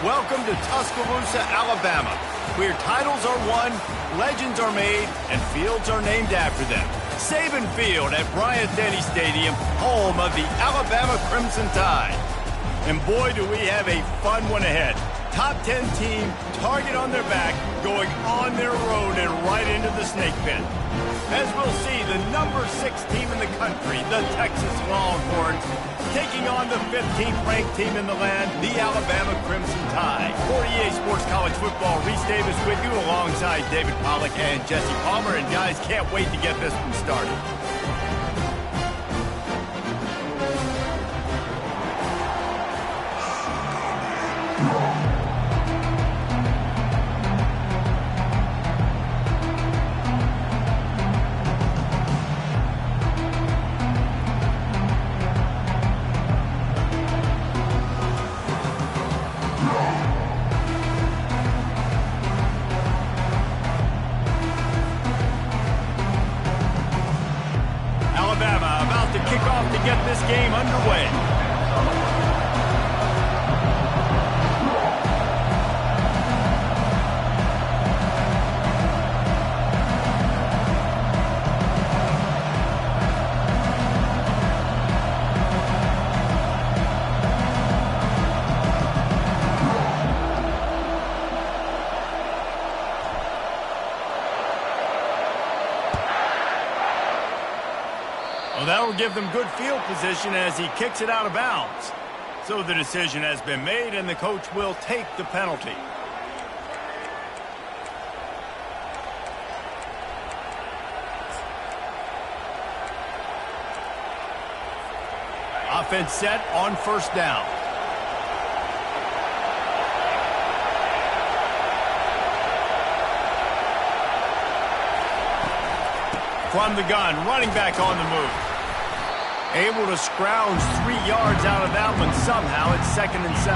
Welcome to Tuscaloosa, Alabama, where titles are won, legends are made, and fields are named after them. Saban Field at Bryant-Denny Stadium, home of the Alabama Crimson Tide. And boy, do we have a fun one ahead. Top 10 team, target on their back, going on their road and right into the snake pit. As we'll see, the number 6 team in the country, the Texas Longhorns, taking on the 15th ranked team in the land, the Alabama Crimson Tide. For EA Sports College Football, Reese Davis with you alongside David Pollack and Jesse Palmer. And guys, can't wait to get this one started. To kick off to get this game underway. Well, that will give them good field position as he kicks it out of bounds. So the decision has been made, and the coach will take the penalty. Offense set on first down. From the gun, running back on the move. Able to scrounge 3 yards out of that one somehow. It's 2nd and 7.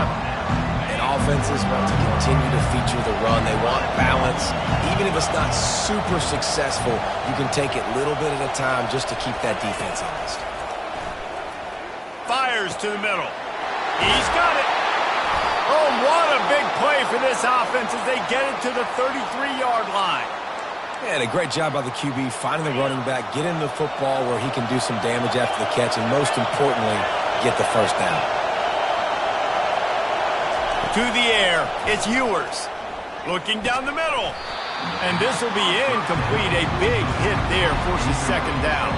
And offenses want to continue to feature the run. They want balance. Even if it's not super successful, you can take it little bit at a time just to keep that defense honest. Fires to the middle. He's got it. Oh, what a big play for this offense as they get it to the 33-yard line. And a great job by the QB finding the running back, get into the football where he can do some damage after the catch, and most importantly, get the first down. To the air, it's Ewers. Looking down the middle. And this will be incomplete. A big hit there forces 2nd down.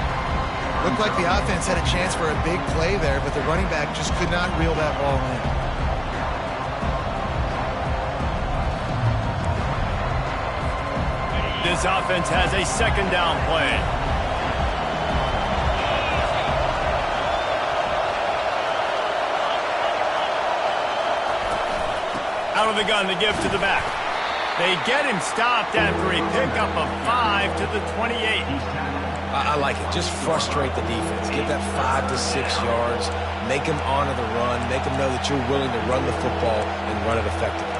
Looked like the offense had a chance for a big play there, but the running back just could not reel that ball in. This offense has a 2nd down play. Out of the gun to give to the back. They get him stopped after a pickup of 5 to the 28. I like it. Just frustrate the defense. Get that 5 to 6 yards. Make them honor the run. Make them know that you're willing to run the football and run it effectively.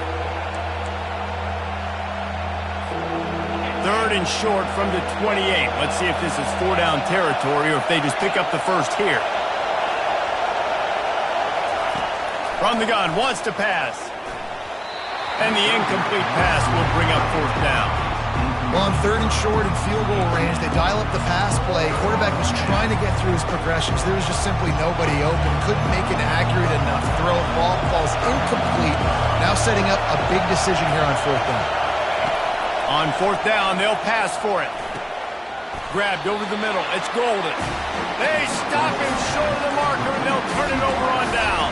3rd and short from the 28. Let's see if this is 4-down territory or if they just pick up the first here. From the gun, wants to pass. And the incomplete pass will bring up 4th down. Well, on 3rd and short and field goal range, they dial up the pass play. Quarterback was trying to get through his progressions. There was just simply nobody open. Couldn't make an accurate enough throw. Ball falls incomplete. Now setting up a big decision here on 4th down. On 4th down, they'll pass for it. Grabbed over the middle. It's Golden. They stop him short of the marker, and they'll turn it over on down.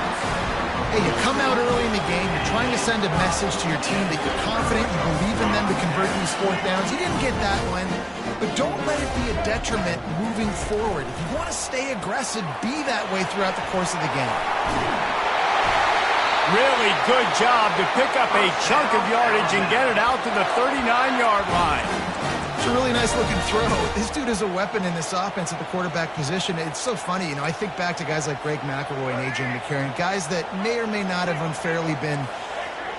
Hey, you come out early in the game. You're trying to send a message to your team that you're confident, you believe in them to convert these 4th downs. You didn't get that one, but don't let it be a detriment moving forward. If you want to stay aggressive, be that way throughout the course of the game. Really good job to pick up a chunk of yardage and get it out to the 39-yard line. It's a really nice-looking throw. This dude is a weapon in this offense at the quarterback position. It's so funny. You know, I think back to guys like Greg McElroy and A.J. McCarron, guys that may or may not have unfairly been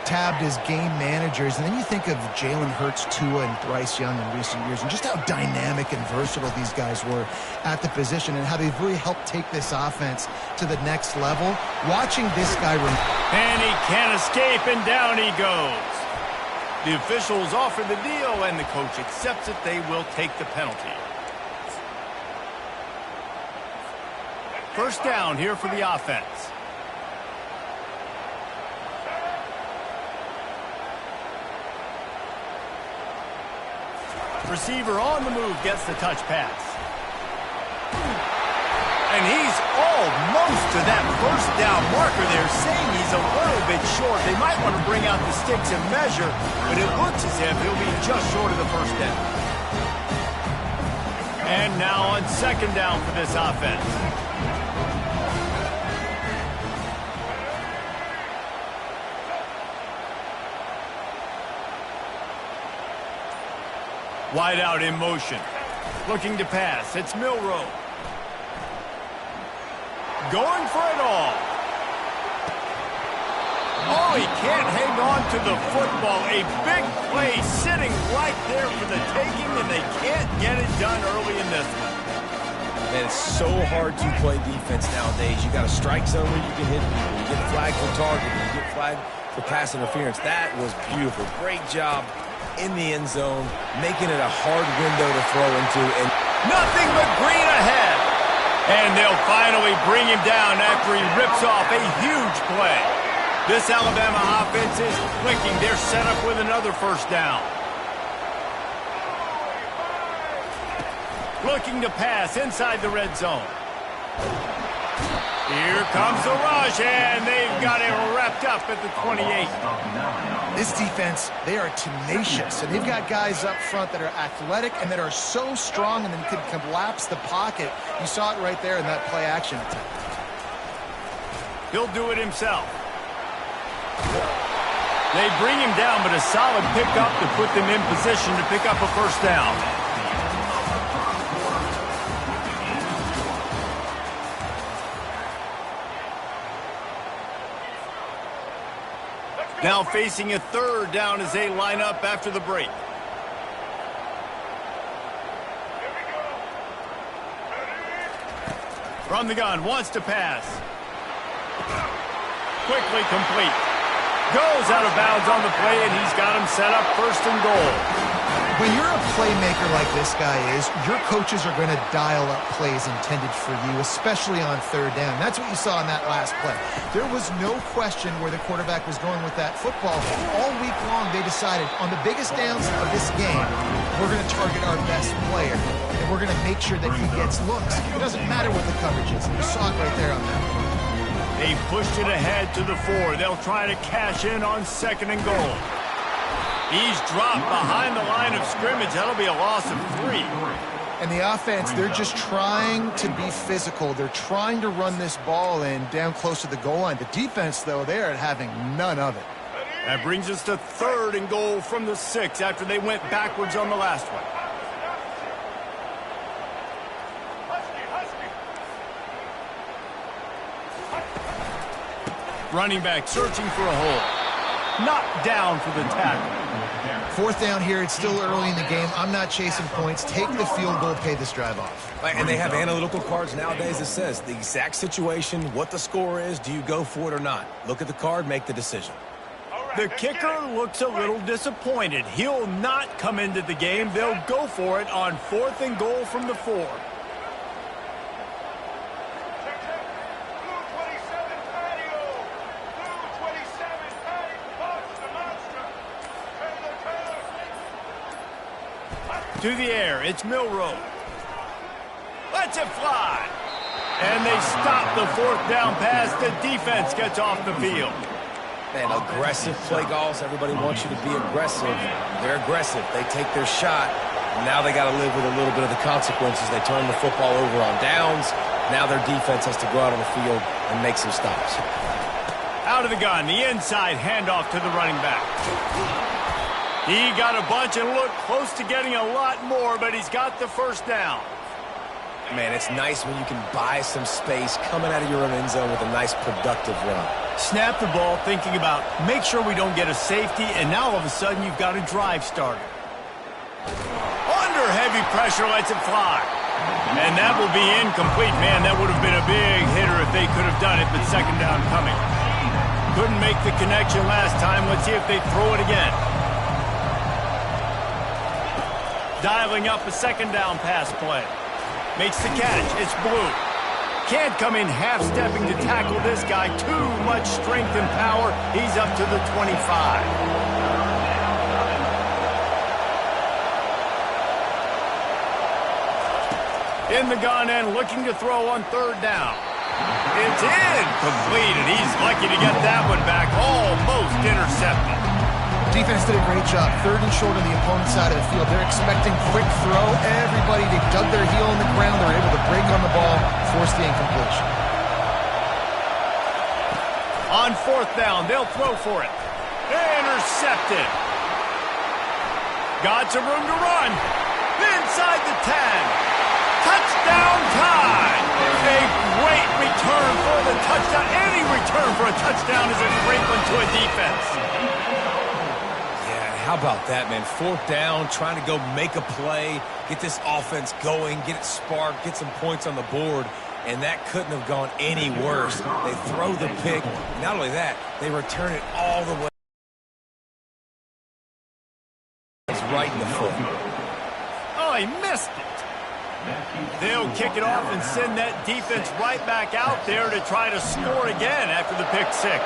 tabbed as game managers, and then you think of Jalen Hurts, Tua, and Bryce Young in recent years, and just how dynamic and versatile these guys were at the position, and how they've really helped take this offense to the next level. Watching this guy... And he can't escape, and down he goes. The officials offer the deal, and the coach accepts it. They will take the penalty. First down here for the offense. Receiver on the move gets the touch pass. And he's almost to that first down marker there, saying he's a little bit short. They might want to bring out the sticks and measure, but it looks as if he'll be just short of the first down. And now on second down for this offense. Wide out in motion. Looking to pass. It's Milroe. Going for it all. Oh, he can't hang on to the football. A big play sitting right there for the taking, and they can't get it done early in this one. Man, it's so hard to play defense nowadays. You got a strike zone where you can hit people. You get flagged for targeting. You get flagged for pass interference. That was beautiful. Great job in the end zone, making it a hard window to throw into. And nothing but green ahead. And they'll finally bring him down after he rips off a huge play. This Alabama offense is clicking. They're set up with another first down. Looking to pass inside the red zone. Here comes the rush, and they've got it wrapped up at the 28. This defense, they are tenacious, and they've got guys up front that are athletic and that are so strong and then can collapse the pocket. You saw it right there in that play action attempt. He'll do it himself. They bring him down, but a solid pickup to put them in position to pick up a first down. Now facing a third down as they line up after the break. From the gun, wants to pass. Quickly complete. Goes out of bounds on the play, and he's got him set up first and goal. When you're a playmaker like this guy is, your coaches are going to dial up plays intended for you, especially on third down. That's what you saw in that last play. There was no question where the quarterback was going with that football. All week long, they decided on the biggest downs of this game, we're going to target our best player, and we're going to make sure that he gets looks. It doesn't matter what the coverage is. You saw it right there on that one. They pushed it ahead to the 4. They'll try to cash in on second and goal. He's dropped behind the line of scrimmage. That'll be a loss of 3. And the offense, they're just trying to be physical. They're trying to run this ball in down close to the goal line. The defense, though, they're having none of it. That brings us to third and goal from the 6 after they went backwards on the last one. Running back searching for a hole. Knocked down for the tackle. Fourth down here. It's still early in the game. I'm not chasing points. Take the field goal, pay this drive off. And they have analytical cards nowadays that says the exact situation, what the score is, do you go for it or not? Look at the card, make the decision. The kicker looks a little disappointed. He'll not come into the game. They'll go for it on 4th and goal from the 4. To the air, it's Milroe. Lets it fly. And they stop the 4th down pass. The defense gets off the field. Man, aggressive play calls. Everybody wants you to be aggressive. They're aggressive. They take their shot. Now they got to live with a little bit of the consequences. They turn the football over on downs. Now their defense has to go out on the field and make some stops. Out of the gun, the inside handoff to the running back. He got a bunch and looked close to getting a lot more, but he's got the first down. Man, it's nice when you can buy some space coming out of your own end zone with a nice productive run. Snap the ball, thinking about make sure we don't get a safety, and now all of a sudden you've got a drive started. Under heavy pressure, lets it fly. And that will be incomplete. Man, that would have been a big hitter if they could have done it, but second down coming. Couldn't make the connection last time. Let's see if they throw it again. Dialing up a second down pass play. Makes the catch. It's Blue. Can't come in half-stepping to tackle this guy. Too much strength and power. He's up to the 25. In the gun and looking to throw on third down. It's incomplete, and he's lucky to get that one back. Almost intercepted. Defense did a great job. Third and short on the opponent's side of the field. They're expecting quick throw. Everybody, they dug their heel in the ground. They're able to break on the ball, force the incompletion. On fourth down, they'll throw for it. Intercepted. Got some room to run. Inside the 10. Touchdown time. A great return for the touchdown. Any return for a touchdown is a great one to a defense. How about that, man? Fourth down, trying to go make a play, get this offense going, get it sparked, get some points on the board, and that couldn't have gone any worse. They throw the pick. Not only that, they return it all the way. It's right in the foot. Oh, he missed it. They'll kick it off and send that defense right back out there to try to score again after the pick six.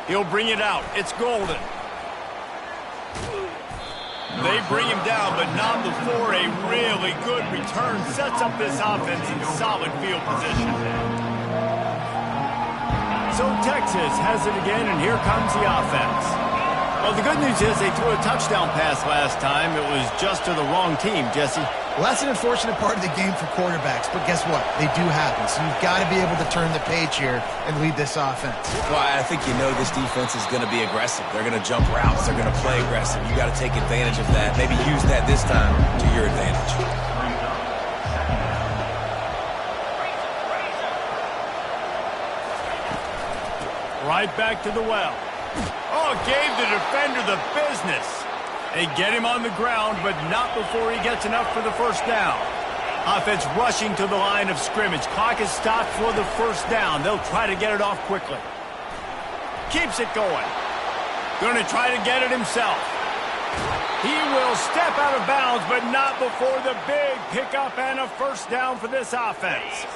He'll bring it out. It's Golden. They bring him down, but not before a really good return sets up this offense in solid field position. So Texas has it again, and here comes the offense. Well, the good news is they threw a touchdown pass last time. It was just to the wrong team, Jesse. Well, that's an unfortunate part of the game for quarterbacks, but guess what? They do happen, so you've got to be able to turn the page here and lead this offense. Well, I think you know this defense is going to be aggressive. They're going to jump routes. They're going to play aggressive. You got to take advantage of that. Maybe use that this time to your advantage. Right back to the well. Oh, gave the defender the business. They get him on the ground, but not before he gets enough for the first down. Offense rushing to the line of scrimmage. Clock is stopped for the first down. They'll try to get it off quickly. Keeps it going. Going to try to get it himself. He will step out of bounds, but not before the big pickup and a first down for this offense.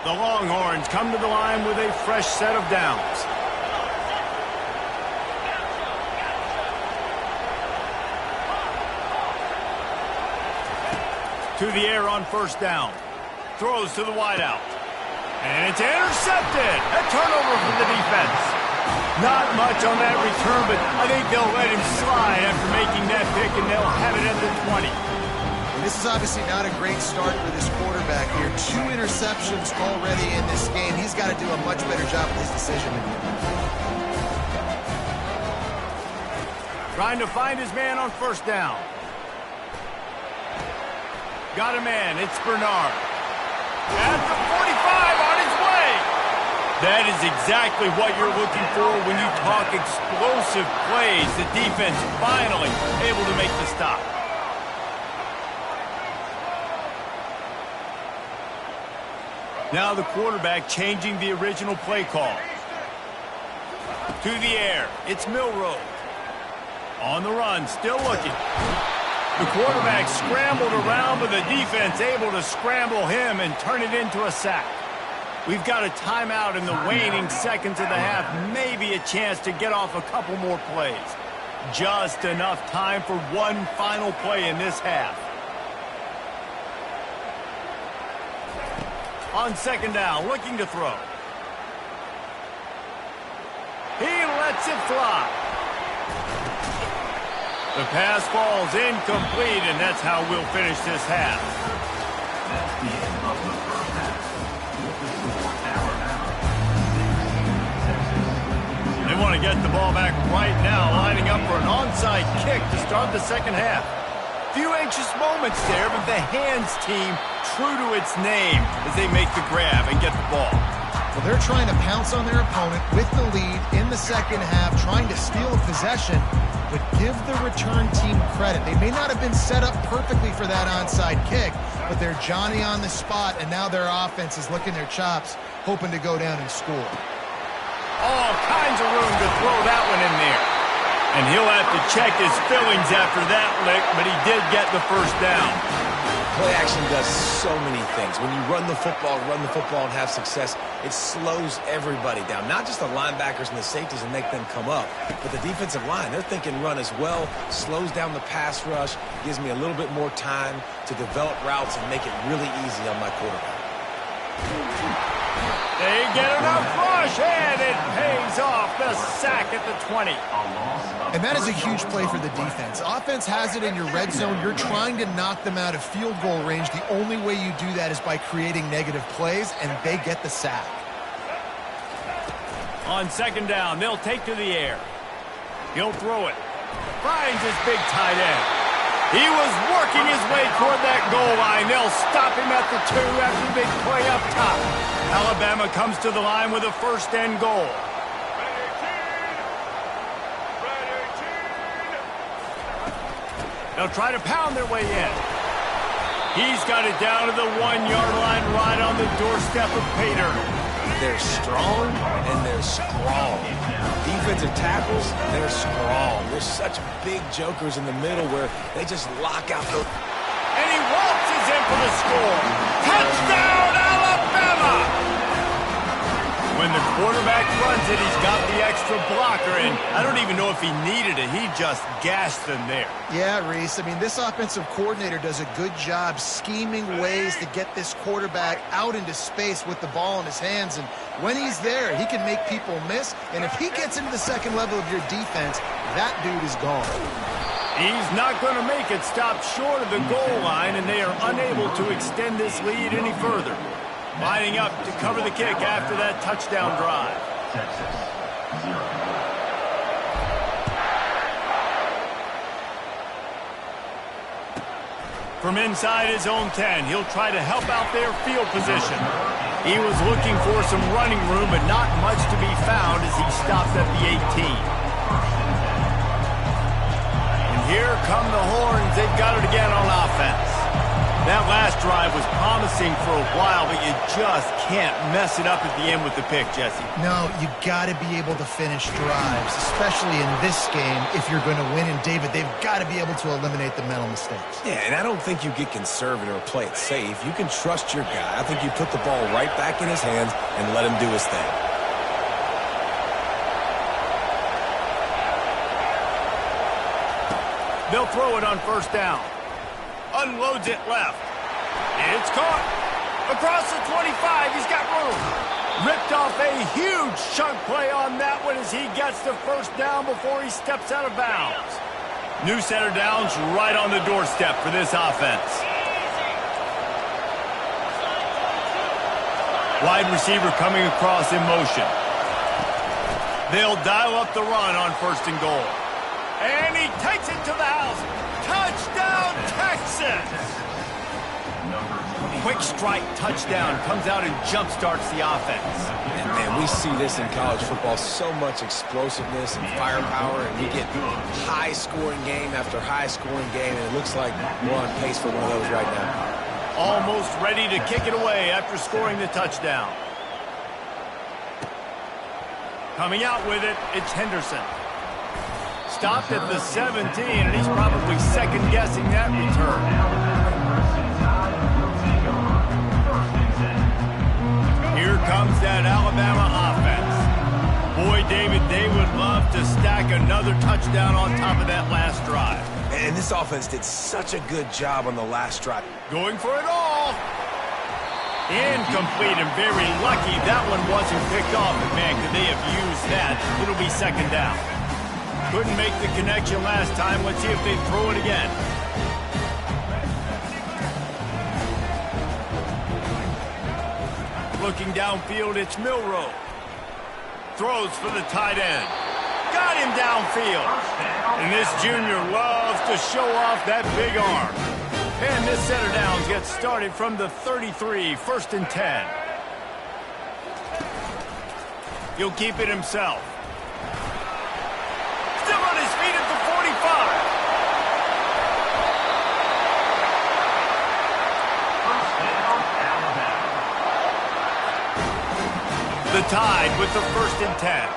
The Longhorns come to the line with a fresh set of downs. To the air on first down. Throws to the wideout. And it's intercepted. A turnover for the defense. Not much on that return, but I think they'll let him slide after making that pick, and they'll have it at the 20. And this is obviously not a great start for this quarterback here. 2 interceptions already in this game. He's got to do a much better job with his decision-making. Trying to find his man on first down. Got a man. It's Bernard. At the 45 on his way. That is exactly what you're looking for when you talk explosive plays. The defense finally able to make the stop. Now the quarterback changing the original play call. To the air. It's Milroe. On the run. Still looking. The quarterback scrambled around, but the defense able to scramble him and turn it into a sack. We've got a timeout in the waning seconds of the half. Maybe a chance to get off a couple more plays. Just enough time for one final play in this half. On second down, looking to throw. He lets it fly. The pass falls incomplete, and that's how we'll finish this half. They want to get the ball back right now, lining up for an onside onside kick to start the second half. Few anxious moments there, but the hands team true to its name as they make the grab and get the ball. Well, they're trying to pounce on their opponent with the lead in the second half, trying to steal a possession, but give the return team credit. They may not have been set up perfectly for that onside kick, but they're Johnny on the spot, and now their offense is licking their chops, hoping to go down and score. All kinds of room to throw that one in there. And he'll have to check his fillings after that lick, but he did get the first down. Play action does so many things. When you run the football and have success, it slows everybody down. Not just the linebackers and the safeties and make them come up, but the defensive line. They're thinking run as well, slows down the pass rush, gives me a little bit more time to develop routes and make it really easy on my quarterback. They get enough rush, and it pays off. The sack at the 20. And that is a huge play for the defense. Offense has it in your red zone. You're trying to knock them out of field goal range. The only way you do that is by creating negative plays, and they get the sack. On second down, they'll take to the air. He'll throw it. Finds his big tight end. He was working his way toward that goal line. They'll stop him at the 2 after the big play up top. Alabama comes to the line with a first and goal. They'll try to pound their way in. He's got it down to the 1-yard line right on the doorstep of Pater. They're strong and they're strong. Defensive tackles, they're strong. They're such big jokers in the middle where they just lock out the... And he waltzes in for the score. Touchdown, Alabama! When the quarterback runs it, he's got the extra blocker, and I don't even know if he needed it. He just gashed them there. Yeah, Reese. I mean, this offensive coordinator does a good job scheming ways to get this quarterback out into space with the ball in his hands, and when he's there, he can make people miss, and if he gets into the second level of your defense, that dude is gone. He's not going to make it stop short of the goal line, and they are unable to extend this lead any further. Lining up to cover the kick after that touchdown drive. From inside his own 10, he'll try to help out their field position. He was looking for some running room, but not much to be found as he stops at the 18. And here come the horns. They've got it again on offense. That last drive was promising for a while, but you just can't mess it up at the end with the pick, Jesse. No, you got to be able to finish drives, especially in this game if you're going to win. And, David, they've got to be able to eliminate the mental mistakes. Yeah, and I don't think you get conservative or play it safe. You can trust your guy. I think you put the ball right back in his hands and let him do his thing. They'll throw it on first down. Unloads it left. It's caught. Across the 25, he's got room. Ripped off a huge chunk play on that one as he gets the first down before he steps out of bounds. New set of downs right on the doorstep for this offense. Wide receiver coming across in motion. They'll dial up the run on first and goal. And he takes it to the house. Touchdown, Texas! Quick strike touchdown comes out and jumpstarts the offense. And man, we see this in college football, so much explosiveness and firepower, and we get high-scoring game after high-scoring game, and it looks like we're on pace for one of those right now. Almost ready to kick it away after scoring the touchdown. Coming out with it, it's Henderson. Stopped at the 17, and he's probably second-guessing that return. Here comes that Alabama offense. Boy, David, they would love to stack another touchdown on top of that last drive. And this offense did such a good job on the last drive. Going for it all. Incomplete, and very lucky that one wasn't picked off. But man, could they have used that? It'll be second down. Couldn't make the connection last time. Let's see if they throw it again. Looking downfield, it's Milroe. Throws for the tight end. got him downfield. And this junior loves to show off that big arm. And this set of downs gets started from the 33, 1st and 10. He'll keep it himself. Still on his feet at the 45. The Tide with the 1st and 10.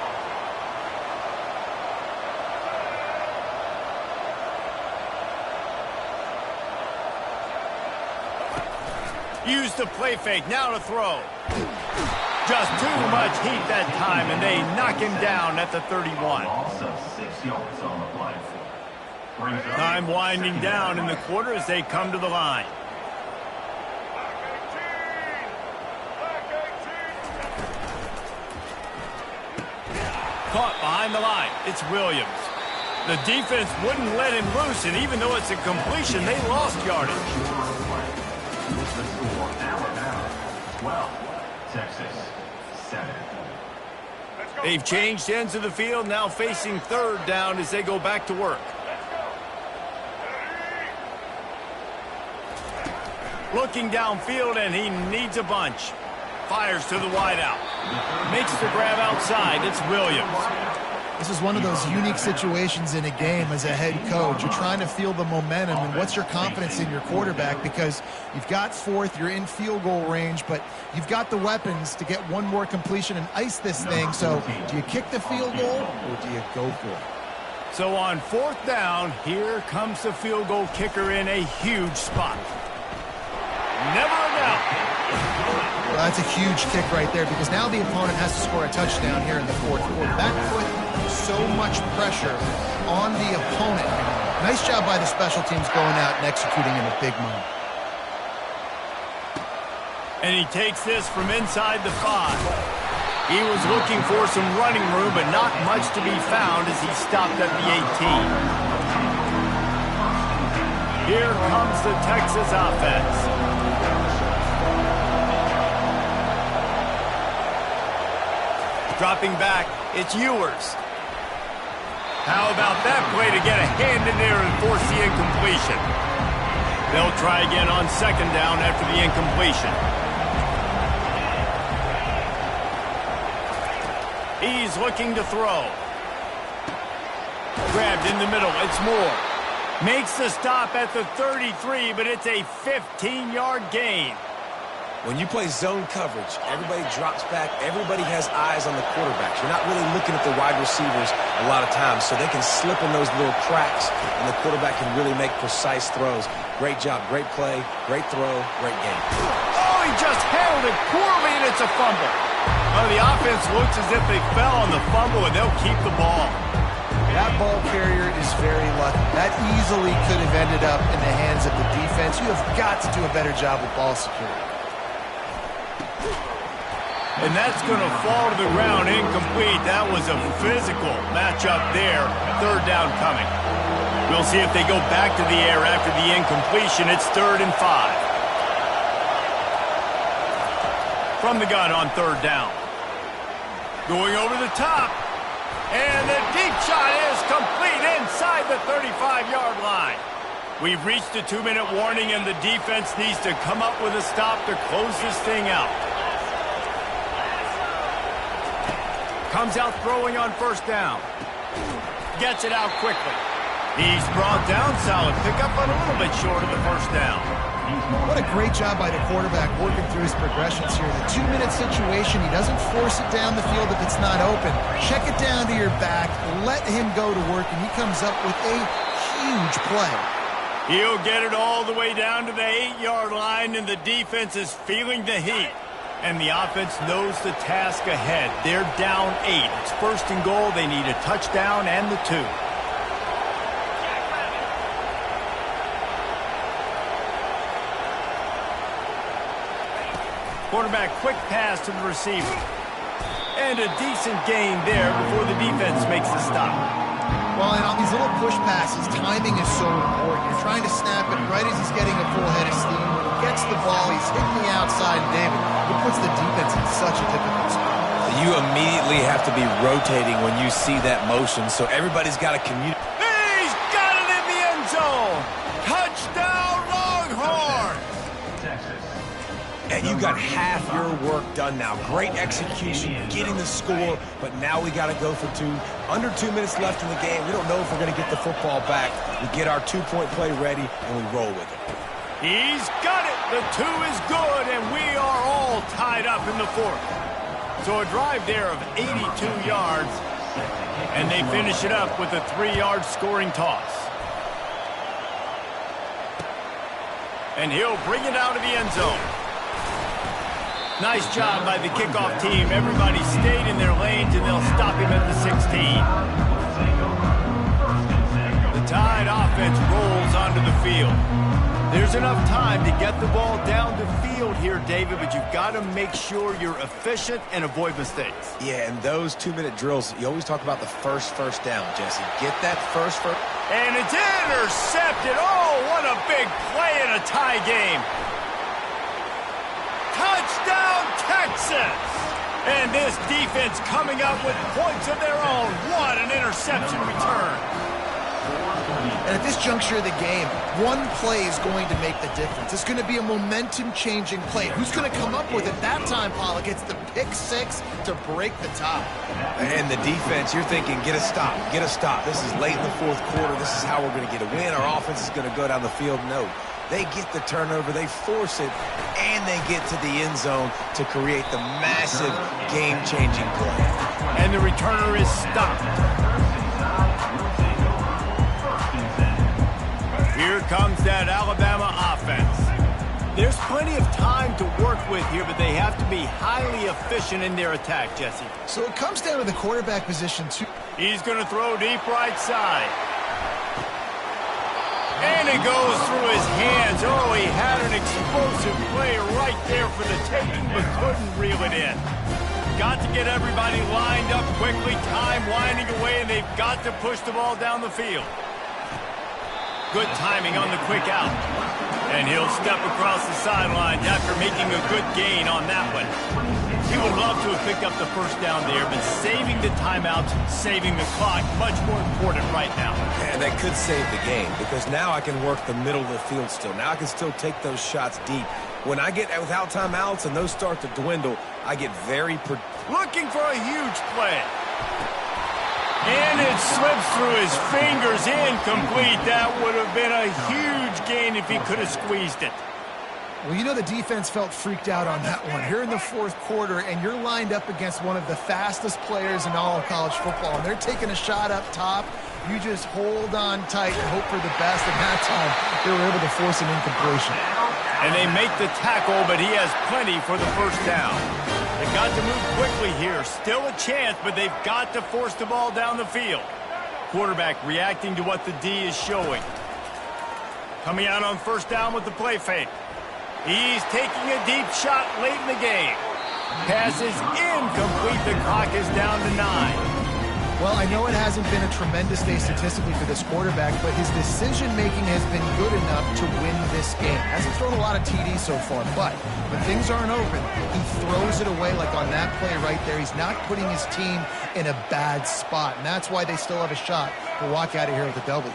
Use the play fake, now to throw. Just too much heat that time, and they knock him down at the 31. Time winding down in the quarter as they come to the line. Caught behind the line. It's Williams. The defense wouldn't let him loose, and even though it's a completion, they lost yardage. Texas, 7. They've changed ends of the field, now facing 3rd down as they go back to work. Looking downfield, and he needs a bunch. Fires to the wideout. Makes the grab outside. It's Williams. This is one of those unique situations in a game as a head coach. You're trying to feel the momentum, and what's your confidence in your quarterback, because you've got 4th, you're in field goal range, but you've got the weapons to get one more completion and ice this thing. So do you kick the field goal or do you go for it? So on 4th down, here comes the field goal kicker in a huge spot. Never a doubt. Well, that's a huge kick right there, because now the opponent has to score a touchdown here in the 4th quarter. That put so much pressure on the opponent. Nice job by the special teams going out and executing in a big moment. And he takes this from inside the 5. He was looking for some running room, but not much to be found as he stopped at the 18. Here comes the Texas offense. Dropping back, it's Ewers. How about that play to get a hand in there and force the incompletion? They'll try again on 2nd down after the incompletion. He's looking to throw. Grabbed in the middle, it's Moore. Makes the stop at the 33, but it's a 15-yard gain. When you play zone coverage, everybody drops back. Everybody has eyes on the quarterbacks. You're not really looking at the wide receivers a lot of times, so they can slip in those little cracks, and the quarterback can really make precise throws. Great job, great play, great throw, great game. Oh, he just handled it poorly, and it's a fumble. Oh, the offense looks as if they fell on the fumble, and they'll keep the ball. That ball carrier is very lucky. That easily could have ended up in the hands of the defense. You have got to do a better job with ball security. And that's going to fall to the ground incomplete. That was a physical matchup there. 3rd down coming. We'll see if they go back to the air after the incompletion. It's 3rd and 5. From the gun on 3rd down. Going over the top. And the deep shot is complete inside the 35-yard line. We've reached the 2-minute warning, and the defense needs to come up with a stop to close this thing out. Comes out throwing on 1st down. Gets it out quickly. He's brought down. Solid pickup, but a little bit short of the 1st down. What a great job by the quarterback working through his progressions here. The 2-minute situation, he doesn't force it down the field if it's not open. Check it down to your back, let him go to work, and he comes up with a huge play. He'll get it all the way down to the 8-yard line, and the defense is feeling the heat. And the offense knows the task ahead. They're down 8. It's 1st and goal. They need a touchdown and the 2. Quarterback quick pass to the receiver. And a decent gain there before the defense makes the stop. Well, and on these little push passes, timing is so important. You're trying to snap it right as he's getting a full head of steam. When he gets the ball, he's hitting the outside, David. It puts the defense in such a difficult spot. You immediately have to be rotating when you see that motion, so everybody's got to communicate. He's got it in the end zone. Touchdown, Longhorn. Texas. And you got half your work done now. Great execution, getting the score, but now we got to go for two. Under 2 minutes left in the game. We don't know if we're going to get the football back. We get our two-point play ready, and we roll with it. He's got it. The 2 is good, and we are all tied up in the 4th. So a drive there of 82 yards, and they finish it up with a 3-yard scoring toss. And he'll bring it out of the end zone. Nice job by the kickoff team. Everybody stayed in their lanes, and they'll stop him at the 16. The Tide offense rolls onto the field. There's enough time to get the ball down the field here, David, but you've got to make sure you're efficient and avoid mistakes. Yeah, and those 2-minute drills, you always talk about the first down, Jesse. Get that first. And it's intercepted. Oh, what a big play in a tie game. Touchdown, Texas! And this defense coming up with points of their own. What an interception return. And at this juncture of the game, one play is going to make the difference. It's going to be a momentum-changing play. Who's going to come up with it that time, Pollock? It's the pick 6 to break the tie. And the defense, you're thinking, get a stop. This is late in the 4th quarter. This is how we're going to get a win. Our offense is going to go down the field. No. They get the turnover, they force it, and they get to the end zone to create the massive game-changing play. And the returner is stopped. Here comes that Alabama offense. There's plenty of time to work with here, but they have to be highly efficient in their attack, Jesse. So it comes down to the quarterback position, too. He's going to throw deep right side. And it goes through his hands. Oh, he had an explosive play right there for the taking, but couldn't reel it in. Got to get everybody lined up quickly. Time winding away, and they've got to push the ball down the field. Good timing on the quick out. And he'll step across the sidelines after making a good gain on that one. He would love to have picked up the first down there, but saving the timeouts, saving the clock, much more important right now. And that could save the game, because now I can work the middle of the field still. Now I can still take those shots deep. When I get without timeouts and those start to dwindle, I get very... Looking for a huge play. And it slips through his fingers, incomplete. That would have been a huge gain if he could have squeezed it. Well, you know the defense felt freaked out on that one. Here in the 4th quarter, and you're lined up against one of the fastest players in all of college football, and they're taking a shot up top. You just hold on tight and hope for the best, and that time they were able to force an incompletion. And they make the tackle, but he has plenty for the first down. They've got to move quickly here. Still a chance, but they've got to force the ball down the field. Quarterback reacting to what the D is showing. Coming out on first down with the play fake. He's taking a deep shot late in the game. Pass is incomplete. The clock is down to 9. Well, I know it hasn't been a tremendous day statistically for this quarterback, but his decision-making has been good enough to win this game. Hasn't thrown a lot of TDs so far, but when things aren't open, he throws it away like on that play right there. He's not putting his team in a bad spot, and that's why they still have a shot to walk out of here with a W.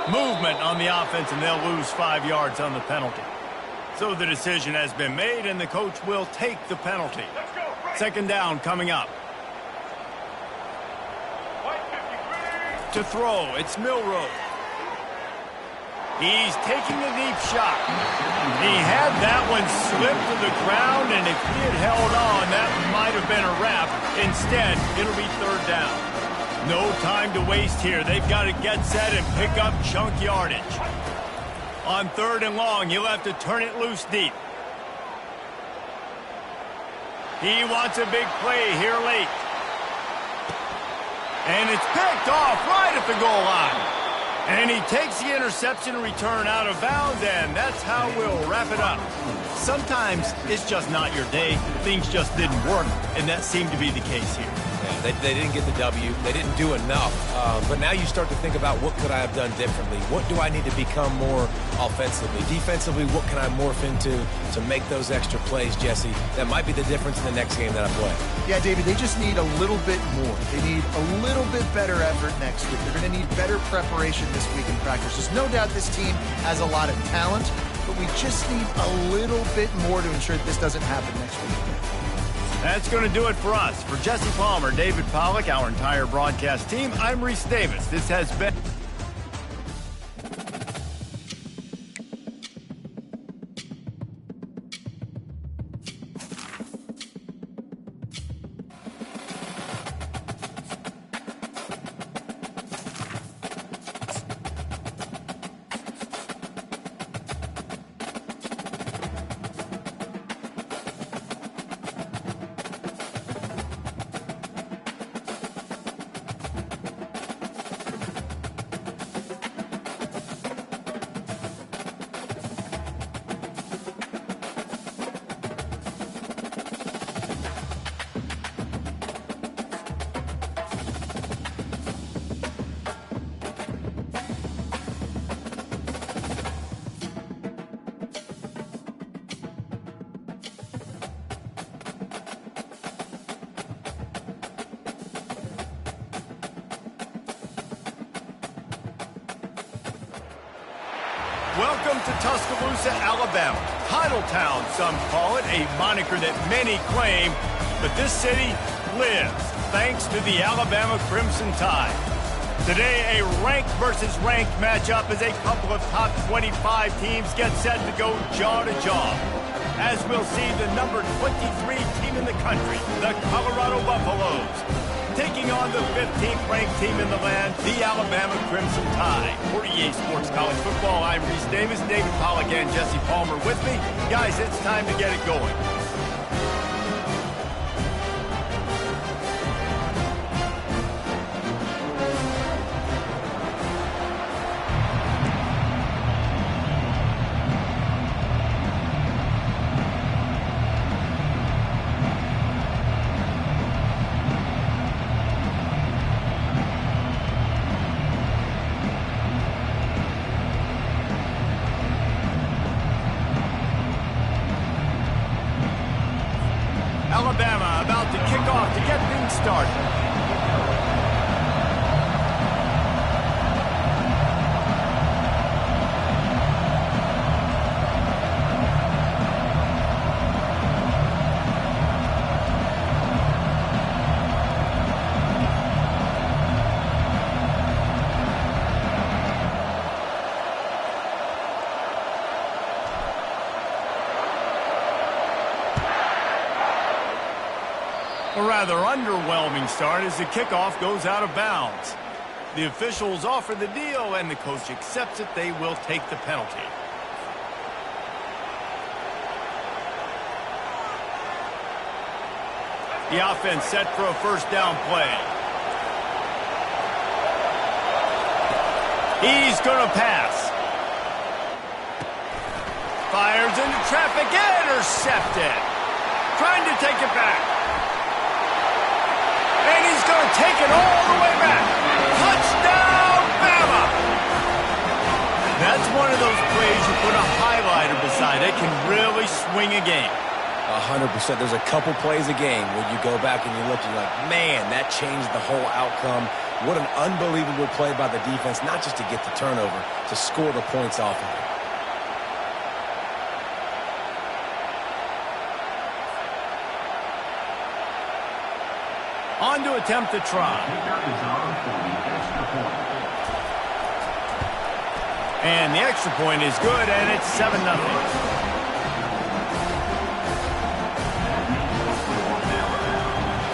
Movement on the offense, and they'll lose 5 yards on the penalty. So the decision has been made, and the coach will take the penalty. Second down coming up. To throw, it's Milroe. He's taking a deep shot. He had that one slip to the ground, and if he had held on, that might have been a wrap. Instead, it'll be third down. No time to waste here. They've got to get set and pick up chunk yardage. On 3rd and long, he'll have to turn it loose deep. He wants a big play here late. And it's picked off right at the goal line. And he takes the interception and return out of bounds, and that's how we'll wrap it up. Sometimes it's just not your day. Things just didn't work, and that seemed to be the case here. man. They didn't get the W. They didn't do enough. But now you start to think about what could I have done differently? What do I need to become more offensively? Defensively, what can I morph into to make those extra plays, Jesse? That might be the difference in the next game that I play. Yeah, David, they just need a little bit more. They need a little bit better effort next week. They're going to need better preparation this week in practice. There's no doubt this team has a lot of talent, but we just need a little bit more to ensure that this doesn't happen next week. That's going to do it for us. For Jesse Palmer, David Pollack, our entire broadcast team, I'm Reese Davis. This has been... Welcome to Tuscaloosa, Alabama. Titletown, some call it, a moniker that many claim, but this city lives thanks to the Alabama Crimson Tide. Today, a ranked versus ranked matchup as a couple of top 25 teams get set to go jaw to jaw. As we'll see the number 23 team in the country, the Colorado Buffaloes, taking on the 15th ranked team in the land, the Alabama Crimson Tide. For EA Sports College Football, I'm Reese Davis, David Pollack and Jesse Palmer with me. Guys, it's time to get it going. Alabama about to kick off to get things started. A rather underwhelming start as the kickoff goes out of bounds. The officials offer the deal, and the coach accepts it. They will take the penalty. The offense set for a first down play. He's going to pass. Fires into traffic, intercepted. Trying to take it back. And he's going to take it all the way back. Touchdown, Bama! That's one of those plays you put a highlighter beside. It can really swing a game. 100%. There's a couple plays a game where you go back and you look and you're like, man, that changed the whole outcome. What an unbelievable play by the defense, not just to get the turnover, to score the points off of it. On to attempt the try. And the extra point is good, and it's 7-0.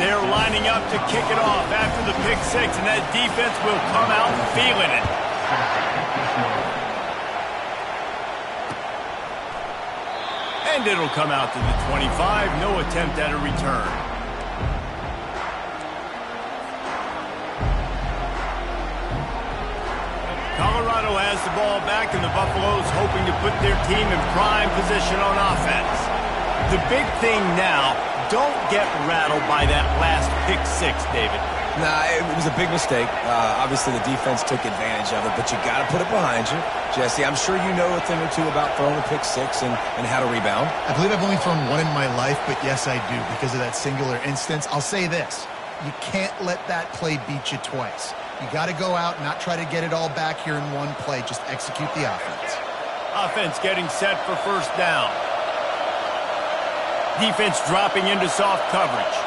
They're lining up to kick it off after the pick six, and that defense will come out feeling it. And it'll come out to the 25. No attempt at a return. Colorado has the ball back, and the Buffaloes hoping to put their team in prime position on offense. The big thing now, don't get rattled by that last pick six, David. Nah, it was a big mistake. Obviously, the defense took advantage of it, but you got to put it behind you. Jesse, I'm sure you know a thing or two about throwing a pick six and how to rebound. I believe I've only thrown one in my life, but yes, I do because of that singular instance. I'll say this. You can't let that play beat you twice. You got to go out and not try to get it all back here in one play. Just execute the offense. Offense getting set for first down. Defense dropping into soft coverage.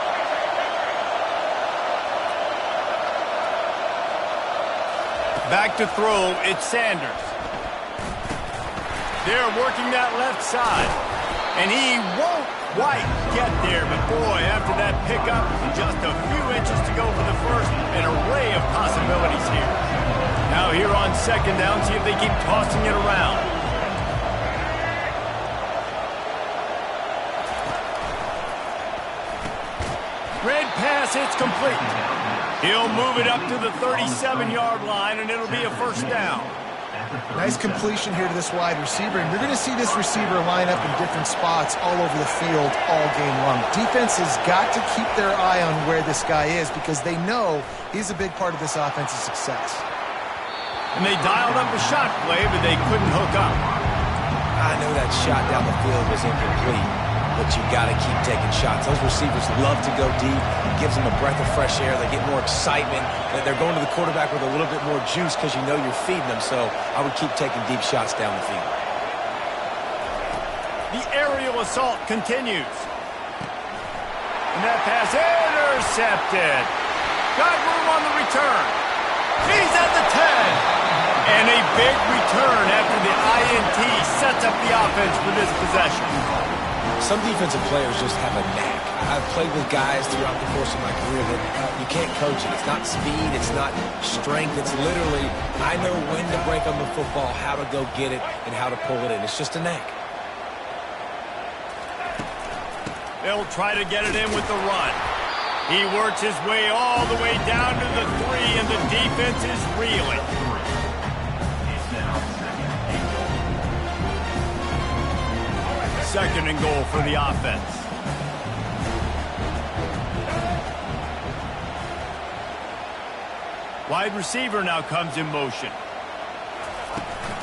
Back to throw, it's Sanders. They're working that left side. And he won't quite get there, but boy, after that pickup, just a few inches to go for the first, an array of possibilities here. Now here on second down, see if they keep tossing it around. Red pass, it's complete. He'll move it up to the 37-yard line, and it'll be a first down. Nice completion here to this wide receiver, and you're going to see this receiver line up in different spots all over the field all game long. Defense has got to keep their eye on where this guy is because they know he's a big part of this offense's success. And they dialed up a shot play, but they couldn't hook up. I know that shot down the field was incomplete, but you got to keep taking shots. Those receivers love to go deep. It gives them a breath of fresh air. They get more excitement. They're going to the quarterback with a little bit more juice because you know you're feeding them. So I would keep taking deep shots down the field. The aerial assault continues. And that pass intercepted. Got room on the return. He's at the 10. And a big return after the INT sets up the offense for this possession. Some defensive players just have a knack. I've played with guys throughout the course of my career that you can't coach it. It's not speed, it's not strength. It's literally, I know when to break on the football, how to go get it, and how to pull it in. It's just a knack. They'll try to get it in with the run. He works his way all the way down to the 3, and the defense is reeling. Second and goal for the offense. Wide receiver now comes in motion.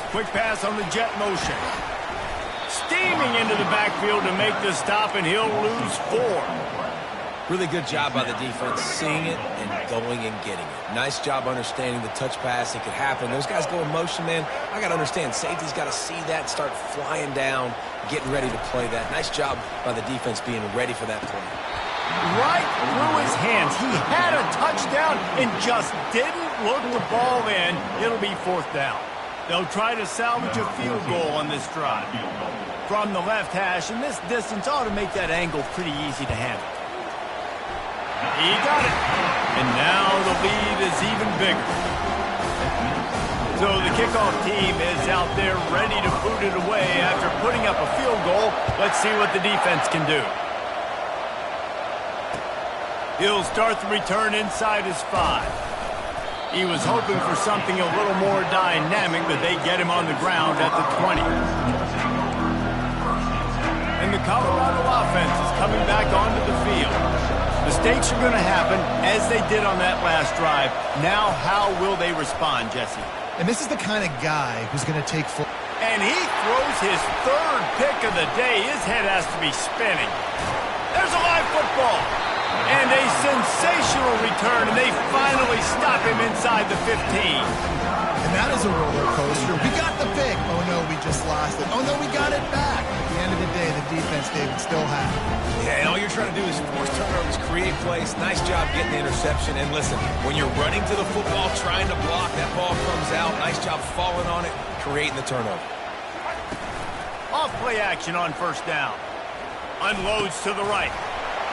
Quick pass on the jet motion. Steaming into the backfield to make the stop, and he'll lose 4. Really good job by the defense, seeing it and going and getting it. Nice job understanding the touch pass. It could happen. Those guys go in motion, man. I got to understand, safety's got to see that, start flying down, getting ready to play that. Nice job by the defense being ready for that play. Right through his hands. He had a touchdown and just didn't look the ball in. It'll be fourth down. They'll try to salvage a field goal on this drive. From the left hash, and this distance ought to make that angle pretty easy to handle. He got it. And now the lead is even bigger. So the kickoff team is out there ready to boot it away after putting up a field goal. Let's see what the defense can do. He'll start the return inside his 5. He was hoping for something a little more dynamic, but they get him on the ground at the 20. And the Colorado offense is coming back onto the field. Mistakes are going to happen, as they did on that last drive. Now, how will they respond, Jesse? And this is the kind of guy who's going to take full. And he throws his 3rd pick of the day. His head has to be spinning. There's a live football. And a sensational return, and they finally stop him inside the 15. And that is a roller coaster. We got the pick. Oh, no, we just lost it. Oh, no, we got it back. At the end of the day, the defense, David, still have it. Yeah, and all you're trying to do is force turnovers, create plays. Nice job getting the interception. And listen, when you're running to the football, trying to block, that ball comes out. Nice job falling on it, creating the turnover. Off play action on first down. Unloads to the right.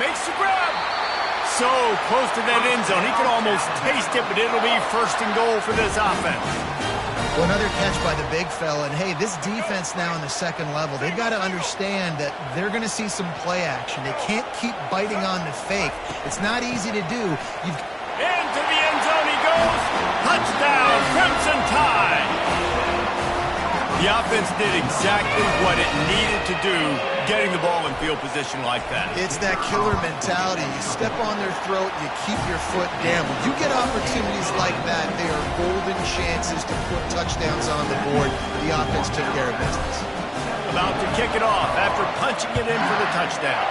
Makes the grab. So close to that end zone. He could almost taste it, but it'll be first and goal for this offense. Well, another catch by the big fella. And, hey, this defense now in the second level, they've got to understand that they're going to see some play action. They can't keep biting on the fake. It's not easy to do. Into the end zone he goes. Touchdown, Crimson Tide. The offense did exactly what it needed to do, getting the ball in field position like that. It's that killer mentality. You step on their throat, you keep your foot down. When you get opportunities like that, they are golden chances to put touchdowns on the board. The offense took care of business. About to kick it off after punching it in for the touchdown.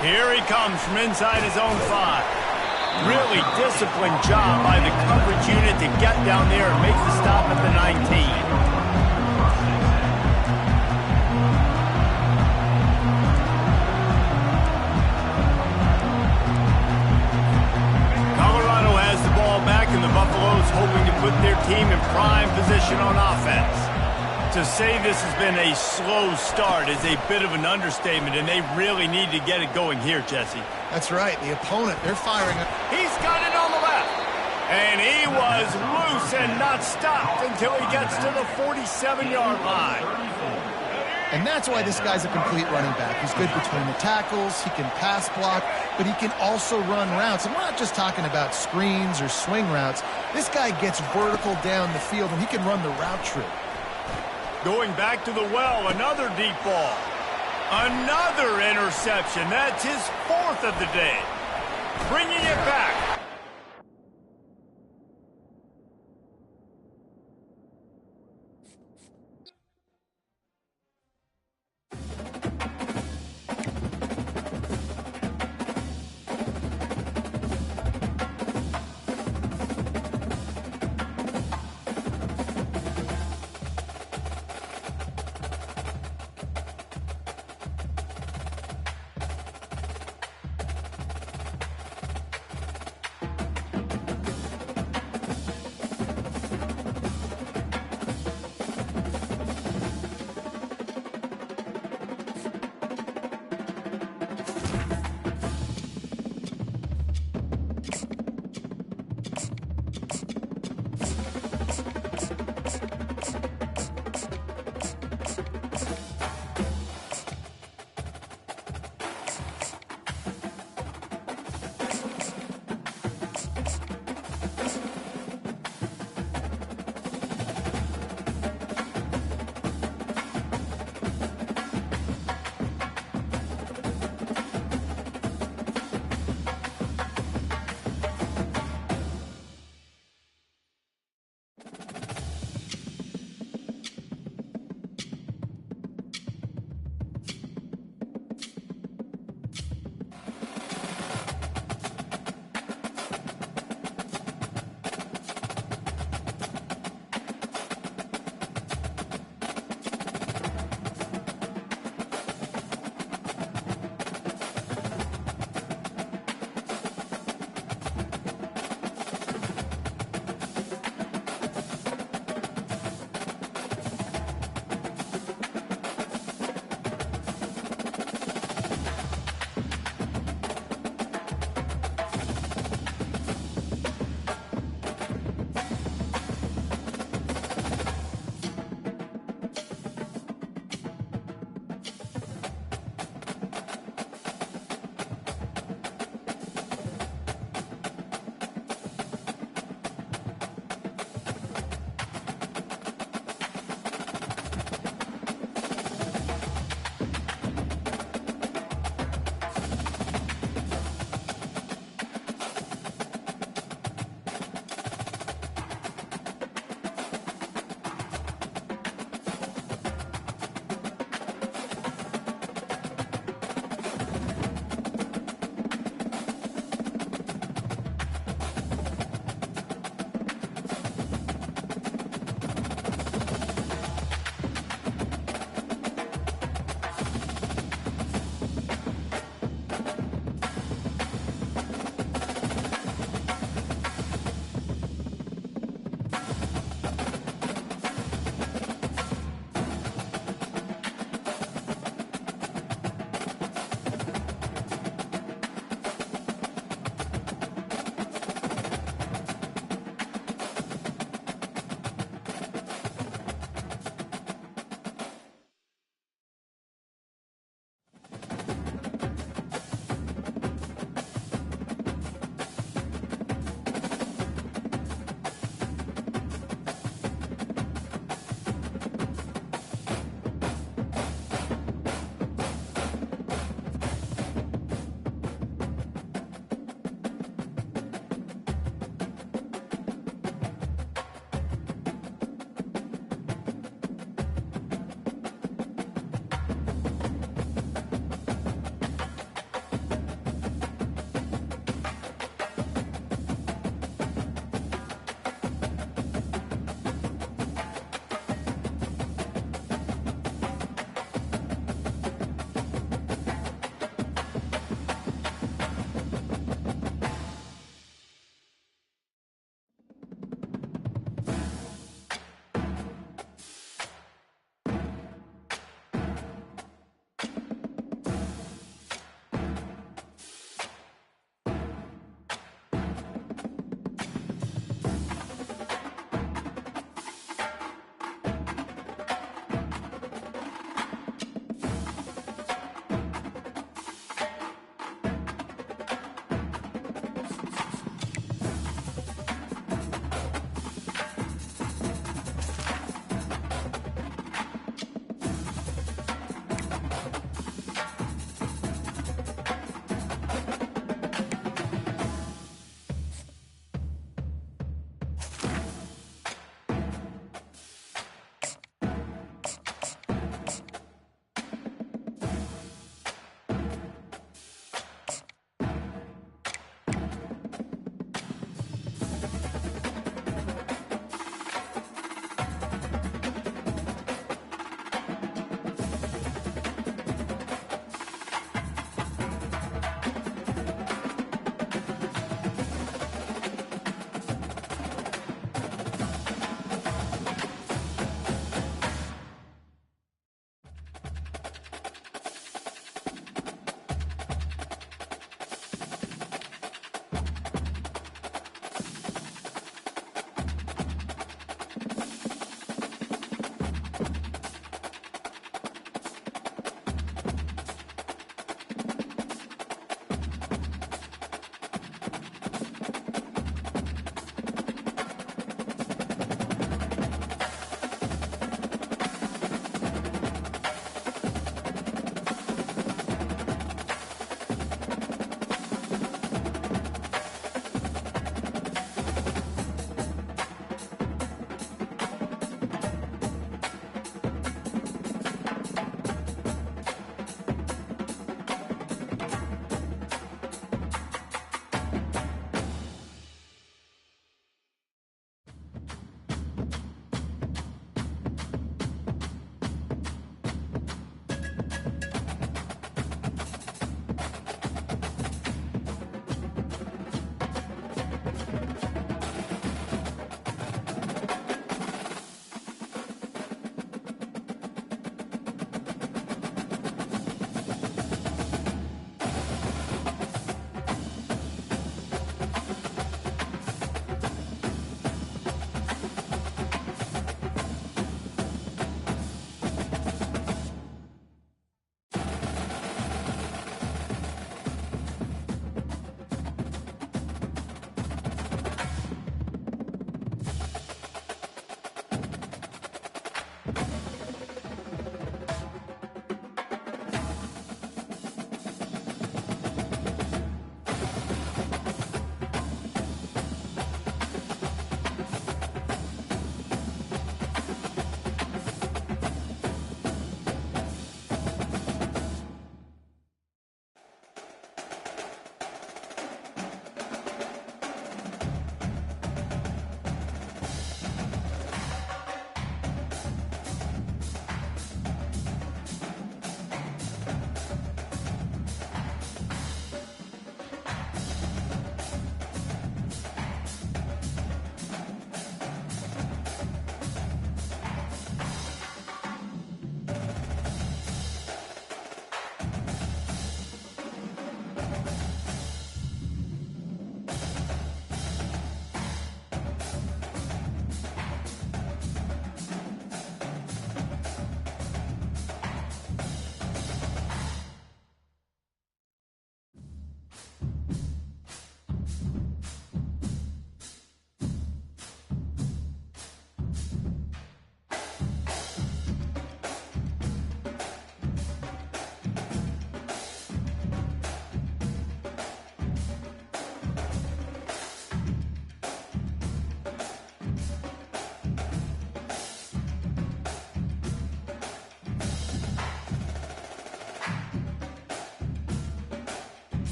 Here he comes from inside his own 5. Really disciplined job by the coverage unit to get down there and make the stop at the 19. Colorado has the ball back, and the Buffaloes hoping to put their team in prime position on offense. To say this has been a slow start is a bit of an understatement, and they really need to get it going here, Jesse. That's right. The opponent, they're firing. He's got it on the left. And he was loose and not stopped until he gets to the 47-yard line. And that's why this guy's a complete running back. He's good between the tackles, he can pass block, but he can also run routes. And we're not just talking about screens or swing routes. This guy gets vertical down the field, and he can run the route tree. Going back to the well, another deep ball. Another interception. That's his 4th of the day. Bringing it back.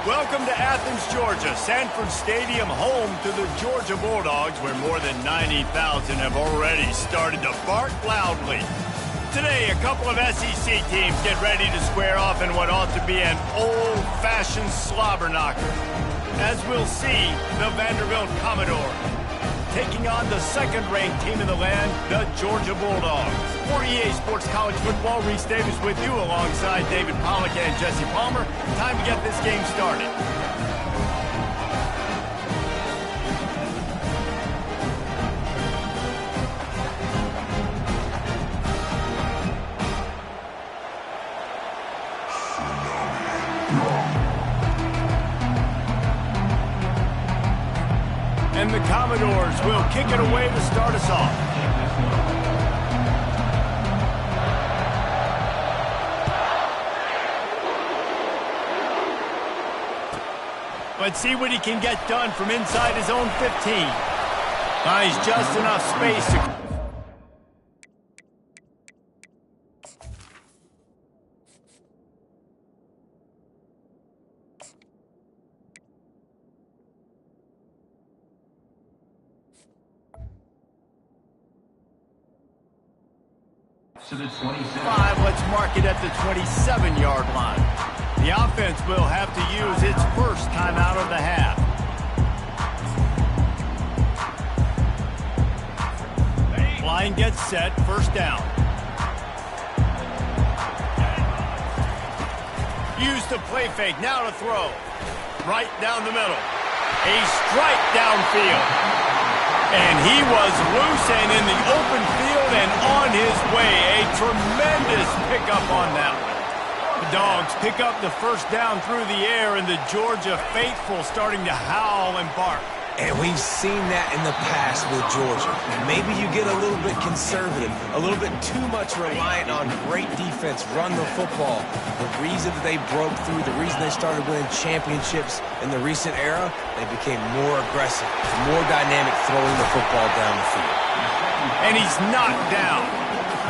Welcome to Athens, Georgia, Sanford Stadium, home to the Georgia Bulldogs, where more than 90,000 have already started to bark loudly. Today, a couple of SEC teams get ready to square off in what ought to be an old-fashioned slobber knocker. As we'll see, the Vanderbilt Commodores taking on the second-ranked team in the land, the Georgia Bulldogs. For EA Sports College Football, Reese Davis with you alongside David Pollack and Jesse Palmer. Time to get this game started. And the Commodores will kick it away to start us off. Let's see what he can get done from inside his own 15. Finds just enough space to... To the 27. Let's mark it at the 27-yard line. The offense will have to use its first timeout of the half. Line gets set, first down. Used to play fake, now to throw. Right down the middle. A strike downfield. And he was loose and in the open field and on his way. A tremendous pickup on that one. The Dogs pick up the first down through the air, and the Georgia faithful starting to howl and bark. And we've seen that in the past with Georgia. Maybe you get a little bit conservative, a little bit too much reliant on great defense, run the football. The reason that they broke through, the reason they started winning championships in the recent era, they became more aggressive, more dynamic throwing the football down the field. And he's knocked down.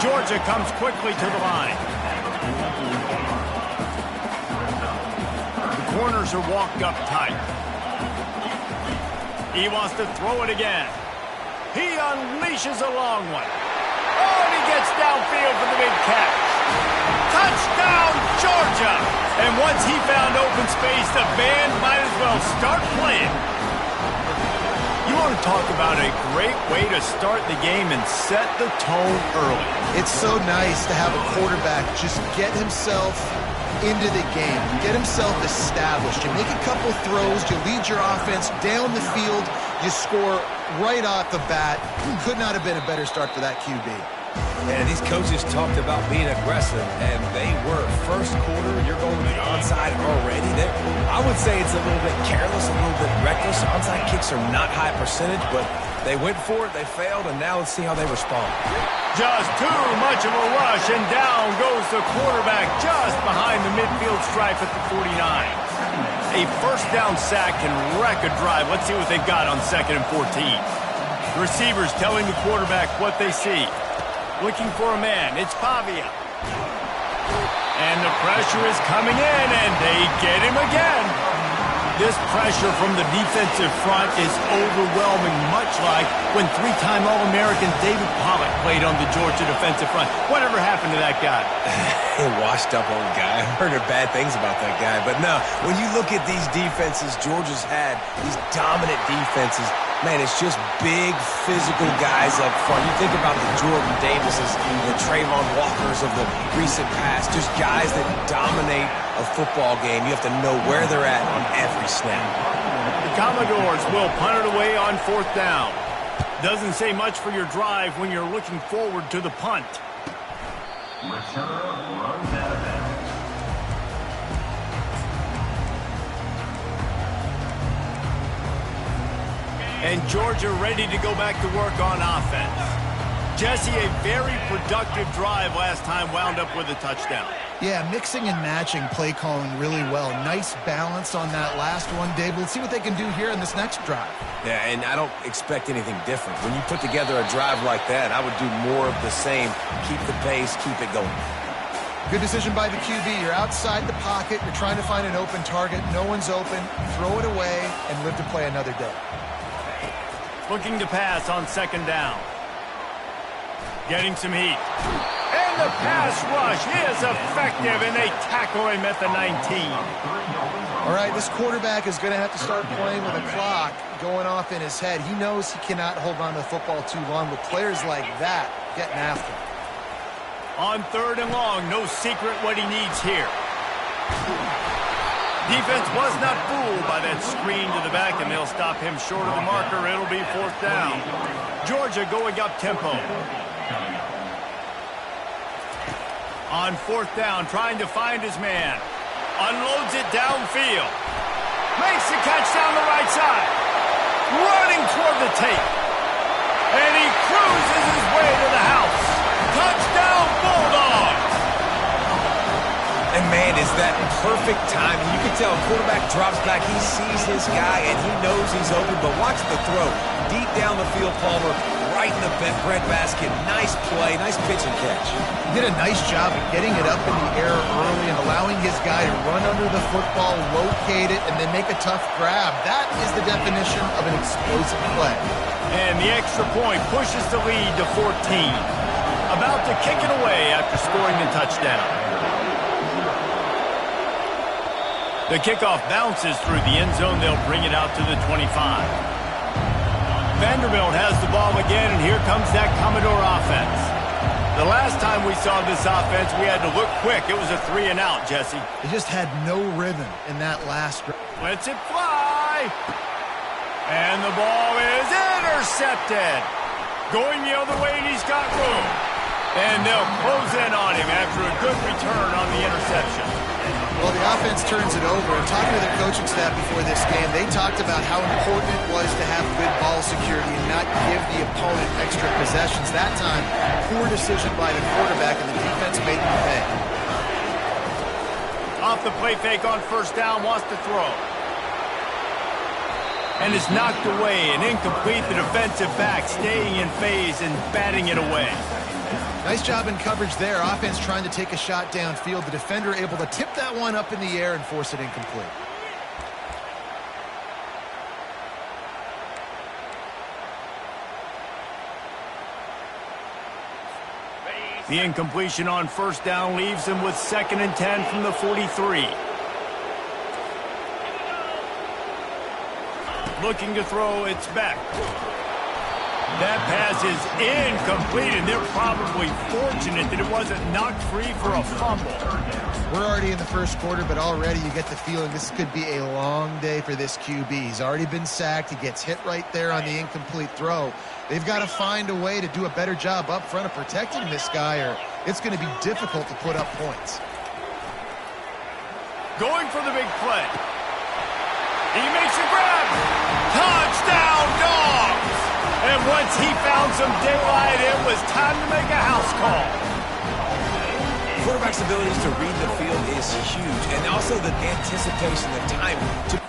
Georgia comes quickly to the line. The corners are walked up tight. He wants to throw it again. He unleashes a long one. Oh, and he gets downfield for the big catch. Touchdown, Georgia! And once he found open space, the band might as well start playing. You want to talk about a great way to start the game and set the tone early. It's so nice to have a quarterback just get himself into the game, get himself established. You make a couple throws, you lead your offense down the field, you score right off the bat. Could not have been a better start for that QB. And these coaches talked about being aggressive, and they were. First quarter, you're going to the onside already. I would say it's a little bit careless, a little bit reckless. Onside kicks are not high percentage, but they went for it, they failed, and now let's see how they respond. Just too much of a rush, and down goes the quarterback just behind the midfield stripe at the 49. A first down sack can wreck a drive. Let's see what they've got on 2nd and 14. The receivers telling the quarterback what they see. Looking for a man. It's Pavia. And the pressure is coming in, and they get him again. This pressure from the defensive front is overwhelming, much like when three-time All-American David Pollack played on the Georgia defensive front. Whatever happened to that guy? Washed up old guy. I've heard bad things about that guy. But no, when you look at these defenses Georgia's had, these dominant defenses, man, it's just big, physical guys up front. You think about the Jordan Davises, the Trayvon Walkers of the recent past, just guys that dominate a football game. You have to know where they're at on every snap. The Commodores will punt it away on 4th down. Doesn't say much for your drive when you're looking forward to the punt. Returner runs out of bounds. And Georgia ready to go back to work on offense. Jesse, a very productive drive last time, wound up with a touchdown. Yeah, mixing and matching play calling really well. Nice balance on that last one, Dave. Let's see what they can do here in this next drive. Yeah, and I don't expect anything different. When you put together a drive like that, I would do more of the same. Keep the pace, keep it going. Good decision by the QB. You're outside the pocket. You're trying to find an open target. No one's open. Throw it away and live to play another day. Looking to pass on second down. Getting some heat. And the pass rush is effective, and they tackle him at the 19. All right, this quarterback is going to have to start playing with a clock going off in his head. He knows he cannot hold on to the football too long with players like that getting after him. On third and long, no secret what he needs here. Defense was not fooled by that screen to the back, and they'll stop him short of the marker. It'll be fourth down. Georgia going up tempo. On fourth down, trying to find his man. Unloads it downfield. Makes the catch down the right side. Running toward the tape. And he cruises his way to the house. Touchdown, Bulldogs! And man, is that perfect timing. You can tell quarterback drops back. He sees his guy, and he knows he's open. But watch the throw. Deep down the field, Palmer, right in the breadbasket. Nice play, nice pitch and catch. He did a nice job of getting it up in the air early and allowing his guy to run under the football, locate it, and then make a tough grab. That is the definition of an explosive play. And the extra point pushes the lead to 14. About to kick it away after scoring the touchdown. The kickoff bounces through the end zone. They'll bring it out to the 25. Vanderbilt has the ball again, and here comes that Commodore offense. The last time we saw this offense, we had to look quick. It was a 3-and-out, Jesse. They just had no rhythm in that last drive. Lets it fly. And the ball is intercepted. Going the other way, and he's got room. And they'll close in on him after a good return on the interception. Well, the offense turns it over. And talking to their coaching staff before this game, they talked about how important it was to have good ball security and not give the opponent extra possessions. That time, poor decision by the quarterback, and the defense made them pay. Off the play fake on first down, wants to throw. And it's knocked away and incomplete. The defensive back staying in phase and batting it away. Nice job in coverage there. Offense trying to take a shot downfield. The defender able to tip that one up in the air and force it incomplete. The incompletion on first down leaves him with 2nd and 10 from the 43. Looking to throw, it's back. That pass is incomplete, and they're probably fortunate that it wasn't knocked free for a fumble. We're already in the first quarter, but already you get the feeling this could be a long day for this QB. He's already been sacked. He gets hit right there on the incomplete throw. They've got to find a way to do a better job up front of protecting this guy, or it's going to be difficult to put up points. Going for the big play. He makes a grab. Touchdown, Dogs! And once he found some daylight, it was time to make a house call. Quarterback's abilities to read the field is huge, and also the anticipation, the time to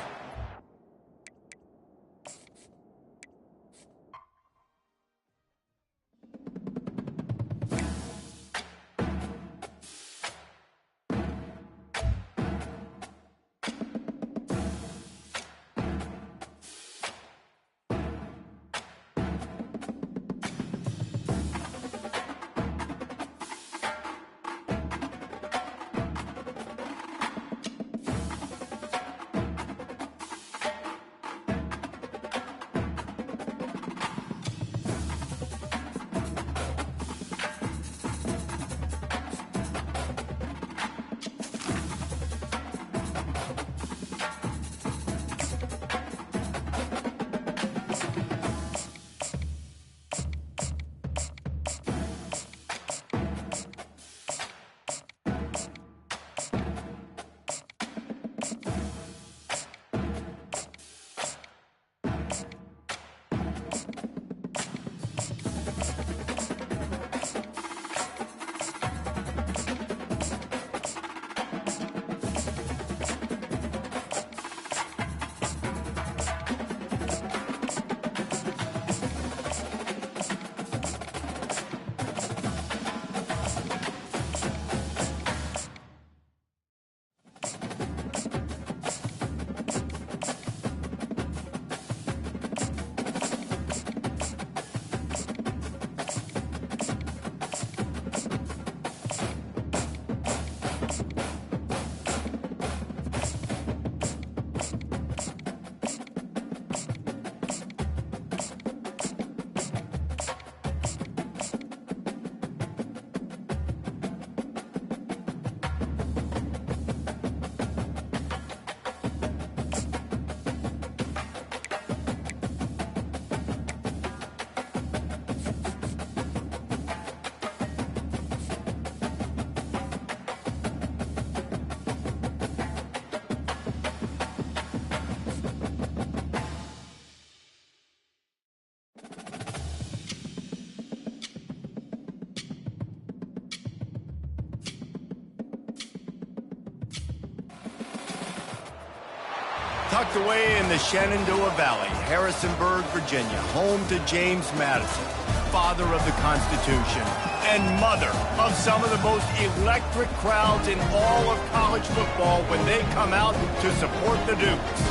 tucked away in the Shenandoah Valley, Harrisonburg, Virginia, home to James Madison, father of the Constitution, and mother of some of the most electric crowds in all of college football when they come out to support the Dukes.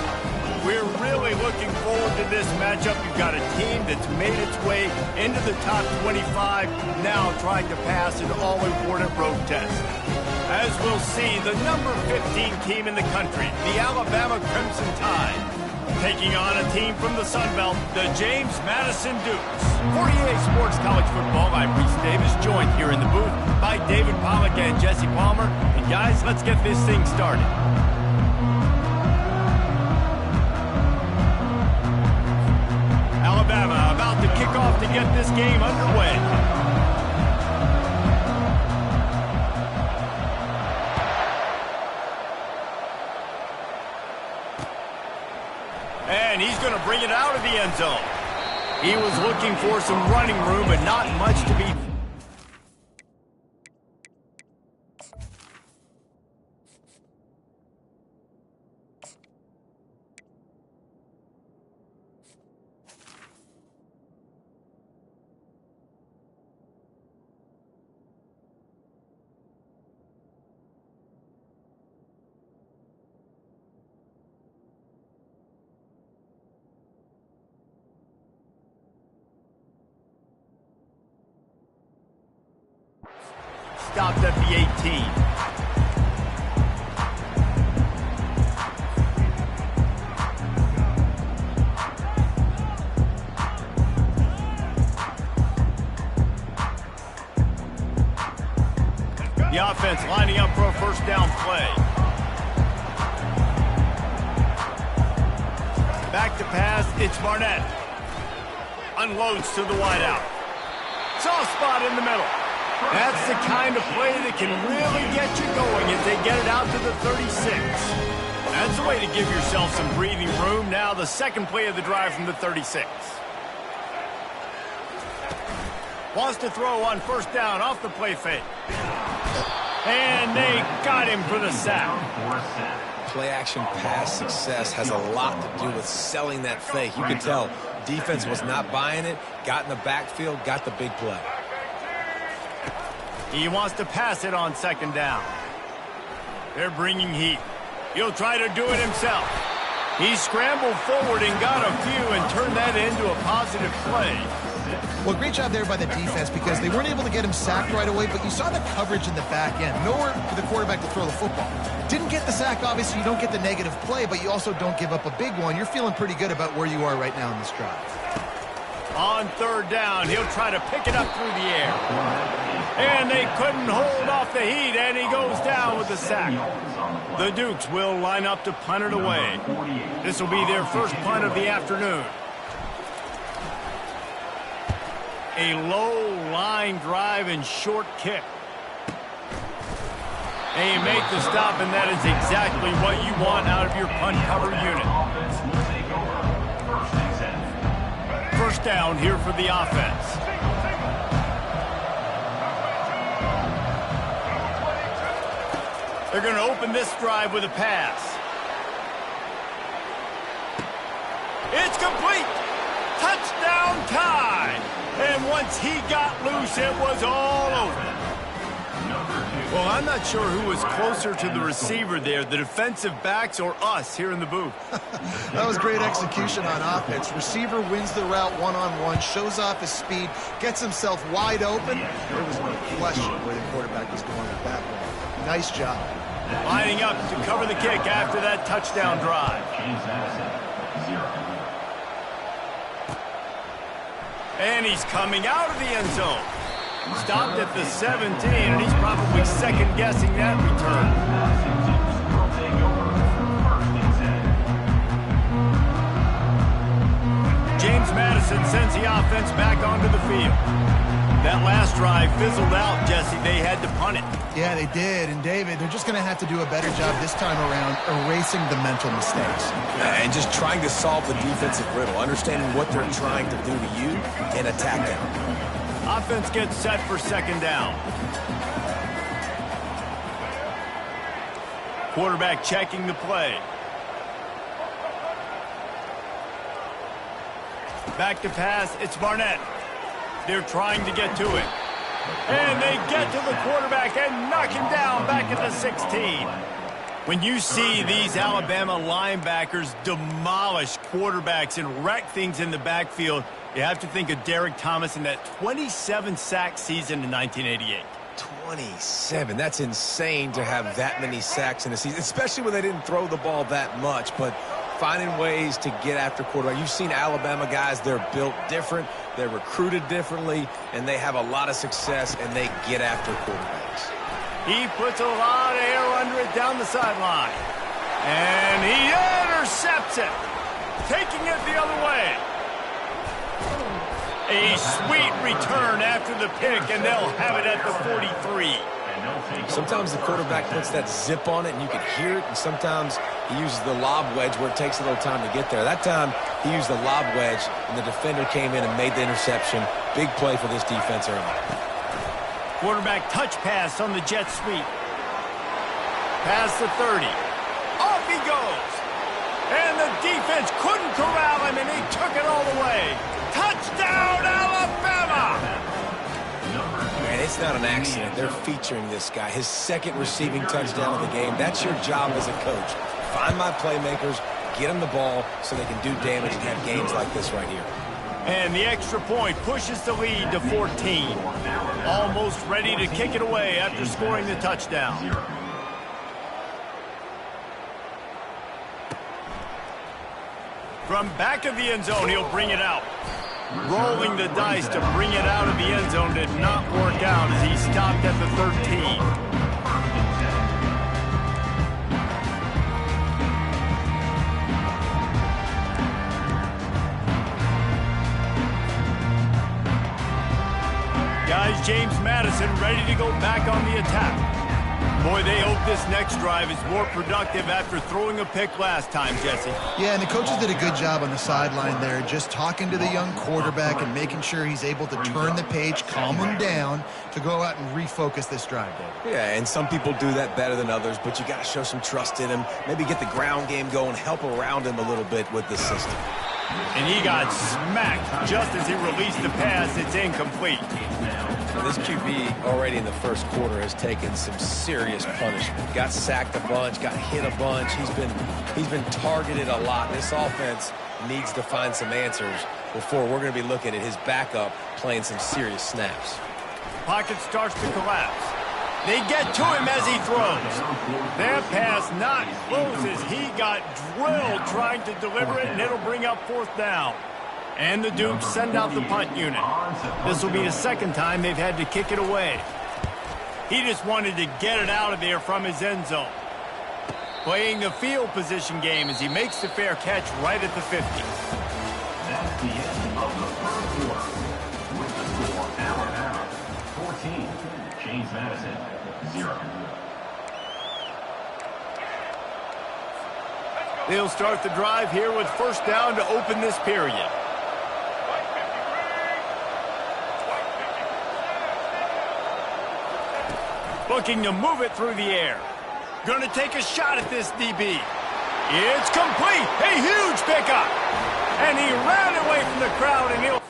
We're really looking forward to this matchup. You've got a team that's made its way into the top 25, now trying to pass an all-important road test. As we'll see, the number 15 team in the country, the Alabama Crimson Tide, taking on a team from the Sun Belt, the James Madison Dukes. 48 Sports College Football, I'm Reese Davis, joined here in the booth by David Pollack and Jesse Palmer. And guys, let's get this thing started. Alabama about to kick off to get this game underway. And he's going to bring it out of the end zone. He was looking for some running room, but not much to be. Stopped at the 18. The offense lining up for a first down play. Back to pass, it's Barnett. Unloads to the wideout. Soft spot in the middle. That's the kind of play that can really get you going as they get it out to the 36. That's a way to give yourself some breathing room. Now the second play of the drive from the 36. Wants to throw on first down off the play fake. And they got him for the sack. Play-action pass success has a lot to do with selling that fake. You can tell defense was not buying it, got in the backfield, got the big play. He wants to pass it on second down. They're bringing heat. He'll try to do it himself. He scrambled forward and got a few and turned that into a positive play. Well, great job there by the defense because they weren't able to get him sacked right away, but you saw the coverage in the back end. Nowhere for the quarterback to throw the football. Didn't get the sack, obviously. You don't get the negative play, but you also don't give up a big one. You're feeling pretty good about where you are right now in this drive. On third down, he'll try to pick it up through the air. And they couldn't hold off the heat, and he goes down with the sack. The Dukes will line up to punt it away. This will be their first punt of the afternoon. A low line drive and short kick. And you make the stop, and that is exactly what you want out of your punt cover unit. First down here for the offense. They're going to open this drive with a pass. It's complete. Touchdown Tide. And once he got loose, it was all over. Well, I'm not sure who was closer to the receiver there, the defensive backs or us here in the booth. That was great execution on offense. Receiver wins the route one-on-one, shows off his speed, gets himself wide open. There was no question where the quarterback was going with that one. Nice job. Lining up to cover the kick after that touchdown drive. And he's coming out of the end zone. Stopped at the 17, and he's probably second-guessing that return. James Madison sends the offense back onto the field. That last drive fizzled out, Jesse. They had to punt it. Yeah, they did. And, David, they're just going to have to do a better job this time around erasing the mental mistakes. And just trying to solve the defensive riddle, understanding what they're trying to do to you and attack them. Offense gets set for second down. Quarterback checking the play. Back to pass, it's Barnett. They're trying to get to it. And they get to the quarterback and knock him down back at the 16. When you see these Alabama linebackers demolish quarterbacks and wreck things in the backfield, you have to think of Derek Thomas in that 27-sack season in 1988. 27. That's insane to have that many sacks in a season, especially when they didn't throw the ball that much. But finding ways to get after quarterback. You've seen Alabama guys, they're built different, they're recruited differently, and they have a lot of success, and they get after quarterbacks. He puts a lot of air under it down the sideline. And he intercepts it, taking it the other way. A sweet return after the pick, and they'll have it at the 43. Sometimes the quarterback puts that zip on it, and you can hear it, and sometimes he uses the lob wedge where it takes a little time to get there. That time, he used the lob wedge, and the defender came in and made the interception. Big play for this defense early. Quarterback touch pass on the jet sweep. Past the 30. Off he goes. And the defense couldn't corral him, and he took it all the way. Touchdown, Alabama! Man, it's not an accident. They're featuring this guy. His second receiving touchdown of the game. That's your job as a coach. Find my playmakers, get them the ball so they can do damage and have games like this right here. And the extra point pushes the lead to 14. Almost ready to kick it away after scoring the touchdown. From back of the end zone, he'll bring it out. Rolling the dice to bring it out of the end zone did not work out as he stopped at the 13. Guys, James Madison ready to go back on the attack. Boy, they hope this next drive is more productive after throwing a pick last time, Jesse. Yeah, and the coaches did a good job on the sideline there, just talking to the young quarterback and making sure he's able to turn the page, calm him down to go out and refocus this drive, David. Yeah, and some people do that better than others, but you got to show some trust in him. Maybe get the ground game going, help around him a little bit with this system. And he got smacked just as he released the pass. It's incomplete. This QB already in the first quarter has taken some serious punishment. Got sacked a bunch, got hit a bunch. He's been targeted a lot. This offense needs to find some answers before we're going to be looking at his backup playing some serious snaps. Pocket starts to collapse. They get to him as he throws. Their pass not close as he got drilled trying to deliver it, and it'll bring up fourth down. And the Dukes send out the punt unit. This will be the second time they've had to kick it away. He just wanted to get it out of there from his end zone. Playing the field position game as he makes the fair catch right at the 50. That's the end of the first quarter. With the score, Alabama 14, James Madison 0. They'll start the drive here with first down to open this period. Looking to move it through the air. Going to take a shot at this DB. It's complete. A huge pickup. And he ran away from the crowd, and he'll...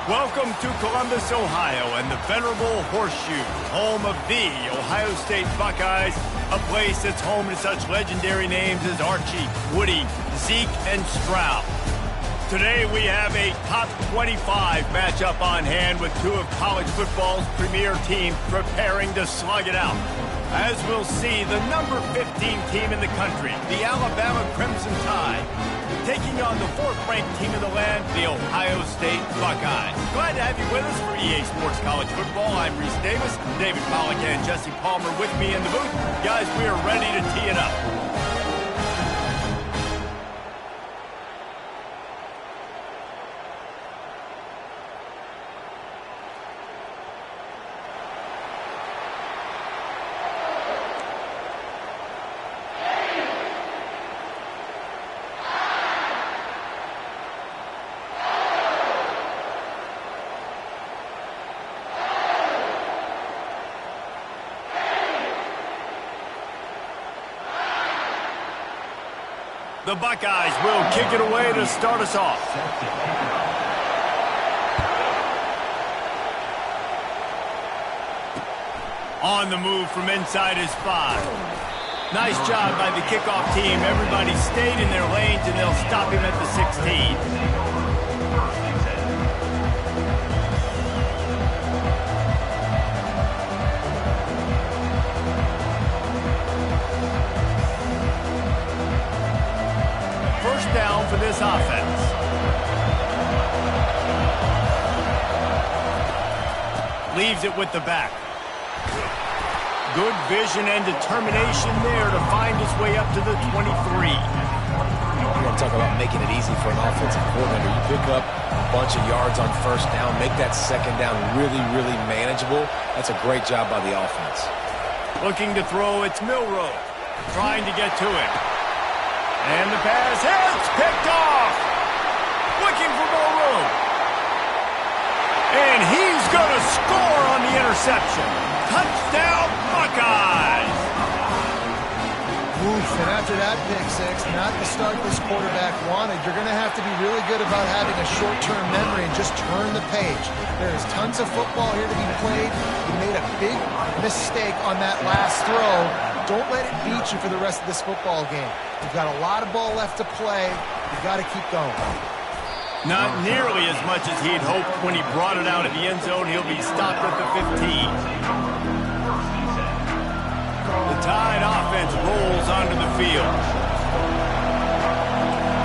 Welcome to Columbus, Ohio, and the venerable Horseshoe, home of the Ohio State Buckeyes, a place that's home to such legendary names as Archie, Woody, Zeke, and Stroud. Today we have a top 25 matchup on hand with two of college football's premier teams preparing to slug it out. As we'll see, the number 15 team in the country, the Alabama Crimson Tide, taking on the fourth-ranked team in the land, the Ohio State Buckeyes. Glad to have you with us for EA Sports College Football. I'm Reese Davis, David Pollack and Jesse Palmer with me in the booth. Guys, we are ready to tee it up. The Buckeyes will kick it away to start us off. On the move from inside his 5. Nice job by the kickoff team. Everybody stayed in their lanes, and they'll stop him at the 16. Down for this offense. Leaves it with the back. Good vision and determination there to find his way up to the 23. You want to talk about making it easy for an offensive coordinator. You pick up a bunch of yards on first down, make that second down really, really manageable. That's a great job by the offense. Looking to throw, it's Milroe. Trying to get to him. And the pass is picked off. Looking for more room. And he's going to score on the interception. Touchdown, Buckeyes. Oof, and after that pick six, not the start this quarterback wanted. You're going to have to be really good about having a short-term memory and just turn the page. There is tons of football here to be played. You made a big mistake on that last throw. Don't let it beat you for the rest of this football game. You've got a lot of ball left to play. You've got to keep going. Not nearly as much as he'd hoped when he brought it out of the end zone. He'll be stopped at the 15. The Tide offense rolls onto the field.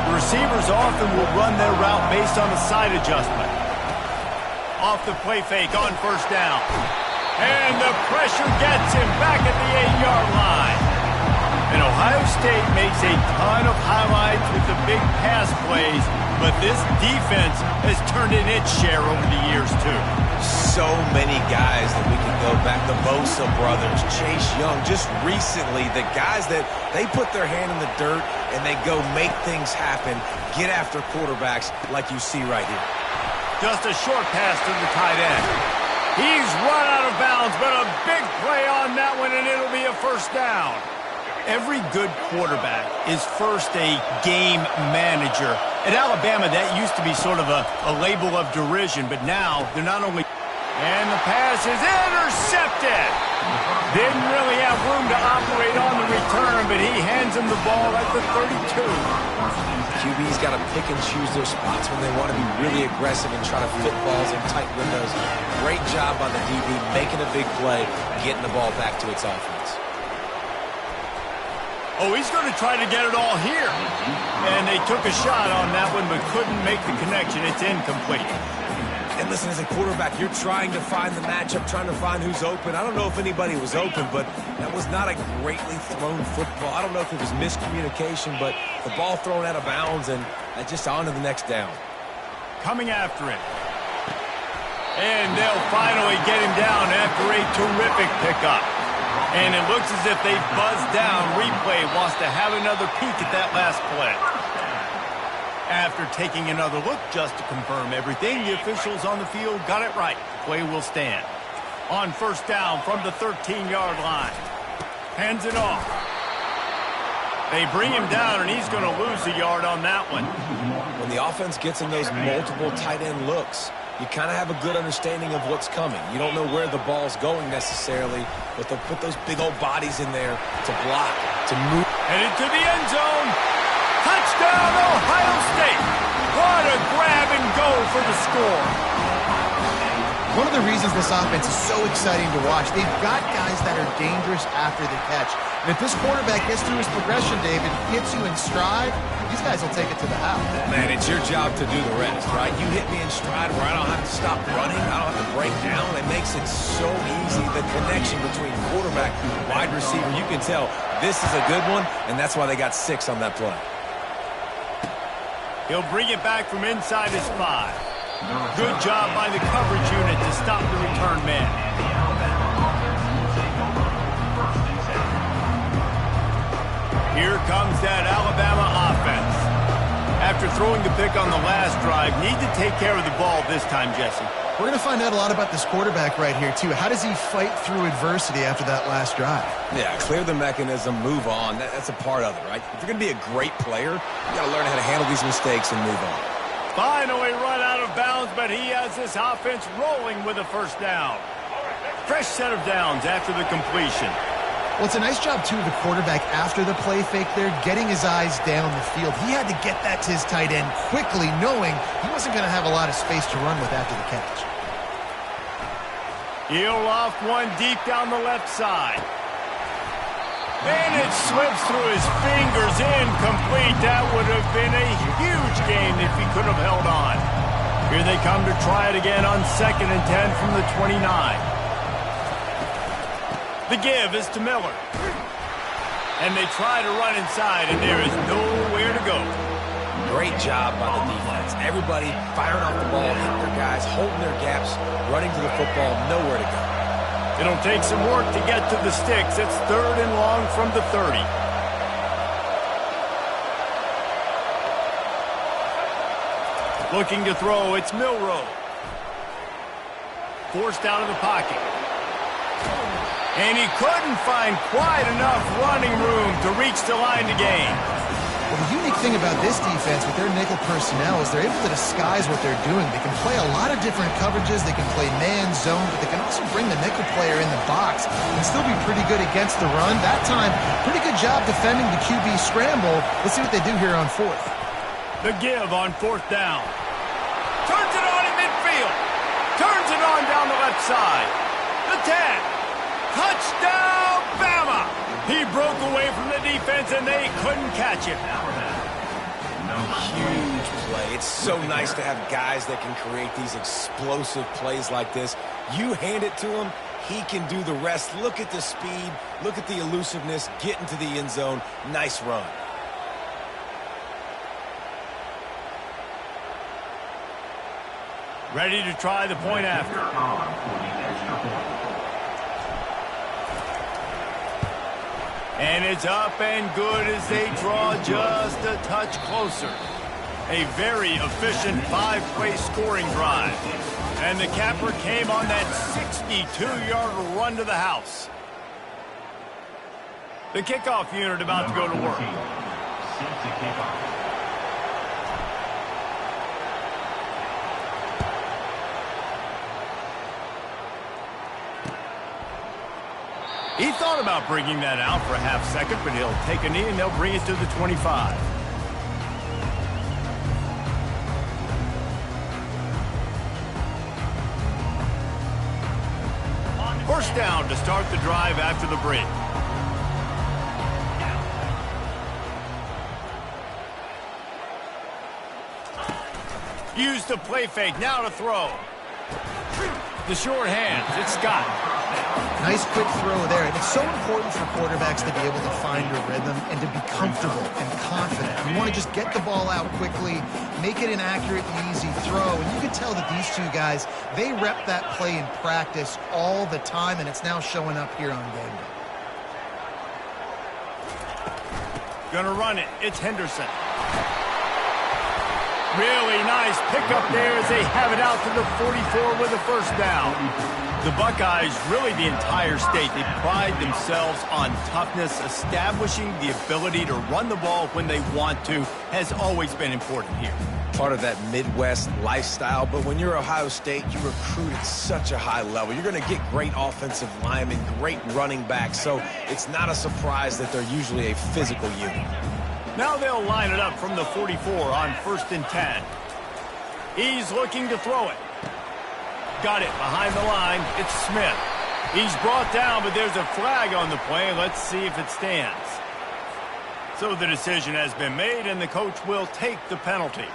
The receivers often will run their route based on a side adjustment. Off the play fake on first down. And the pressure gets him back at the 8-yard line. And Ohio State makes a ton of highlights with the big pass plays, but this defense has turned in its share over the years, too. So many guys that we can go back. The Bosa brothers, Chase Young. Just recently, the guys that they put their hand in the dirt and they go make things happen, get after quarterbacks like you see right here. Just a short pass to the tight end. He's run out of bounds, but a big play on that one, and it'll be a first down. Every good quarterback is first a game manager. At Alabama, that used to be sort of a label of derision, but now they're not only... And the pass is intercepted. Didn't really have room to operate on the return, but he hands him the ball at the 32. QB's got to pick and choose their spots when they want to be really aggressive and try to fit balls in tight windows. Great job on the DB, making a big play, getting the ball back to its offense. Oh, he's going to try to get it all here. And they took a shot on that one, but couldn't make the connection. It's incomplete. And listen, as a quarterback, you're trying to find the matchup, trying to find who's open. I don't know if anybody was open, but that was not a greatly thrown football. I don't know if it was miscommunication, but the ball thrown out of bounds and just on to the next down. Coming after it. And they'll finally get him down after a terrific pickup. And it looks as if they've buzzed down. Replay wants to have another peek at that last play. After taking another look just to confirm everything, the officials on the field got it right. The play will stand. On first down from the 13-yard line. Hands it off. They bring him down, and he's going to lose a yard on that one. When the offense gets in those multiple tight end looks, you kind of have a good understanding of what's coming. You don't know where the ball's going necessarily, but they'll put those big old bodies in there to block, to move. Headed to the end zone. Touchdown, Ohio State. What a grab and go for the score. One of the reasons this offense is so exciting to watch, they've got guys that are dangerous after the catch. And if this quarterback gets through his progression, David, hits you in stride, these guys will take it to the house. Man, it's your job to do the rest, right? You hit me in stride where I don't have to stop running, I don't have to break down. It makes it so easy, the connection between quarterback and wide receiver. You can tell this is a good one, and that's why they got 6 on that play. He'll bring it back from inside his 5. Good job by the coverage unit to stop the return man. Here comes that Alabama offense. After throwing the pick on the last drive, need to take care of the ball this time, Jesse. We're going to find out a lot about this quarterback right here, too. How does he fight through adversity after that last drive? Yeah, clear the mechanism, move on. That's a part of it, right? If you're going to be a great player, you got to learn how to handle these mistakes and move on. Finally run out of bounds, but he has this offense rolling with a first down. Fresh set of downs after the completion. Well, it's a nice job, too, of the quarterback after the play fake there, getting his eyes down the field. He had to get that to his tight end quickly, knowing he wasn't going to have a lot of space to run with after the catch. He'll loft one deep down the left side. And it slips through his fingers, incomplete. That would have been a huge gain if he could have held on. Here they come to try it again on 2nd and 10 from the 29. The give is to Miller. And they try to run inside, and there is nowhere to go. Great job by the defense. Everybody firing off the ball, hitting their guys, holding their gaps, running to the football, nowhere to go. It'll take some work to get to the sticks. It's 3rd and long from the 30. Looking to throw, it's Milroe. Forced out of the pocket. And he couldn't find quite enough running room to reach the line to gain. Well, the unique thing about this defense with their nickel personnel is they're able to disguise what they're doing. They can play a lot of different coverages. They can play man, zone, but they can also bring the nickel player in the box and still be pretty good against the run. That time, pretty good job defending the QB scramble. Let's see what they do here on 4th. The give on 4th down. Turns it on in midfield. Turns it on down the left side. The 10. Touchdown, Bama! He broke away from the defense, and they couldn't catch him. Huge play. It's so nice to have guys that can create these explosive plays like this. You hand it to him, he can do the rest. Look at the speed. Look at the elusiveness. Get into the end zone. Nice run. Ready to try the point after. And it's up and good as they draw just a touch closer. A very efficient 5-play scoring drive. And the capper came on that 62-yard run to the house. The kickoff unit about to go to work. He thought about bringing that out for a half second, but he'll take a knee and they'll bring it to the 25. First down to start the drive after the break. Use the play fake, now to throw. The short hands, it's Scott. Nice quick throw there. And it's so important for quarterbacks to be able to find a rhythm and to be comfortable and confident. You want to just get the ball out quickly, make it an accurate and easy throw. And you can tell that these two guys, they rep that play in practice all the time, and it's now showing up here on game day. Gonna run it. It's Henderson. Really nice pickup there as they have it out to the 44 with a first down. The Buckeyes, really the entire state, they pride themselves on toughness. Establishing the ability to run the ball when they want to has always been important here. part of that Midwest lifestyle. But when you're Ohio State, you recruit at such a high level. You're going to get great offensive linemen, great running backs. So it's not a surprise that they're usually a physical unit. Now they'll line it up from the 44 on 1st and 10. He's looking to throw it. Got it behind the line. It's Smith. He's brought down, but there's a flag on the play. Let's see if it stands. So the decision has been made, and the coach will take the penalty.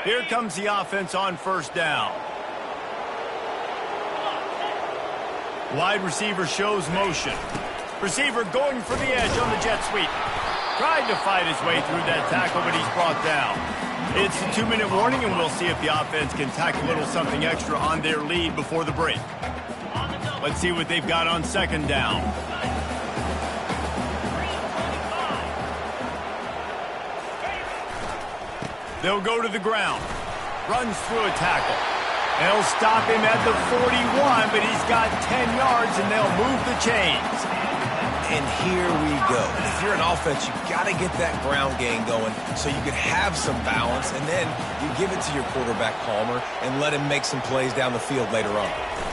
Here comes the offense on 1st down. Wide receiver shows motion. Receiver going for the edge on the jet sweep. Tried to fight his way through that tackle, but he's brought down. It's a 2-minute warning, and we'll see if the offense can tack a little something extra on their lead before the break. Let's see what they've got on 2nd down. They'll go to the ground. Runs through a tackle. They'll stop him at the 41, but he's got 10 yards, and they'll move the chains. And here we go. If you're an offense, you've got to get that ground game going so you can have some balance, and then you give it to your quarterback, Palmer, and let him make some plays down the field later on.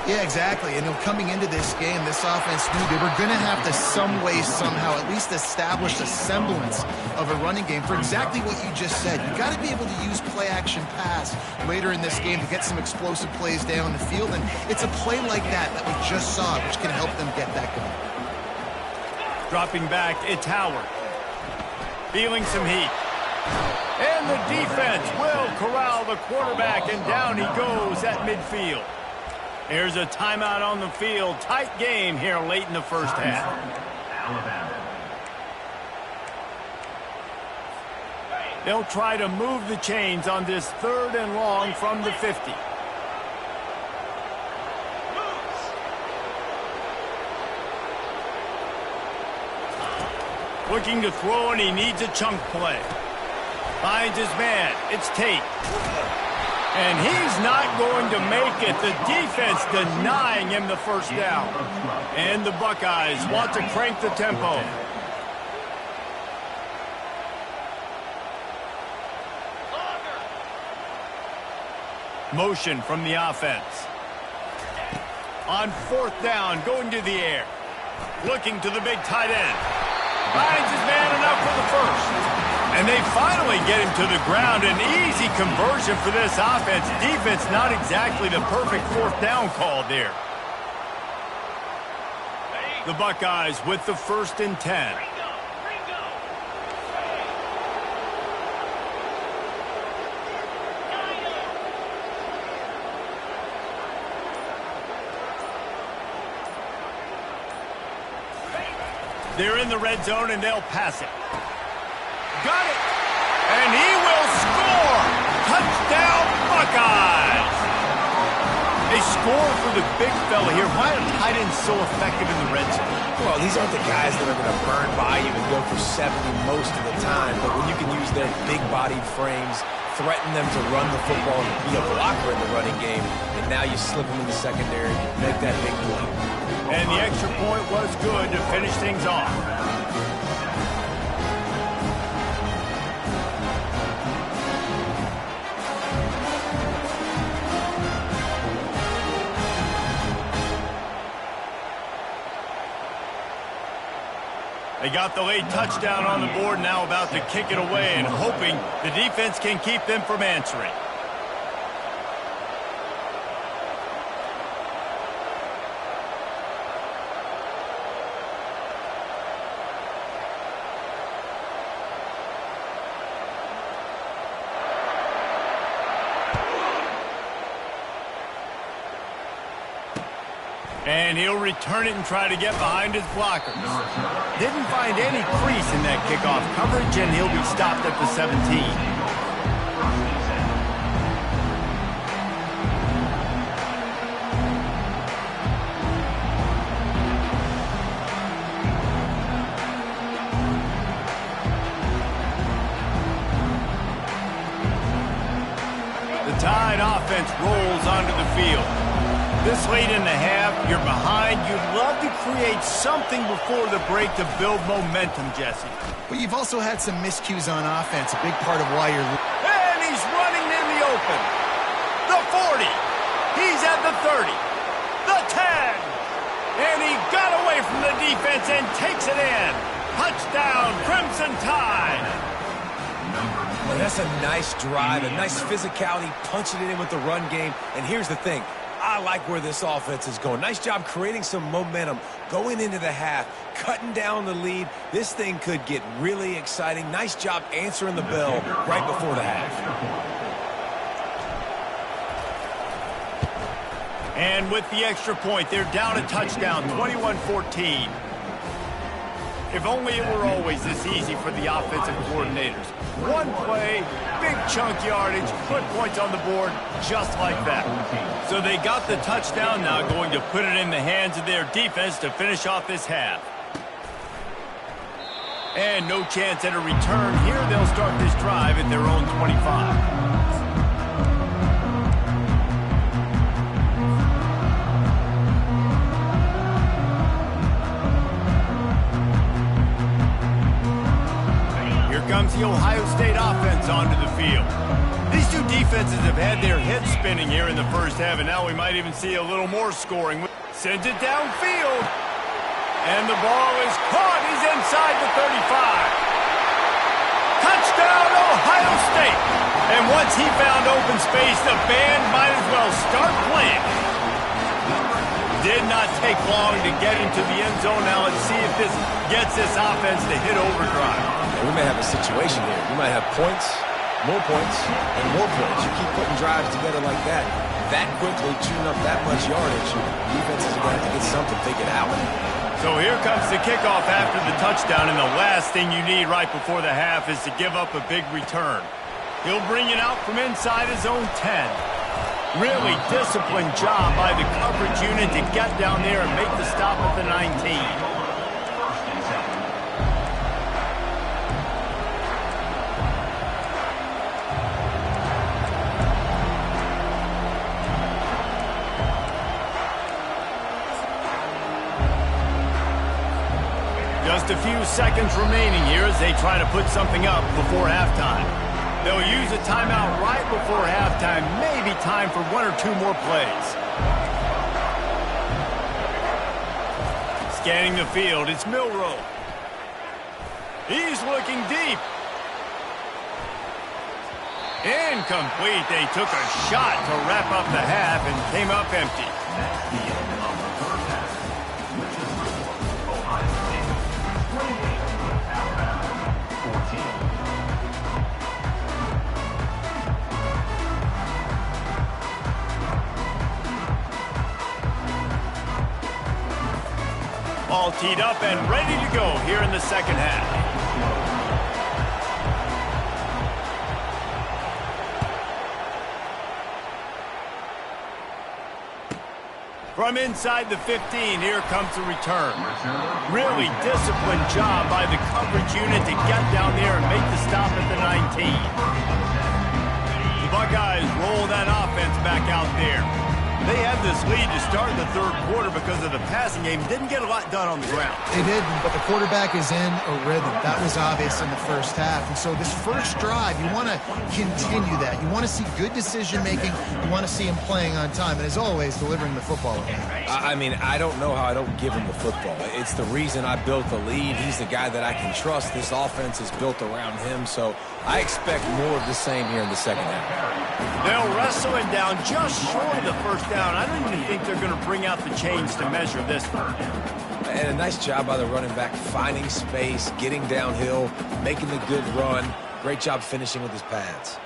Yeah, exactly. And coming into this game, this offense knew they were going to have to some way, somehow, at least establish a semblance of a running game for exactly what you just said. You got to be able to use play-action pass later in this game to get some explosive plays down the field. And it's a play like that that we just saw, which can help them get that going. Dropping back, it's Howard. Feeling some heat. And the defense will corral the quarterback, and down he goes at midfield. There's a timeout on the field. Tight game here late in the 1st half. Alabama. They'll try to move the chains on this 3rd and long from the 50. Looking to throw, and he needs a chunk play. Finds his man. It's Tate. And he's not going to make it. The defense denying him the 1st down. And the Buckeyes want to crank the tempo. Motion from the offense. On 4th down, going to the air. Looking to the big tight end. Finds his man enough for the 1st. And they finally get him to the ground. An easy conversion for this offense. Defense not exactly the perfect 4th down call there. The Buckeyes with the 1st and 10. They're in the red zone, and they'll pass it. Got it! And he will score! Touchdown, Buckeyes! They score for the big fella here. Why are tight ends so effective in the red zone? Well, these aren't the guys that are going to burn by you and go for 70 most of the time, but when you can use their big-bodied frames, threaten them to run the football and be a blocker in the running game, and now you slip them in the secondary, make that big play. And the extra point was good to finish things off. They got the late touchdown on the board, now about to kick it away and hoping the defense can keep them from answering. And he'll return it and try to get behind his blockers. Didn't find any crease in that kickoff coverage, and he'll be stopped at the 17. The Tide offense rolls onto the field. This late in the half, you're behind. You'd love to create something before the break to build momentum, Jesse. But you've also had some miscues on offense, a big part of why you're... And he's running in the open. The 40. He's at the 30. The 10. And he got away from the defense and takes it in. Touchdown, Crimson Tide. Well, that's a nice drive, a nice physicality, punching it in with the run game. And here's the thing. I like where this offense is going. Nice job creating some momentum, going into the half, cutting down the lead. This thing could get really exciting. Nice job answering the bell right before the half. And with the extra point, they're down a touchdown, 21-14. If only it were always this easy for the offensive coordinators. One play, big chunk yardage, put points on the board just like that. So they got the touchdown, now going to put it in the hands of their defense to finish off this half. And no chance at a return here. They'll start this drive at their own 25. Comes the Ohio State offense onto the field. These two defenses have had their heads spinning here in the first half, and now we might even see a little more scoring. Sends it downfield, and the ball is caught. He's inside the 35. Touchdown, Ohio State. And once he found open space, the band might as well start playing. Did not take long to get into the end zone. Now let's see if this gets this offense to hit overdrive. We may have a situation here. You might have points, and more points. You keep putting drives together like that quickly, chewing up that much yardage, defenses are going to have to get something figured out. So here comes the kickoff after the touchdown, and the last thing you need right before the half is to give up a big return. He'll bring it out from inside his own 10. Really disciplined job by the coverage unit to get down there and make the stop at the 19. Just a few seconds remaining here as they try to put something up before halftime. They'll use a timeout right before halftime, maybe time for one or two more plays. Scanning the field, it's Milroe. He's looking deep. Incomplete. They took a shot to wrap up the half and came up empty. That's the end of the first half. With the score, Ohio State 28, Alabama 14. All teed up and ready to go here in the second half. From inside the 15, here comes the return. Really disciplined job by the coverage unit to get down there and make the stop at the 19. The Buckeyes roll that offense back out there. They had this lead to start the third quarter because of the passing game. Didn't get a lot done on the ground. They did, but the quarterback is in a rhythm. That was obvious in the first half. And so this first drive, you want to continue that. You want to see good decision-making. You want to see him playing on time. And as always, delivering the football. I mean, I don't know how I don't give him the football. It's the reason I built the lead. He's the guy that I can trust. This offense is built around him. So I expect more of the same here in the second half. They'll wrestle him down just short of the first down. I don't even think they're going to bring out the chains to measure this one. And a nice job by the running back, finding space, getting downhill, making the good run. Great job finishing with his pads.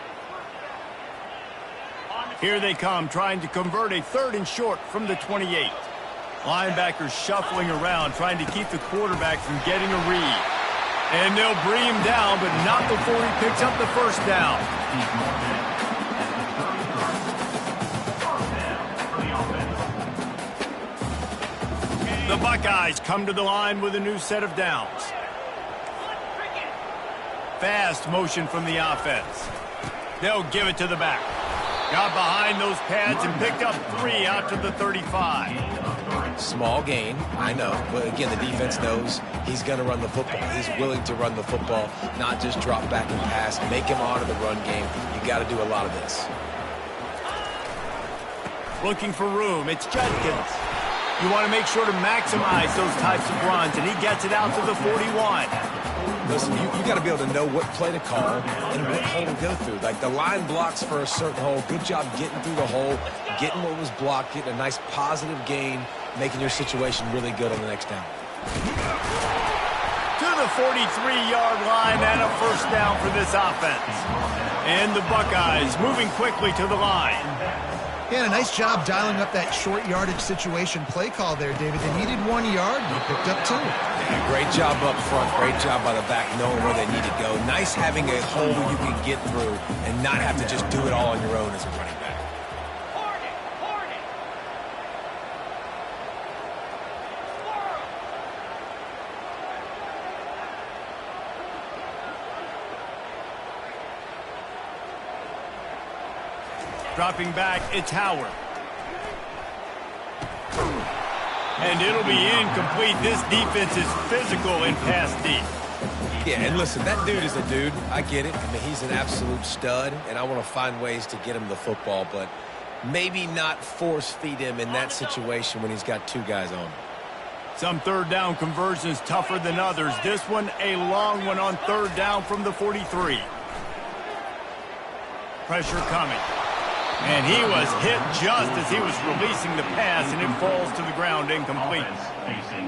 Here they come, trying to convert a third and short from the 28. Linebackers shuffling around, trying to keep the quarterback from getting a read. And they'll bring him down, but not before he picks up the first down. The Buckeyes come to the line with a new set of downs. Fast motion from the offense. They'll give it to the back. Got behind those pads and picked up 3 out to the 35. Small gain, I know. But again, the defense knows he's going to run the football. He's willing to run the football, not just drop back and pass. Make him honor the run game. You got to do a lot of this. Looking for room. It's Judkins. You want to make sure to maximize those types of runs, and he gets it out to the 41. Listen, you got to be able to know what play to call and what hole to go through. Like the line blocks for a certain hole. Good job getting through the hole, getting what was blocked, getting a nice positive gain, making your situation really good on the next down. To the 43-yard line and a first down for this offense. And the Buckeyes moving quickly to the line. Yeah, a nice job dialing up that short yardage situation play call there, David. They needed 1 yard, and they picked up 2. Yeah, great job up front. Great job by the back knowing where they need to go. Nice having a hole you can get through and not have to just do it all on your own as a running back. Dropping back, it's Howard. And it'll be incomplete. This defense is physical in pass deep. Yeah, and listen, that dude is a dude. I get it. I mean, he's an absolute stud, and I want to find ways to get him the football, but maybe not force feed him in that situation when he's got 2 guys on him. Some third down conversions tougher than others. This one, a long one on third down from the 43. Pressure coming. And he was hit just as he was releasing the pass, and it falls to the ground incomplete.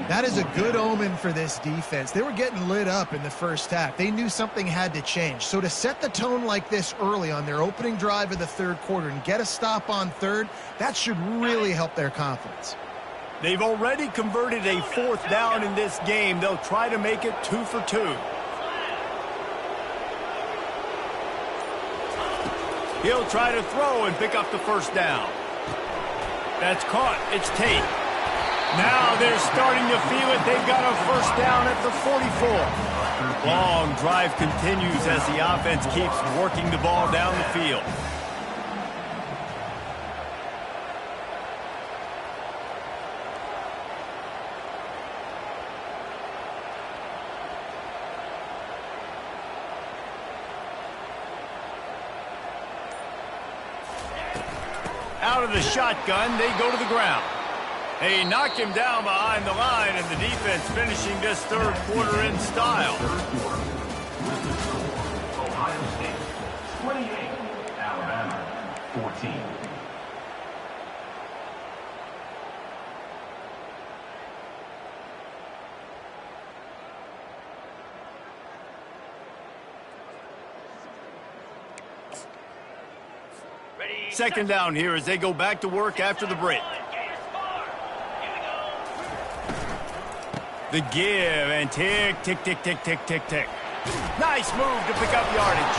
That is a good omen for this defense. They were getting lit up in the first half. They knew something had to change. So to set the tone like this early on their opening drive of the third quarter and get a stop on third, that should really help their confidence. They've already converted a 4th down in this game. They'll try to make it 2 for 2. He'll try to throw and pick up the first down. That's caught. It's Tate. Now they're starting to feel it. They've got a first down at the 44. Long drive continues as the offense keeps working the ball down the field. Out of the shotgun, they go to the ground. They knock him down behind the line, and the defense finishing this third quarter in style. Ohio State 28, Alabama 14. Second down here as they go back to work after the break. The give and tick, tick, tick, tick, tick, tick, tick. Nice move to pick up yardage.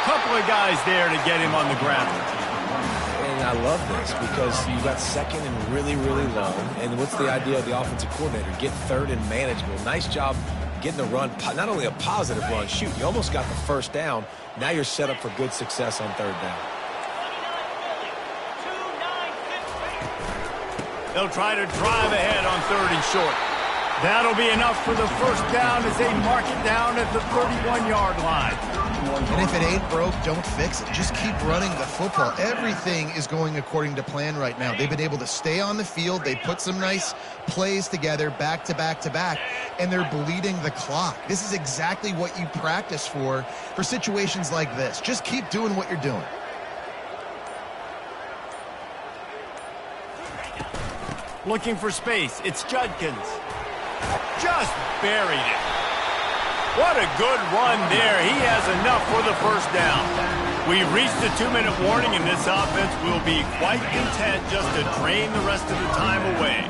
Couple of guys there to get him on the ground. And I love this because you got second and really, really long. And what's the idea of the offensive coordinator? Get third and manageable. Nice job getting the run, not only a positive run, shoot, you almost got the first down. Now you're set up for good success on third down. They'll try to drive ahead on 3rd and short. That'll be enough for the first down as they mark it down at the 31-yard line. And if it ain't broke, don't fix it. Just keep running the football. Everything is going according to plan right now. They've been able to stay on the field. They put some nice plays together back to back to back, and they're bleeding the clock. This is exactly what you practice for situations like this. Just keep doing what you're doing. Looking for space. It's Judkins. Just buried it. What a good run there. He has enough for the first down. We've reached the 2-minute warning, and this offense will be quite content just to drain the rest of the time away.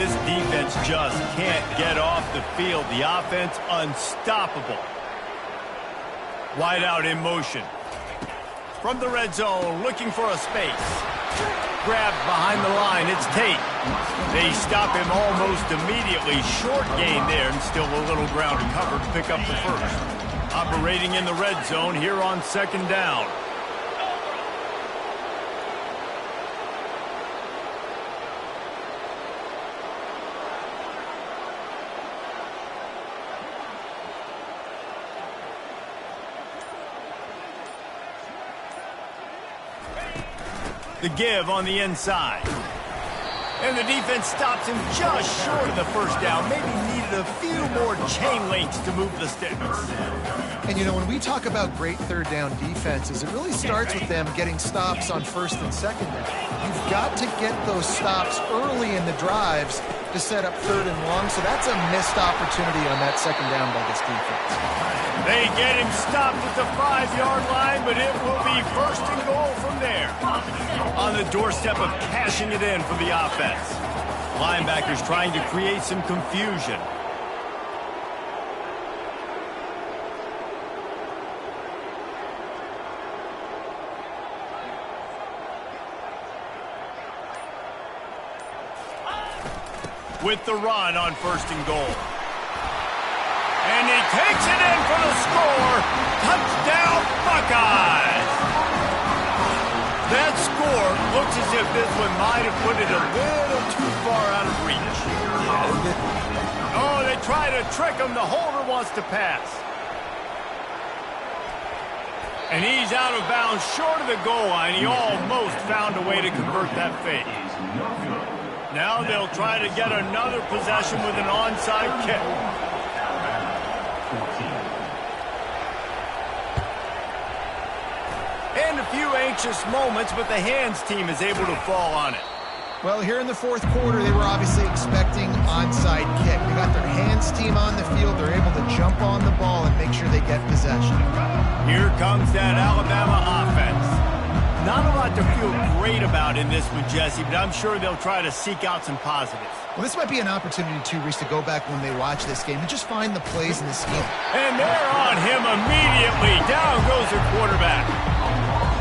This defense just can't get off the field. The offense unstoppable. Wide out in motion. From the red zone, looking for a space. Grabbed behind the line, it's Tate. They stop him almost immediately. Short gain there, and still a little ground to cover to pick up the first. Operating in the red zone here on 2nd down. The give on the inside. And the defense stops him just short of the first down. Maybe needed a few more chain links to move the sticks. And, you know, when we talk about great third down defenses, it really starts with them getting stops on first and second down. You've got to get those stops early in the drives to set up third and long, so that's a missed opportunity on that second down by this defense. They get him stopped at the 5-yard line, but it will be first and goal from there. On the doorstep of cashing it in for the offense. Linebackers trying to create some confusion. With the run on first and goal. And he takes it in for the score. Touchdown, Buckeyes! That score looks as if this one might have put it a little too far out of reach. Oh, they try to trick him. The holder wants to pass. And he's out of bounds short of the goal line. He almost found a way to convert that fake. Now they'll try to get another possession with an onside kick. And a few anxious moments, but the hands team is able to fall on it. Well, here in the fourth quarter, they were obviously expecting onside kick. They got their hands team on the field. They're able to jump on the ball and make sure they get possession. Here comes that Alabama offense. Not a lot to feel great about in this one, Jesse, but I'm sure they'll try to seek out some positives. Well, this might be an opportunity, too, Reese, to go back when they watch this game and just find the plays in the scheme. And they're on him immediately. Down goes their quarterback.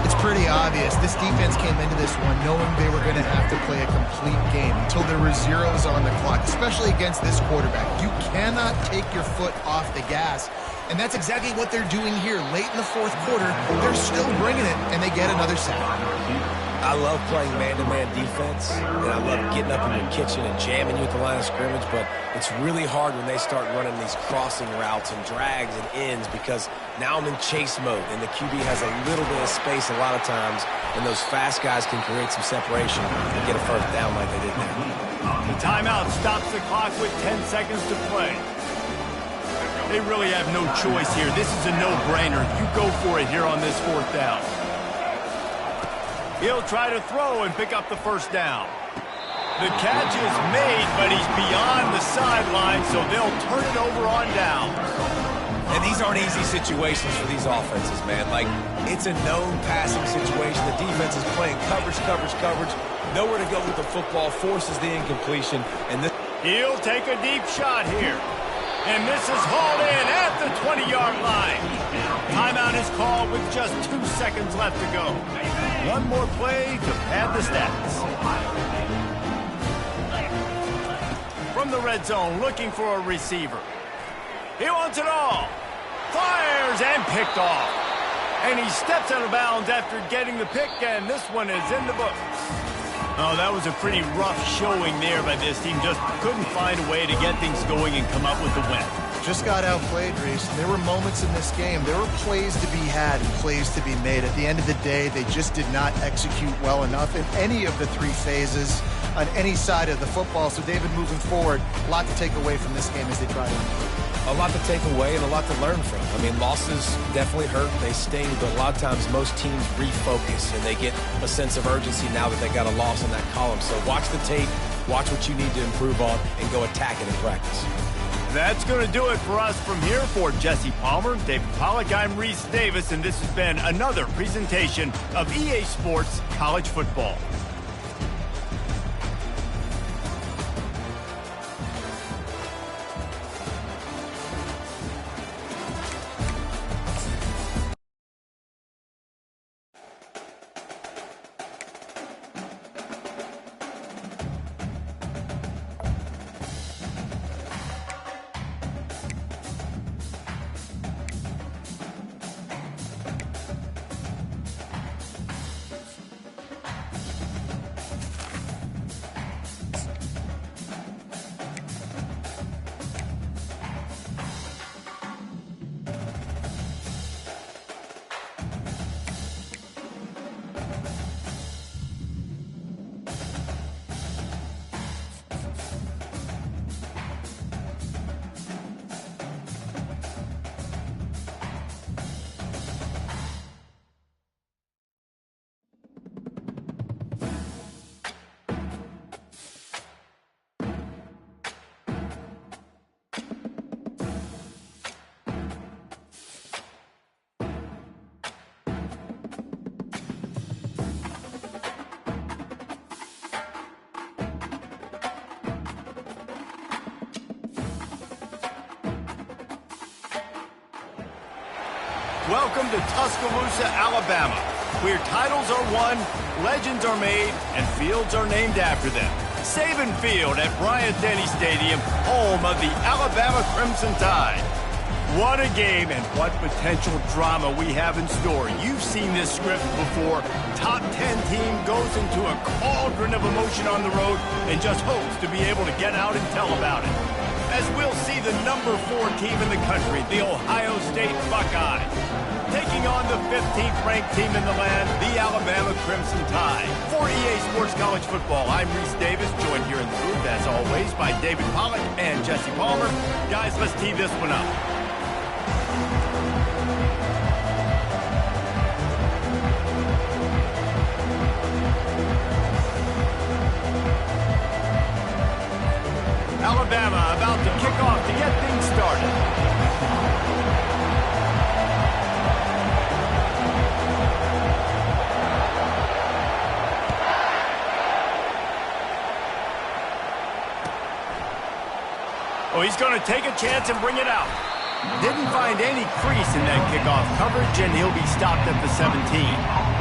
It's pretty obvious. This defense came into this one knowing they were going to have to play a complete game until there were zeros on the clock, especially against this quarterback. You cannot take your foot off the gas. And that's exactly what they're doing here. Late in the fourth quarter, they're still bringing it, and they get another sack. I love playing man-to-man defense, and I love getting up in your kitchen and jamming you at the line of scrimmage, but it's really hard when they start running these crossing routes and drags and ends because now I'm in chase mode, and the QB has a little bit of space a lot of times, and those fast guys can create some separation and get a first down like they did there. The timeout stops the clock with 10 seconds to play. They really have no choice here. This is a no-brainer. You go for it here on this fourth down. He'll try to throw and pick up the first down. The catch is made, but he's beyond the sideline, so they'll turn it over on down. And these aren't easy situations for these offenses, man. Like, it's a known passing situation. The defense is playing coverage. Nowhere to go with the football, forces the incompletion. And this He'll take a deep shot here. And this is hauled in at the 20-yard line. Timeout is called with just 2 seconds left to go. One more play to pad the stats. From the red zone, looking for a receiver. He wants it all. Fires and picked off. And he steps out of bounds after getting the pick, and this one is in the books. Oh, that was a pretty rough showing there by this team. Just couldn't find a way to get things going and come up with the win. Just got outplayed, Reese. There were moments in this game. There were plays to be had and plays to be made. At the end of the day, they just did not execute well enough in any of the three phases on any side of the football. So, David, moving forward, a lot to take away from this game as they try to improve. a lot to take away and a lot to learn from. I mean, losses definitely hurt. They sting, but a lot of times most teams refocus and they get a sense of urgency now that they got a loss in that column. So watch the tape, watch what you need to improve on, and go attack it in practice. That's going to do it for us from here. For Jesse Palmer, David Pollack, I'm Reese Davis, and this has been another presentation of EA Sports College Football. Welcome to Tuscaloosa, Alabama, where titles are won, legends are made, and fields are named after them. Saban Field at Bryant-Denny Stadium, home of the Alabama Crimson Tide. What a game and what potential drama we have in store. You've seen this script before. Top 10 team goes into a cauldron of emotion on the road and just hopes to be able to get out and tell about it. As we'll see the number 4 team in the country, the Ohio State Buckeyes, taking on the 15th ranked team in the land, the Alabama Crimson Tide. For EA Sports College Football, I'm Reese Davis, joined here in the booth, as always, by David Pollack and Jesse Palmer. Guys, let's tee this one up. Alabama about to kick off to get things started. Oh, he's going to take a chance and bring it out. Didn't find any crease in that kickoff coverage, and he'll be stopped at the 17.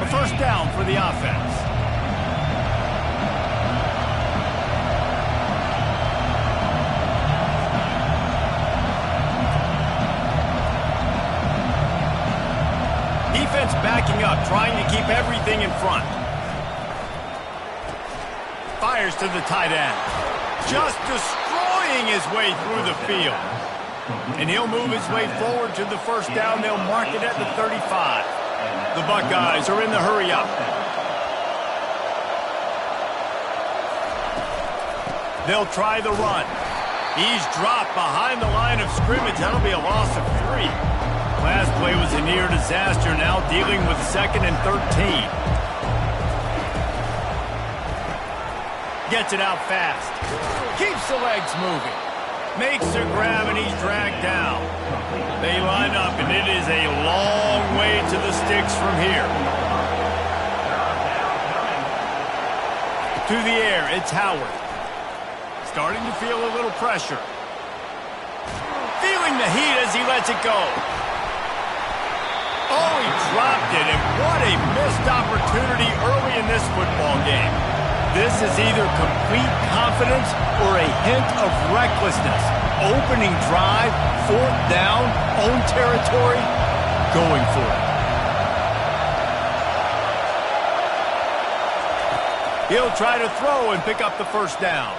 First down for the offense. Defense backing up, trying to keep everything in front. Fires to the tight end. Just destroying his way through the field. And he'll move his way forward to the first down. They'll mark it at the 35. The Buckeyes are in the hurry-up. They'll try the run. He's dropped behind the line of scrimmage. That'll be a loss of 3. Last play was a near disaster, now dealing with 2nd and 13. Gets it out fast. Keeps the legs moving. Makes a grab, and he's dragged down. They line up, and it is a long way to the sticks from here. To the air, it's Howard. Starting to feel a little pressure. Feeling the heat as he lets it go. Oh, he dropped it, and what a missed opportunity early in this football game. This is either complete confidence or a hint of recklessness. Opening drive, 4th down, own territory, going for it. He'll try to throw and pick up the first down.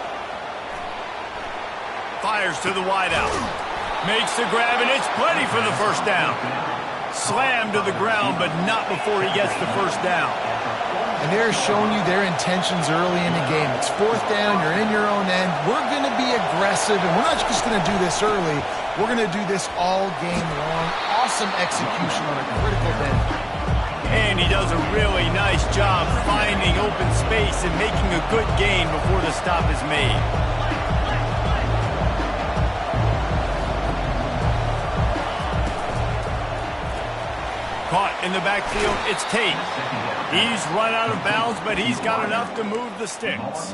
Fires to the wideout. Makes the grab, and it's plenty for the first down. Slammed to the ground, but not before he gets the first down. And they're showing you their intentions early in the game. It's 4th down, you're in your own end. We're going to be aggressive, and we're not just going to do this early. We're going to do this all game long. Awesome execution on a critical day. And he does a really nice job finding open space and making a good gain before the stop is made. Caught in the backfield, it's Tate. He's run out of bounds, but he's got enough to move the sticks.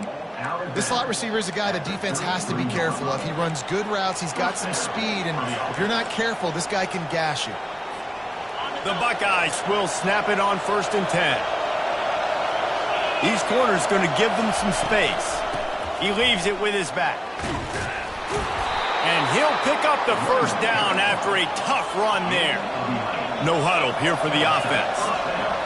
This slot receiver is a guy the defense has to be careful of. He runs good routes, he's got some speed, and if you're not careful, this guy can gash you. The Buckeyes will snap it on 1st and 10. These corners going to give them some space. He leaves it with his back. And he'll pick up the first down after a tough run there. No huddle here for the offense.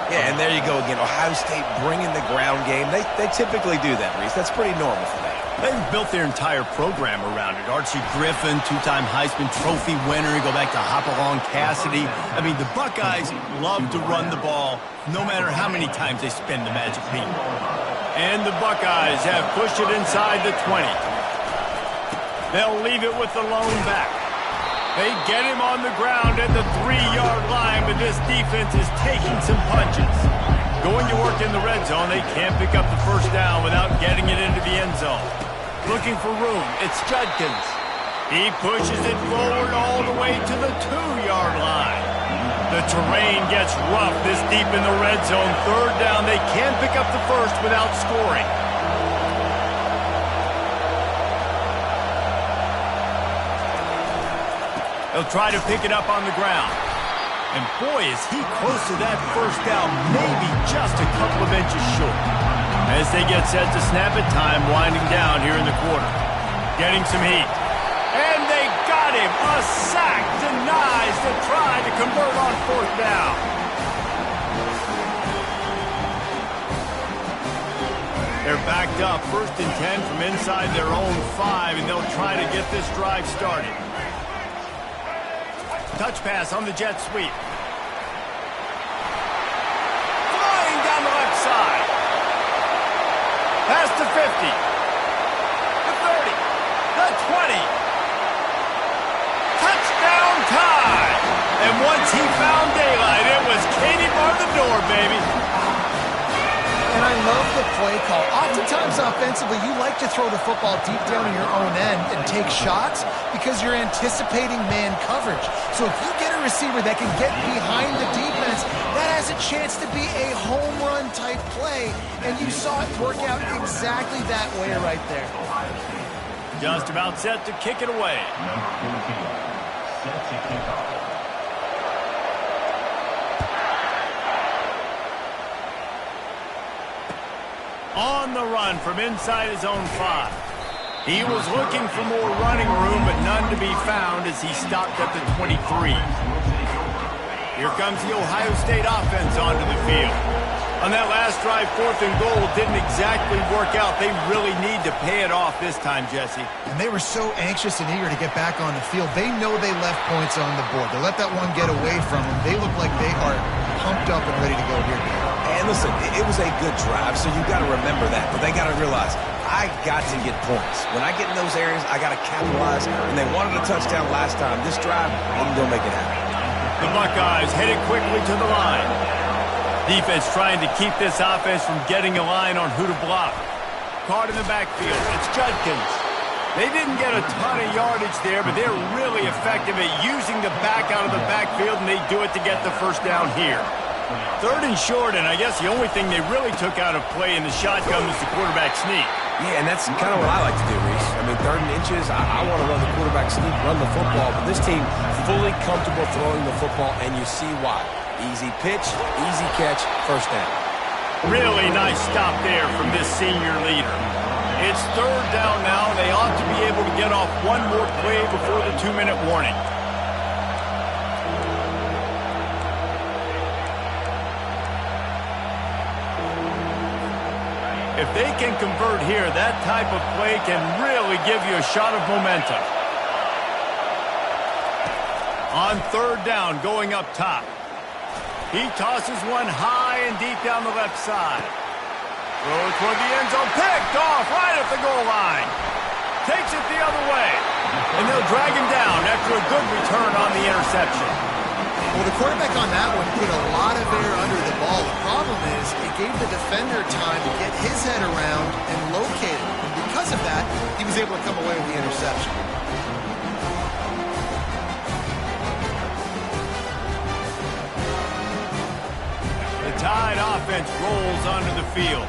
Yeah, and there you go again. Ohio State bringing the ground game. They typically do that, Reese. That's pretty normal for them. They've built their entire program around it. Archie Griffin, 2-time Heisman Trophy winner. You go back to Hopalong Cassidy. I mean, the Buckeyes love to run the ball, no matter how many times they spin the magic beat. And the Buckeyes have pushed it inside the 20. They'll leave it with the lone back. They get him on the ground at the 3-yard line, but this defense is taking some punches. Going to work in the red zone, they can't pick up the first down without getting it into the end zone. Looking for room, it's Judkins. He pushes it forward all the way to the 2-yard line. The terrain gets rough this deep in the red zone. Third down, they can't pick up the first without scoring. He'll try to pick it up on the ground. And boy, is he close to that first down, maybe just a couple of inches short. As they get set to snap it, time winding down here in the quarter. Getting some heat. And they got him. A sack denies to try to convert on fourth down. They're backed up, 1st and 10 from inside their own 5, and they'll try to get this drive started. Touch pass on the jet sweep. Flying down the left side. Past the 50. The 30. The 20. Touchdown time. And once he found daylight, it was Katie bar the door, baby. And I love the play call. Oftentimes offensively, you like to throw the football deep down in your own end and take shots because you're anticipating man coverage. So if you get a receiver that can get behind the defense, that has a chance to be a home run type play. And you saw it work out exactly that way right there. Just about set to kick it away. Number 14, set to kick off. On the run from inside his own 5. He was looking for more running room, but none to be found as he stopped at the 23. Here comes the Ohio State offense onto the field. On that last drive, 4th and goal didn't exactly work out. They really need to pay it off this time, Jesse. And they were so anxious and eager to get back on the field. They know they left points on the board. To let that one get away from them, they look like they are pumped up and ready to go here. And listen, it was a good drive, so you got to remember that. But they got to realize, I got to get points. When I get in those areas, I got to capitalize. And they wanted a touchdown last time. This drive, I'm going to make it happen. The Buckeyes headed quickly to the line. Defense trying to keep this offense from getting a line on who to block. Caught in the backfield. It's Judkins. They didn't get a ton of yardage there, but they're really effective at using the back out of the backfield, and they do it to get the first down here. 3rd and short, and I guess the only thing they really took out of play in the shotgun was the quarterback sneak. Yeah, and that's kind of what I like to do, Reese. I mean, 3rd and inches, I want to run the quarterback sneak, run the football, but this team fully comfortable throwing the football, and you see why. Easy pitch, easy catch, first down. Really nice stop there from this senior leader. It's 3rd down now. They ought to be able to get off one more play before the 2-minute warning. If they can convert here, that type of play can really give you a shot of momentum. On 3rd down, going up top. He tosses one high and deep down the left side. Throw toward the end zone, picked off right at the goal line. Takes it the other way. And they'll drag him down after a good return on the interception. Well, the quarterback on that one put a lot of air under the ball. The problem is it gave the defender time to get his head around and locate it. And because of that, he was able to come away with the interception. The Tide offense rolls onto the field.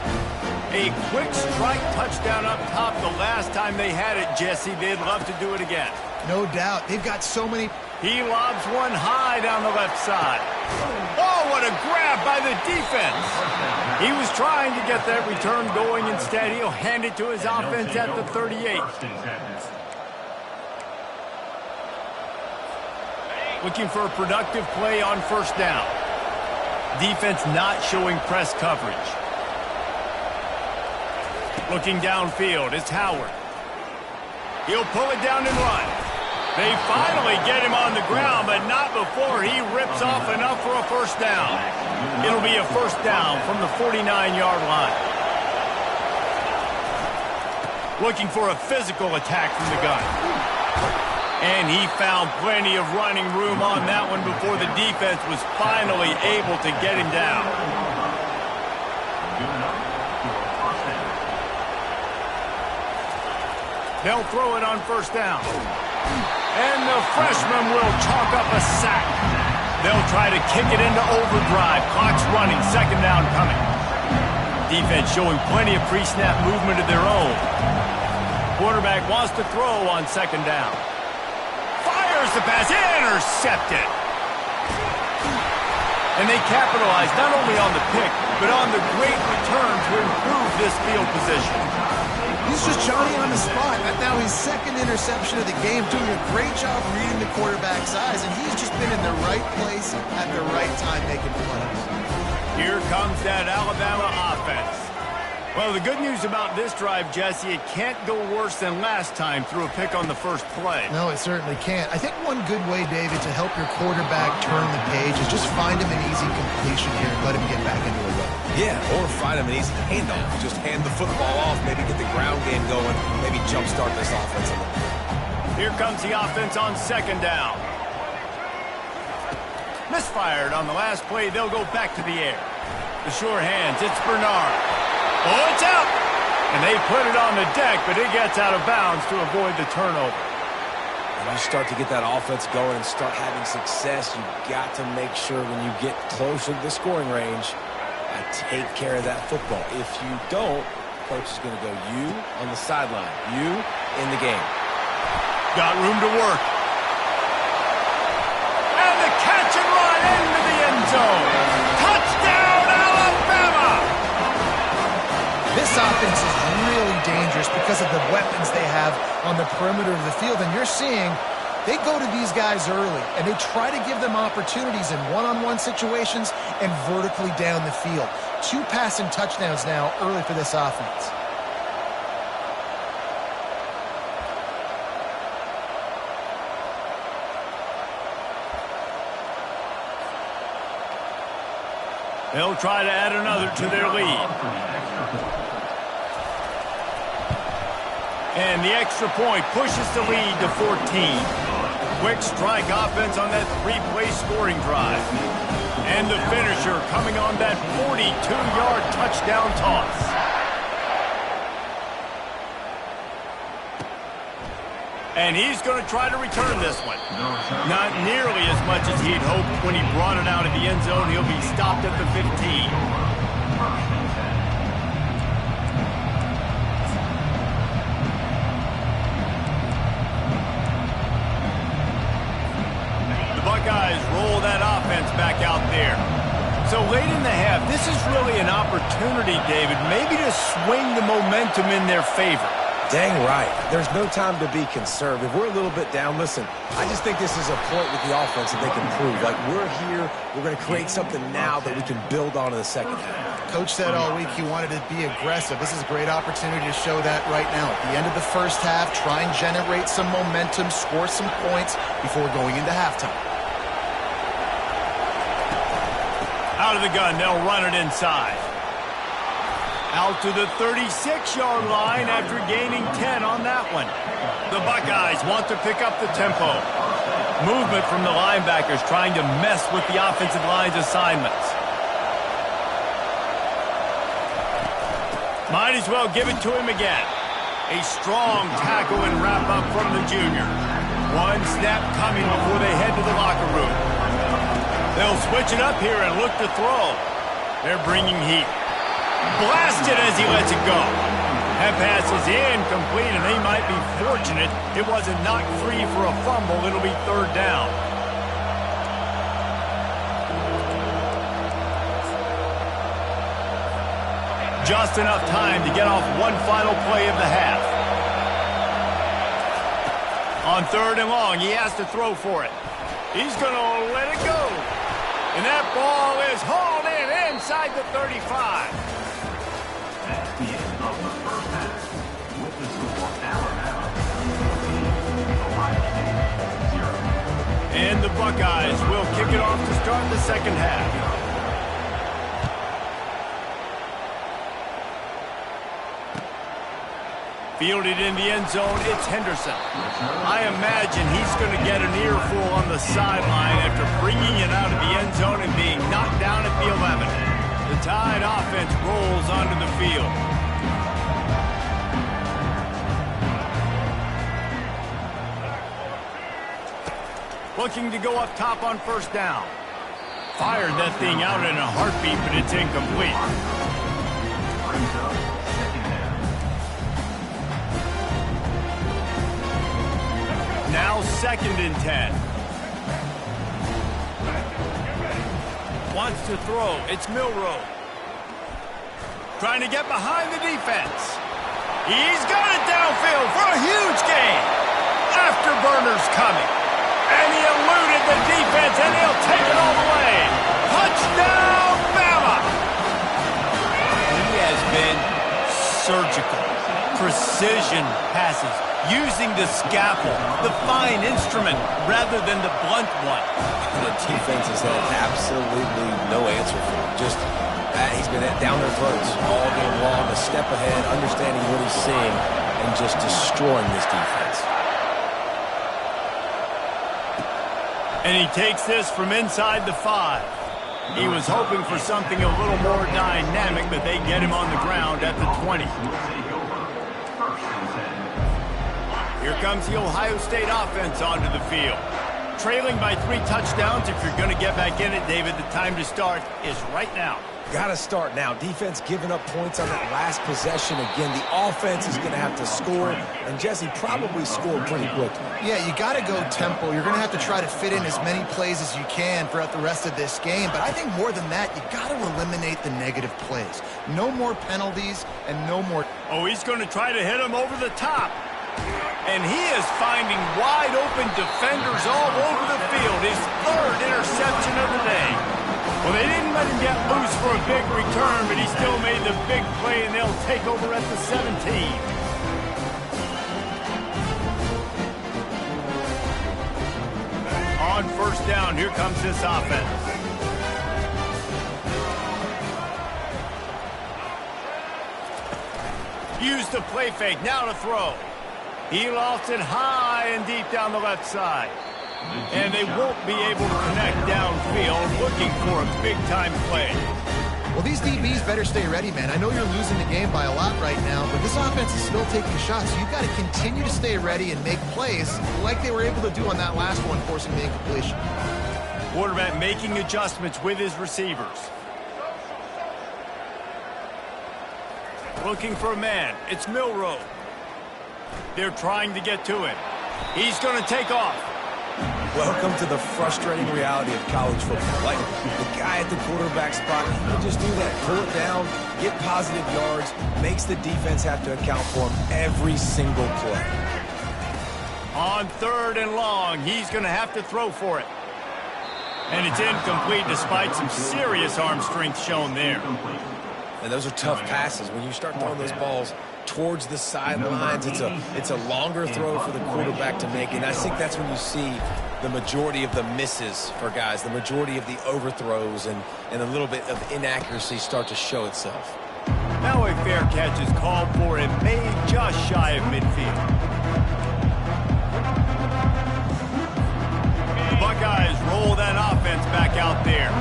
A quick strike touchdown up top the last time they had it, Jesse. They'd love to do it again. No doubt. They've got so many. He lobs one high down the left side. Oh, what a grab by the defense. He was trying to get that return going. Instead, he'll hand it to his offense at the 38. Looking for a productive play on 1st down. Defense not showing press coverage. Looking downfield, it's Howard. He'll pull it down and run. They finally get him on the ground, but not before he rips off enough for a 1st down. It'll be a 1st down from the 49-yard line. Looking for a physical attack from the gun. And he found plenty of running room on that one before the defense was finally able to get him down. They'll throw it on 1st down. the freshman will chalk up a sack. They'll try to kick it into overdrive. Clock's running, second down coming. Defense showing plenty of pre-snap movement of their own. Quarterback wants to throw on second down. Fires the pass, intercepted. And they capitalize not only on the pick, but on the great return to improve this field position. He's just Johnny on the spot. Now his second interception of the game, doing a great job reading the quarterback's eyes, and he's just been in the right place at the right time making plays. Here comes that Alabama offense. Well, the good news about this drive, Jesse, it can't go worse than last time through a pick on the first play. No, it certainly can't. I think one good way, David, to help your quarterback turn the page is just find him an easy completion here and let him get back into a rhythm. Yeah, or find him an easy handoff. Just hand the football off, maybe get the ground game going, maybe jumpstart this offense a little bit. Here comes the offense on second down. Misfired on the last play. They'll go back to the air. The sure hands, it's Bernard. Oh, it's out! And they put it on the deck, but it gets out of bounds to avoid the turnover. When you start to get that offense going and start having success, you've got to make sure when you get closer to the scoring range, take care of that football. If you don't, coach is going to go you on the sideline, you in the game. Got room to work. And the catch and run into the end zone. Touchdown, Alabama! This offense is really dangerous because of the weapons they have on the perimeter of the field. And you're seeing they go to these guys early, and they try to give them opportunities in one-on-one situations and vertically down the field. 2 passing touchdowns now early for this offense. They'll try to add another to their lead. And the extra point pushes the lead to 14. Quick strike offense on that 3-play scoring drive. And the finisher coming on that 42-yard touchdown toss. And he's going to try to return this one. Not nearly as much as he'd hoped when he brought it out of the end zone. He'll be stopped at the 15. Buckeyes roll that offense back out there. So late in the half, this is really an opportunity, David, maybe to swing the momentum in their favor. Dang right. There's no time to be conservative. We're a little bit down. Listen, I just think this is a point with the offense that they can prove. Like, we're here, we're going to create something now that we can build on in the second half. Coach said all week he wanted to be aggressive. This is a great opportunity to show that right now. At the end of the first half, try and generate some momentum, score some points before going into halftime. Out of the gun, they'll run it inside. Out to the 36-yard line after gaining 10 on that one. The Buckeyes want to pick up the tempo. Movement from the linebackers trying to mess with the offensive line's assignments. Might as well give it to him again. A strong tackle and wrap-up from the junior. One snap coming before they head to the locker room. They'll switch it up here and look to throw. They're bringing heat. Blasted as he lets it go. That pass is incomplete, and they might be fortunate it wasn't knocked free for a fumble. It'll be third down. Just enough time to get off one final play of the half. On third and long, he has to throw for it. He's going to let it go. And that ball is hauled in inside the 35. That's the end of the first half. With the score, Alabama 14, Ohio State 0. And the Buckeyes will kick it off to start the second half. Fielded in the end zone, it's Henderson. I imagine he's going to get an earful on the sideline after bringing it out of the end zone and being knocked down at the 11. The Tide offense rolls onto the field. Looking to go up top on first down. Fired that thing out in a heartbeat, but it's incomplete. Brings up second down. Now 2nd and 10. Wants to throw. It's Milroe. Trying to get behind the defense. He's got it downfield for a huge gain. Afterburner's coming. And he eluded the defense, and he'll take it all the way. Touchdown, Bama! He has been surgical. Precision passes, using the scalpel, the fine instrument, rather than the blunt one. The defense has had absolutely no answer for him. Just that he's been down their throats all game long, a step ahead, understanding what he's seeing, and just destroying this defense. And he takes this from inside the 5. He was hoping for something a little more dynamic, but they get him on the ground at the 20. Here comes the Ohio State offense onto the field. Trailing by 3 touchdowns. If you're going to get back in it, David, the time to start is right now. Got to start now. Defense giving up points on that last possession. Again, the offense is going to have to score, and Jesse probably scored pretty quickly. Yeah, you got to go tempo. You're going to have to try to fit in as many plays as you can throughout the rest of this game. But I think more than that, you got to eliminate the negative plays. No more penalties and no more. Oh, he's going to try to hit him over the top. And he is finding wide open defenders all over the field. His 3rd interception of the day. Well, they didn't let him get loose for a big return, but he still made the big play, and they'll take over at the 17. On first down, here comes this offense. Used the play fake, now to throw. He lost it high and deep down the left side. And they won't be able to connect downfield, looking for a big-time play. Well, these DBs better stay ready, man. I know you're losing the game by a lot right now, but this offense is still taking shots. So you've got to continue to stay ready and make plays like they were able to do on that last one, forcing the incompletion. Quarterback making adjustments with his receivers. Looking for a man. It's Milroe. They're trying to get to him. He's going to take off. Welcome to the frustrating reality of college football. Like, the guy at the quarterback spot, he can just do that. Pull it down, get positive yards, makes the defense have to account for him every single play. On 3rd and long, he's going to have to throw for it. And it's incomplete despite some serious arm strength shown there. And those are tough passes. When you start throwing those balls towards the sidelines, it's a longer throw for the quarterback to make. And I think that's when you see the majority of the misses for guys, the majority of the overthrows and a little bit of inaccuracy start to show itself. Now a fair catch is called for and made just shy of midfield. The Buckeyes roll that offense back out there.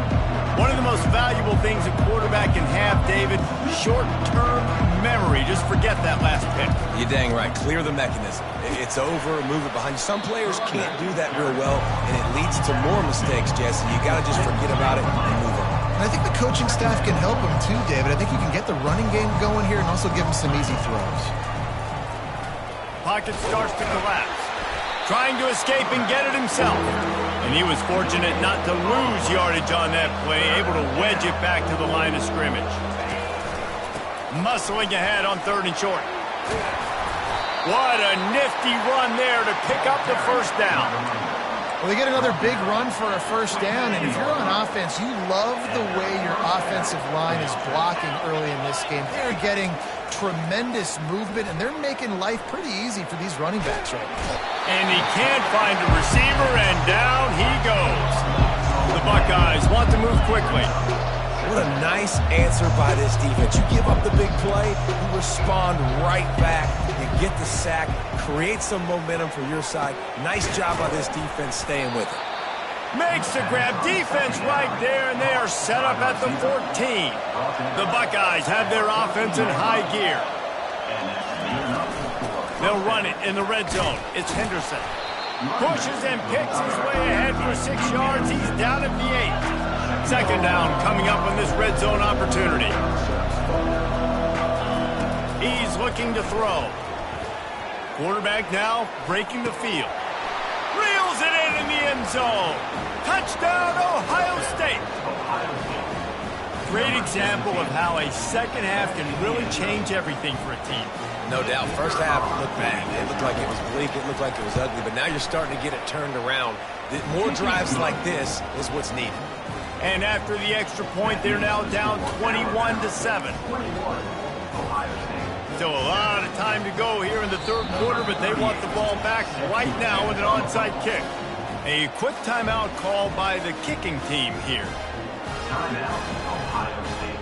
One of the most valuable things a quarterback can have, David, short-term memory. Just forget that last pick. You're dang right. Clear the mechanism. It's over, move it behind you. Some players can't do that real well, and it leads to more mistakes, Jesse. You got to just forget about it and move on. And I think the coaching staff can help him too, David. I think you can get the running game going here and also give him some easy throws. Pocket starts to collapse. Trying to escape and get it himself. And he was fortunate not to lose yardage on that play, able to wedge it back to the line of scrimmage. Muscling ahead on 3rd and short. What a nifty run there to pick up the first down. Well, they get another big run for a first down, and if you're on offense, you love the way your offensive line is blocking early in this game. They're getting tremendous movement, and they're making life pretty easy for these running backs right now. And he can't find a receiver, and down he goes. The Buckeyes want to move quickly. What a nice answer by this defense. You give up the big play, you respond right back, you get the sack, create some momentum for your side. Nice job by this defense staying with it. Makes the grab, defense right there, and they are set up at the 14. The Buckeyes have their offense in high gear. They'll run it in the red zone. It's Henderson. Pushes and picks his way ahead for 6 yards. He's down at the 8. Second down coming up on this red zone opportunity. He's looking to throw. Quarterback now breaking the field. Reels it in the end zone. Touchdown, Ohio State. Great example of how a second half can really change everything for a team. No doubt. First half looked bad. It looked like it was bleak. It looked like it was ugly. But now you're starting to get it turned around. More drives like this is what's needed. And after the extra point, they're now down 21-7. Still a lot of time to go here in the third quarter, but they want the ball back right now with an onside kick. A quick timeout called by the kicking team here. Timeout, Ohio State.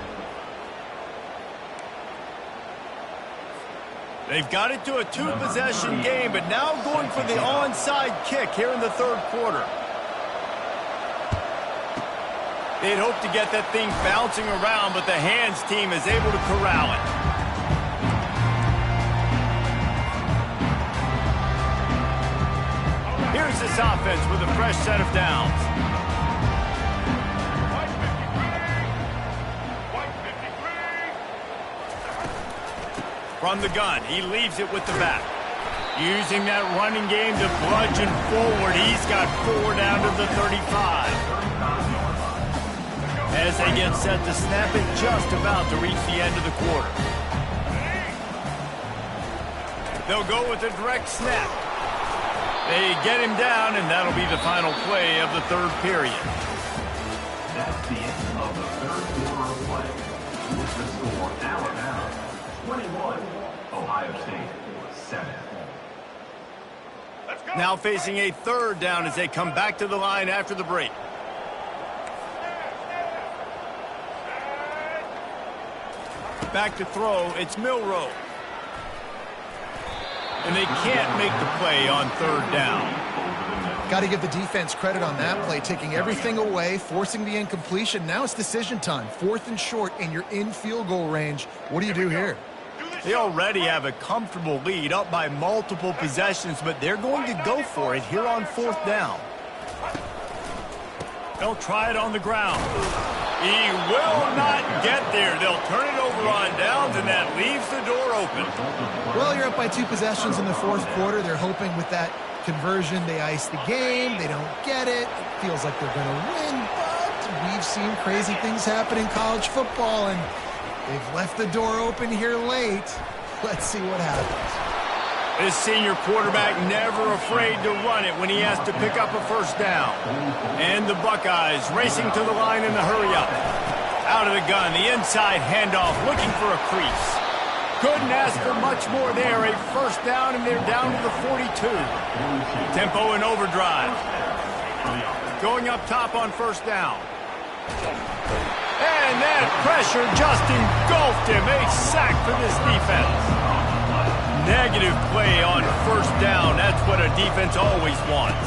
They've got it to a 2-possession game, but now going for the onside kick here in the third quarter. They'd hope to get that thing bouncing around, but the hands team is able to corral it. Here's this offense with a fresh set of downs. From the gun, he leaves it with the back. Using that running game to bludgeon forward, he's got 4 down to the 35. As they get set to snap it, just about to reach the end of the quarter. They'll go with a direct snap. They get him down, and that'll be the final play of the third period. That's the end of the third quarter of play. With the score, Alabama 21, Ohio State 7. Now facing a third down as they come back to the line after the break. Back to throw, it's Milroe. And they can't make the play on third down. Got to give the defense credit on that play, taking everything away, forcing the incompletion. Now it's decision time. 4th and short, and you're in field goal range. What do you do here? They already have a comfortable lead, up by multiple possessions, but they're going to go for it here on 4th down. They'll try it on the ground. He will not get there. They'll turn it over on downs, and that leaves the door open. Well, you're up by 2 possessions in the 4th quarter. They're hoping with that conversion they ice the game. They don't get it. It feels like they're going to win, but we've seen crazy things happen in college football, and they've left the door open here late. Let's see what happens. This senior quarterback never afraid to run it when he has to pick up a first down. And the Buckeyes racing to the line in the hurry-up. Out of the gun, the inside handoff, looking for a crease. Couldn't ask for much more there. A first down, and they're down to the 42. Tempo and overdrive. Going up top on first down. And that pressure just engulfed him. A sack for this defense. Negative play on first down. That's what a defense always wants.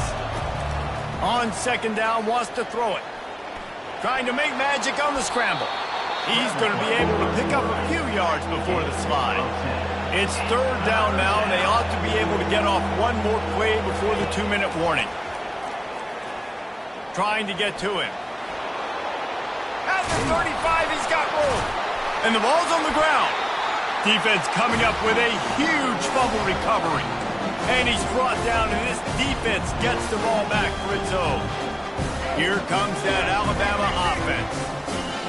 On second down, wants to throw it. Trying to make magic on the scramble. He's going to be able to pick up a few yards before the slide. It's third down now, and they ought to be able to get off one more play before the 2-minute warning. Trying to get to him. At the 35, he's got room. And the ball's on the ground. Defense coming up with a huge fumble recovery. And he's brought down, and this defense gets the ball back for its own. Here comes that Alabama offense.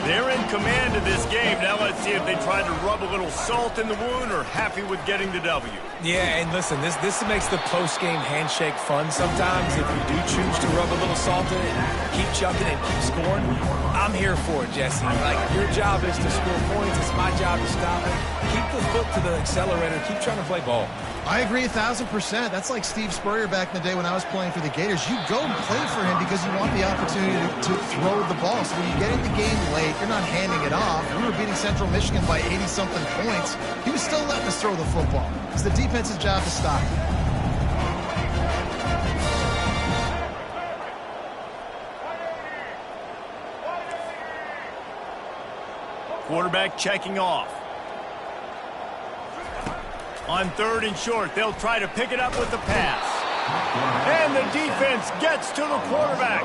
They're in command of this game. Now let's see if they try to rub a little salt in the wound or happy with getting the W. Yeah, and listen, this makes the post-game handshake fun sometimes. If you do choose to rub a little salt in it, keep chucking and keep scoring, I'm here for it, Jesse. Like, your job is to score points. It's my job to stop it. Keep the foot to the accelerator. Keep trying to play ball. I agree 1,000%. That's like Steve Spurrier back in the day when I was playing for the Gators. You go and play for him because you want the opportunity to throw the ball. So when you get in the game late, you're not handing it off. We were beating Central Michigan by 80-something points. He was still letting us throw the football. It's the defense's job to stop it. Quarterback checking off. On third and short, they'll try to pick it up with the pass. And the defense gets to the quarterback.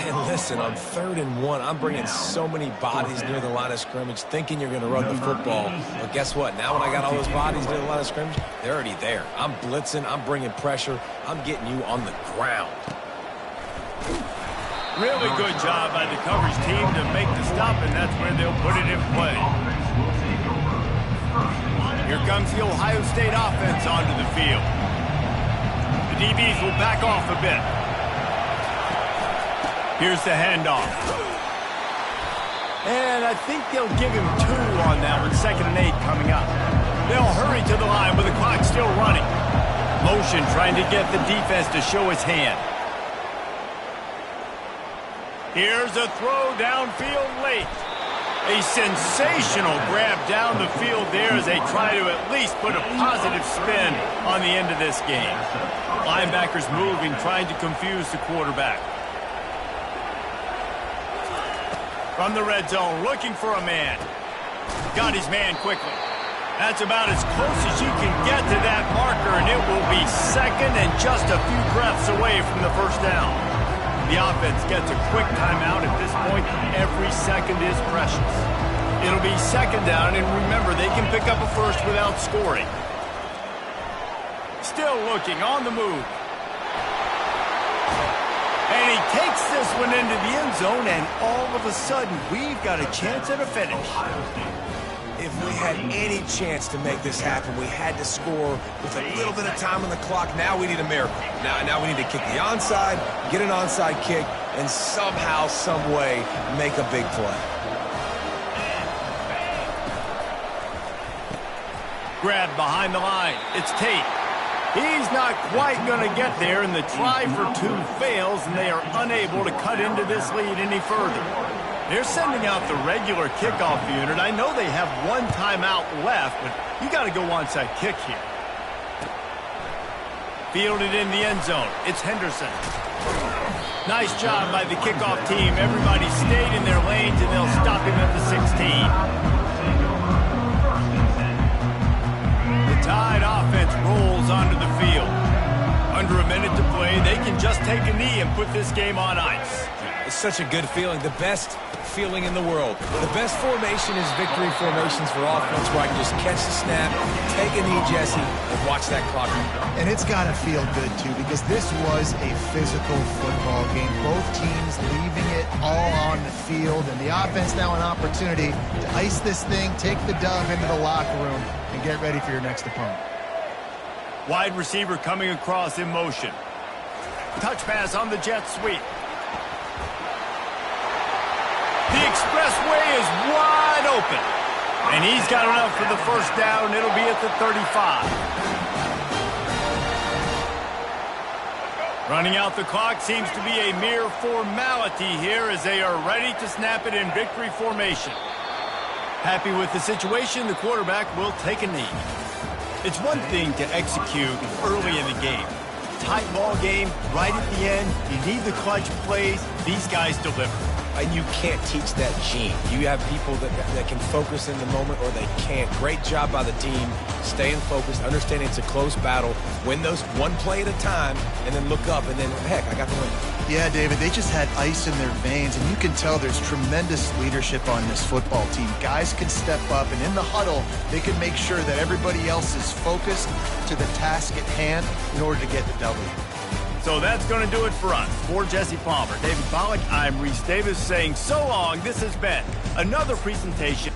And listen, on 3rd and 1, I'm bringing so many bodies near the line of scrimmage thinking you're going to run the football. But guess what? Now when I got all those bodies near the line of scrimmage, they're already there. I'm blitzing. I'm bringing pressure. I'm getting you on the ground. Really good job by the coverage team to make the stop, and that's where they'll put it in play. Here comes the Ohio State offense onto the field. The DBs will back off a bit. Here's the handoff. And I think they'll give him 2 on that with 2nd and 8 coming up. They'll hurry to the line with the clock still running. Motion trying to get the defense to show his hand. Here's a throw downfield late. A sensational grab down the field there as they try to at least put a positive spin on the end of this game. Linebackers moving, trying to confuse the quarterback. From the red zone, looking for a man. Got his man quickly. That's about as close as you can get to that marker, and it will be 2nd and just a few breaths away from the first down. The offense gets a quick timeout at this point. Every second is precious. It'll be 2nd down, and remember, they can pick up a first without scoring. Still looking, on the move. And he takes this one into the end zone, and all of a sudden, we've got a chance at a finish. If we had any chance to make this happen, we had to score with a little bit of time on the clock. Now we need a miracle. Now we need to kick the onside, get an onside kick, and somehow, some way, make a big play. Grabbed behind the line. It's Tate. He's not quite going to get there, and the try for 2 fails, and they are unable to cut into this lead any further. They're sending out the regular kickoff unit. I know they have 1 timeout left, but you got to go onside kick here. Fielded in the end zone. It's Henderson. Nice job by the kickoff team. Everybody stayed in their lanes, and they'll stop him at the 16. The Tide offense rolls onto the field. Under a minute to play, they can just take a knee and put this game on ice. It's such a good feeling. The best feeling in the world. The best formation is victory formations for offense, where I can just catch the snap, take a knee, Jesse, and watch that clock. And it's got to feel good, too, because this was a physical football game. Both teams leaving it all on the field, and the offense now an opportunity to ice this thing, take the dub into the locker room, and get ready for your next opponent. Wide receiver coming across in motion. Touch pass on the jet sweep. The expressway is wide open. And he's got enough for the first down. It'll be at the 35. Running out the clock seems to be a mere formality here as they are ready to snap it in victory formation. Happy with the situation, the quarterback will take a knee. It's one thing to execute early in the game. Tight ball game, right at the end. You need the clutch plays. These guys deliver. And you can't teach that gene. You have people that can focus in the moment, or they can't. Great job by the team, staying focused, understanding it's a close battle, win those 1 play at a time, and then look up, and then, heck, I got the win. Yeah, David, they just had ice in their veins, and you can tell there's tremendous leadership on this football team. Guys can step up, and in the huddle, they can make sure that everybody else is focused to the task at hand in order to get the W. So that's going to do it for us. For Jesse Palmer, David Pollack, I'm Reese Davis saying so long. This has been another presentation.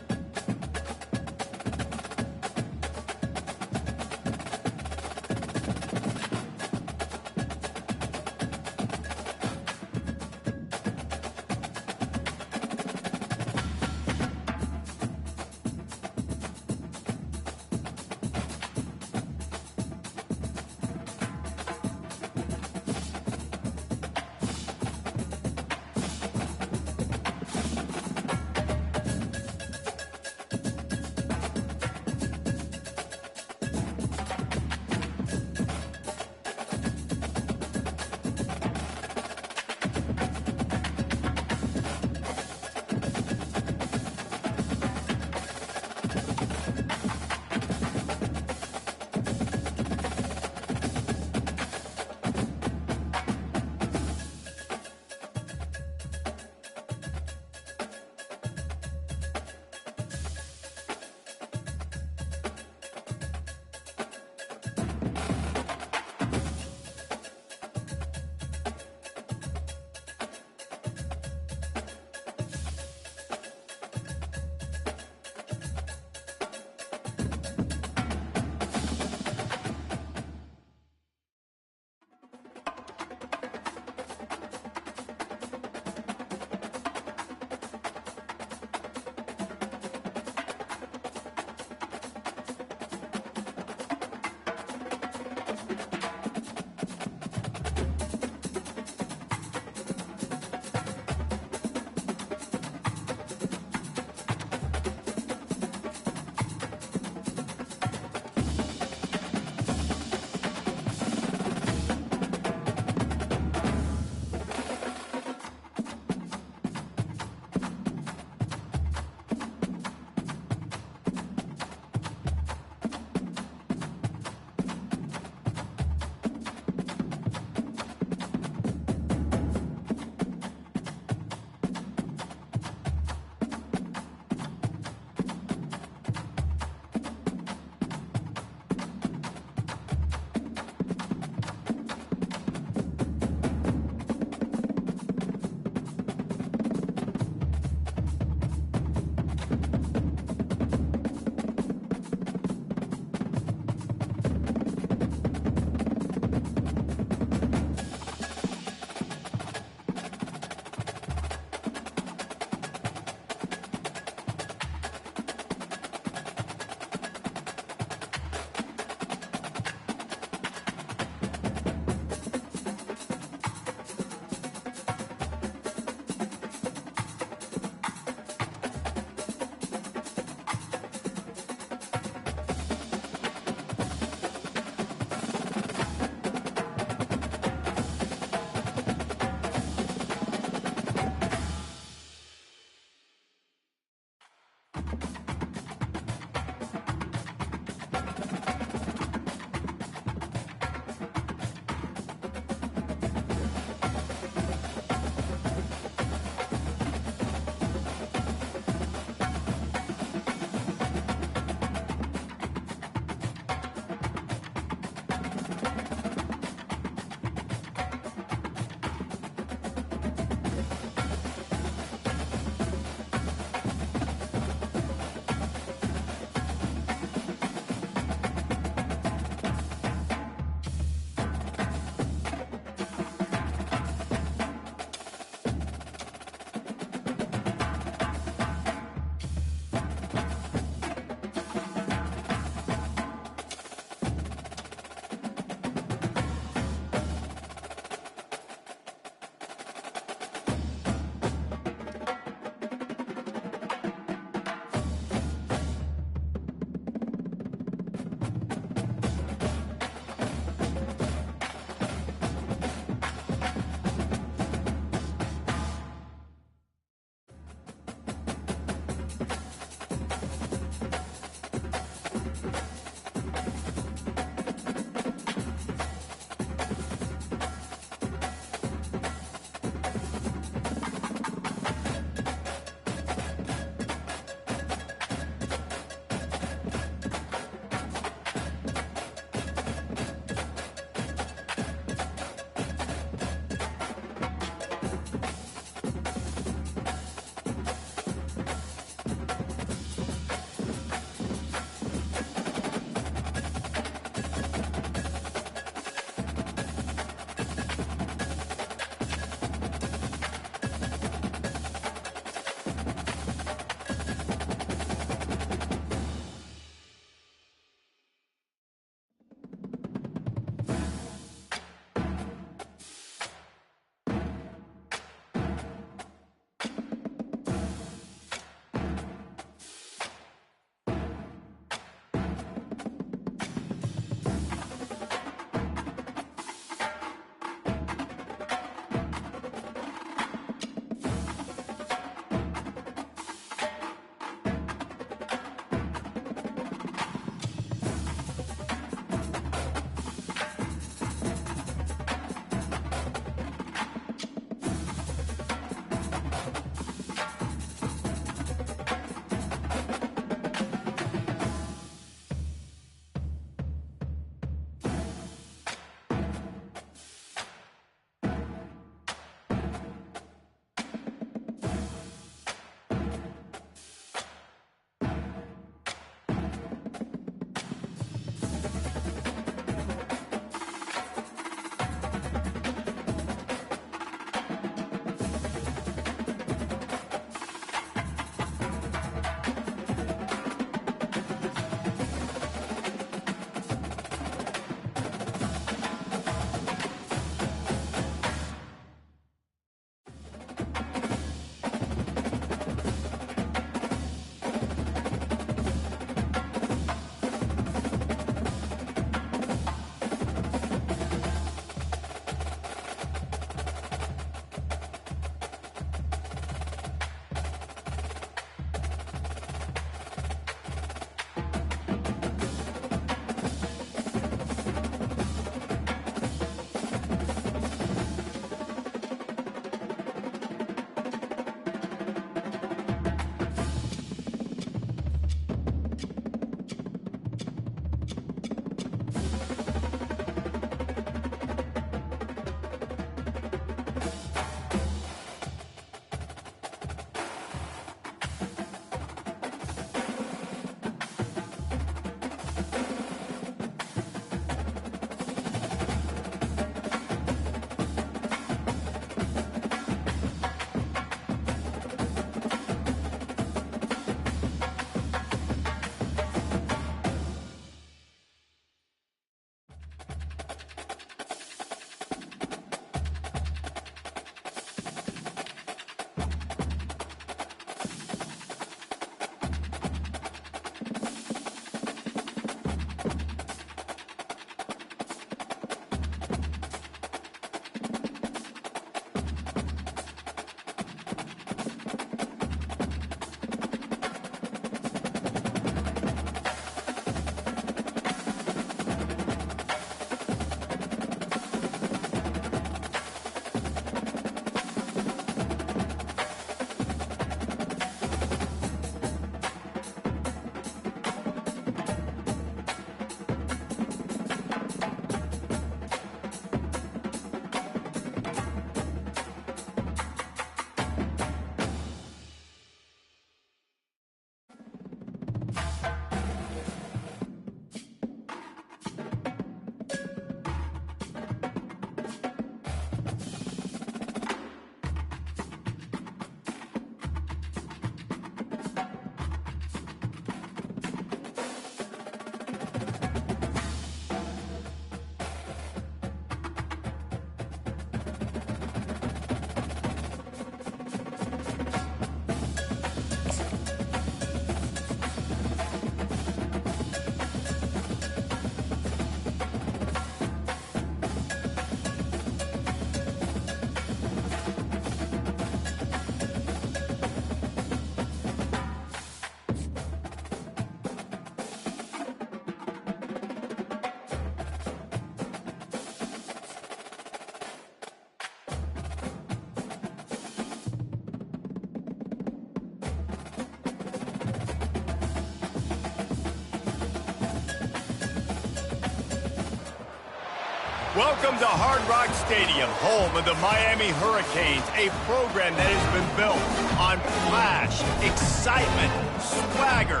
Welcome to Hard Rock Stadium, home of the Miami Hurricanes, a program that has been built on flash, excitement, swagger,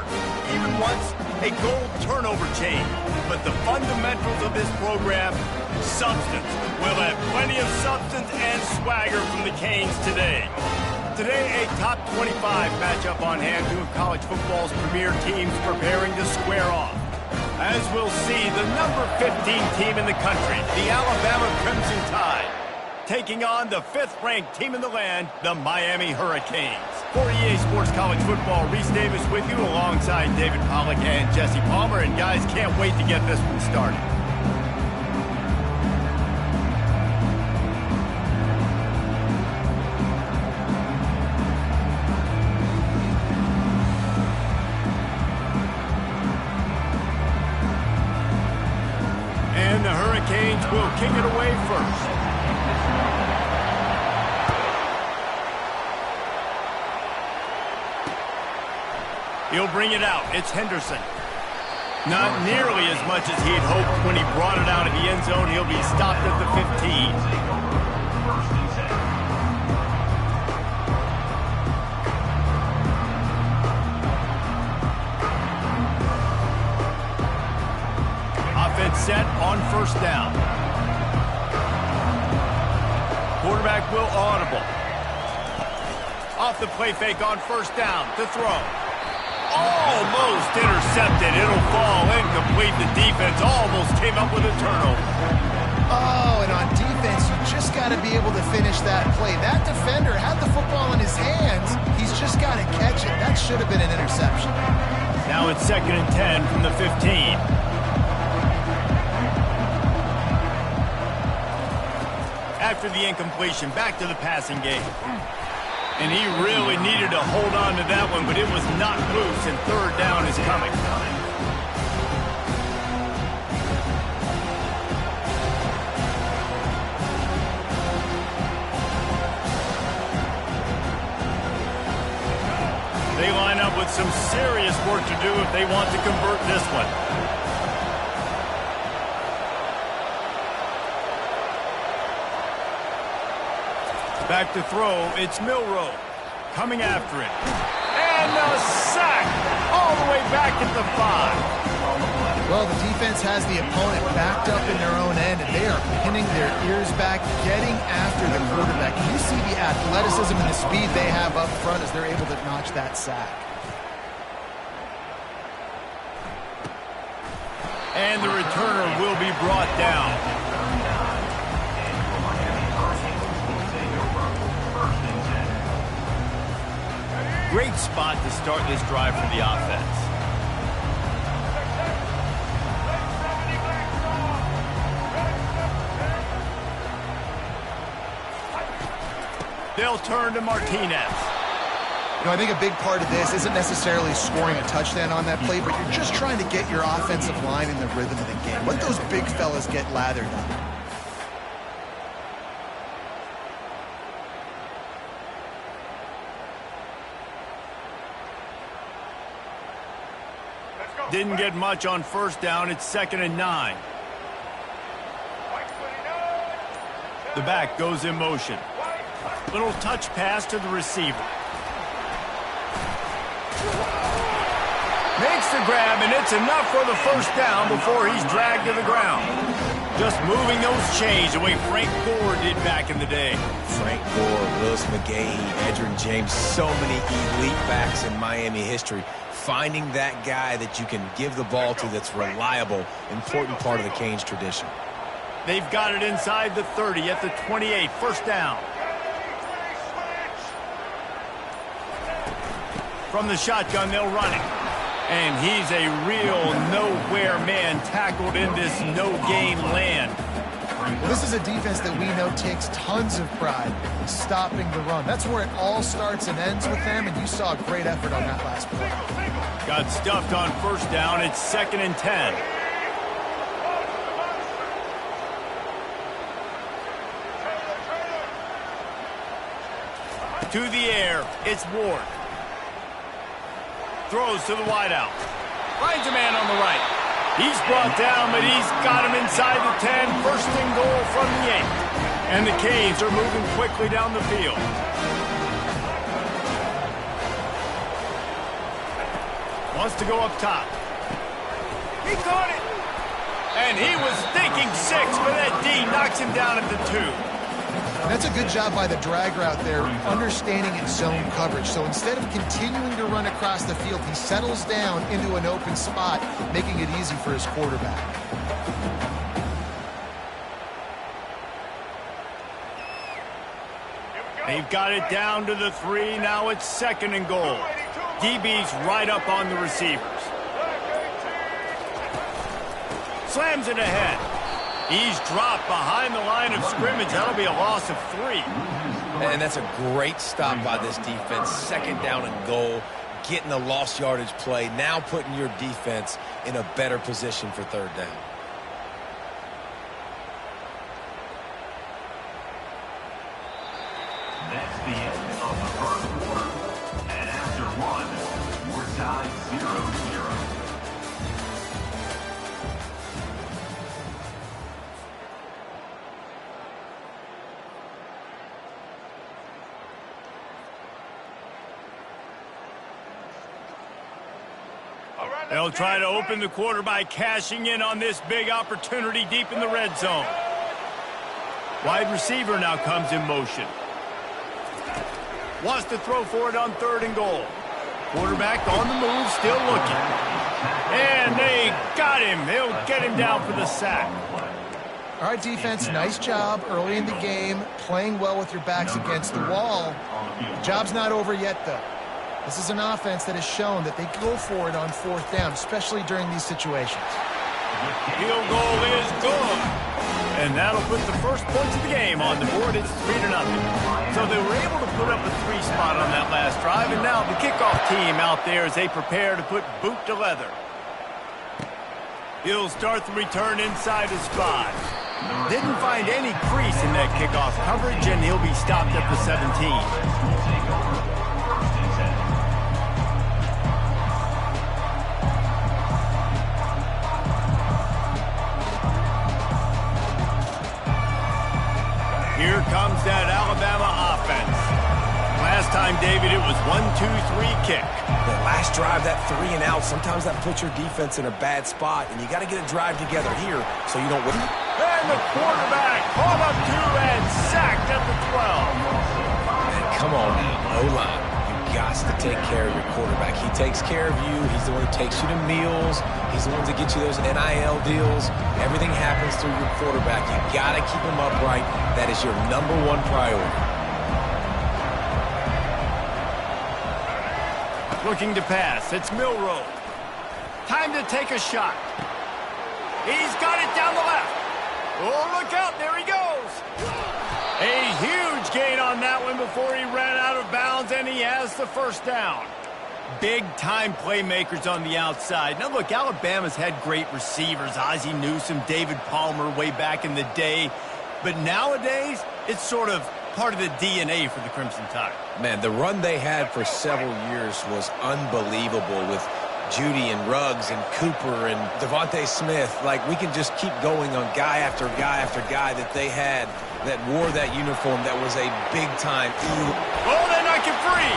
even once a gold turnover chain. But the fundamentals of this program, substance. We'll have plenty of substance and swagger from the Canes today. Today, a top 25 matchup on hand, two of college football's premier teams preparing to square off. As we'll see, the number 15 team in the country, the Alabama Crimson Tide, taking on the 5th-ranked team in the land, the Miami Hurricanes. For EA Sports College Football, Reese Davis with you alongside David Pollack and Jesse Palmer. And guys, can't wait to get this one started. And the Hurricanes will kick it away first. He'll bring it out. It's Henderson. Not nearly as much as he'd hoped when he brought it out of the end zone. He'll be stopped at the 15. Set on first down. Quarterback will audible. Off the play fake on first down to throw. Almost intercepted. It'll fall incomplete. The defense almost came up with a turnover. Oh, and on defense, you just got to be able to finish that play. That defender had the football in his hands. He's just got to catch it. That should have been an interception. Now it's 2nd and 10 from the 15. After the incompletion, back to the passing game. And he really needed to hold on to that one, but it was not loose, and 3rd down is coming. They line up with some serious work to do if they want to convert this one. Back to throw, it's Milroe coming after it. And a sack all the way back at the 5. Well, the defense has the opponent backed up in their own end, and they are pinning their ears back, getting after the quarterback. You see the athleticism and the speed they have up front as they're able to notch that sack. And the returner will be brought down. Great spot to start this drive for the offense. They'll turn to Martinez. You know, I think a big part of this isn't necessarily scoring a touchdown on that play, but you're just trying to get your offensive line in the rhythm of the game. Let those big fellas get lathered up. Didn't get much on first down. It's 2nd and 9. The back goes in motion. Little touch pass to the receiver. Makes the grab, and it's enough for the first down before he's dragged to the ground. Just moving those chains the way Frank Gore did back in the day. Frank Gore, Willis McGahee, Edgerrin James, so many elite backs in Miami history. Finding that guy that you can give the ball to that's reliable, important part of the Canes tradition. They've got it inside the 30 at the 28, first down. From the shotgun, they'll run it. And he's a real nowhere man tackled in this no-game land. Well, this is a defense that we know takes tons of pride in stopping the run. That's where it all starts and ends with them, and you saw a great effort on that last play. Got stuffed on first down. It's 2nd and 10. To the air, it's Ward. Throws to the wideout. Finds a man on the right. He's brought down, but he's got him inside the 10. First and goal from the 8. And the Canes are moving quickly down the field. Wants to go up top. He caught it. And he was thinking 6, but that D knocks him down at the 2. And that's a good job by the drag route there, understanding its zone coverage. So instead of continuing to run across the field, he settles down into an open spot, making it easy for his quarterback. They've got it down to the 3. Now it's second and goal. DB's right up on the receivers. Slams it ahead. He's dropped behind the line of scrimmage. That'll be a loss of 3. And that's a great stop by this defense. Second down and goal, getting a lost yardage play, now putting your defense in a better position for third down. That's the end of the first quarter. And after one, we're tied 0-0. They'll try to open the quarter by cashing in on this big opportunity deep in the red zone. Wide receiver now comes in motion. Wants to throw for it on third and goal. Quarterback on the move, still looking. And they got him. They'll get him down for the sack. All right, defense, nice job early in the game, playing well with your backs against the wall. The job's not over yet, though. This is an offense that has shown that they go for it on fourth down, especially during these situations. Field goal is good. And that'll put the first points of the game on the board. It's 3-0. So they were able to put up a 3 spot on that last drive, and now the kickoff team out there as they prepare to put boot to leather. He'll start the return inside his 5. Didn't find any crease in that kickoff coverage, and he'll be stopped at the 17. Here comes that Alabama offense. Last time, David, it was 1-2-3 kick. The last drive, that 3 and out, sometimes that puts your defense in a bad spot, and you got to get a drive together here so you don't win. And the quarterback caught up to and sacked at the 12. And come on now, O-line. You got to take care of your quarterback. He takes care of you. He's the one who takes you to meals. He's the one to get you those NIL deals. Everything happens through your quarterback. You got to keep him upright. That is your #1 priority. Looking to pass. It's Milroe. Time to take a shot. He's got it down the left. Oh, look out. There he goes. A huge gain on that one before he ran out of bounds, and he has the first down. Big-time playmakers on the outside. Now, look, Alabama's had great receivers. Ozzie Newsome, David Palmer way back in the day. But nowadays, it's sort of part of the DNA for the Crimson Tide. Man, the run they had for several years was unbelievable with Judy and Ruggs and Cooper and Devontae Smith. Like, we can just keep going on guy after guy after guy that they had that wore that uniform that was a big-time. Oh, they knock it free.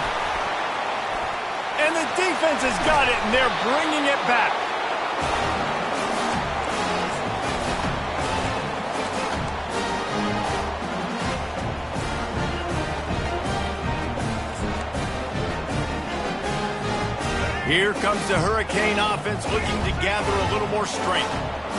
And the defense has got it, and they're bringing it back. Here comes the Hurricane offense looking to gather a little more strength.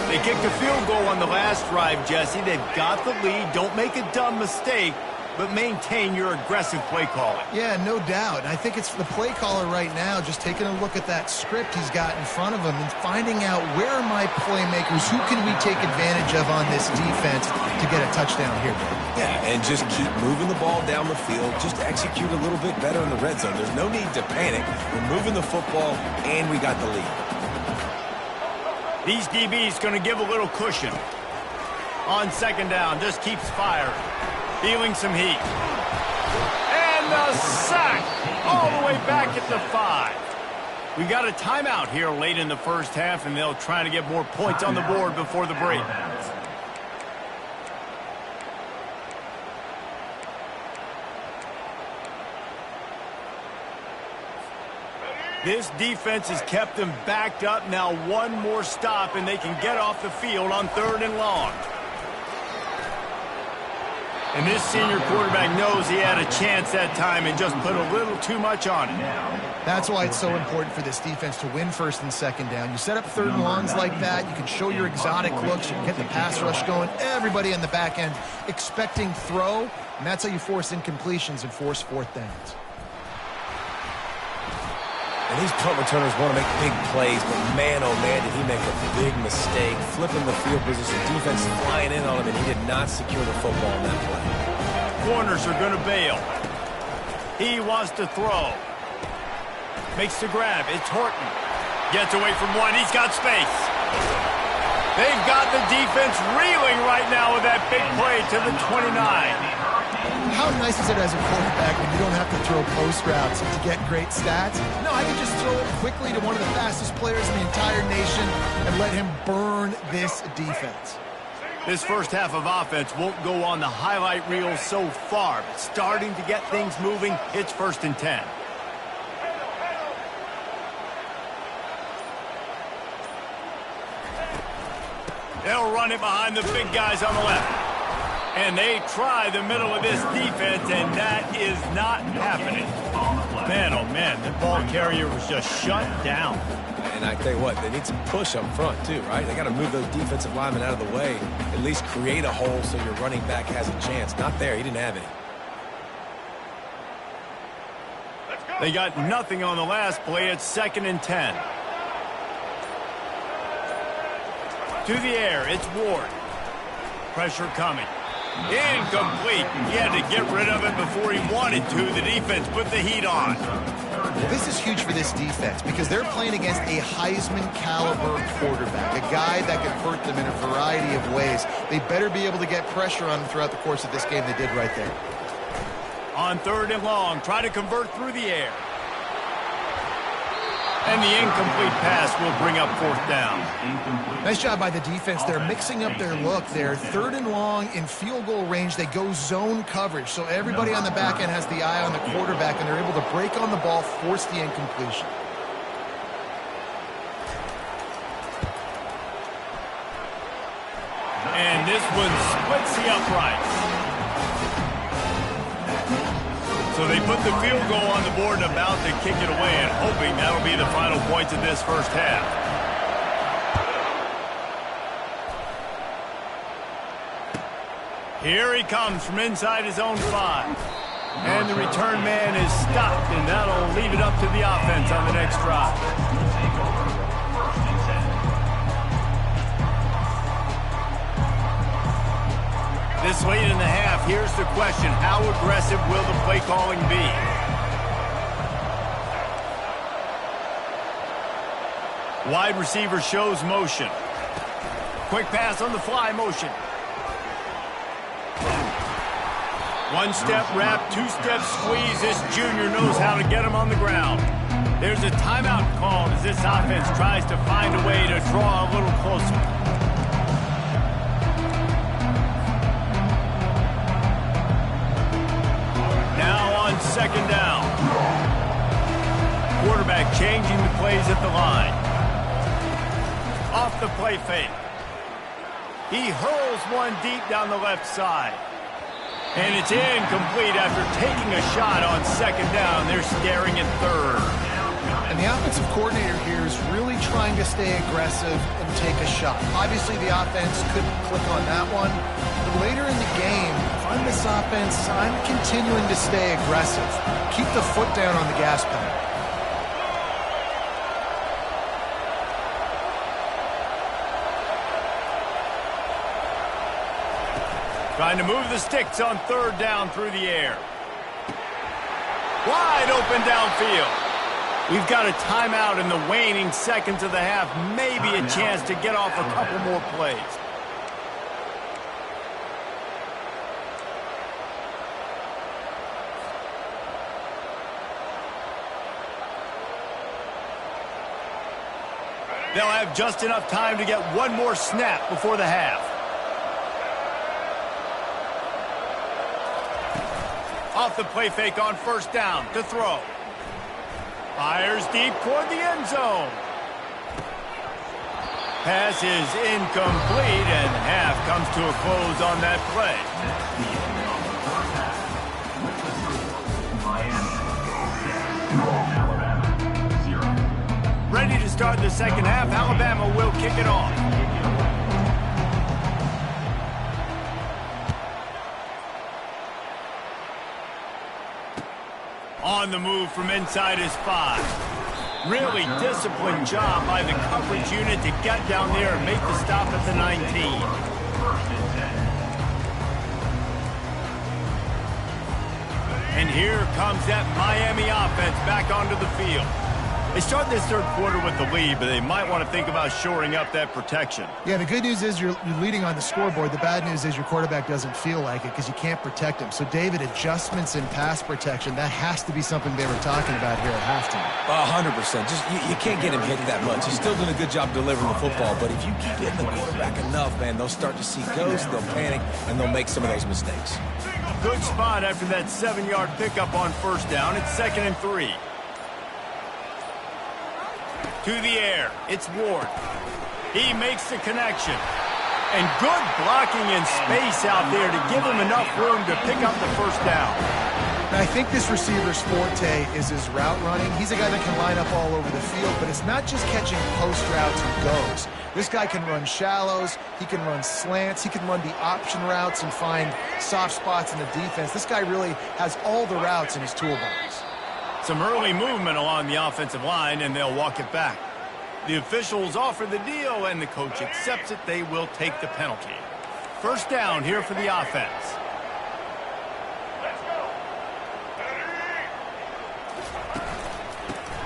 They kicked a field goal on the last drive, Jesse. They've got the lead. Don't make a dumb mistake, but maintain your aggressive play calling. Yeah, no doubt. I think it's the play caller right now just taking a look at that script he's got in front of him and finding out where are my playmakers, who can we take advantage of on this defense to get a touchdown here. Yeah, and just keep moving the ball down the field. Just execute a little bit better in the red zone. There's no need to panic. We're moving the football, and we got the lead. These DBs going to give a little cushion. On second down, just keeps firing. Feeling some heat. And the sack all the way back at the 5. We got a timeout here late in the first half, and they'll try to get more points on the board before the break. This defense has kept them backed up. Now one more stop, and they can get off the field on 3rd and long. And this senior quarterback knows he had a chance that time and just put a little too much on it. That's why it's so important for this defense to win 1st and 2nd down. You set up 3rd and longs like that, you can show your exotic looks, you can get the pass rush going, everybody on the back end expecting throw, and that's how you force incompletions and force 4th downs. And these punt returners want to make big plays, but man, oh man, did he make a big mistake. Flipping the field position, defense flying in on him, and he did not secure the football on that play. Corners are going to bail. He wants to throw. Makes the grab. It's Horton. Gets away from one. He's got space. They've got the defense reeling right now with that big play to the 29. How nice is it as a quarterback when you don't have to throw post routes to get great stats? No, I can just throw it quickly to one of the fastest players in the entire nation and let him burn this defense. This first half of offense won't go on the highlight reel so far, but starting to get things moving, it's 1st and 10. They'll run it behind the big guys on the left. And they try the middle of this defense, and that is not happening. Man, oh man, the ball carrier was just shut down. And I tell you what, they need some push up front too, right? They got to move those defensive linemen out of the way, at least create a hole so your running back has a chance. Not there, he didn't have any. They got nothing on the last play. It's 2nd and 10. To the air, it's Ward. Pressure coming. Incomplete. He had to get rid of it before he wanted to. The defense put the heat on. Well, this is huge for this defense because they're playing against a Heisman-caliber quarterback, a guy that could hurt them in a variety of ways. They better be able to get pressure on him throughout the course of this game. They did right there. On 3rd and long, try to convert through the air. And the incomplete pass will bring up 4th down. Nice job by the defense. They're mixing up their look there. 3rd and long in field goal range. They go zone coverage. So everybody on the back end has the eye on the quarterback, and they're able to break on the ball, force the incompletion. And this one splits the uprights. So they put the field goal on the board and about to kick it away, and hoping that'll be the final points of this first half. Here he comes from inside his own 5. And the return man is stopped, and that'll leave it up to the offense on the next drive. This late in the half, here's the question. How aggressive will the play calling be? Wide receiver shows motion. Quick pass on the fly motion. One step wrap, 2-step squeeze. This junior knows how to get him on the ground. There's a timeout called as this offense tries to find a way to draw a little closer. Now on 2nd down. Quarterback changing the plays at the line. Off the play fake. He hurls one deep down the left side. And it's incomplete after taking a shot on 2nd down. They're staring at 3rd. And the offensive coordinator here is really trying to stay aggressive and take a shot. Obviously, the offense couldn't click on that one. But later in the game, if I'm this offense, I'm continuing to stay aggressive. Keep the foot down on the gas pedal. Trying to move the sticks on 3rd down through the air. Wide open downfield. We've got a timeout in the waning seconds of the half. Maybe a chance to get off a couple more plays. They'll have just enough time to get one more snap before the half. Off the play fake on first down to throw. Fires deep toward the end zone. Pass is incomplete, and half comes to a close on that play. That's the end of the first half. With the score, Miami 6, Alabama 0. Ready to start the second half, Alabama will kick it off. On the move from inside his 5. Really disciplined job by the coverage unit to get down there and make the stop at the 19. And here comes that Miami offense back onto the field. They start this third quarter with the lead, but they might want to think about shoring up that protection. Yeah, the good news is you're leading on the scoreboard. The bad news is your quarterback doesn't feel like it because you can't protect him. So, David, adjustments in pass protection, that has to be something they were talking about here at halftime. 100%. Just you can't get him hit that much. He's still doing a good job delivering the football, but if you keep hitting the quarterback enough, man, they'll start to see ghosts, they'll panic, and they'll make some of those mistakes. Good spot after that 7-yard pickup on first down. It's 2nd and 3. To the air, it's Ward. He makes the connection. And good blocking in space out there to give him enough room to pick up the first down. Now, I think this receiver's forte is his route running. He's a guy that can line up all over the field, but it's not just catching post routes and goes. This guy can run shallows, he can run slants, he can run the option routes and find soft spots in the defense. This guy really has all the routes in his toolbox. Some early movement along the offensive line, and they'll walk it back. The officials offer the deal, and the coach accepts it. They will take the penalty. First down here for the offense.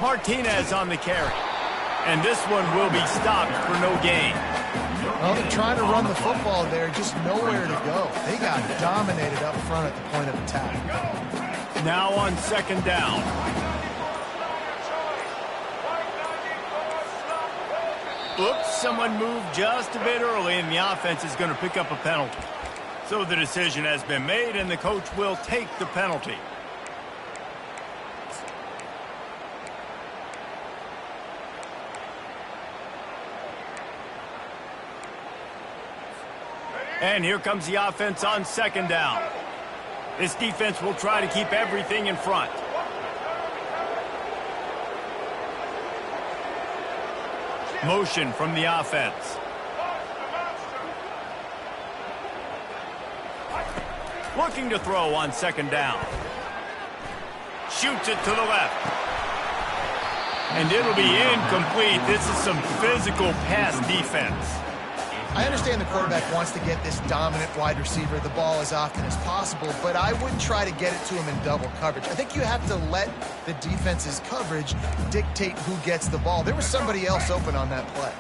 Martinez on the carry. And this one will be stopped for no gain. Well, they're trying to run the football there, just nowhere to go. They got dominated up front at the point of attack. Now on second down. Oops, someone moved just a bit early, and the offense is going to pick up a penalty. So the decision has been made, and the coach will take the penalty. And here comes the offense on second down. This defense will try to keep everything in front. Motion from the offense. Looking to throw on second down. Shoots it to the left. And it'll be incomplete. This is some physical pass defense. I understand the quarterback wants to get this dominant wide receiver the ball as often as possible, but I wouldn't try to get it to him in double coverage. I think you have to let the defense's coverage dictate who gets the ball. There was somebody else open on that play.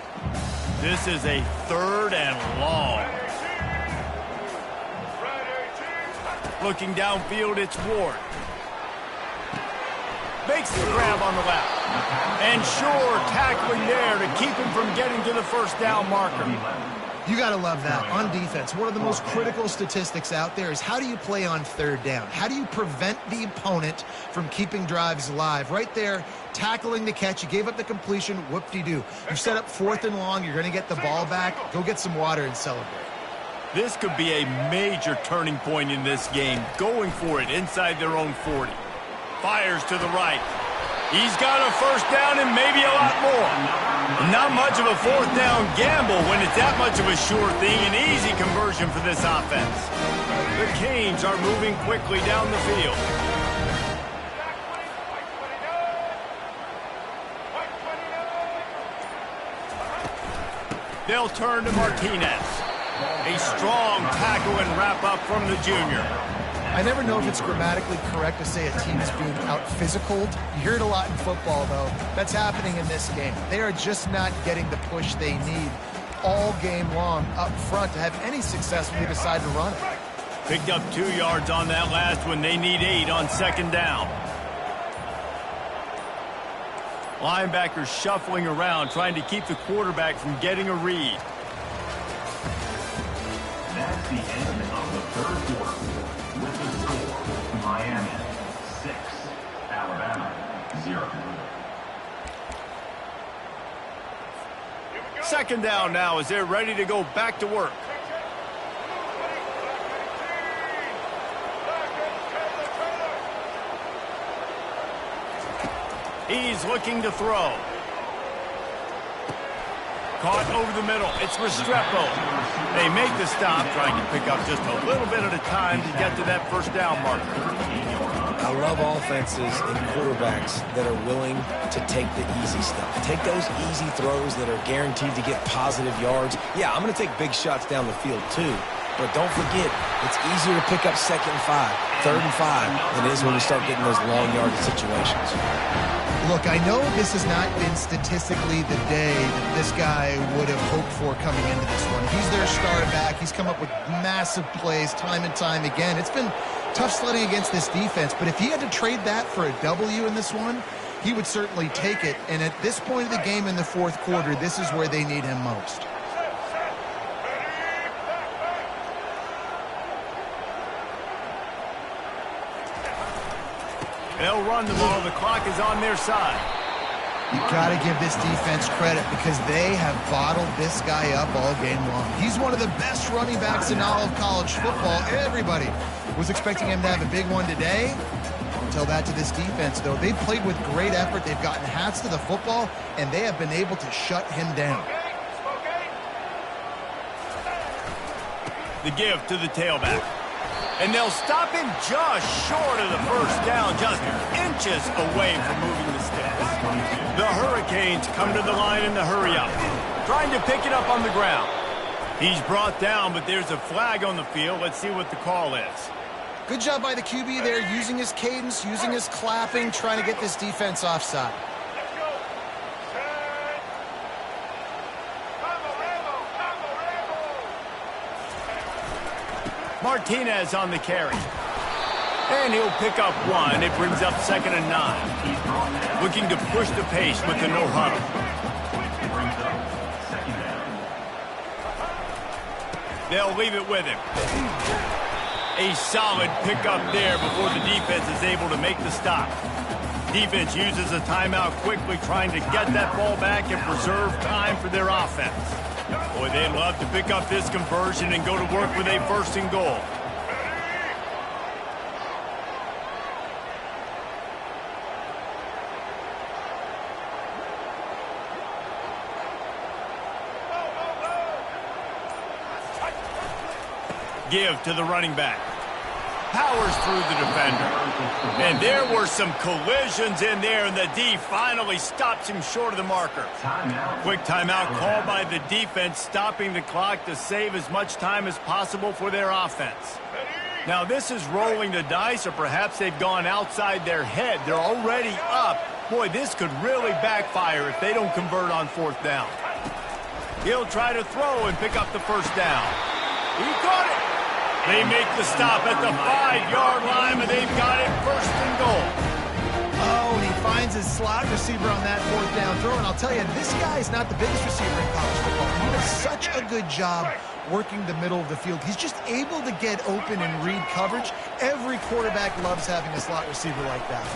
This is a 3rd and long. Looking downfield, it's Ward. Makes the grab on the left. And sure, tackling there to keep him from getting to the first down marker. You got to love that. On defense, one of the most critical statistics out there is how do you play on 3rd down? How do you prevent the opponent from keeping drives alive? Right there, tackling the catch. You gave up the completion. Whoop-de-doo. You set up 4th and long. You're going to get the ball back. Go get some water and celebrate. This could be a major turning point in this game. Going for it inside their own 40. Fires to the right. He's got a first down and maybe a lot more. Not much of a 4th down gamble when it's that much of a sure thing. An easy conversion for this offense. The Canes are moving quickly down the field. They'll turn to Martinez. A strong tackle and wrap up from the junior. I never know if it's grammatically correct to say a team is being out-physicaled. You hear it a lot in football, though. That's happening in this game. They are just not getting the push they need all game long up front to have any success when they decide to run it. Picked up 2 yards on that last one. They need 8 on second down. Linebackers shuffling around, trying to keep the quarterback from getting a read. That's the end of the third quarter. With the score, Miami 6, Alabama 0. Second down now as they're ready to go back to work. He's looking to throw. Caught over the middle. It's Restrepo. They make the stop, trying to pick up just a little bit at a time to get to that first down marker. I love offenses and quarterbacks that are willing to take the easy stuff. Take those easy throws that are guaranteed to get positive yards. Yeah, I'm going to take big shots down the field too. But don't forget, it's easier to pick up 2nd and 5, 3rd and 5 than it is when you start getting those long yardage situations. Look, I know this has not been statistically the day that this guy would have hoped for coming into this one. He's their star back. He's come up with massive plays time and time again. It's been tough sledding against this defense, but if he had to trade that for a W in this one, he would certainly take it. And at this point of the game in the fourth quarter, this is where they need him most. They'll run the ball. The clock is on their side. You got to give this defense credit because they have bottled this guy up all game long. He's one of the best running backs in all of college football. Everybody was expecting him to have a big one today. Don't tell that to this defense, though. They've played with great effort. They've gotten hats to the football, and they have been able to shut him down. The give to the tailback. And they'll stop him just short of the first down, just inches away from moving the sticks. The Hurricanes come to the line in the hurry-up, trying to pick it up on the ground. He's brought down, but there's a flag on the field. Let's see what the call is. Good job by the QB there, using his cadence, using his clapping, trying to get this defense offside. Martinez on the carry. And he'll pick up one. It brings up 2nd and 9. Looking to push the pace with the no huddle. They'll leave it with him. A solid pickup there before the defense is able to make the stop. Defense uses a timeout quickly, trying to get that ball back and preserve time for their offense. Boy, they'd love to pick up this conversion and go to work with a 1st and goal. Give to the running back. Powers through the defender. And there were some collisions in there, and the D finally stops him short of the marker. Quick timeout called by the defense, stopping the clock to save as much time as possible for their offense. Now, this is rolling the dice, or perhaps they've gone outside their head. They're already up. Boy, this could really backfire if they don't convert on 4th down. He'll try to throw and pick up the first down. He caught it. They make the stop at the 5-yard line, and they've got it 1st and goal. Oh, and he finds his slot receiver on that 4th down throw. And I'll tell you, this guy's not the biggest receiver in college football. He does such a good job working the middle of the field. He's just able to get open and read coverage. Every quarterback loves having a slot receiver like that.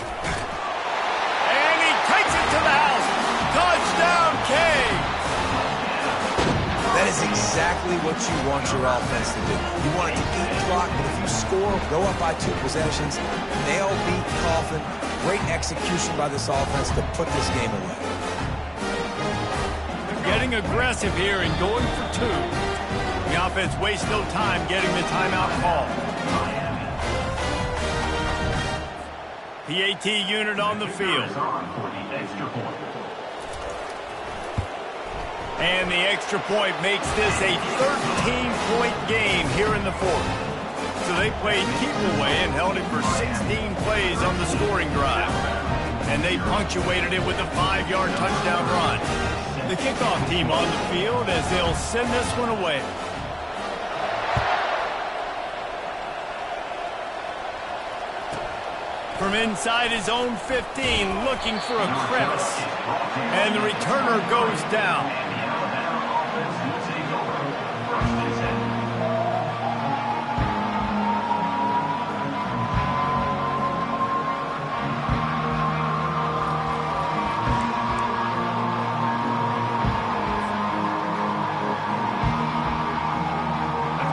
And he takes it to the house. Touchdown, K. That is exactly what you want your offense to do. You want it to eat clock, but if you score, go up by 2 possessions, nail, beat, coffin. Great execution by this offense to put this game away. Getting aggressive here and going for 2. The offense wastes no time getting the timeout call. PAT unit on the field. And the extra point makes this a 13-point game here in the 4th. So they played keep away and held it for 16 plays on the scoring drive. And they punctuated it with a 5-yard touchdown run. The kickoff team on the field as they'll send this one away. From inside his own 15, looking for a crevice. And the returner goes down.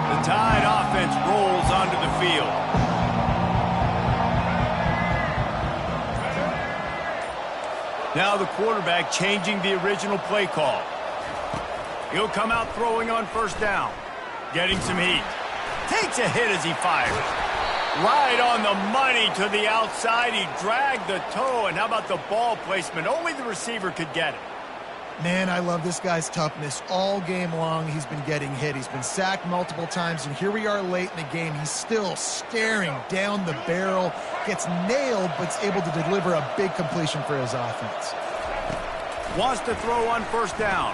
The Tide offense rolls onto the field. Now the quarterback changing the original play call. He'll come out throwing on first down. Getting some heat. Takes a hit as he fires. Right on the money to the outside. He dragged the toe. And how about the ball placement? Only the receiver could get it. Man, I love this guy's toughness. All game long, he's been getting hit. He's been sacked multiple times, and here we are late in the game. He's still staring down the barrel, gets nailed, but's able to deliver a big completion for his offense. Wants to throw on first down.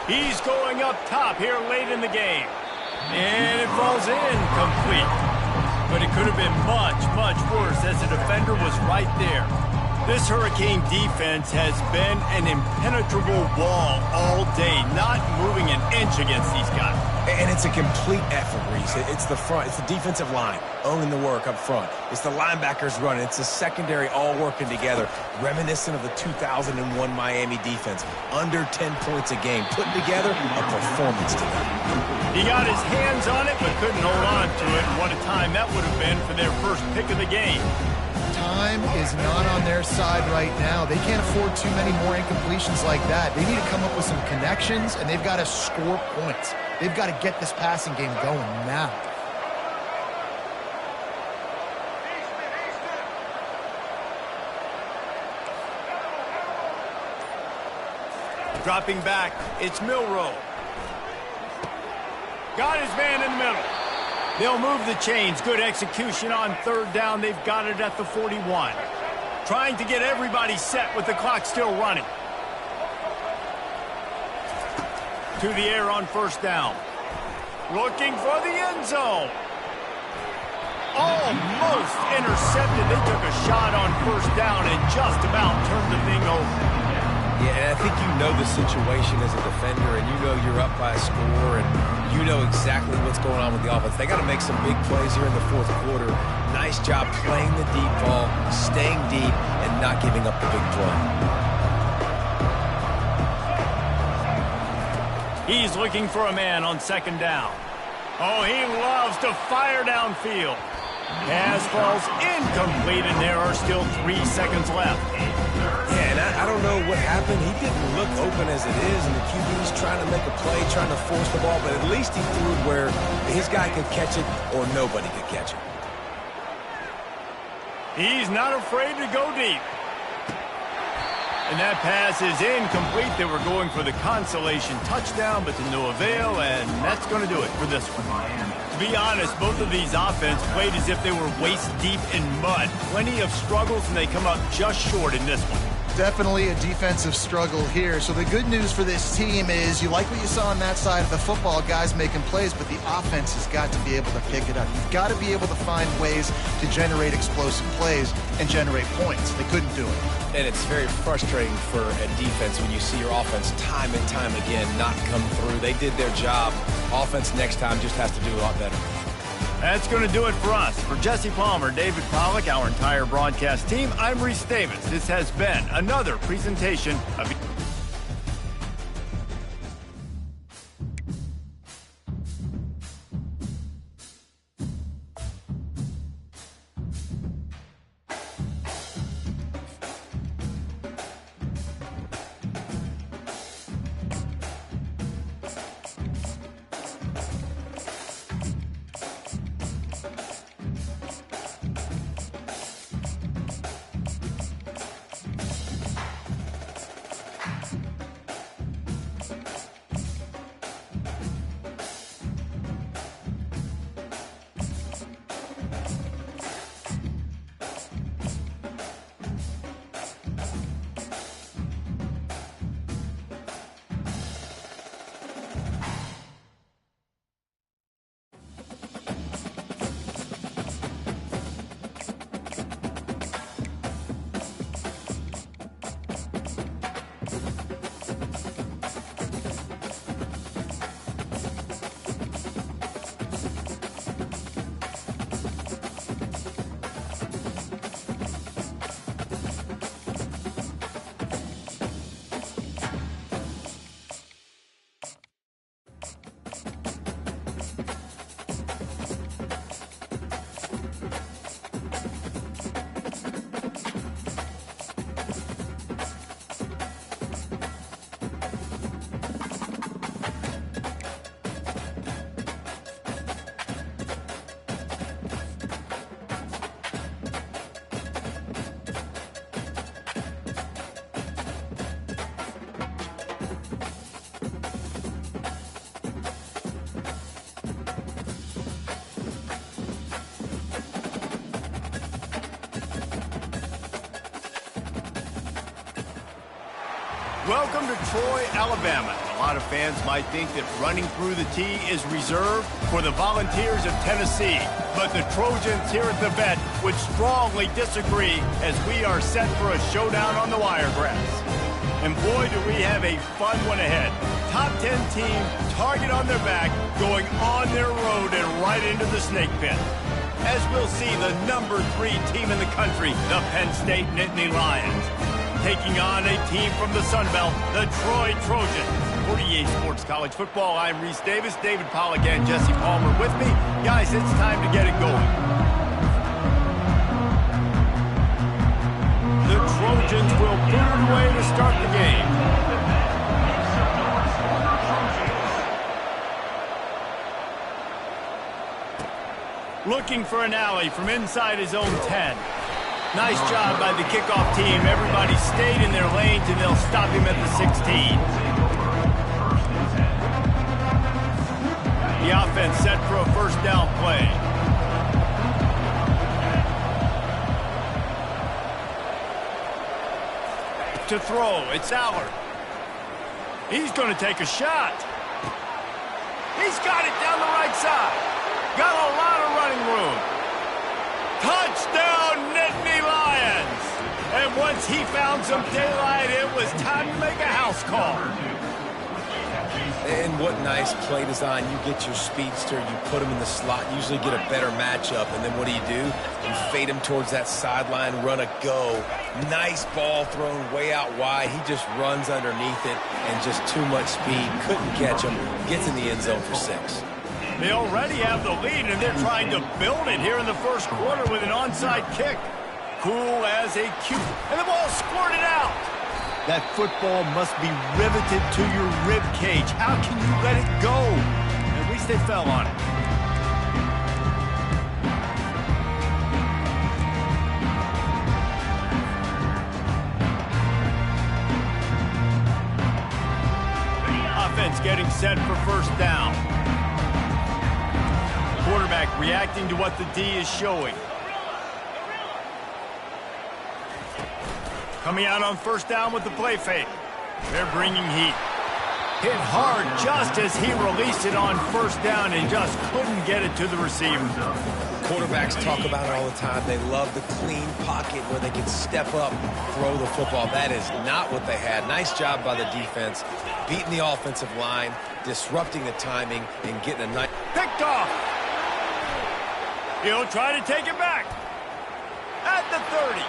He's going up top here late in the game. And it falls incomplete. But it could have been much, much worse as the defender was right there. This Hurricane defense has been an impenetrable wall all day, not moving an inch against these guys. And it's a complete effort, Reese. It's the front. It's the defensive line owning the work up front. It's the linebackers running. It's the secondary all working together, reminiscent of the 2001 Miami defense. Under 10 points a game, putting together a performance today. He got his hands on it, but couldn't hold on to it. And what a time that would have been for their first pick of the game. Time is not on their side right now. They can't afford too many more incompletions like that. They need to come up with some connections, and they've got to score points. They've got to get this passing game going now. Dropping back, it's Milroe. Got his man in the middle. They'll move the chains. Good execution on third down. They've got it at the 41. Trying to get everybody set with the clock still running. To the air on first down. Looking for the end zone. Almost intercepted. They took a shot on first down and just about turned the thing over. Yeah, and I think you know the situation as a defender, and you know you're up by a score, and you know exactly what's going on with the offense. They got to make some big plays here in the fourth quarter. Nice job playing the deep ball, staying deep, and not giving up the big play. He's looking for a man on second down. Oh, he loves to fire downfield. Pass falls incomplete, and there are still 3 seconds left. Yeah, and I don't know what happened. He didn't look open as it is, and the QB's trying to make a play, trying to force the ball, but at least he threw it where his guy could catch it or nobody could catch it. He's not afraid to go deep. And that pass is incomplete. They were going for the consolation touchdown, but to no avail, and that's going to do it for this one. To be honest, both of these offenses played as if they were waist-deep in mud. Plenty of struggles, and they come up just short in this one. Definitely a defensive struggle here. So the good news for this team is you like what you saw on that side of the football, guys making plays, but the offense has got to be able to pick it up. You've got to be able to find ways to generate explosive plays and generate points. They couldn't do it. And it's very frustrating for a defense when you see your offense time and time again not come through. They did their job. Offense next time just has to do a lot better. That's going to do it for us. For Jesse Palmer, David Pollack, our entire broadcast team, I'm Reese Davis. This has been another presentation of... Welcome to Troy, Alabama. A lot of fans might think that running through the tee is reserved for the Volunteers of Tennessee. But the Trojans here at the vet would strongly disagree as we are set for a showdown on the wiregrass. And boy, do we have a fun one ahead. Top 10 team, target on their back, going on their road and right into the snake pit. As we'll see, the number 3 team in the country, the Penn State Nittany Lions, taking on a team from the Sun Belt, the Troy Trojans. For EA Sports College Football, I'm Reese Davis, David Pollack, and Jesse Palmer with me. Guys, it's time to get it going. The Trojans will put it away to start the game. Looking for an alley from inside his own 10. Nice job by the kickoff team. Everybody stayed in their lanes, and they'll stop him at the 16. The offense set for a first down play. To throw, it's Allard. He's going to take a shot. He's got it down the right side. Got a lot of running room. Touchdown, Nittany Lions! And once he found some daylight, it was time to make a house call. And what nice play design. You get your speedster, you put him in the slot, usually get a better matchup, and then what do? You fade him towards that sideline, run a go. Nice ball thrown way out wide. He just runs underneath it, and just too much speed. Couldn't catch him. Gets in the end zone for 6. They already have the lead, and they're trying to build it here in the first quarter with an onside kick. Cool as a cue. And the ball squirted out. That football must be riveted to your rib cage. How can you let it go? At least they fell on it. Offense getting set for first down. Quarterback reacting to what the D is showing. Coming out on first down with the play fake. They're bringing heat. Hit hard just as he released it on first down and just couldn't get it to the receiver. Quarterbacks talk about it all the time. They love the clean pocket where they can step up, throw the football. That is not what they had. Nice job by the defense, beating the offensive line, disrupting the timing, and getting a nice... Picked off. He'll try to take it back. At the 30.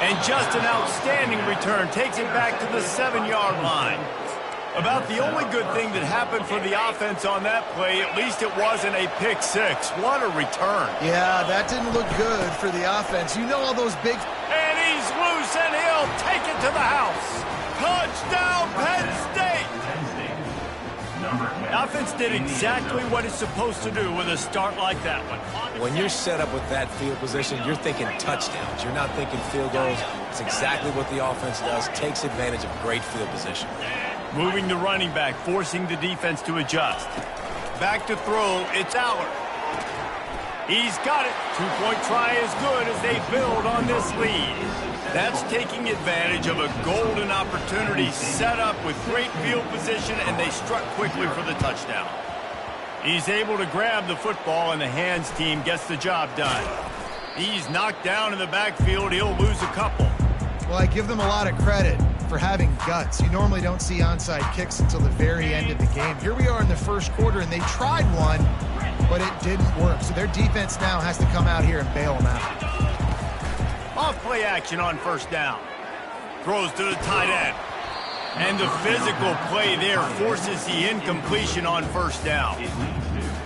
And just an outstanding return. Takes it back to the 7-yard line. About the only good thing that happened for the offense on that play, at least it wasn't a pick 6. What a return. Yeah, that didn't look good for the offense. You know all those big... And he's loose, and he'll take it to the house. Touchdown, Penn State! The offense did exactly what it's supposed to do with a start like that one. When you're set up with that field position, you're thinking touchdowns. You're not thinking field goals. It's exactly what the offense does. Takes advantage of great field position. Moving the running back, forcing the defense to adjust. Back to throw, it's Allard. He's got it. 2-point try is good as they build on this lead. That's taking advantage of a golden opportunity set up with great field position, and they struck quickly for the touchdown. He's able to grab the football, and the hands team gets the job done. He's knocked down in the backfield. He'll lose a couple. Well, I give them a lot of credit for having guts. You normally don't see onside kicks until the very end of the game. Here we are in the first quarter, and they tried one, but it didn't work. So their defense now has to come out here and bail them out. Off play action on first down. Throws to the tight end. And the physical play there forces the incompletion on first down.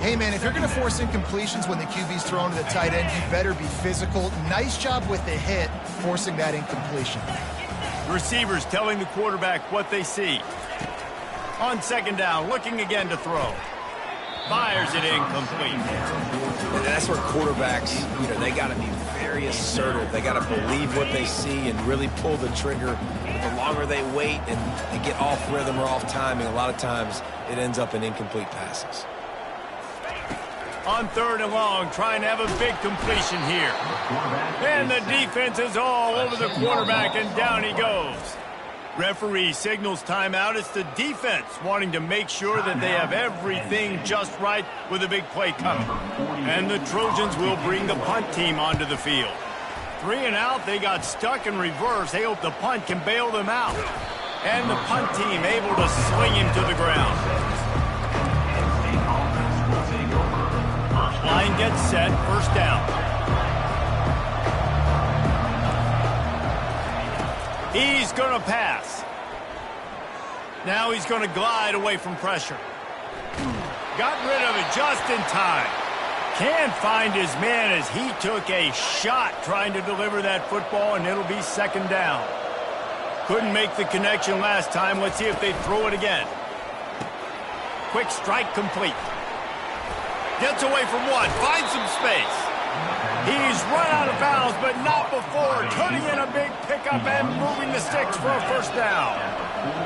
Hey, man, if you're going to force incompletions when the QB's thrown to the tight end, you better be physical. Nice job with the hit, forcing that incompletion. Receivers telling the quarterback what they see. On second down, looking again to throw. Fires it incomplete. And that's where quarterbacks, they got to be very assertive. They got to believe what they see and really pull the trigger. The longer they wait and they get off rhythm or off timing, a lot of times it ends up in incomplete passes. On third and long, trying to have a big completion here. And the defense is all over the quarterback, and down he goes. Referee signals timeout. It's the defense wanting to make sure that they have everything just right with a big play coming. And the Trojans will bring the punt team onto the field. 3 and out, they got stuck in reverse. They hope the punt can bail them out. And the punt team able to sling him to the ground. Line gets set, first down. He's going to pass. Now he's going to glide away from pressure. Got rid of it just in time. Can't find his man as he took a shot trying to deliver that football, and it'll be second down. Couldn't make the connection last time. Let's see if they throw it again. Quick strike complete. Gets away from one, finds some space. He's run out of bounds, but not before turning in a big pickup and moving the sticks for a first down.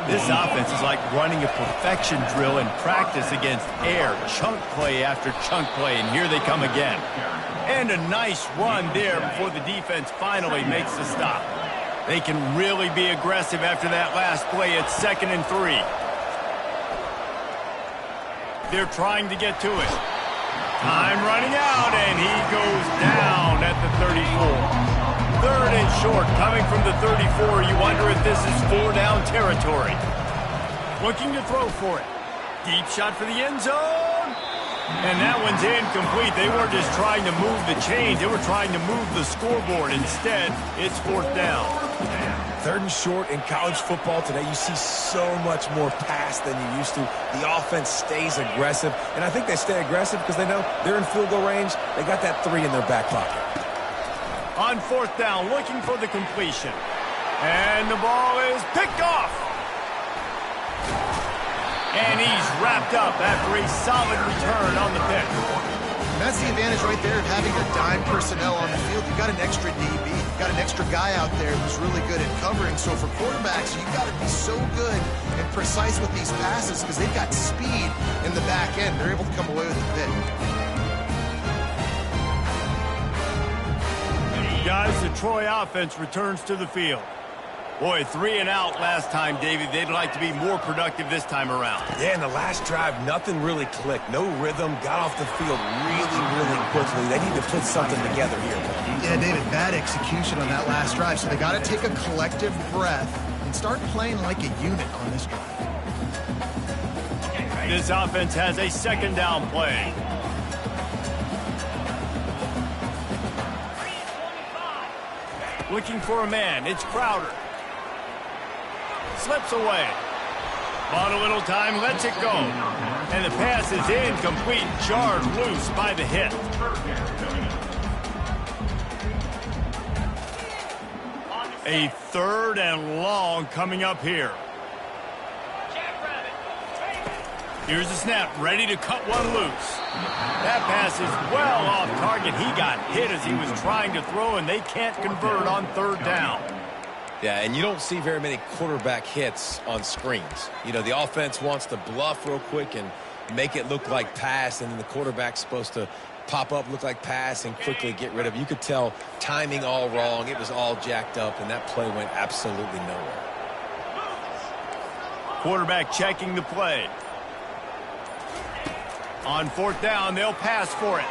This offense is like running a perfection drill in practice against air, chunk play after chunk play, and here they come again. And a nice run there before the defense finally makes the stop. They can really be aggressive after that last play. It's 2nd and 3. They're trying to get to it. Time running out, and he goes down at the 34. 3rd and short, coming from the 34. You wonder if this is 4-down territory. Looking to throw for it. Deep shot for the end zone. And that one's incomplete. They weren't just trying to move the chains. They were trying to move the scoreboard. Instead, it's 4th down. 3rd and short in college football today. You see so much more pass than you used to. The offense stays aggressive, and I think they stay aggressive because they know they're in field goal range. They got that 3 in their back pocket. On 4th down, looking for the completion. And the ball is picked off. And he's wrapped up after a solid return on the pick. And that's the advantage right there of having your dime personnel on the field. You've got an extra DB. You've got an extra guy out there who's really good at covering. So for quarterbacks, you've got to be so good and precise with these passes because they've got speed in the back end. They're able to come away with the pick. Guys, the Troy offense returns to the field. Boy, 3 and out last time, Davey. They'd like to be more productive this time around. Yeah, in the last drive, nothing really clicked. No rhythm, got off the field really quickly. They need to put something together here. Yeah, David, bad execution on that last drive. So they got to take a collective breath and start playing like a unit on this drive. This offense has a 2nd down play. Looking for a man. It's Crowder. Slips away. Bought a little time, lets it go. And the pass is incomplete, jarred loose by the hit. A 3rd and long coming up here. Here's the snap, ready to cut one loose. That pass is well off target. He got hit as he was trying to throw, and they can't convert on 3rd down. Yeah, and you don't see very many quarterback hits on screens. You know, the offense wants to bluff real quick and make it look like pass, and then the quarterback's supposed to pop up, look like pass, and quickly get rid of it. You could tell timing all wrong. It was all jacked up, and that play went absolutely nowhere. Quarterback checking the play. On 4th down, they'll pass for it.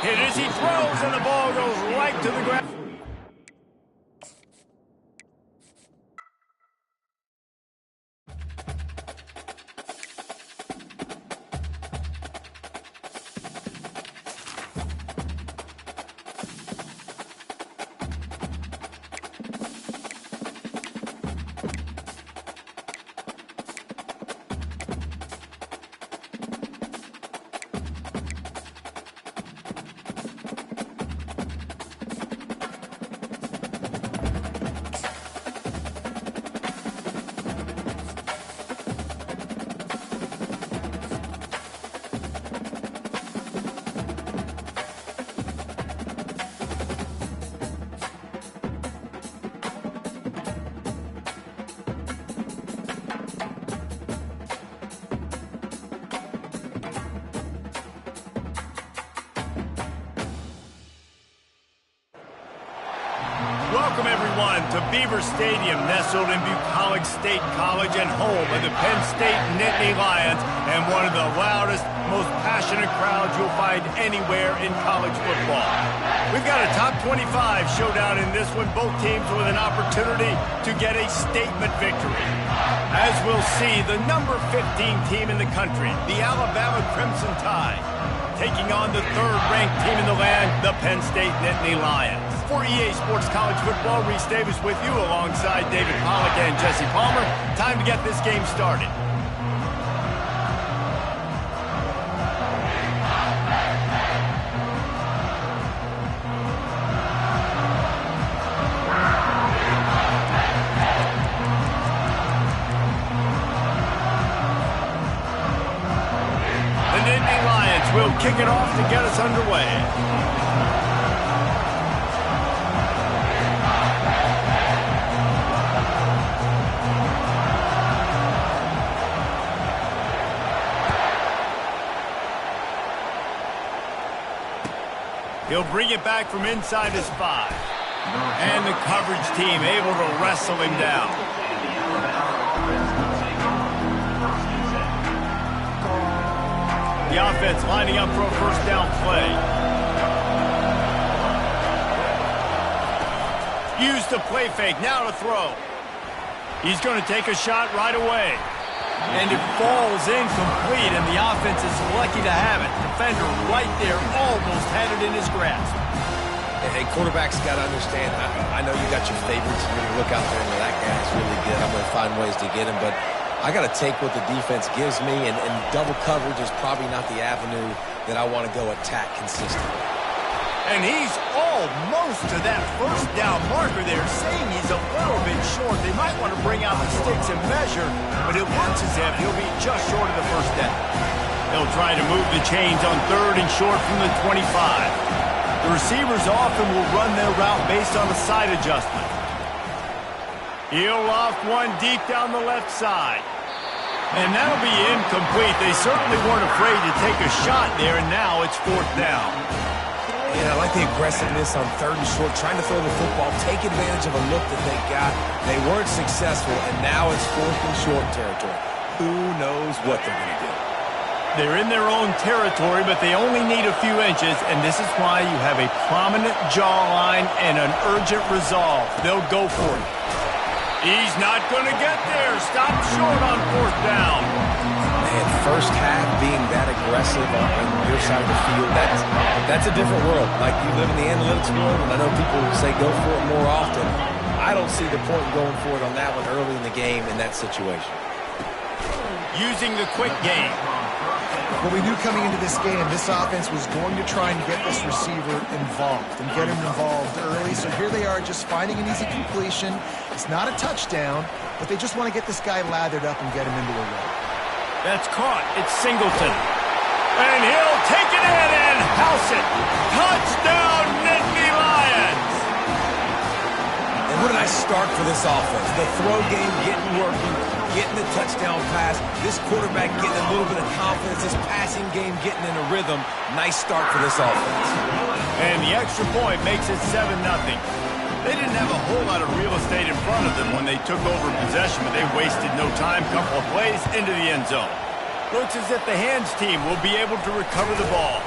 Hit as he throws, and the ball goes right to the ground. Welcome, everyone, to Beaver Stadium, nestled in Bucolic State College and home of the Penn State Nittany Lions and one of the loudest, most passionate crowds you'll find anywhere in college football. We've got a top 25 showdown in this one, both teams with an opportunity to get a statement victory. As we'll see, the number 15 team in the country, the Alabama Crimson Tide, taking on the third-ranked team in the land, the Penn State Nittany Lions. For EA Sports College Football, Reese Davis with you alongside David Pollack and Jesse Palmer. Time to get this game started. The Nittany Lions will kick it off to get us underway. He'll bring it back from inside his 5. And the coverage team able to wrestle him down. The offense lining up for a first down play. Use the play fake, now to throw. He's going to take a shot right away. And it falls incomplete, and the offense is lucky to have it. Defender right there almost had it in his grasp. Hey, quarterbacks got to understand, I know you got your favorites. You're going to look out there and that guy's really good. I'm going to find ways to get him, but I got to take what the defense gives me, and double coverage is probably not the avenue that I want to go attack consistently. And he's almost to that first down marker there, saying he's a little bit short. They might want to bring out the sticks and measure, but it looks as if he'll be just short of the first down. They'll try to move the chains on 3rd and short from the 25. The receivers often will run their route based on a side adjustment. He'll loft one deep down the left side. And that'll be incomplete. They certainly weren't afraid to take a shot there, and now it's 4th down. Yeah, I like the aggressiveness on 3rd and short, trying to throw the football, take advantage of a look that they got. They weren't successful, and now it's 4th and short territory. Who knows what they're going to do? They're in their own territory, but they only need a few inches, and this is why you have a prominent jawline and an urgent resolve. They'll go for it. He's not going to get there. Stop short on 4th down. Man, first half being that aggressive on your side of the field, that's a different world. Like, you live in the analytics world, and I know people say go for it more often. I don't see the point in going for it on that one early in the game in that situation. Using the quick game. What we knew coming into this game, this offense was going to try and get this receiver involved and get him involved early. So here they are just finding an easy completion. It's not a touchdown, but they just want to get this guy lathered up and get him into a run. That's caught. It's Singleton. And he'll take it in and house it. Touchdown, Nittany Lions. And what a nice start for this offense. The throw game getting working, getting the touchdown pass. This quarterback getting a little bit of confidence. This passing game getting in a rhythm. Nice start for this offense. And the extra point makes it 7-0. They didn't have a whole lot of real estate in front of them when they took over possession, but they wasted no time. Couple of plays into the end zone. Looks as if the hands team will be able to recover the ball.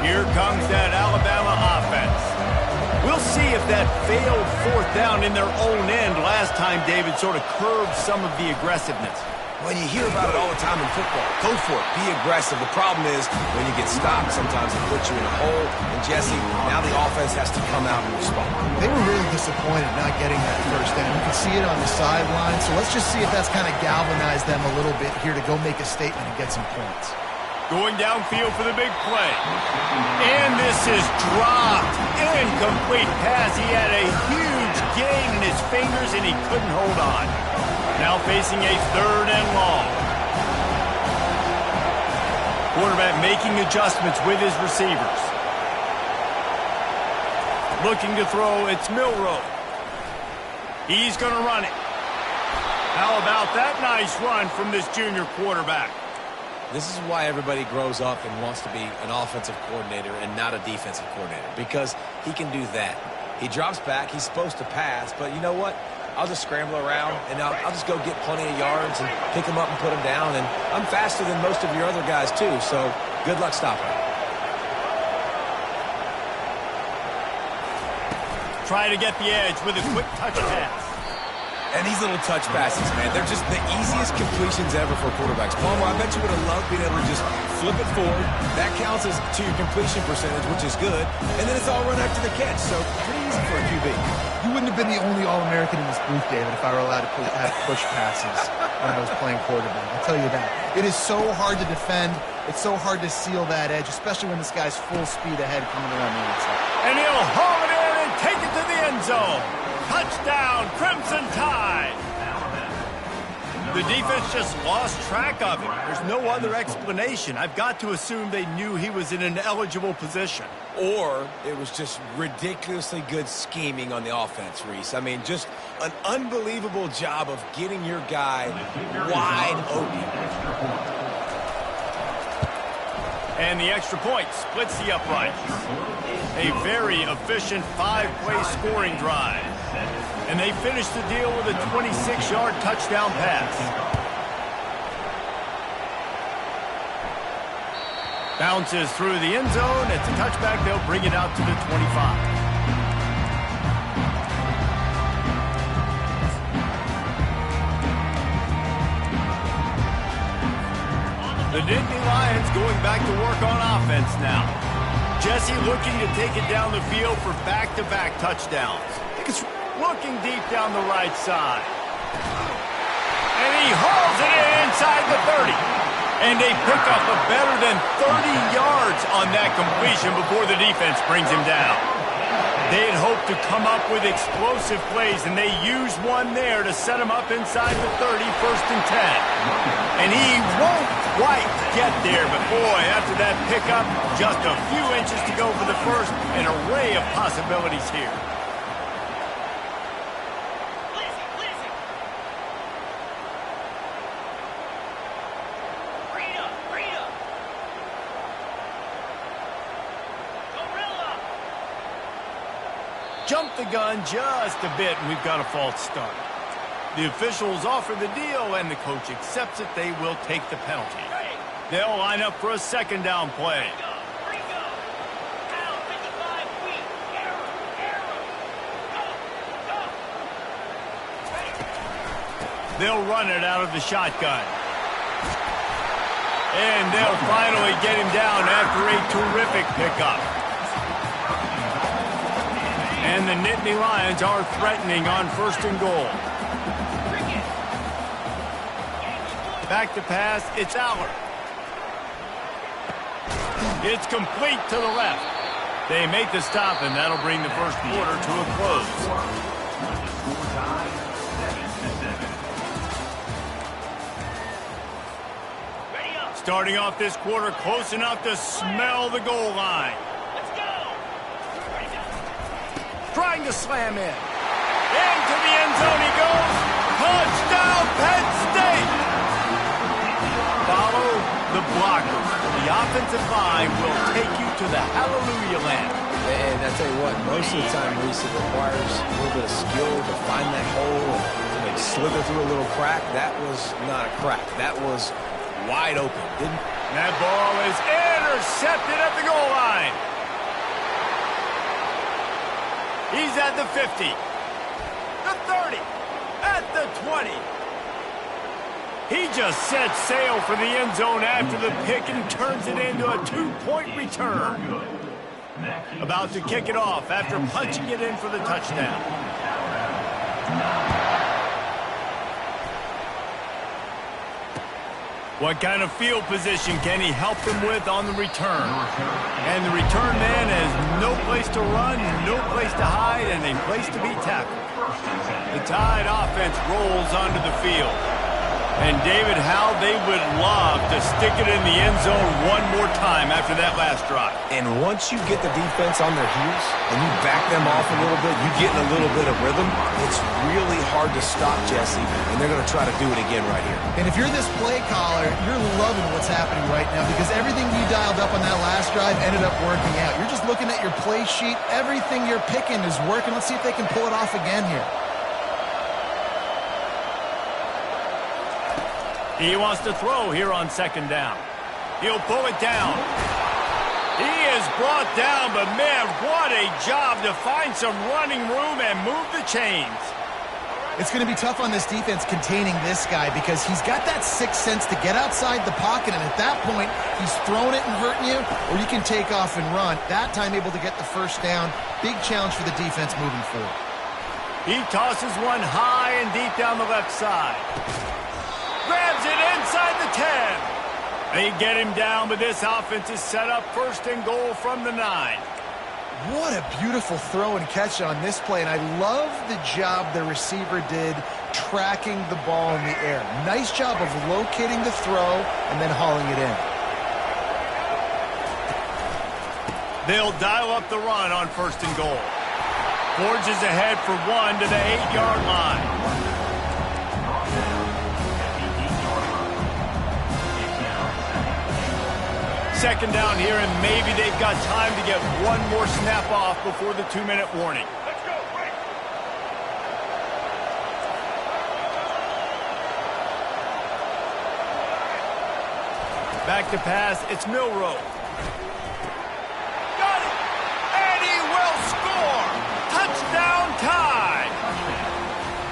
Here comes that Alabama offense. We'll see if that failed 4th down in their own end last time, David, sort of curbed some of the aggressiveness. When you hear about it all the time in football, go for it, be aggressive. The problem is when you get stopped, sometimes it puts you in a hole. And Jesse, now the offense has to come out and respond. They were really disappointed not getting that first down. You can see it on the sideline. So let's just see if that's kind of galvanized them a little bit here to go make a statement and get some points. Going downfield for the big play. And this is dropped. Incomplete pass. He had a huge gain in his fingers and he couldn't hold on. Now facing a 3rd and long. Quarterback making adjustments with his receivers. Looking to throw, it's Milroe. He's going to run it. How about that nice run from this junior quarterback? This is why everybody grows up and wants to be an offensive coordinator and not a defensive coordinator, because he can do that. He drops back. He's supposed to pass, but you know what? I'll just scramble around, and I'll just go get plenty of yards and pick them up and put them down. And I'm faster than most of your other guys, too, so good luck stopping. Try to get the edge with a quick touch pass. And these little touch passes, man, they're just the easiest completions ever for quarterbacks. Palmer, I bet you would have loved being able to just flip it forward. That counts as to your completion percentage, which is good. And then it's all run after the catch, so pretty easy for a QB. You wouldn't have been the only All-American in this booth, David, if I were allowed to have push passes when I was playing quarterback. I'll tell you that. It is so hard to defend. It's so hard to seal that edge, especially when this guy's full speed ahead coming around the outside. And he'll haul it in and take it to the end zone. Touchdown, Crimson Tide! The defense just lost track of him. There's no other explanation. I've got to assume they knew he was in an eligible position. Or it was just ridiculously good scheming on the offense, Reese. I mean, just an unbelievable job of getting your guy wide open. And the extra point splits the uprights. A very efficient 5-play scoring drive. And they finish the deal with a 26-yard touchdown pass. Bounces through the end zone. It's a touchback. They'll bring it out to the 25. The Nittany Lions going back to work on offense now. Jesse looking to take it down the field for back-to-back touchdowns. It's looking deep down the right side. And he hauls it in inside the 30. And they pick up a better than 30 yards on that completion before the defense brings him down. They had hoped to come up with explosive plays, and they used one there to set him up inside the 30, 1st and 10. And he won't quite get there, but boy, after that pickup, just a few inches to go for the first, an array of possibilities here. Jump the gun just a bit, and we've got a false start. The officials offer the deal, and the coach accepts it. They will take the penalty. They'll line up for a 2nd down play. They'll run it out of the shotgun. And they'll finally get him down after a terrific pickup. And the Nittany Lions are threatening on 1st and goal. Back to pass, it's Aller. It's complete to the left. They make the stop, and that'll bring the first quarter to a close. Starting off this quarter close enough to smell the goal line. Trying to slam in. Into the end zone he goes. Touchdown, Penn State! Follow the blocker. The offensive line will take you to the hallelujah land. And I tell you what, most of the time, Reese, it requires a little bit of skill to find that hole and slither through a little crack. That was not a crack. That was wide open. That ball is intercepted at the goal line. He's at the 50, the 30, at the 20. He just sets sail for the end zone after the pick and turns it into a 2-point return. About to kick it off after punching it in for the touchdown. What kind of field position can he help them with on the return? And the return man has no place to run, no place to hide, and a place to be tackled. The Tide offense rolls onto the field. And David, how they would love to stick it in the end zone one more time after that last drive. And once you get the defense on their heels and you back them off a little bit, you get in a little bit of rhythm, it's really hard to stop, Jesse, and they're going to try to do it again right here. And if you're this play caller, you're loving what's happening right now because everything you dialed up on that last drive ended up working out. You're just looking at your play sheet. Everything you're picking is working. Let's see if they can pull it off again here. He wants to throw here on second down. He'll pull it down. He is brought down, but man, what a job to find some running room and move the chains. It's going to be tough on this defense containing this guy because he's got that sixth sense to get outside the pocket, and at that point, he's throwing it and hurting you, or you can take off and run. That time able to get the first down. Big challenge for the defense moving forward. He tosses one high and deep down the left side. Grabs it inside the 10. They get him down, but this offense is set up first and goal from the 9. What a beautiful throw and catch on this play, and I love the job the receiver did tracking the ball in the air. Nice job of locating the throw and then hauling it in. They'll dial up the run on first and goal. Forges ahead for one to the 8-yard line. Second down here, and maybe they've got time to get one more snap off before the 2-minute warning. Let's go, quick. Back to pass, it's Milrow. Got it! And he will score! Touchdown tie!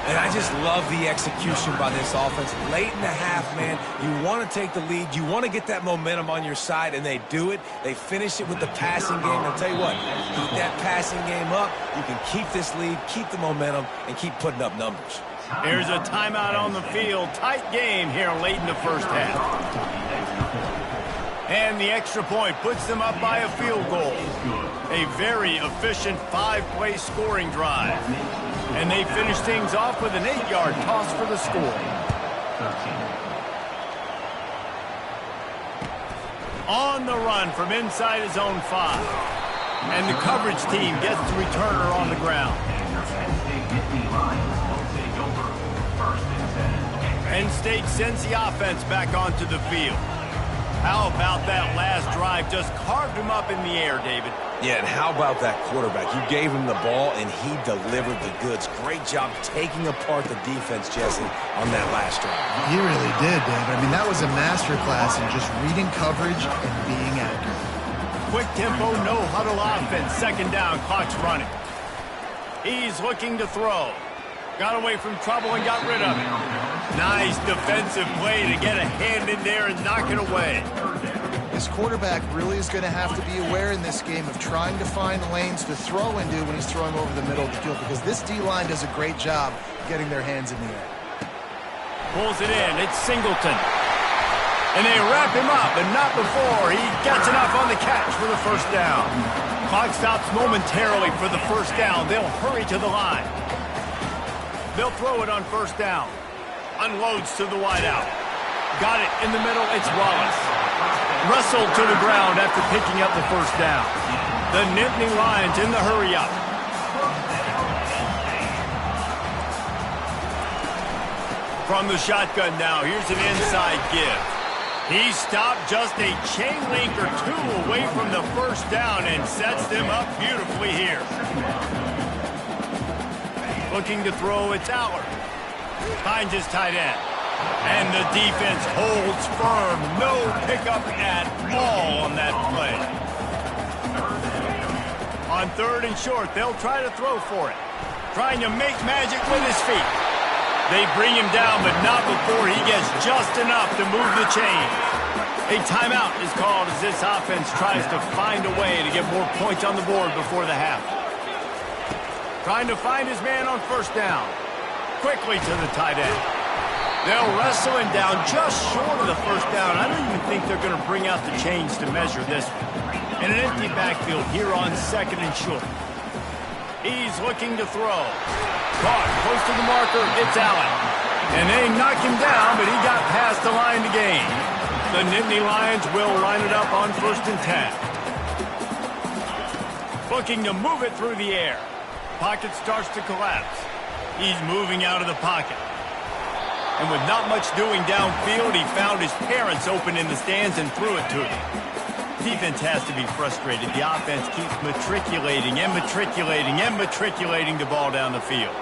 And I just love the execution by this offense. Late in the half, man, you want to take the lead. You want to get that momentum on your side, and they do it. They finish it with the passing game. I'll tell you what, keep that passing game up. You can keep this lead, keep the momentum, and keep putting up numbers. Here's a timeout on the field. Tight game here late in the first half. And the extra point puts them up by a field goal. A very efficient 5-play scoring drive. And they finish things off with an 8-yard toss for the score. On the run from inside his own 5. And the coverage team gets the returner on the ground. Penn State sends the offense back onto the field. How about that last drive? Just carved him up in the air, David. Yeah, and how about that quarterback? You gave him the ball, and he delivered the goods. Great job taking apart the defense, Jesse, on that last drive. He really did, David. I mean, that was a masterclass in just reading coverage and being accurate. Quick tempo, no huddle offense. Second down, clock's running. He's looking to throw. Got away from trouble and got rid of it. Nice defensive play to get a hand in there and knock it away. This quarterback really is going to have to be aware in this game of trying to find lanes to throw into when he's throwing over the middle of the field, because this D-line does a great job getting their hands in the air. Pulls it in. It's Singleton. And they wrap him up, but not before he gets enough on the catch for the first down. Clock stops momentarily for the first down. They'll hurry to the line. They'll throw it on first down. Unloads to the wideout. Got it in the middle. It's Wallace. Wrestled to the ground after picking up the first down. The Nittany Lions in the hurry-up. From the shotgun now, here's an inside give. He stopped just a chain link or two away from the first down and sets them up beautifully here. Looking to throw, it's Aller. Finds his tight end. And the defense holds firm. No pickup at all on that play. On third and short, they'll try to throw for it. Trying to make magic with his feet. They bring him down, but not before he gets just enough to move the chain. A timeout is called as this offense tries to find a way to get more points on the board before the half. Trying to find his man on first down. Quickly to the tight end. They'll wrestle him down just short of the first down. I don't even think they're going to bring out the chains to measure this one. And an empty backfield here on second and short. He's looking to throw. Caught close to the marker. It's Allen. And they knocked him down, but he got past the line to gain. The Nittany Lions will line it up on 1st and 10. Looking to move it through the air. Pocket starts to collapse. He's moving out of the pocket. And with not much doing downfield, he found his parents open in the stands and threw it to them. Defense has to be frustrated. The offense keeps matriculating and matriculating and matriculating the ball down the field.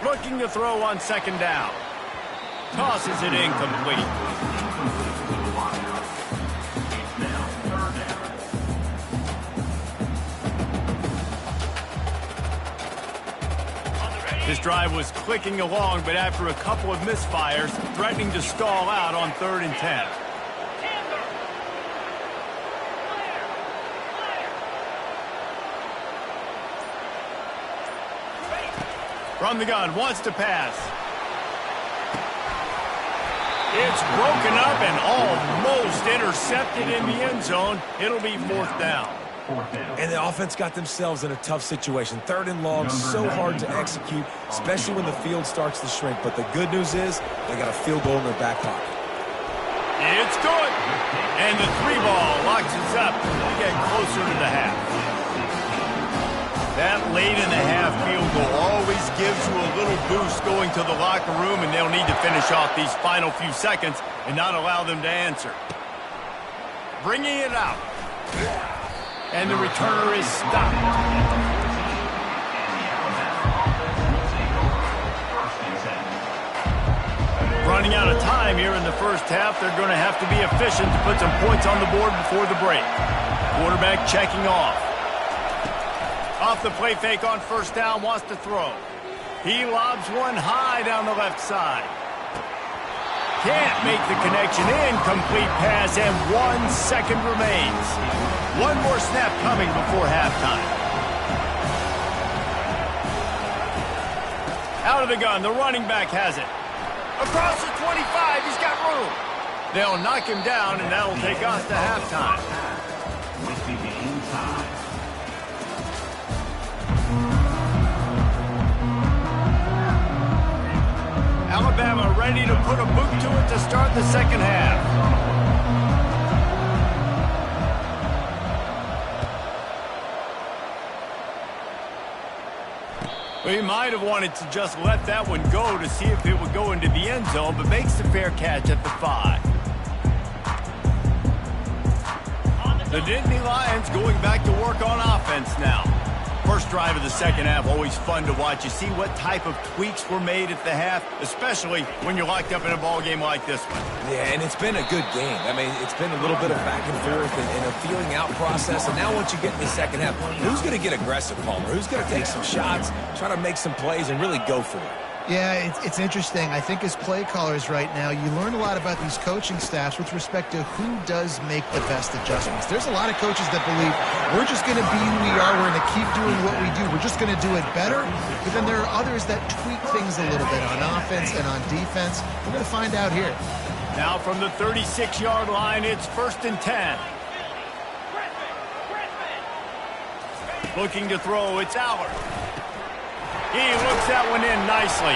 Looking to throw on 2nd down. Tosses it incomplete. This drive was clicking along, but after a couple of misfires, threatening to stall out on 3rd and 10. From the gun, wants to pass. It's broken up and almost intercepted in the end zone. It'll be 4th down. And the offense got themselves in a tough situation. 3rd and long, so hard to execute, especially when the field starts to shrink. But the good news is they got a field goal in their back pocket. It's good. And the 3-ball locks us up. We get closer to the half. That late in the half field goal always gives you a little boost going to the locker room, and they'll need to finish off these final few seconds and not allow them to answer. Bringing it out. And the returner is stopped. Running out of time here in the first half. They're going to have to be efficient to put some points on the board before the break. Quarterback checking off. Off the play fake on 1st down, wants to throw. He lobs one high down the left side. Can't make the connection. Incomplete pass, and 1 second remains. One more snap coming before halftime. Out of the gun, the running back has it. Across the 25, he's got room. They'll knock him down, and that'll take us to halftime. With the game time. Alabama ready to put a boot to it to start the second half. We might have wanted to just let that one go to see if it would go into the end zone, but makes the fair catch at the 5. The Nittany Lions going back to work on offense now. First drive of the second half, always fun to watch. You see what type of tweaks were made at the half, especially when you're locked up in a ball game like this one. Yeah, and it's been a good game. I mean, it's been a little bit of back and forth and a feeling out process. And now once you get in the second half, who's going to get aggressive, Palmer? Who's going to take some shots, try to make some plays, and really go for it? Yeah, it's interesting. I think as play callers right now, you learn a lot about these coaching staffs with respect to who does make the best adjustments. There's a lot of coaches that believe we're just going to be who we are. We're going to keep doing what we do. We're just going to do it better. But then there are others that tweak things a little bit on offense and on defense. We're going to find out here. Now from the 36-yard line, it's 1st and 10. Looking to throw, it's Allard. He looks that one in nicely.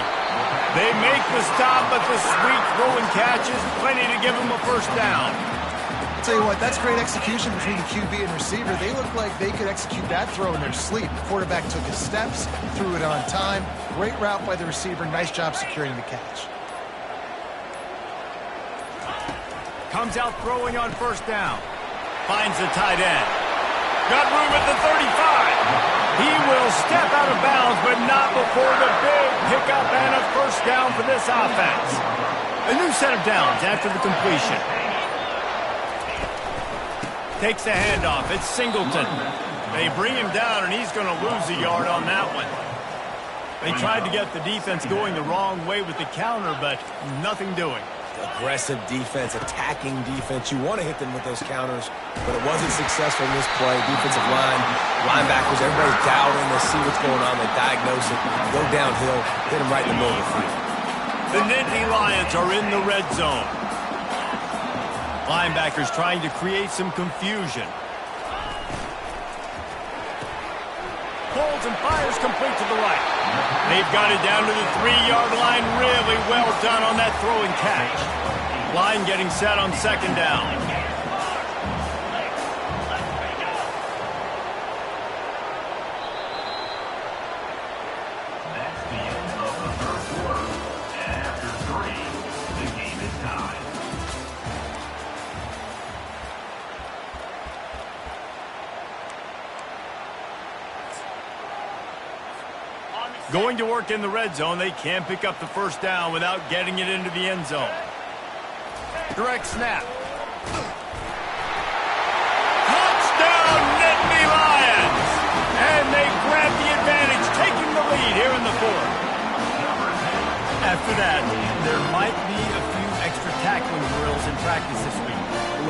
They make the stop, but the sweet throwing catch is plenty to give them a 1st down. I'll tell you what, that's great execution between the QB and receiver. They look like they could execute that throw in their sleep. The quarterback took his steps, threw it on time. Great route by the receiver. Nice job securing the catch. Comes out throwing on 1st down. Finds the tight end. Got room at the 35. He will step out of bounds, but not before the big pickup and a 1st down for this offense. A new set of downs after the completion. Takes the handoff. It's Singleton. They bring him down, and he's going to lose a yard on that one. They tried to get the defense going the wrong way with the counter, but nothing doing. Aggressive defense, attacking defense. You want to hit them with those counters, but it wasn't successful in this play. Defensive line, linebackers, everybody's dialed in. They see what's going on. They diagnose it, go downhill, hit them right in the middle of the field. The Nittany Lions are in the red zone. Linebackers trying to create some confusion. Pulls and fires complete to the right. They've got it down to the 3-yard line. Really well done on that throw and catch. Line getting set on second down. That's the end of the third quarter. And after 3, the game is tied. Going to work in the red zone, they can't pick up the first down without getting it into the end zone. Direct snap. Touchdown, Nittany Lions! And they grab the advantage, taking the lead here in the fourth. After that, there might be a few extra tackling drills in practice this week.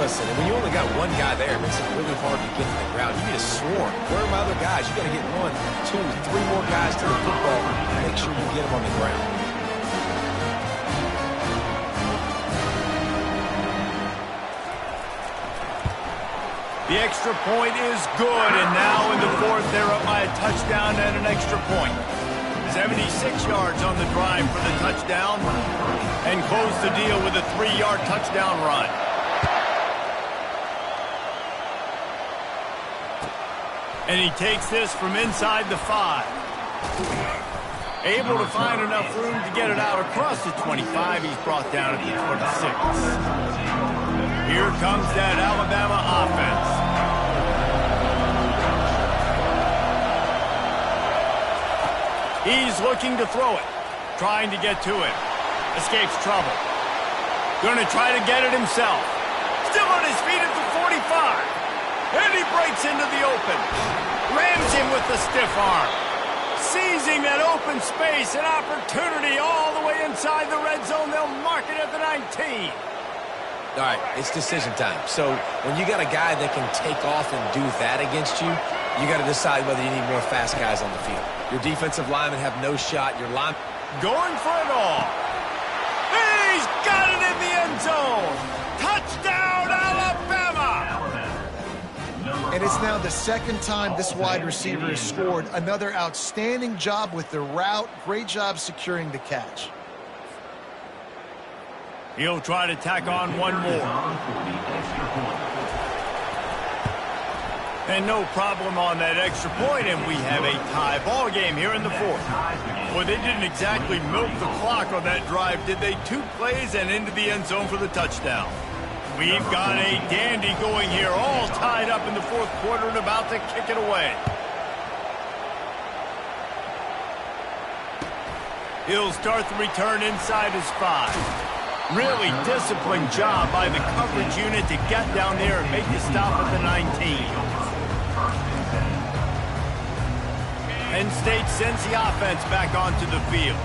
Listen, when you only got one guy there, it makes it really hard to get to the ground. You need a swarm. Where are my other guys? You got to get 1, 2, 3 more guys to the football. Make sure you get them on the ground. The extra point is good, and now in the fourth, they're up by a touchdown and an extra point. 76 yards on the drive for the touchdown, and close the deal with a 3-yard touchdown run. And he takes this from inside the 5. Able to find enough room to get it out across the 25. He's brought down at the 26. Here comes that Alabama offense. He's looking to throw it. Trying to get to it. Escapes trouble. Going to try to get it himself. Still on his feet at the 45. And he breaks into the open. Rams him with the stiff arm. Seizing that open space, an opportunity all the way inside the red zone. They'll mark it at the 19. All right, it's decision time. So when you got a guy that can take off and do that against you, you got to decide whether you need more fast guys on the field. Your defensive linemen have no shot. Your line going for it all. He's got it in the end zone. Touchdown, Alabama! And it's now the second time this wide receiver has scored. Another outstanding job with the route. Great job securing the catch. He'll try to tack on one more. And no problem on that extra point, and we have a tie ball game here in the fourth. Well, they didn't exactly milk the clock on that drive, did they? 2 plays and into the end zone for the touchdown. We've got a dandy going here, all tied up in the fourth quarter and about to kick it away. He'll start the return inside his 5. Really disciplined job by the coverage unit to get down there and make the stop at the 19. Penn State sends the offense back onto the field.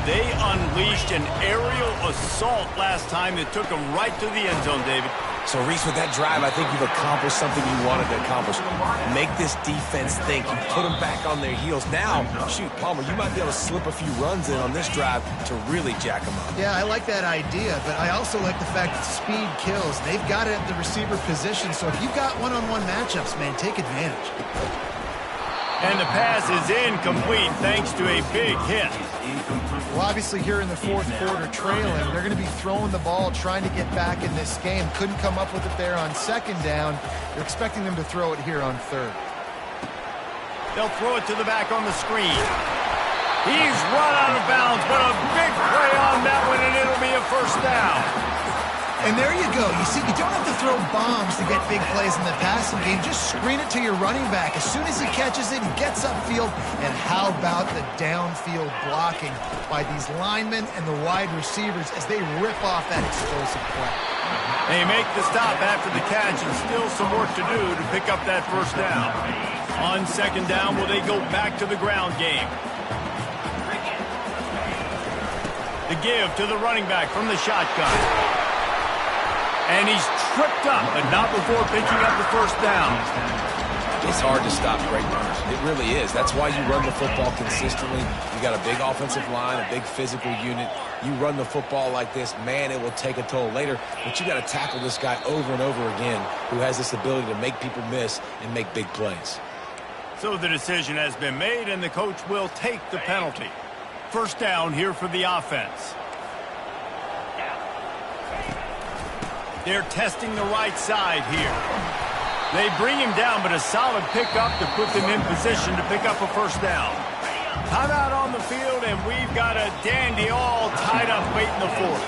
They unleashed an aerial assault last time that took them right to the end zone, David. So, Reese, with that drive, I think you've accomplished something you wanted to accomplish. Make this defense think. You put them back on their heels. Now, shoot, Palmer, you might be able to slip a few runs in on this drive to really jack them up. Yeah, I like that idea, but I also like the fact that speed kills. They've got it at the receiver position, so if you've got one-on-one matchups, man, take advantage. And the pass is incomplete thanks to a big hit. Well, obviously here in the fourth quarter trailing, they're going to be throwing the ball, trying to get back in this game. Couldn't come up with it there on second down. They're expecting them to throw it here on third. They'll throw it to the back on the screen. He's run out of bounds, but a big play on that one, and it'll be a first down. And there you go. You see, you don't have to throw bombs to get big plays in the passing game. Just screen it to your running back. As soon as he catches it, he gets upfield. And how about the downfield blocking by these linemen and the wide receivers as they rip off that explosive play. They make the stop after the catch, and still some work to do to pick up that first down. On second down, will they go back to the ground game? The give to the running back from the shotgun. And he's tripped up, but not before picking up the first down. It's hard to stop great runners. It really is. That's why you run the football consistently. You got a big offensive line, a big physical unit. You run the football like this, man, it will take a toll later. But you got to tackle this guy over and over again who has this ability to make people miss and make big plays. So the decision has been made, and the coach will take the penalty. First down here for the offense. They're testing the right side here. They bring him down, but a solid pickup to put them in position to pick up a first down. Timeout on the field, and we've got a dandy all tied up late in the fourth.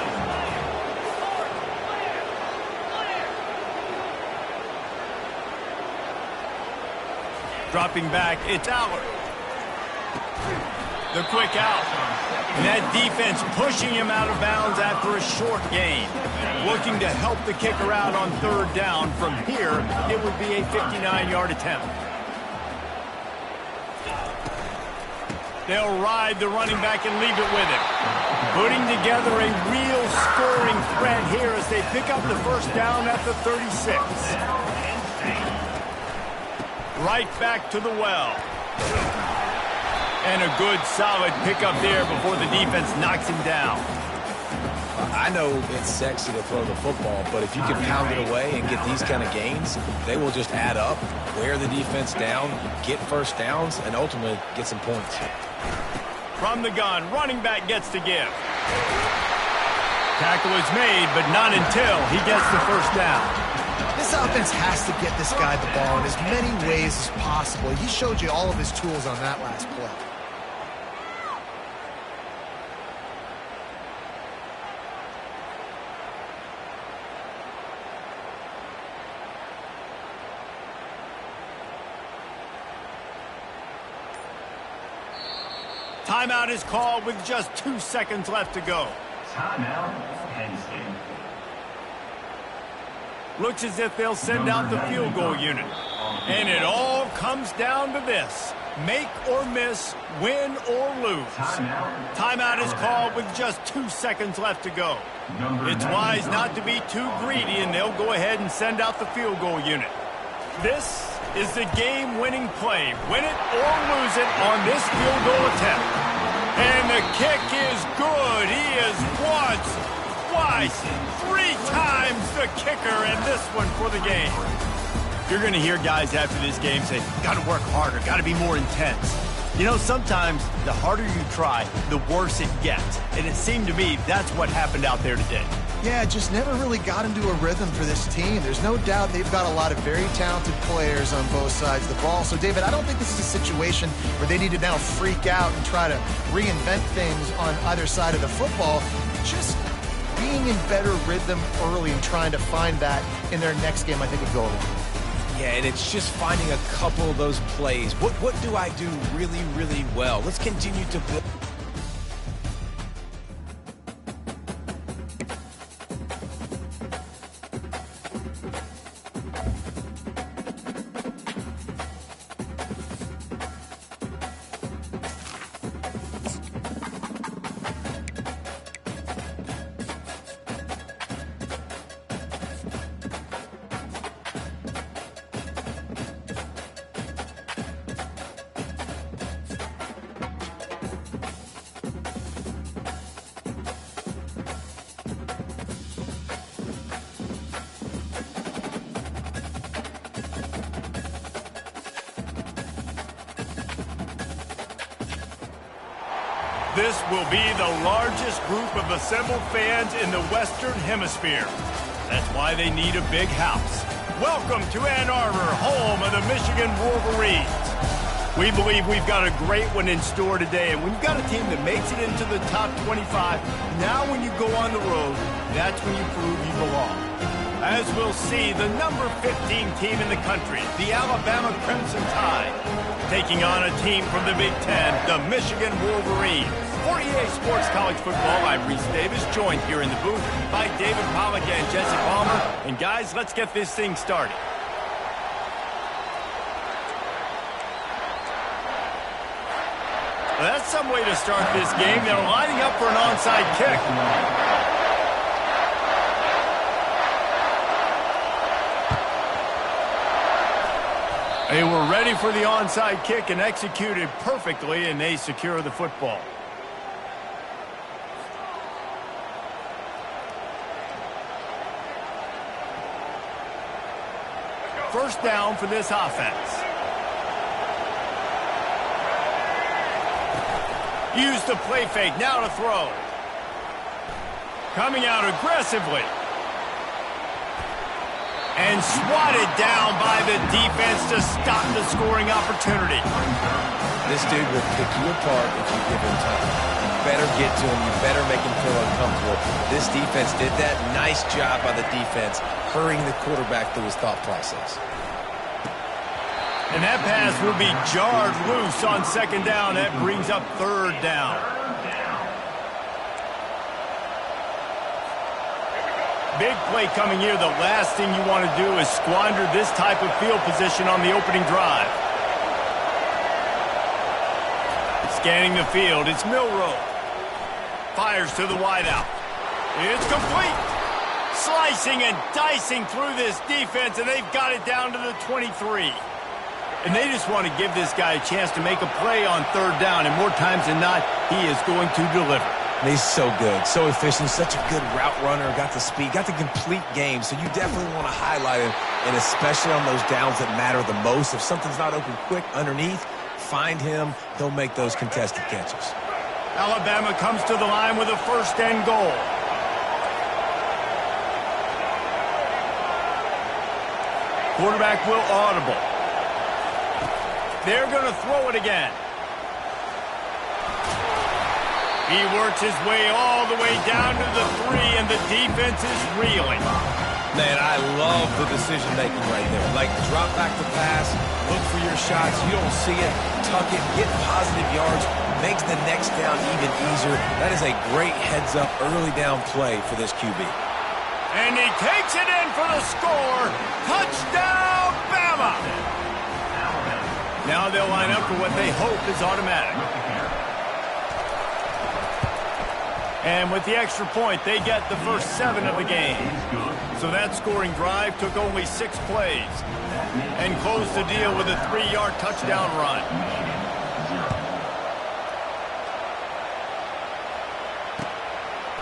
Dropping back, it's Allard. The quick out. And that defense pushing him out of bounds after a short gain. Looking to help the kicker out on third down. From here, it would be a 59-yard attempt. They'll ride the running back and leave it with him. Putting together a real scoring threat here as they pick up the first down at the 36. Right back to the well. And a good, solid pickup there before the defense knocks him down. I know it's sexy to throw the football, but if you can pound it away and get these kind of gains, they will just add up, wear the defense down, get first downs, and ultimately get some points. From the gun, running back gets to give. Tackle is made, but not until he gets the first down. This offense has to get this guy the ball in as many ways as possible. He showed you all of his tools on that last play. Timeout is called with just 2 seconds left to go. Timeout, Penn State. Looks as if they'll send out the field goal unit. And it all comes down to this. Make or miss, win or lose. Timeout is called with just 2 seconds left to go. It's wise not to be too greedy, and they'll go ahead and send out the field goal unit. This is the game-winning play. Win it or lose it on this field goal attempt. And the kick is good. He is once, twice, 3 times the kicker, and this one for the game. You're going to hear guys after this game say, got to work harder, got to be more intense. You know, sometimes the harder you try, the worse it gets. And it seemed to me that's what happened out there today. Yeah, just never really got into a rhythm for this team. There's no doubt they've got a lot of very talented players on both sides of the ball. So, David, I don't think this is a situation where they need to now freak out and try to reinvent things on either side of the football. Just being in better rhythm early and trying to find that in their next game, I think would go a long way. Yeah, and it's just finding a couple of those plays. What do I do really, really well? Let's continue to build. This will be the largest group of assembled fans in the Western Hemisphere. That's why they need a big house. Welcome to Ann Arbor, home of the Michigan Wolverines. We believe we've got a great one in store today, and when you've got a team that makes it into the top 25, now when you go on the road, that's when you prove you belong. As we'll see, the number 15 team in the country, the Alabama Crimson Tide, taking on a team from the Big Ten, the Michigan Wolverines. For EA Sports College Football, I'm Reese Davis, joined here in the booth by David Pollack and Jesse Palmer. And guys, let's get this thing started. Well, that's some way to start this game. They're lining up for an onside kick. They were ready for the onside kick and executed perfectly, and they secure the football. First down for this offense. Use the play fake, now to throw. Coming out aggressively. And swatted down by the defense to stop the scoring opportunity. This dude will pick you apart if you give him time. You better get to him. You better make him feel uncomfortable. This defense did that. Nice job by the defense, hurrying the quarterback through his thought process. And that pass will be jarred loose on second down. That brings up third down. Big play coming here. The last thing you want to do is squander this type of field position on the opening drive. Scanning the field, it's Milroe. Fires to the wideout. It's complete. Slicing and dicing through this defense, and they've got it down to the 23. And they just want to give this guy a chance to make a play on third down, and more times than not, he is going to deliver. He's so good, so efficient, such a good route runner, got the speed, got the complete game, so you definitely want to highlight him, and especially on those downs that matter the most. If something's not open quick underneath, find him, he'll make those contested catches. Alabama comes to the line with a first and goal. Quarterback will audible. They're going to throw it again. He works his way all the way down to the 3, and the defense is reeling. Man, I love the decision-making right there. Like, drop back the pass, look for your shots. You don't see it, tuck it, get positive yards, makes the next down even easier. That is a great heads-up early down play for this QB. And he takes it in for the score. Touchdown, Bama! Now they'll line up for what they hope is automatic. And with the extra point, they get the first 7 of the game. So that scoring drive took only 6 plays and closed the deal with a 3-yard touchdown run.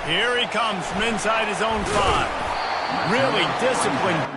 Here he comes from inside his own 5. Really disciplined.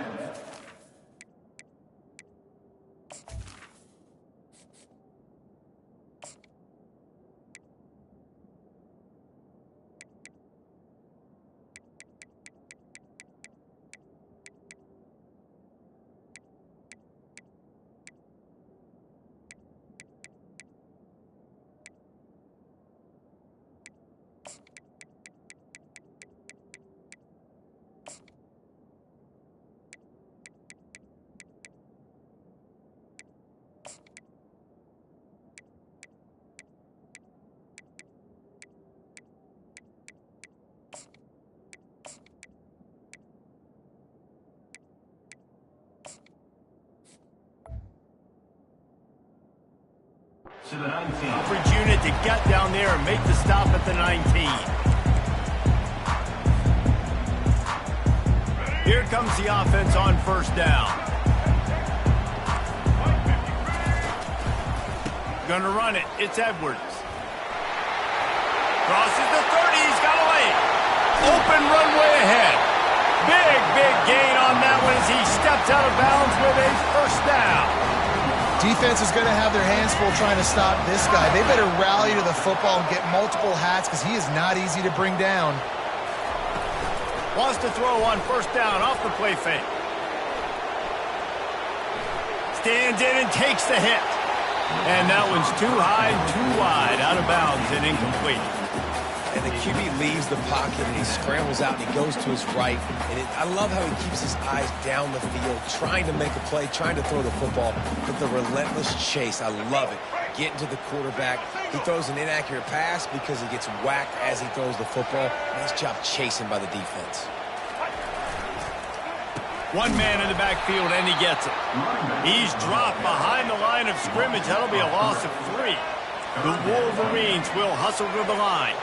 To the 19. Coverage unit to get down there and make the stop at the 19. Here comes the offense on first down. Gonna run it. It's Edwards. Crosses the 30. He's got a lane. Open runway ahead. Big gain on that one as he steps out of bounds with a first down. Defense is going to have their hands full trying to stop this guy. They better rally to the football and get multiple hats because he is not easy to bring down. Wants to throw on first down off the play fake. Stands in and takes the hit. And that one's too high and too wide, out of bounds and incomplete. And the QB leaves the pocket and he scrambles out and he goes to his right. And I love how he keeps his eyes down the field, trying to make a play, trying to throw the football, but the relentless chase, I love it. Getting to the quarterback. He throws an inaccurate pass because he gets whacked as he throws the football. Nice job chasing by the defense. One man in the backfield and he gets it. He's dropped behind the line of scrimmage. That'll be a loss of 3. The Wolverines will hustle to the line.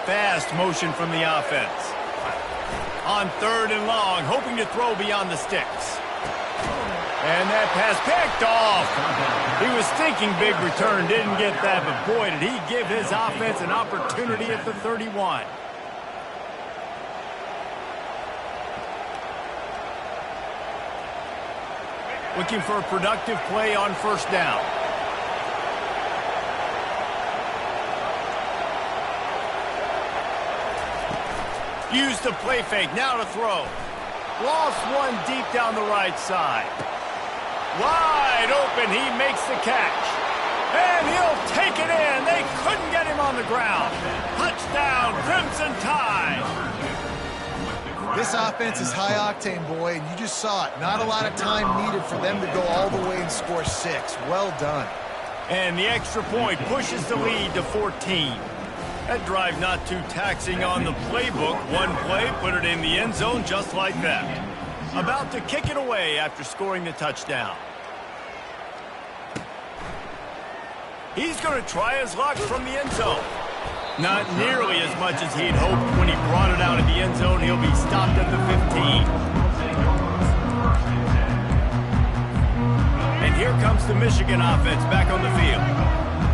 Fast motion from the offense. On 3rd and long, hoping to throw beyond the sticks. And that pass picked off. He was thinking big return, didn't get that, but boy, did he give his offense an opportunity at the 31. Looking for a productive play on first down. Use the play fake, now to throw. Lost one deep down the right side. Wide open, he makes the catch. And he'll take it in. They couldn't get him on the ground. Touchdown, Crimson Tide. This offense is high octane, boy, and you just saw it. Not a lot of time needed for them to go all the way and score 6. Well done. And the extra point pushes the lead to 14. That drive not too taxing on the playbook. One play, put it in the end zone just like that. About to kick it away after scoring the touchdown. He's going to try his luck from the end zone. Not nearly as much as he'd hoped when he brought it out of the end zone. He'll be stopped at the 15. And here comes the Michigan offense back on the field.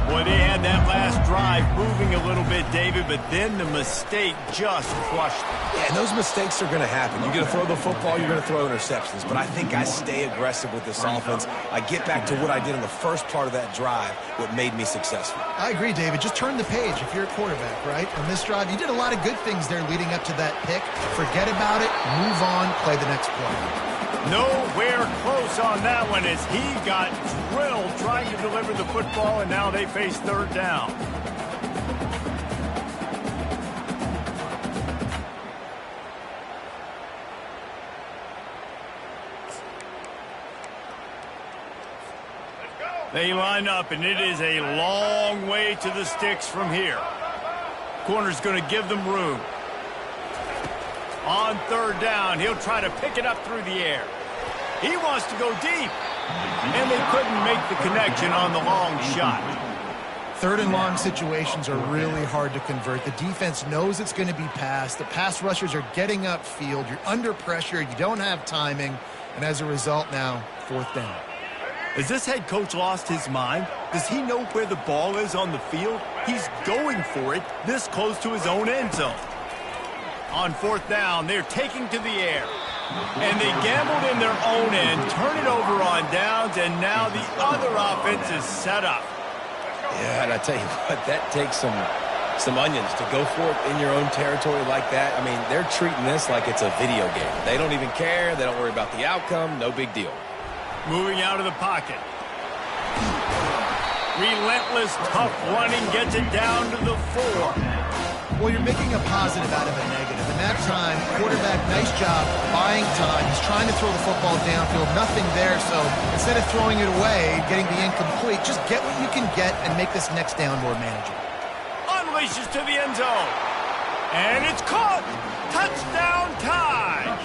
Boy, they had that last drive moving a little bit, David, but then the mistake just crushed them. Yeah, and those mistakes are going to happen. You're going to throw the football, you're going to throw interceptions. But I think I stay aggressive with this offense. I get back to what I did in the first part of that drive, what made me successful. I agree, David. Just turn the page if you're a quarterback, right? On this drive, you did a lot of good things there leading up to that pick. Forget about it, move on, play the next play. Nowhere close on that one as he got drilled trying to deliver the football, and now they face third down. They line up, and it is a long way to the sticks from here. Corner's going to give them room. On third down, he'll try to pick it up through the air. He wants to go deep, and they couldn't make the connection on the long shot. Third and long situations are really hard to convert. The defense knows it's going to be passed. The pass rushers are getting upfield. You're under pressure. You don't have timing. And as a result now, fourth down. Has this head coach lost his mind? Does he know where the ball is on the field? He's going for it this close to his own end zone. On fourth down, they're taking to the air. And they gambled in their own end, turn it over on downs, and now the other offense is set up. Yeah, and I tell you what, that takes some onions to go for it in your own territory like that. I mean, they're treating this like it's a video game. They don't even care. They don't worry about the outcome. No big deal. Moving out of the pocket. Relentless, tough running gets it down to the 4. Well, you're making a positive out of a negative. And that time, quarterback, nice job buying time. He's trying to throw the football downfield. Nothing there, so instead of throwing it away, getting the incomplete, just get what you can get and make this next down more manageable. Unleashes to the end zone. And it's caught. Touchdown Tide.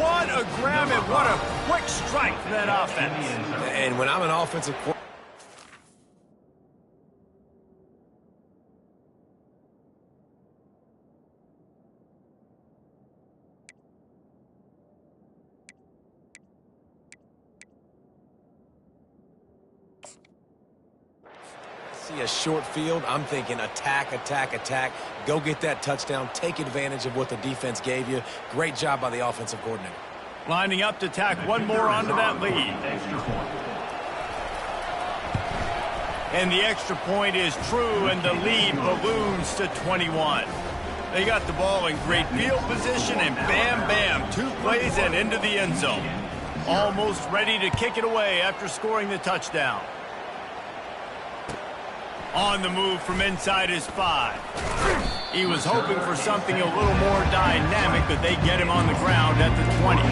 What a grab and what a quick strike for that offense. And when I'm an offensive coordinator, see a short field, I'm thinking attack, attack, attack. Go get that touchdown. Take advantage of what the defense gave you. Great job by the offensive coordinator. Lining up to tack one more onto that lead. And the extra point is true, and the lead balloons to 21. They got the ball in great field position, and bam, bam, 2 plays and into the end zone. Almost ready to kick it away after scoring the touchdown. On the move from inside his 5. He was hoping for something a little more dynamic, but they get him on the ground at the 20.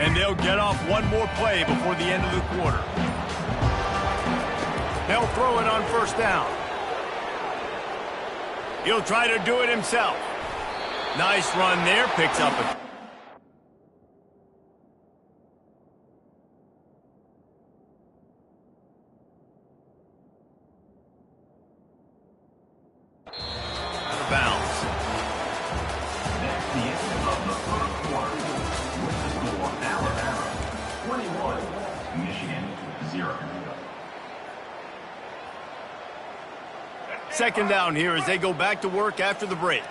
And they'll get off one more play before the end of the quarter. They'll throw it on first down. He'll try to do it himself. Nice run there, picks up 21, Michigan 0. Second down here as they go back to work after the break.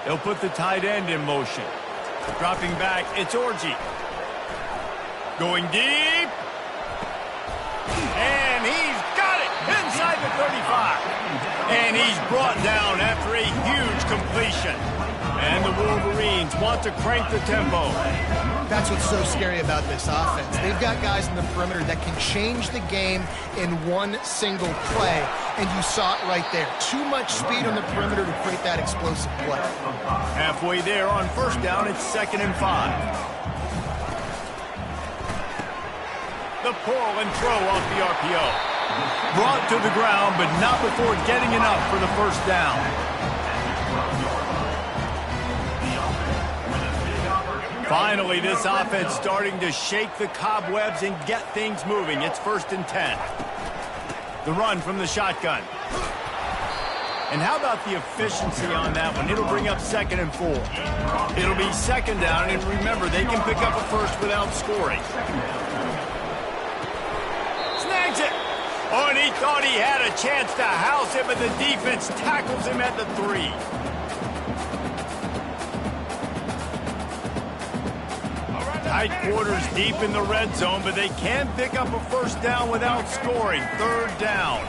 They'll put the tight end in motion. Dropping back, it's Orji. Going deep. And he's got it inside the 35. And he's brought down after a huge completion. And the Wolverines want to crank the tempo. That's what's so scary about this offense. They've got guys in the perimeter that can change the game in one single play. And you saw it right there. Too much speed on the perimeter to create that explosive play. Halfway there on first down, it's 2nd and 5. The pull and throw off the RPO. Brought to the ground, but not before getting enough for the first down. Finally, this offense starting to shake the cobwebs and get things moving. It's 1st and 10. The run from the shotgun. And how about the efficiency on that one? It'll bring up 2nd and 4. It'll be 2nd down, and remember, they can pick up a first without scoring. Snags it. Oh, and he thought he had a chance to house it, but the defense tackles him at the 3. Tight quarters deep in the red zone, but they can pick up a first down without scoring. 3rd down.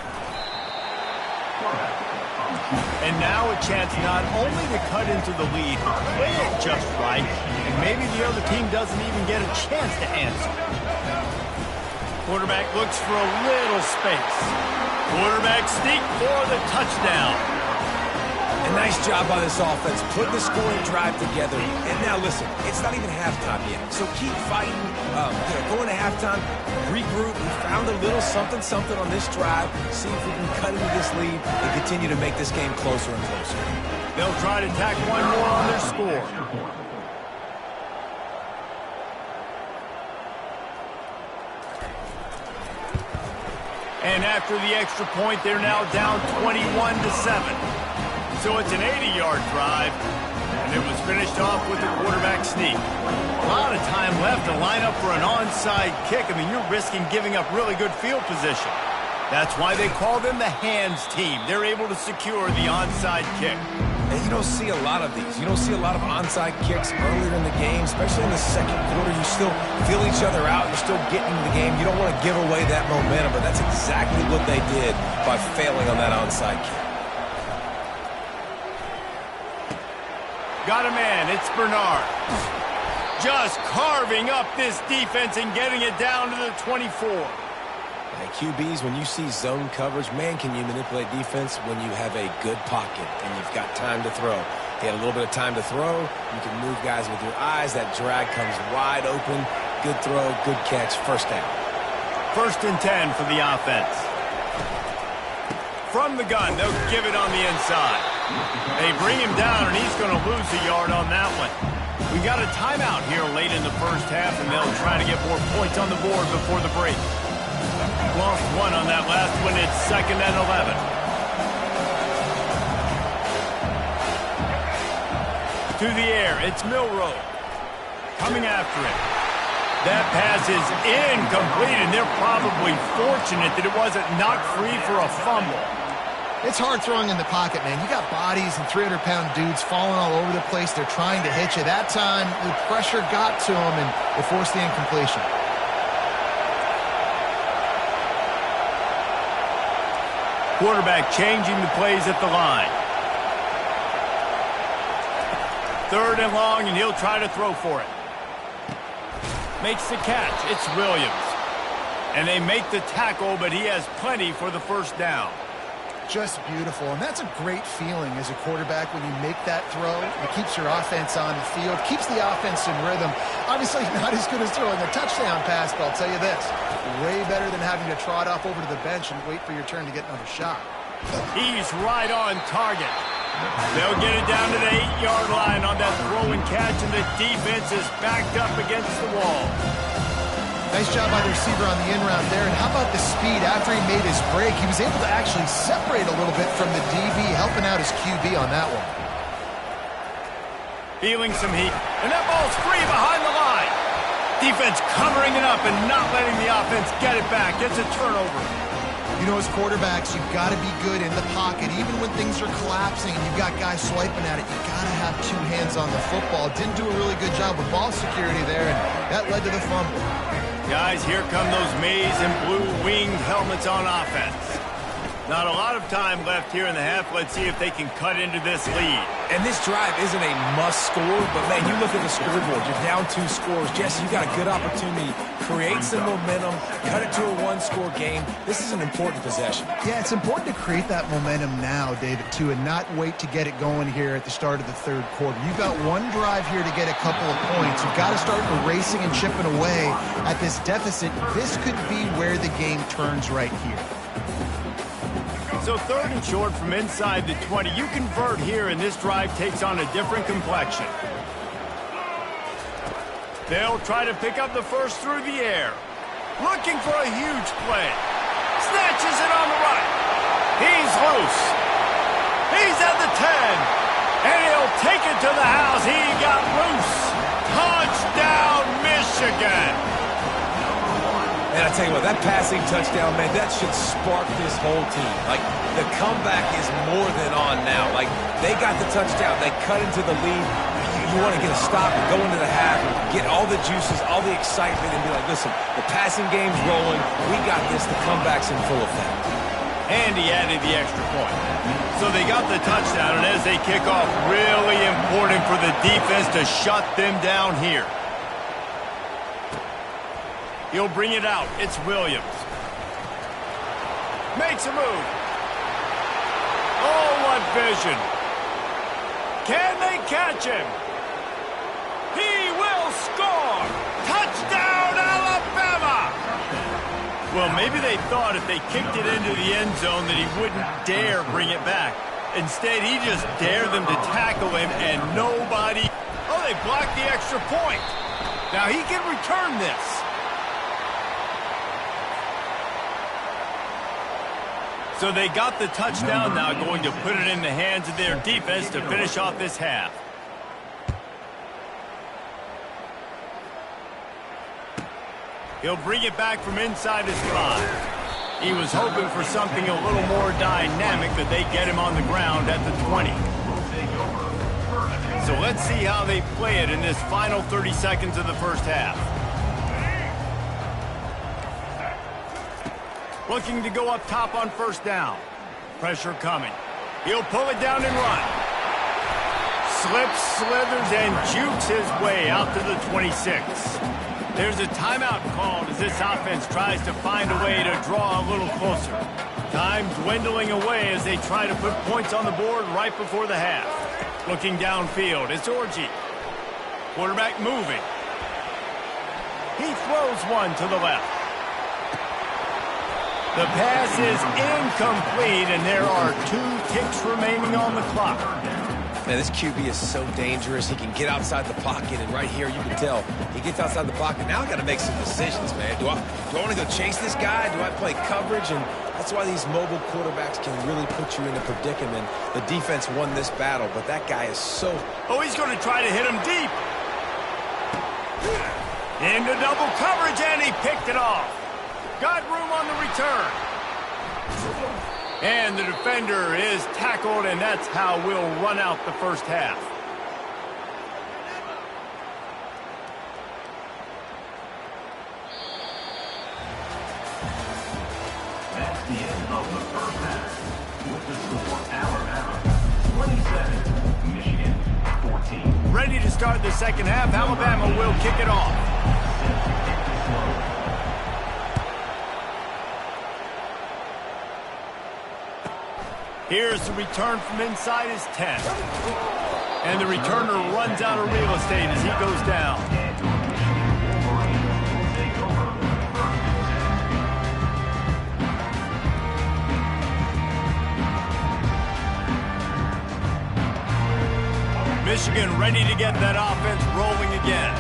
And now a chance not only to cut into the lead, but play it just right, and maybe the other team doesn't even get a chance to answer. Quarterback looks for a little space. Quarterback sneak for the touchdown. A nice job by this offense, putting the scoring drive together. And now listen, it's not even halftime yet, so keep fighting. Going to halftime, regroup. We found a little something on this drive. See if we can cut into this lead and continue to make this game closer and closer. They'll try to tack one more on their score. And after the extra point, they're now down 21-7. So it's an 80-yard drive, and it was finished off with a quarterback sneak. A lot of time left to line up for an onside kick. I mean, you're risking giving up really good field position. That's why they call them the hands team. They're able to secure the onside kick. And you don't see a lot of these. You don't see a lot of onside kicks earlier in the game, especially in the second quarter. You still feel each other out. You're still getting into the game. You don't want to give away that momentum, but that's exactly what they did by failing on that onside kick. Got a man, it's Bernard. Just carving up this defense and getting it down to the 24. QBs, when you see zone coverage, man, can you manipulate defense when you have a good pocket and you've got time to throw. He had a little bit of time to throw. You can move guys with your eyes. That drag comes wide open. Good throw, good catch, first down. 1st and 10 for the offense. From the gun, they'll give it on the inside. They bring him down, and he's going to lose a yard on that one. We got a timeout here late in the first half, and they'll try to get more points on the board before the break. Lost one on that last one. It's 2nd and 11. To the air, it's Milroe. Coming after it. That pass is incomplete, and they're probably fortunate that it wasn't knocked free for a fumble. It's hard throwing in the pocket, man. You got bodies and 300-pound dudes falling all over the place. They're trying to hit you. That time, the pressure got to them, and it forced the incompletion. Quarterback changing the plays at the line. 3rd and long, and he'll try to throw for it. Makes the catch. It's Williams. And they make the tackle, but he has plenty for the first down. Just beautiful, and that's a great feeling as a quarterback when you make that throw. It keeps your offense on the field, keeps the offense in rhythm. Obviously not as good as throwing a touchdown pass, but I'll tell you this, way better than having to trot off over to the bench and wait for your turn to get another shot. He's right on target. They'll get it down to the 8-yard line on that throw and catch, and the defense is backed up against the wall. Nice job by the receiver on the in-route there. And how about the speed after he made his break? He was able to actually separate a little bit from the DB, helping out his QB on that one. Feeling some heat. And that ball's free behind the line. Defense covering it up and not letting the offense get it back. It's a turnover. You know, as quarterbacks, you've got to be good in the pocket. Even when things are collapsing and you've got guys swiping at it, you've got to have two hands on the football. Didn't do a really good job with ball security there, and that led to the fumble. Guys, here come those maize and blue winged helmets on offense. Not a lot of time left here in the half. Let's see if they can cut into this lead. And this drive isn't a must score, but man, you look at the scoreboard, you're down 2 scores. Jesse, you got a good opportunity. Create some momentum, cut it to a 1-score game. This is an important possession. Yeah, it's important to create that momentum now, David, too, and not wait to get it going here at the start of the third quarter. You've got one drive here to get a couple of points. You've got to start erasing and chipping away at this deficit. This could be where the game turns right here. So 3rd and short from inside the 20. You convert here, and this drive takes on a different complexion. They'll try to pick up the first through the air. Looking for a huge play. Snatches it on the right. He's loose. He's at the 10. And he'll take it to the house. He got loose. Touchdown, Michigan. And I tell you what, that passing touchdown, man, that should spark this whole team. Like, the comeback is more than on now. Like, they got the touchdown. They cut into the lead. You want to get a stop and go into the half and get all the juices, all the excitement, and be like, listen, the passing game's rolling. We got this. The comeback's in full effect. And he added the extra point. So they got the touchdown, and as they kick off, really important for the defense to shut them down here. He'll bring it out. It's Williams. Makes a move. Oh, what vision. Can they catch him? He will score. Touchdown, Alabama. Well, maybe they thought if they kicked it into the end zone that he wouldn't dare bring it back. Instead, he just dared them to tackle him, and nobody... Oh, they blocked the extra point. Now he can return this. So they got the touchdown, now going to put it in the hands of their defense to finish off this half. He'll bring it back from inside his 5. He was hoping for something a little more dynamic, but they get him on the ground at the 20. So let's see how they play it in this final 30 seconds of the first half. Looking to go up top on first down. Pressure coming. He'll pull it down and run. Slips, slithers, and jukes his way out to the 26. There's a timeout called as this offense tries to find a way to draw a little closer. Time dwindling away as they try to put points on the board right before the half. Looking downfield, it's Orji. Quarterback moving. He throws one to the left. The pass is incomplete, and there are 2 ticks remaining on the clock. Man, this QB is so dangerous. He can get outside the pocket, and right here you can tell he gets outside the pocket. Now I got to make some decisions, man. Do I want to go chase this guy? Do I play coverage? And that's why these mobile quarterbacks can really put you in a predicament. The defense won this battle, but that guy is so... Oh, he's going to try to hit him deep. Into double coverage, and he picked it off. Got room on the return. And the defender is tackled, and that's how we'll run out the first half. That's the end of the first half. With the score, Alabama 27, Michigan 14. Ready to start the second half. Alabama will kick it off. Here's the return from inside his 10. And the returner runs out of real estate as he goes down. Michigan ready to get that offense rolling again.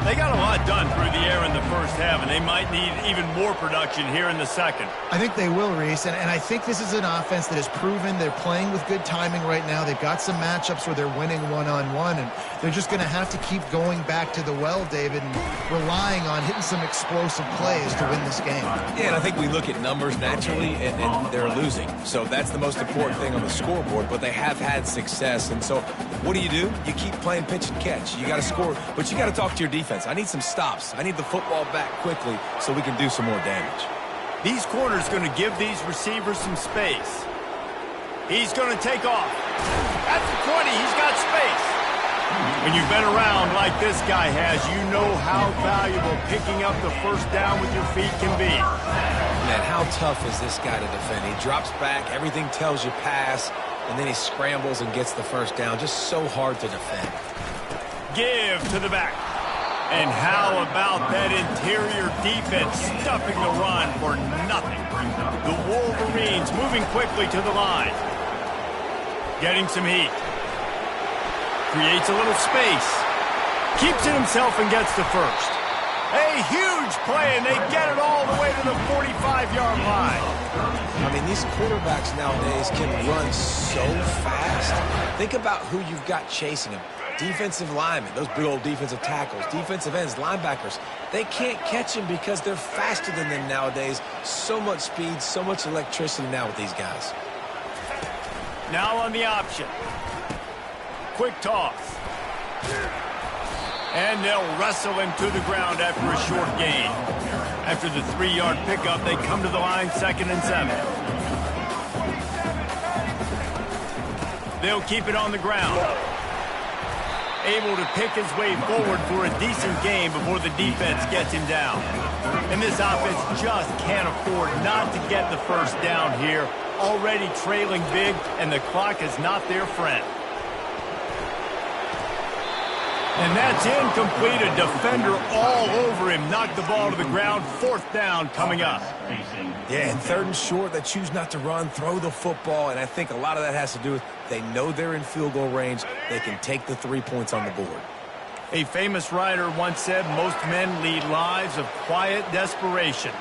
They got a lot done through the air in the first half, and they might need even more production here in the second. I think they will, Reese, and I think this is an offense that has proven they're playing with good timing right now. They've got some matchups where they're winning one-on-one, and they're just going to have to keep going back to the well, David, and relying on hitting some explosive plays to win this game. Yeah, and I think we look at numbers naturally, and they're losing. So that's the most important thing on the scoreboard, but they have had success. And so what do? You keep playing pitch and catch. You got to score, but you got to talk to your defense. I need some stops. I need the football back quickly so we can do some more damage. These corners going to give these receivers some space. He's going to take off. At the 20, he's got space. When you've been around like this guy has, you know how valuable picking up the first down with your feet can be. Man, how tough is this guy to defend? He drops back, everything tells you pass, and then he scrambles and gets the first down. Just so hard to defend. Give to the back. And how about that interior defense stuffing the run for nothing? The Wolverines moving quickly to the line. Getting some heat. Creates a little space. Keeps it himself and gets the first. A huge play, and they get it all the way to the 45-yard line. I mean, these quarterbacks nowadays can run so fast. Think about who you've got chasing them. Defensive linemen, those big old defensive tackles, defensive ends, linebackers, they can't catch them because they're faster than them nowadays. So much speed, so much electricity now with these guys. Now on the option. Quick toss. And they'll wrestle him to the ground after a short gain. After the 3-yard pickup, they come to the line 2nd and 7. They'll keep it on the ground. Able to pick his way forward for a decent game before the defense gets him down. And this offense just can't afford not to get the first down here. Already trailing big, and the clock is not their friend. And that's incomplete. A defender all over him. Knocked the ball to the ground. 4th down coming up. Yeah, and 3rd and short, they choose not to run, throw the football, and I think a lot of that has to do with they know they're in field goal range. They can take the 3 points on the board. A famous writer once said, most men lead lives of quiet desperation.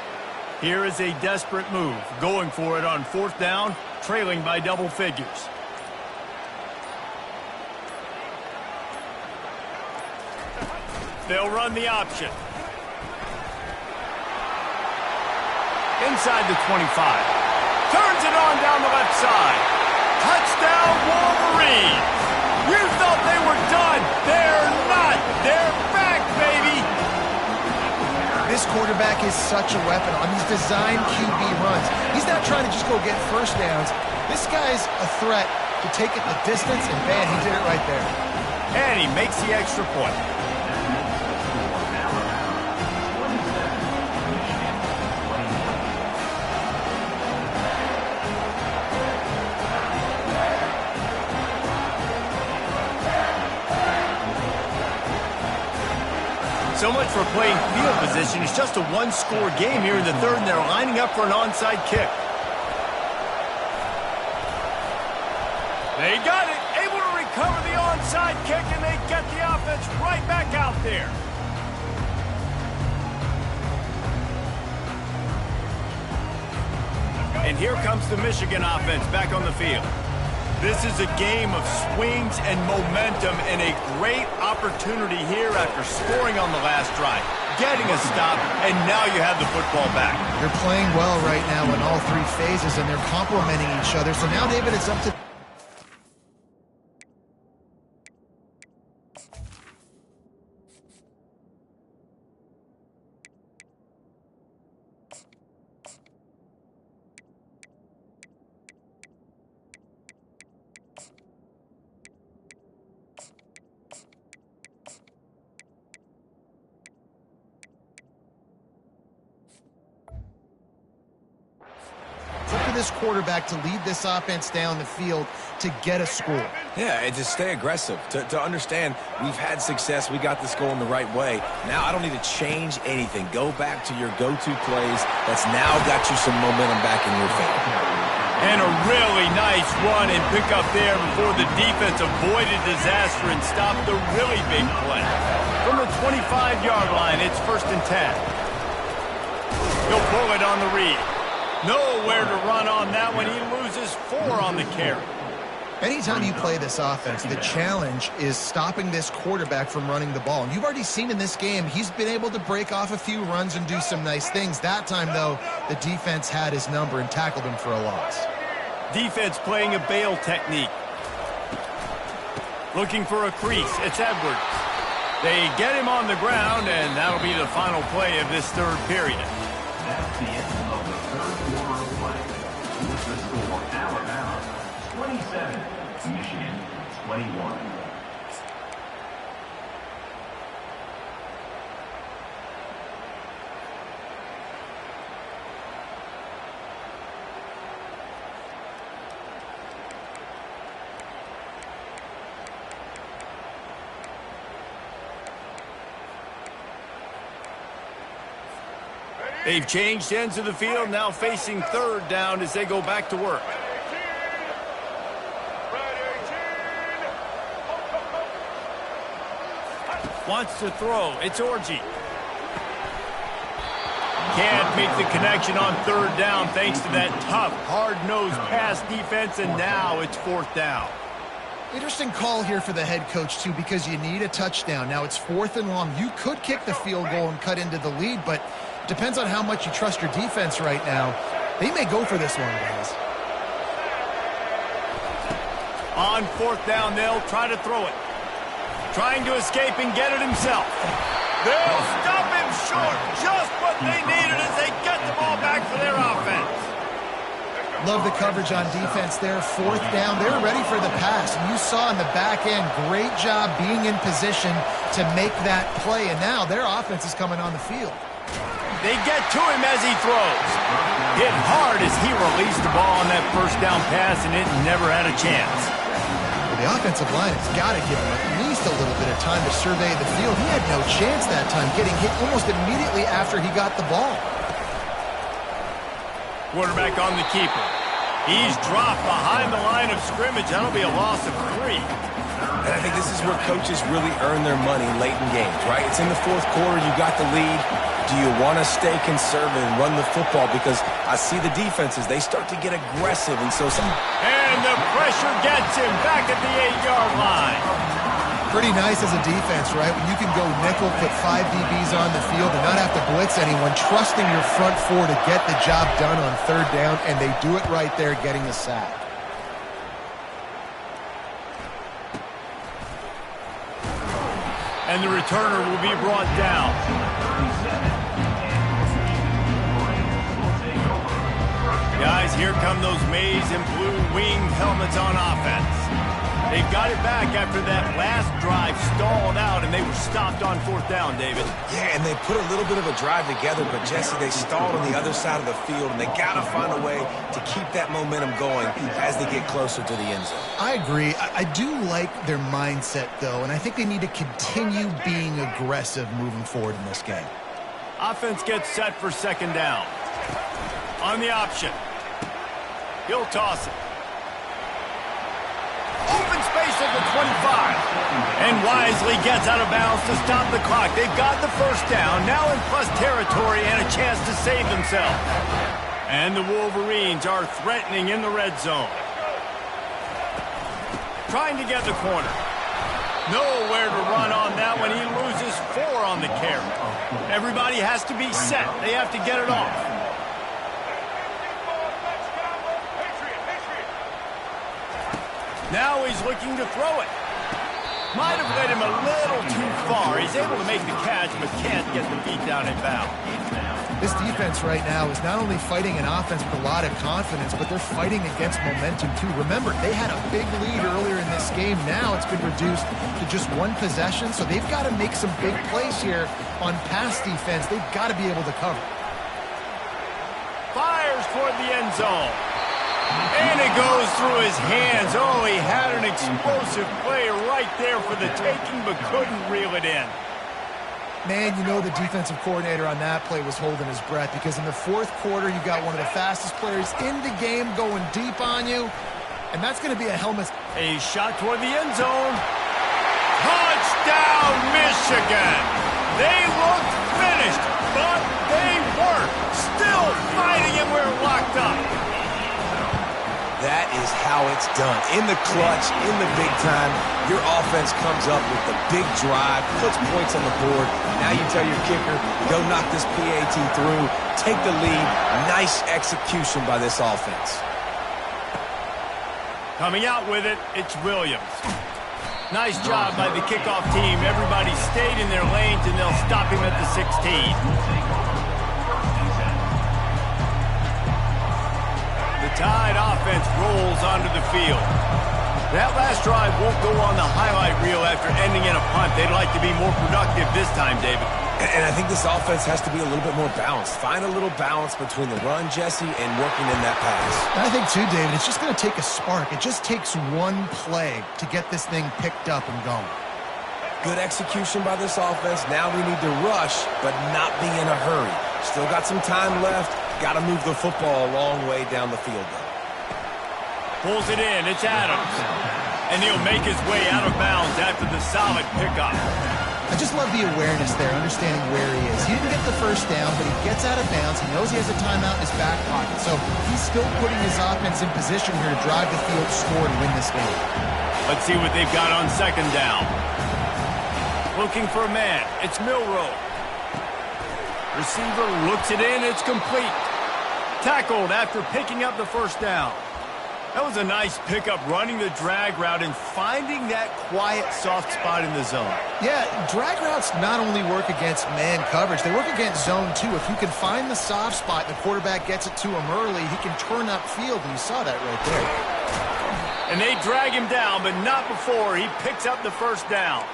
Here is a desperate move, going for it on 4th down, trailing by double figures. They'll run the option. Inside the 25. Turns it on down the left side. Touchdown, Wolverines! You thought they were done. They're not. They're back, baby! This quarterback is such a weapon on these design QB runs. He's not trying to just go get first downs. This guy's a threat to take it the distance, and man, he did it right there. And he makes the extra point. So much for playing field position. It's just a one-score game here in the 3rd, and they're lining up for an onside kick. They got it. Able to recover the onside kick, and they get the offense right back out there. And here comes the Michigan offense back on the field. This is a game of swings and momentum, and a great opportunity here after scoring on the last drive, getting a stop, and now you have the football back. They're playing well right now in all 3 phases, and they're complementing each other. So now, David, it's up to... this quarterback to lead this offense down the field to get a score. Yeah, and to stay aggressive, to understand we've had success, we got this going the right way. Now I don't need to change anything. Go back to your go-to plays. That's now got you some momentum back in your favor. And a really nice run and pick up there before the defense avoided disaster and stopped the really big play. From the 25-yard line, it's 1st and 10. He'll pull it on the read. Nowhere to run on that one. He loses 4 on the carry. Anytime you play this offense, the challenge is stopping this quarterback from running the ball. And you've already seen in this game, he's been able to break off a few runs and do some nice things. That time, though, the defense had his number and tackled him for a loss. Defense playing a bail technique. Looking for a crease. It's Edwards. They get him on the ground, and that'll be the final play of this 3rd period. That's the end of the 3rd quarter of play. With the score, Alabama 27, Michigan 21. They've changed ends of the field, now facing 3rd down as they go back to work. Wants to throw. It's Orji. Can't make the connection on 3rd down thanks to that tough, hard-nosed pass defense, and now it's 4th down. Interesting call here for the head coach, too, because you need a touchdown. Now it's 4th and long. You could kick the field goal and cut into the lead, but it depends on how much you trust your defense right now. They may go for this one, guys. On 4th down, they'll try to throw it. Trying to escape and get it himself. They'll stop him short. Just what they needed as they get the ball back for their offense. Love the coverage on defense there. 4th down. They were ready for the pass. And you saw in the back end, great job being in position to make that play. And now their offense is coming on the field. They get to him as he throws. Hit hard as he released the ball on that 1st down pass, and it never had a chance. The offensive line has got to give him at least a little bit of time to survey the field. He had no chance that time, getting hit almost immediately after he got the ball. Quarterback on the keeper. He's dropped behind the line of scrimmage. That'll be a loss of 3. And I think this is where coaches really earn their money late in games, right? It's in the 4th quarter. You got the lead. Do you want to stay conservative and run the football? Because I see the defenses, they start to get aggressive. And so And the pressure gets him back at the 8-yard line. Pretty nice as a defense, right? When you can go nickel, put 5 DBs on the field and not have to blitz anyone, trusting your front 4 to get the job done on 3rd down, and they do it right there, getting the sack. And the returner will be brought down. Guys, here come those maize and blue winged helmets on offense. They've got it back after that last drive stalled out, and they were stopped on 4th down, David. Yeah, and they put a little bit of a drive together, but Jesse, they stalled on the other side of the field, and they got to find a way to keep that momentum going as they get closer to the end zone. I agree. I do like their mindset, though, and I think they need to continue being aggressive moving forward in this game. Offense gets set for 2nd down. On the option. He'll toss it. Open space at the 25. And wisely gets out of bounds to stop the clock. They've got the 1st down, now in plus territory and a chance to save themselves. And the Wolverines are threatening in the red zone. Trying to get the corner. Nowhere to run on that one. He loses 4 on the carry. Everybody has to be set. They have to get it off. Now he's looking to throw it. Might have led him a little too far. He's able to make the catch, but can't get the feet down in bounds. This defense right now is not only fighting an offense with a lot of confidence, but they're fighting against momentum, too. Remember, they had a big lead earlier in this game. Now it's been reduced to just 1 possession, so they've got to make some big plays here on pass defense. They've got to be able to cover. Fires toward the end zone. And it goes through his hands. Oh, he had an explosive play right there for the taking, but couldn't reel it in. Man, you know the defensive coordinator on that play was holding his breath, because in the 4th quarter, you got one of the fastest players in the game going deep on you, and that's going to be a helmet. A shot toward the end zone. Touchdown! Touchdown, Michigan! They looked finished, but they weren't. Still fighting, and we're locked up. That is how it's done. In the clutch, in the big time, your offense comes up with the big drive, puts points on the board. Now you tell your kicker, go knock this PAT through, take the lead. Nice execution by this offense. Coming out with it, it's Williams. Nice job by the kickoff team. Everybody stayed in their lanes, and they'll stop him at the 16. Tide offense rolls onto the field. That last drive won't go on the highlight reel after ending in a punt. They'd like to be more productive this time, David. And I think this offense has to be a little bit more balanced. Find a little balance between the run, Jesse, and working in that pass. And I think, too, David, it's just going to take a spark. It just takes one play to get this thing picked up and going. Good execution by this offense. Now we need to rush, but not be in a hurry. Still got some time left. Got to move the football a long way down the field, though. Pulls it in. It's Adams. And he'll make his way out of bounds after the solid pickup. I just love the awareness there, understanding where he is. He didn't get the first down, but he gets out of bounds. He knows he has a timeout in his back pocket. So he's still putting his offense in position here to drive the field, score, to win this game. Let's see what they've got on second down. Looking for a man. It's Milroe. Receiver looks it in. It's complete. Tackled after picking up the first down. That was a nice pickup, running the drag route and finding that quiet, soft spot in the zone. Yeah, drag routes not only work against man coverage, they work against zone too. If you can find the soft spot and the quarterback gets it to him early, he can turn upfield, and you saw that right there. And they drag him down, but not before he picks up the first down.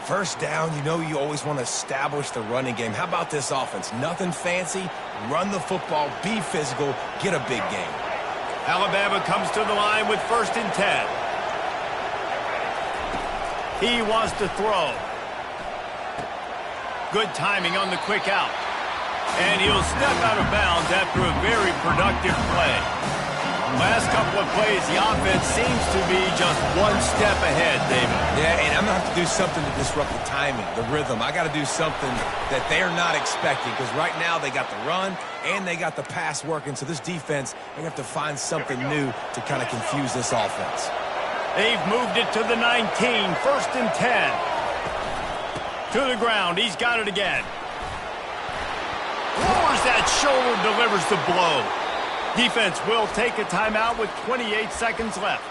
First down, you know you always want to establish the running game. How about this offense? Nothing fancy. Run the football, be physical, get a big game. Alabama comes to the line with 1st and 10. He wants to throw. Good timing on the quick out. And he'll step out of bounds after a very productive play. Last couple of plays, the offense seems to be just one step ahead, David. Yeah, and I'm going to have to do something to disrupt the timing, the rhythm. I got to do something that they're not expecting, because right now they got the run and they got the pass working. So this defense, they have to find something new to kind of confuse this offense. They've moved it to the 19, 1st and 10. To the ground, he's got it again. Lowers that shoulder, delivers the blow. Defense will take a timeout with 28 seconds left.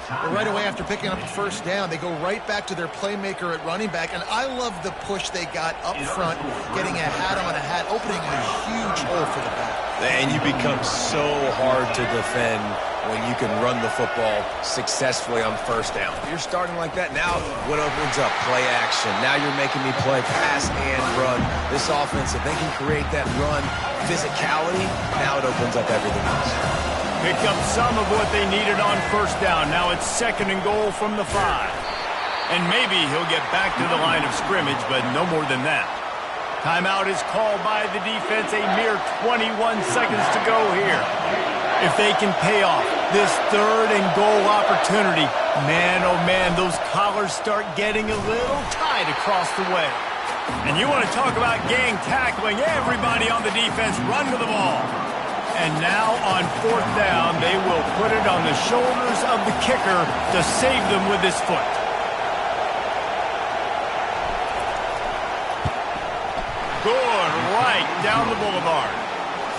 But right away after picking up the first down, they go right back to their playmaker at running back. And I love the push they got up front, getting a hat on a hat, opening a huge hole for the back. And you become so hard to defend when you can run the football successfully on first down. You're starting like that. Now what opens up? Play action. Now you're making me play pass and run. This offense, if they can create that run physicality, now it opens up everything else. Picked up some of what they needed on first down. Now it's 2nd and goal from the 5. And maybe he'll get back to the line of scrimmage, but no more than that. Timeout is called by the defense. A mere 21 seconds to go here. If they can pay off this 3rd and goal opportunity, man, oh man, those collars start getting a little tight across the way. And you want to talk about gang tackling, everybody on the defense run to the ball. And now on 4th down, they will put it on the shoulders of the kicker to save them with his foot. Good, right down the boulevard.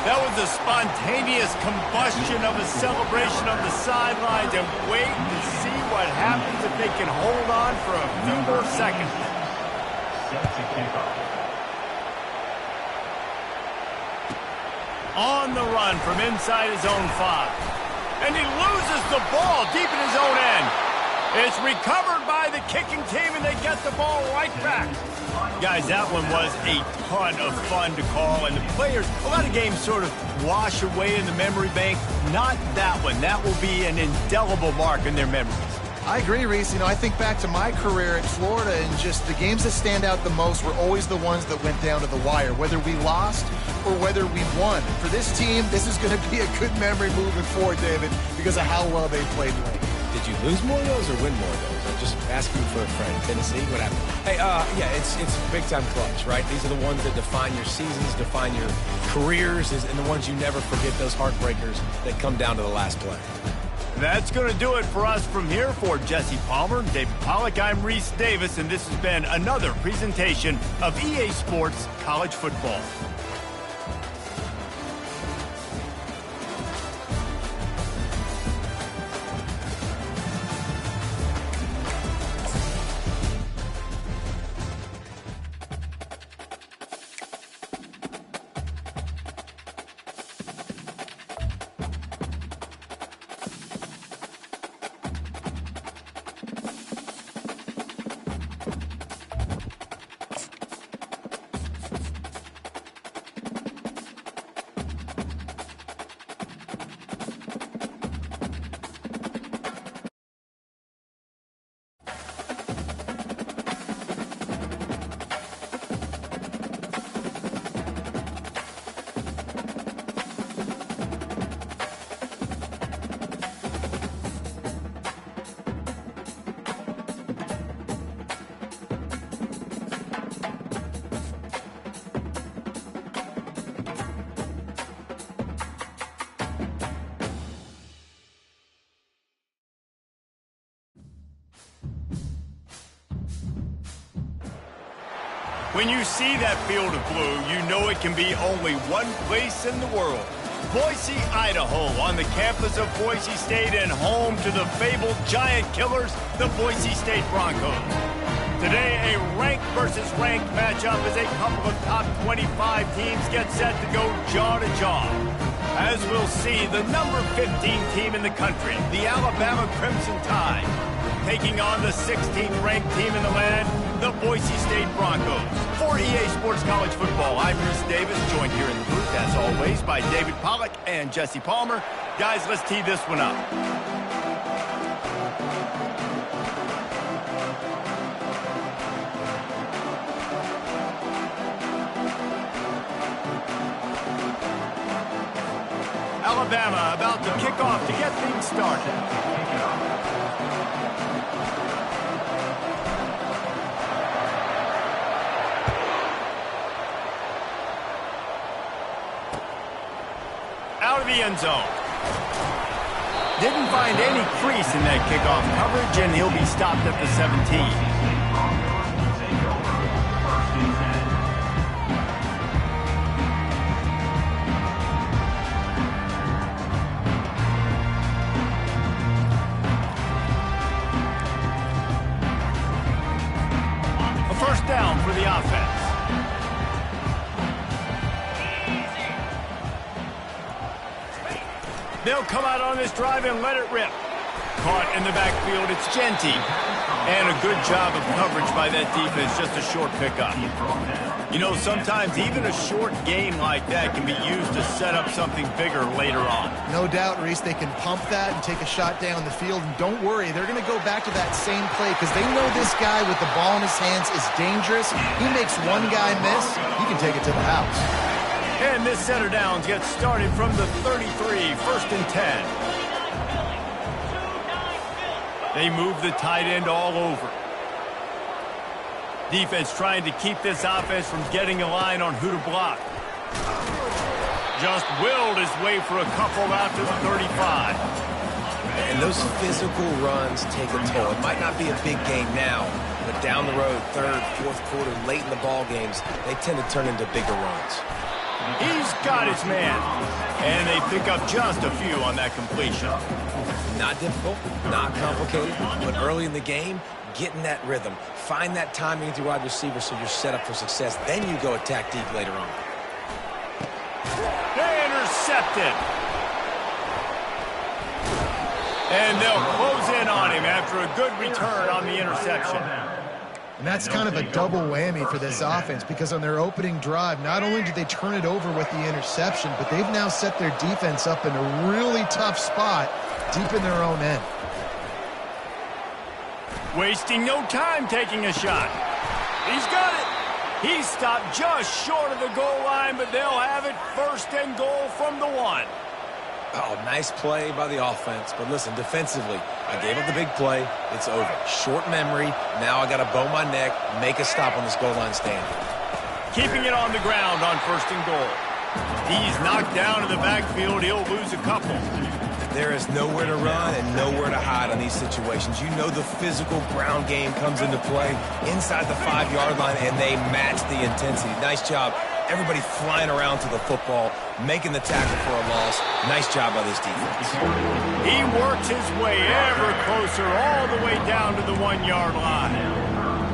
That was a spontaneous combustion of a celebration on the sidelines, and wait to see what happens if they can hold on for a few more seconds. On the run from inside his own 5. And he loses the ball deep in his own end. It's recovered by the kicking team, and they get the ball right back. Guys, that one was a ton of fun to call, and the players, a lot of games sort of wash away in the memory bank. Not that one. That will be an indelible mark in their memories. I agree, Reese. You know, I think back to my career at Florida, and just the games that stand out the most were always the ones that went down to the wire, whether we lost or whether we won. For this team, this is going to be a good memory moving forward, David, because of how well they played late. Did you lose more of those or win more of those? just asking for a friend. Tennessee, what happened? Hey, yeah, it's big-time clutch, right? These are the ones that define your seasons, define your careers, and the ones you never forget, those heartbreakers that come down to the last play. That's going to do it for us from here. For Jesse Palmer, David Pollack, I'm Reese Davis, and this has been another presentation of EA Sports College Football. When you see that field of blue, you know it can be only one place in the world. Boise, Idaho, on the campus of Boise State and home to the fabled giant killers, the Boise State Broncos. Today, a ranked versus ranked matchup as a couple of top 25 teams get set to go jaw to jaw. As we'll see, the number 15 team in the country, the Alabama Crimson Tide, taking on the 16th ranked team in the land, the Boise State Broncos. For EA Sports College Football, I'm Bruce Davis, joined here in the booth, as always, by David Pollack and Jesse Palmer. Guys, let's tee this one up. Alabama about to kick off to get things started. Out of the end zone. Didn't find any crease in that kickoff coverage, and he'll be stopped at the 17. A first down for the offense. They'll come out on this drive and let it rip. Caught in the backfield, it's Genty. And a good job of coverage by that defense, just a short pickup. You know, sometimes even a short game like that can be used to set up something bigger later on. No doubt, Reese, they can pump that and take a shot down the field. And don't worry, they're going to go back to that same play because they know this guy with the ball in his hands is dangerous. He makes one guy miss, he can take it to the house. And this set of downs gets started from the 33, 1st and 10. They move the tight end all over. Defense trying to keep this offense from getting a line on who to block. Just willed his way for a couple out to the 35. And those physical runs take a toll. It might not be a big game now, but down the road, 3rd, 4th quarter, late in the ball games, they tend to turn into bigger runs. He's got his man. And they pick up just a few on that completion. Not difficult, not complicated, but early in the game, get in that rhythm. Find that timing with your wide receiver so you're set up for success. Then you go attack deep later on. They intercepted. And they'll close in on him after a good return on the interception. And that's kind of a double whammy for this offense because on their opening drive, not only did they turn it over with the interception, but they've now set their defense up in a really tough spot deep in their own end. Wasting no time taking a shot. He's got it. He's stopped just short of the goal line, but they'll have it 1st and goal from the 1. Oh, nice play by the offense. But listen, defensively, I gave up the big play. It's over. Short memory. Now I got to bow my neck, make a stop on this goal line stand. Keeping it on the ground on 1st and goal. He's knocked down in the backfield. He'll lose a couple. There is nowhere to run and nowhere to hide on these situations. You know the physical ground game comes into play inside the 5-yard line, and they match the intensity. Nice job. Everybody flying around to the football, making the tackle for a loss. Nice job by this defense. He works his way ever closer all the way down to the 1-yard line.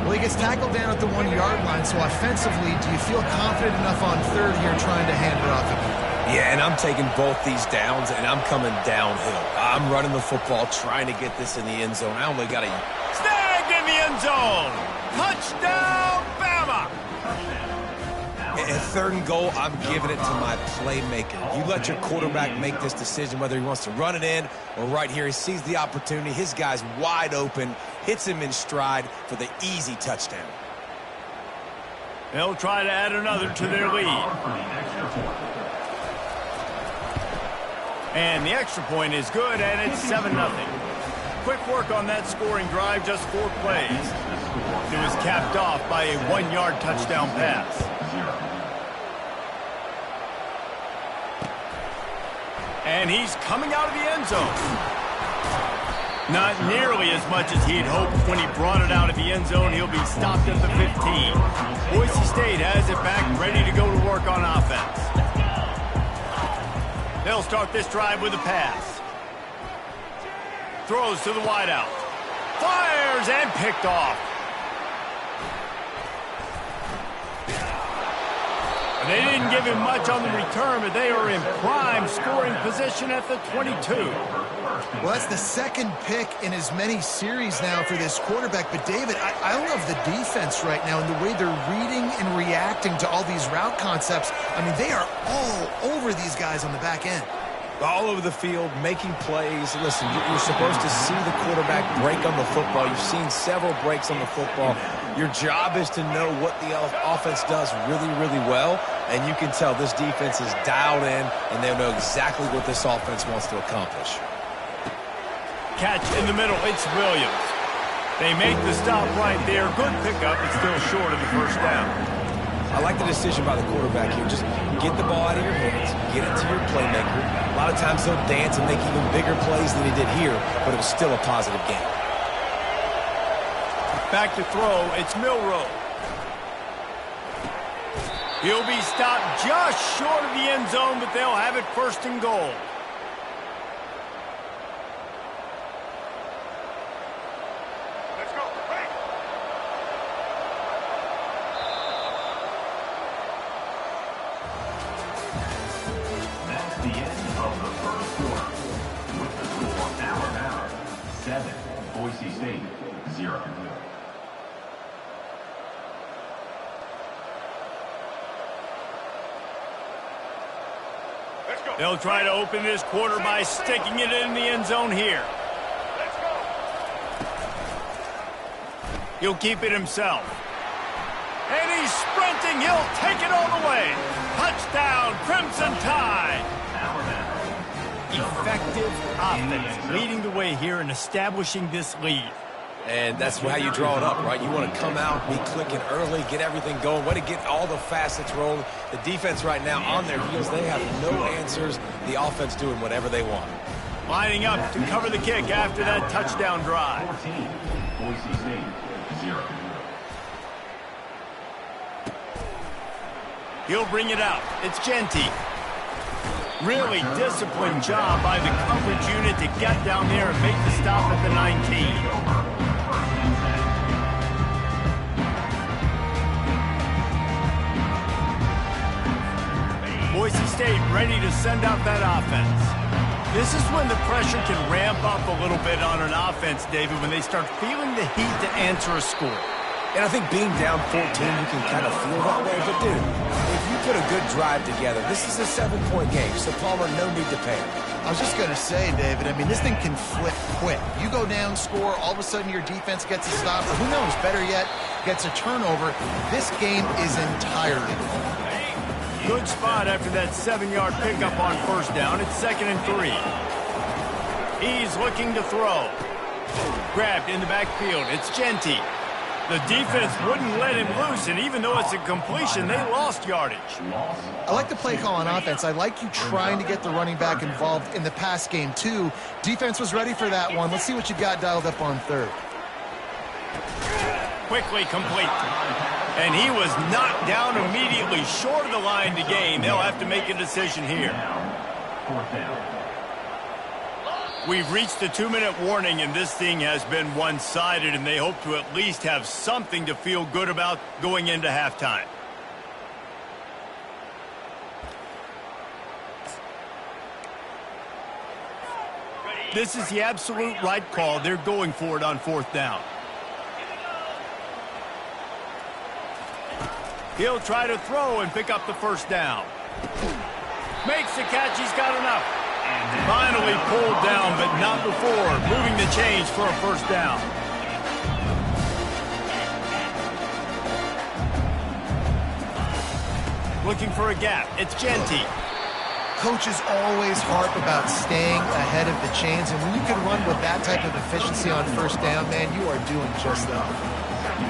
Well, he gets tackled down at the 1-yard line, so offensively, do you feel confident enough on 3rd here trying to hand it off again? Yeah, and I'm taking both these downs, and I'm coming downhill. I'm running the football, trying to get this in the end zone. I only got a... Snagged in the end zone! Touchdown, Bama! At 3rd and goal, I'm giving it to my playmaker. You let your quarterback make this decision whether he wants to run it in or right here. He sees the opportunity. His guy's wide open, hits him in stride for the easy touchdown. They'll try to add another to their lead. And the extra point is good, and it's 7-0. Quick work on that scoring drive, just 4 plays. It was capped off by a 1-yard touchdown pass. And he's coming out of the end zone. Not nearly as much as he'd hoped when he brought it out of the end zone. He'll be stopped at the 15. Boise State has it back, ready to go to work on offense. They'll start this drive with a pass. Throws to the wideout. Fires and picked off. They didn't give him much on the return, but they are in prime scoring position at the 22. Well, that's the 2nd pick in as many series now for this quarterback. But, David, I love the defense right now and the way they're reading and reacting to all these route concepts. I mean, they are all over these guys on the back end. All over the field, making plays. Listen, you're supposed to see the quarterback break on the football. You've seen several breaks on the football. Your job is to know what the offense does really, really well, and you can tell this defense is dialed in, and they know exactly what this offense wants to accomplish. Catch in the middle. It's Williams. They make the stop right there. Good pickup, but still short of the 1st down. I like the decision by the quarterback here. Just get the ball out of your hands, get it to your playmaker. A lot of times he'll dance and make even bigger plays than he did here, but it was still a positive game. Back to throw, it's Milroe. He'll be stopped just short of the end zone, but they'll have it 1st and goal. The end of the 1st quarter. With the score, Alabama 7, Boise State 0. They'll try to open this quarter by sticking it in the end zone here. He'll keep it himself. And he's sprinting. He'll take it all the way. Touchdown, Crimson Tide. Effective offense, leading the way here and establishing this lead. And that's how you draw it up, right? You want to come out, be clicking early, get everything going, want to get all the facets rolling. The defense right now on their heels, they have no answers. The offense doing whatever they want. Lining up to cover the kick after that touchdown drive. 14, Boise State 0. He'll bring it out. It's Genty. Really disciplined job by the coverage unit to get down there and make the stop at the 19. Boise State ready to send out that offense. This is when the pressure can ramp up a little bit on an offense, David, when they start feeling the heat to answer a score. And I think being down 14, you can kind of feel that way. But, dude, if you put a good drive together, this is a 7-point game. So, Palmer, no need to panic. I was just going to say, David, I mean, this thing can flip quick. You go down, score, all of a sudden your defense gets a stop. Or who knows, better yet, gets a turnover. This game is entirely. Good spot after that 7-yard pickup on first down. It's 2nd and 3. He's looking to throw. Grabbed in the backfield. It's Genty. The defense wouldn't let him loose, and even though it's a completion, they lost yardage. I like the play call on offense. I like you trying to get the running back involved in the pass game, too. Defense was ready for that one. Let's see what you got dialed up on 3rd. Quickly complete. And he was knocked down immediately short of the line to gain. They'll have to make a decision here. 4th down. We've reached the 2-minute warning, and this thing has been one-sided, and they hope to at least have something to feel good about going into halftime. This is the absolute right call. They're going for it on 4th down. He'll try to throw and pick up the first down. Makes the catch. He's got enough. Finally pulled down, but not before. Moving the chains for a first down. Looking for a gap. It's Genty. Coaches always harp about staying ahead of the chains, and when you can run with that type of efficiency on first down, man, you are doing just that.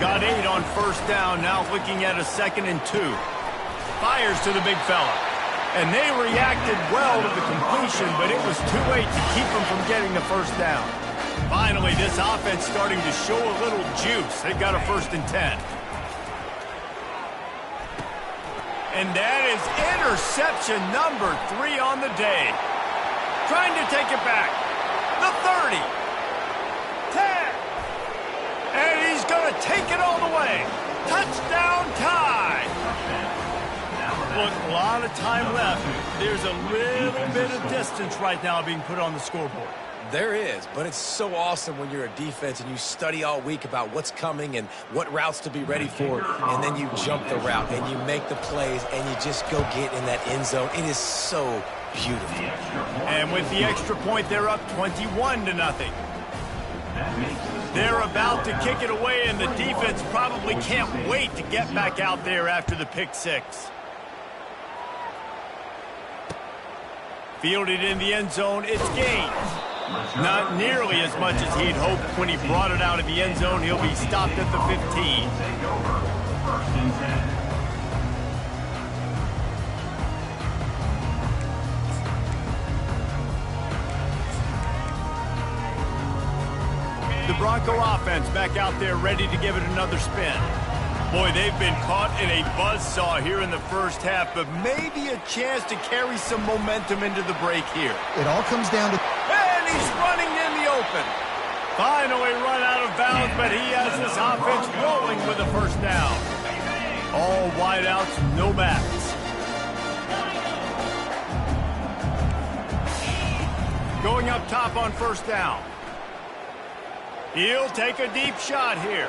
Got 8 on first down, now looking at a 2nd and 2. Fires to the big fella. And they reacted well to the completion, but it was too late to keep them from getting the first down. Finally, this offense starting to show a little juice. They've got a 1st and 10. And that is interception number 3 on the day. Trying to take it back. The 30. 10. And he's going to take it all the way. Touchdown tie. Look, a lot of time left. There's a little bit of distance right now being put on the scoreboard. There is, but it's so awesome when you're a defense and you study all week about what's coming and what routes to be ready for, and then you jump the route and you make the plays and you just go get in that end zone. It is so beautiful. And with the extra point, they're up 21-0. They're about to kick it away, and the defense probably can't wait to get back out there after the pick 6. Fielded in the end zone, it's gained. Not nearly as much as he'd hoped when he brought it out of the end zone. He'll be stopped at the 15. The Bronco offense back out there ready to give it another spin. Boy, they've been caught in a buzzsaw here in the first half, but maybe a chance to carry some momentum into the break here. It all comes down to... And he's running in the open. Finally run out of bounds, but he has this offense rolling with a first down. All wideouts, no backs. Going up top on first down. He'll take a deep shot here.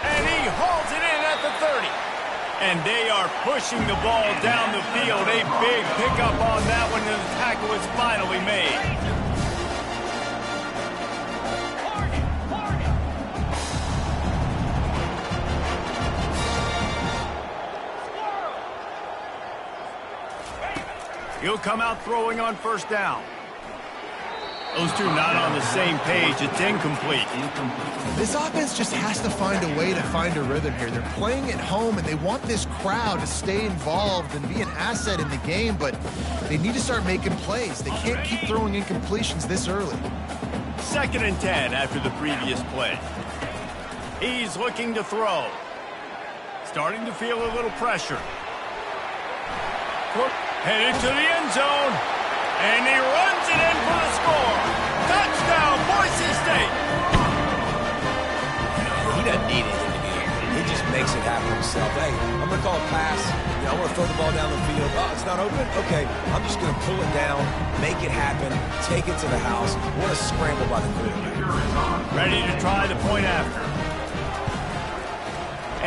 And he hauls it in at the 30. And they are pushing the ball down the field. A big pickup on that one, and the tackle is finally made. He'll come out throwing on first down. Those two not on the same page. It's incomplete. This offense just has to find a way to find a rhythm here. They're playing at home, and they want this crowd to stay involved and be an asset in the game, but they need to start making plays. They can't keep throwing incompletions this early. 2nd and 10 after the previous play. He's looking to throw. Starting to feel a little pressure. Headed to the end zone. And he runs it in for the score. Touchdown, Boise State. He doesn't need anything to be here. He just makes it happen himself. Hey, I'm going to call a pass. I want to throw the ball down the field. Oh, it's not open? Okay, I'm just going to pull it down, make it happen, take it to the house. What a scramble by the quarterback. Ready to try the point after.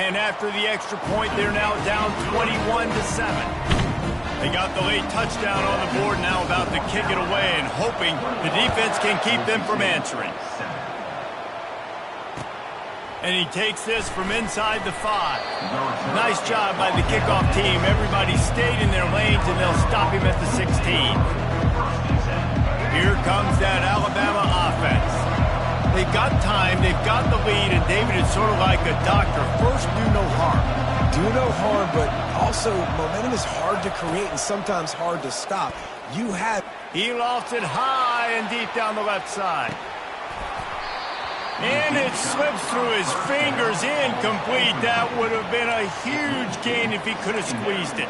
And after the extra point, they're now down 21-7. They got the late touchdown on the board, now about to kick it away and hoping the defense can keep them from answering. And he takes this from inside the 5. Nice job by the kickoff team. Everybody stayed in their lanes, and they'll stop him at the 16. Here comes that Alabama offense. They've got time, they've got the lead, and David is sort of like a doctor. First, do no harm. Do no harm, but also momentum is hard to create and sometimes hard to stop. You have... He lofts it high and deep down the left side. And it slips through his fingers, incomplete. That would have been a huge gain if he could have squeezed it.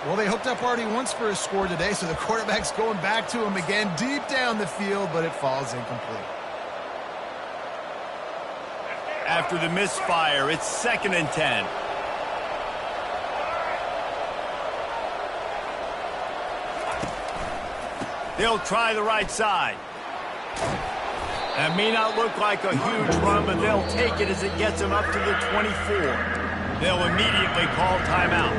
Well, they hooked up already once for a score today, so the quarterback's going back to him again deep down the field, but it falls incomplete. After the misfire, it's 2nd and 10. They'll try the right side. That may not look like a huge run, but they'll take it as it gets them up to the 24. They'll immediately call timeout.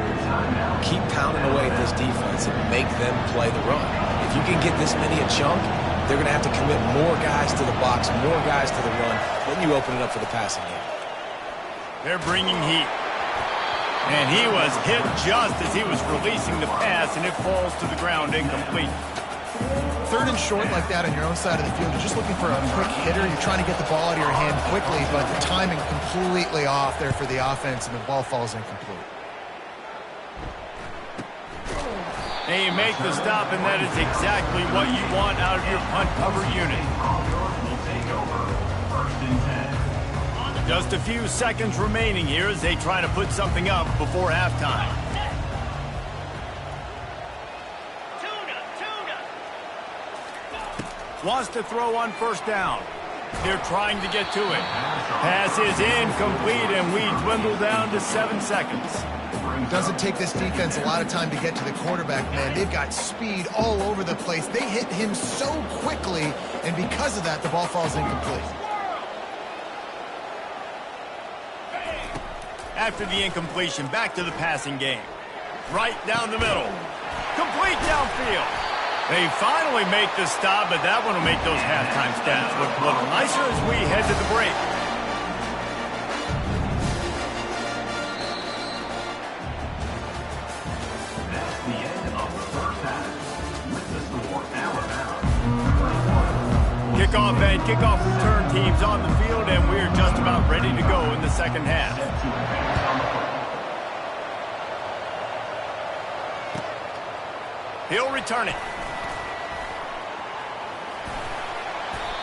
Keep pounding away at this defense and make them play the run. If you can get this many a chunk, they're going to have to commit more guys to the box, more guys to the run. Then you open it up for the passing game. They're bringing heat. And he was hit just as he was releasing the pass, and it falls to the ground incomplete. 3rd and short like that on your own side of the field, you're just looking for a quick hitter. You're trying to get the ball out of your hand quickly, but the timing completely off there for the offense, and the ball falls incomplete. And you make the stop, and that is exactly what you want out of your punt cover unit. Just a few seconds remaining here as they try to put something up before halftime. Wants to throw on 1st down. They're trying to get to it. Pass is incomplete, and we dwindle down to 7 seconds. Doesn't take this defense a lot of time to get to the quarterback, man. They've got speed all over the place. They hit him so quickly, and because of that, the ball falls incomplete. After the incompletion, back to the passing game. Right down the middle. Complete downfield. They finally make the stop, but that one will make those halftime stats look a little nicer as we head to the break. That's the end of the first half. With the score, Alabama. Kickoff and kickoff return teams on the field, and we're just about ready to go in the 2nd half. He'll return it.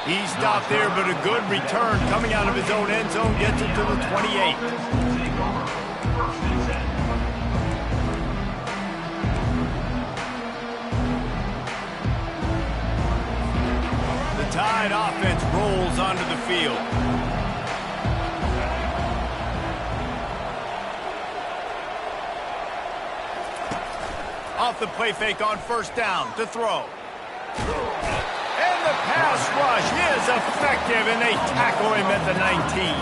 He stopped there, but a good return coming out of his own end zone gets it to the 28. The Tide offense rolls onto the field. Off the play fake on 1st down to throw. And the pass rush is effective, and they tackle him at the 19.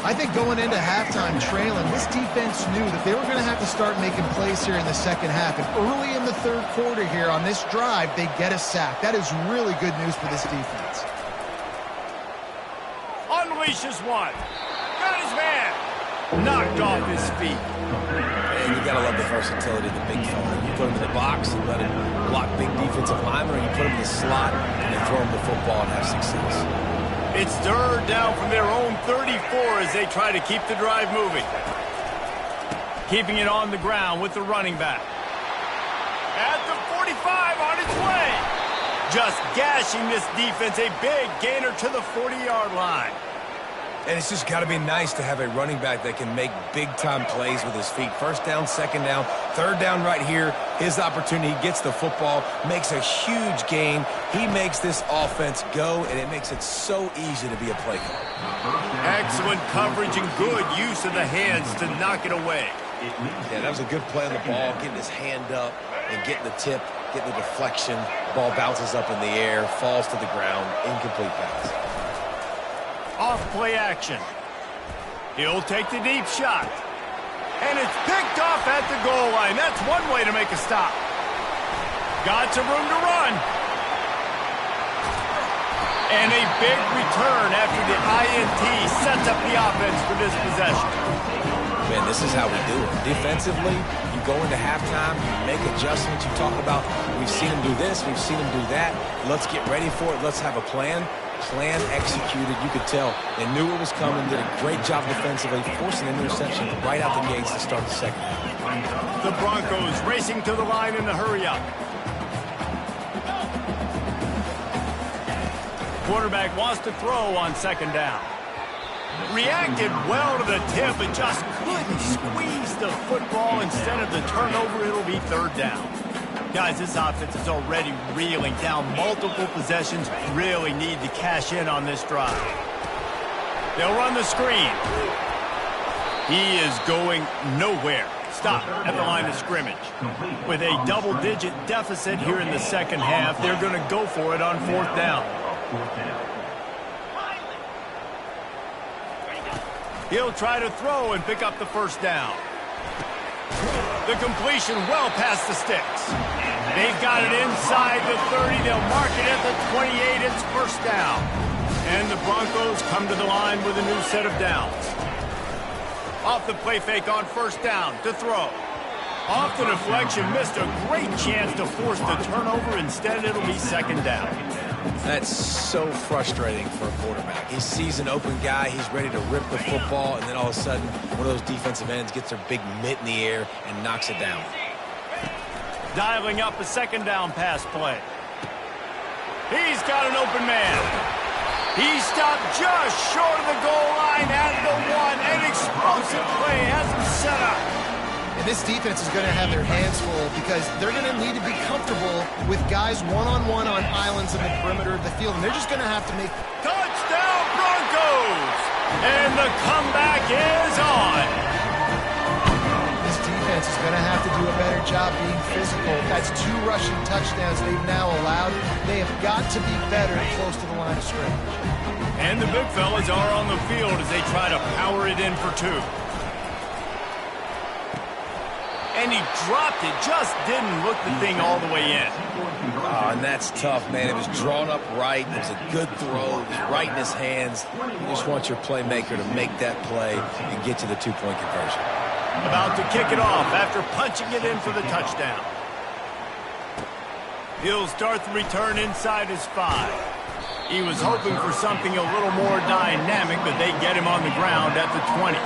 I think going into halftime trailing, this defense knew that they were going to have to start making plays here in the 2nd half. And early in the 3rd quarter here on this drive, they get a sack. That is really good news for this defense. Unleashes one. Got his man. Knocked off his feet. Man, you got to love the versatility of the big fella. You put him in the box and let him block big defensive linemen, or you put him in the slot and throw him the football and have success. It's 3rd down from their own 34 as they try to keep the drive moving. Keeping it on the ground with the running back. At the 45 on its way. Just gashing this defense, a big gainer to the 40-yard line. And it's just got to be nice to have a running back that can make big-time plays with his feet. 1st down, 2nd down, 3rd down right here. His opportunity, he gets the football, makes a huge gain. He makes this offense go, and it makes it so easy to be a play caller. Excellent coverage and good use of the hands to knock it away. Yeah, that was a good play on the ball, getting his hand up and getting the tip, getting the deflection. Ball bounces up in the air, falls to the ground, incomplete pass. Off play action. He'll take the deep shot. And it's picked off at the goal line. That's one way to make a stop. Got some room to run. And a big return after the INT sets up the offense for this possession. Man, this is how we do it. Defensively, you go into halftime, you make adjustments. You talk about, we've seen them do this, we've seen them do that. Let's get ready for it. Let's have a plan. Plan executed. You could tell they knew it was coming, did a great job defensively, forcing an interception right out the gates to start the second half. The Broncos racing to the line in the hurry-up. Quarterback wants to throw on second down. Reacted well to the tip, but just couldn't squeeze the football. Instead of the turnover, it'll be third down. Guys, this offense is already reeling down multiple possessions. Really need to cash in on this drive. They'll run the screen. He is going nowhere. Stop at the line of scrimmage. With a double-digit deficit here in the second half, they're going to go for it on fourth down. He'll try to throw and pick up the first down. The completion well past the sticks. They've got it inside the 30. They'll mark it at the 28. It's first down. And the Broncos come to the line with a new set of downs. Off the play fake on first down to throw. Off the deflection, missed a great chance to force the turnover. Instead, it'll be second down. That's so frustrating for a quarterback. He sees an open guy, he's ready to rip the football, and then all of a sudden, one of those defensive ends gets their big mitt in the air and knocks it down. Dialing up a second down pass play. He's got an open man. He stopped just short of the goal line at the one. An explosive play has him set up. And this defense is going to have their hands full because they're going to need to be comfortable with guys one-on-one on islands in the perimeter of the field. And they're just going to have to make... Touchdown, Broncos! And the comeback is on. This defense is going to have to do a better job being physical. That's 2 rushing touchdowns they've now allowed. They have got to be better close to the line of scrimmage. And the big fellas are on the field as they try to power it in for 2. And he dropped it, just didn't look the thing all the way in. Oh, and that's tough, man. It was drawn up right. It was a good throw. It was right in his hands. You just want your playmaker to make that play and get to the 2-point conversion. About to kick it off after punching it in for the touchdown. He'll start the return inside his 5. He was hoping for something a little more dynamic, but they get him on the ground at the 20.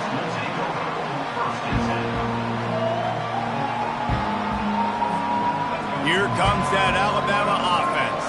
Here comes that Alabama offense.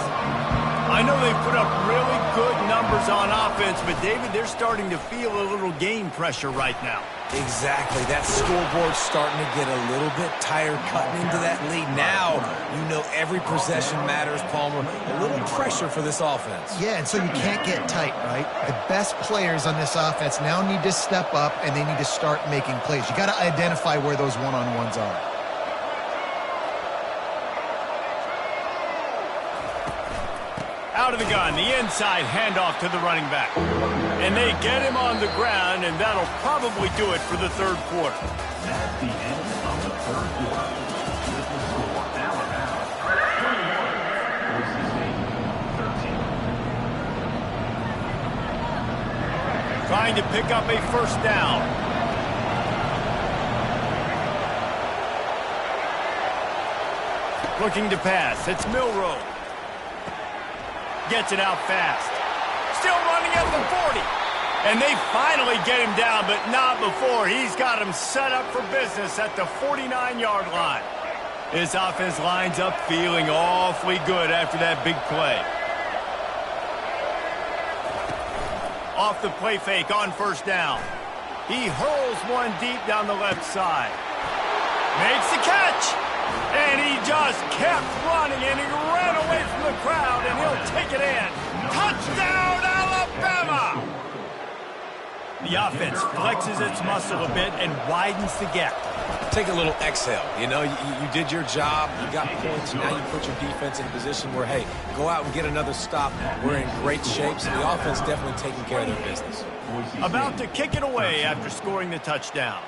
I know they put up really good numbers on offense, but David, they're starting to feel a little game pressure right now. Exactly. That scoreboard's starting to get a little bit tired cutting into that lead. Now, you know every possession matters, Palmer. A little pressure for this offense. Yeah, and so you can't get tight, right? The best players on this offense now need to step up, and they need to start making plays. You got to identify where those one-on-ones are. Out of the gun, the inside handoff to the running back. And they get him on the ground, and that'll probably do it for the third quarter. That's the end of the third quarter. With the score, Alabama 21, 13. Trying to pick up a first down. Looking to pass. It's Milroe. Gets it out fast. Still running at the 40. And they finally get him down, but not before. He's got him set up for business at the 49-yard line. This offense lines up feeling awfully good after that big play. Off the play fake on first down. He hurls one deep down the left side. Makes the catch. And he just kept running, and he ran away from the crowd, and he'll take it in. Touchdown, Alabama! The offense flexes its muscle a bit and widens the gap. Take a little exhale. You know, you did your job. You got points. Now you put your defense in a position where, hey, go out and get another stop. We're in great shape, so the offense definitely taking care of their business. About to kick it away after scoring the touchdown.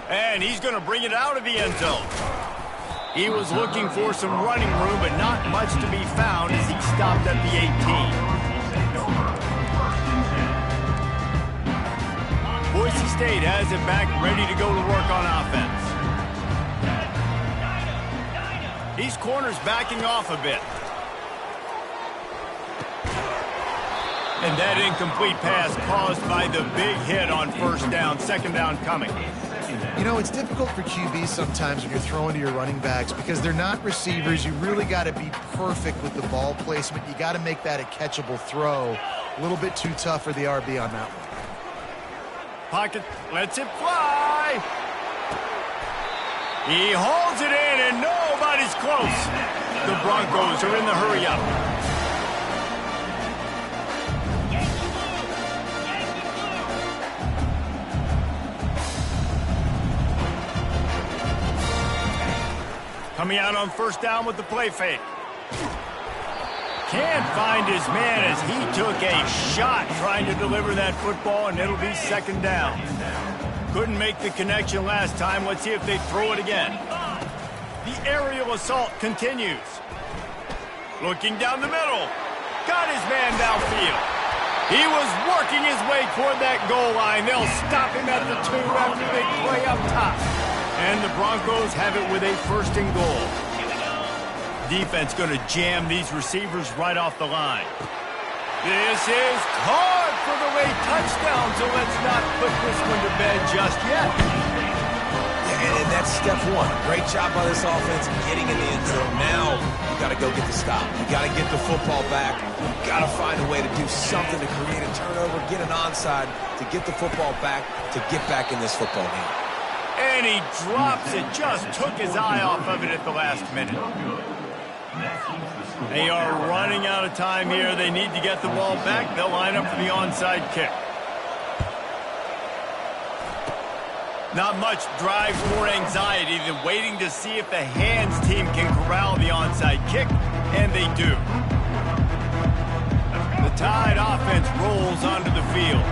And he's going to bring it out of the end zone. He was looking for some running room, but not much to be found as he stopped at the 18. Boise State has it back, ready to go to work on offense. These corners backing off a bit. And that incomplete pass caused by the big hit on first down, second down coming. You know, it's difficult for QBs sometimes when you're throwing to your running backs because they're not receivers. You really got to be perfect with the ball placement. You got to make that a catchable throw. A little bit too tough for the RB on that one. Pocket lets it fly. He holds it in, and nobody's close. The Broncos are in the hurry-up. Coming out on first down with the play fake. Can't find his man as he took a shot trying to deliver that football, and it'll be second down. Couldn't make the connection last time. Let's see if they throw it again. The aerial assault continues. Looking down the middle. Got his man downfield. He was working his way toward that goal line. They'll stop him at the 2 after they play up top. And the Broncos have it with a first and goal. Defense going to jam these receivers right off the line. This is caught for the late touchdown, so let's not put this one to bed just yet. Yeah, and that's step one. Great job by this offense getting in the end zone. Now you got to go get the stop. You got to get the football back. You got to find a way to do something to create a turnover, get an onside, to get the football back, to get back in this football game. And he drops it, just took his eye off of it at the last minute. They are running out of time here. They need to get the ball back. They'll line up for the onside kick. Not much drives more anxiety than waiting to see if the hands team can corral the onside kick, and they do. The Tide offense rolls onto the field.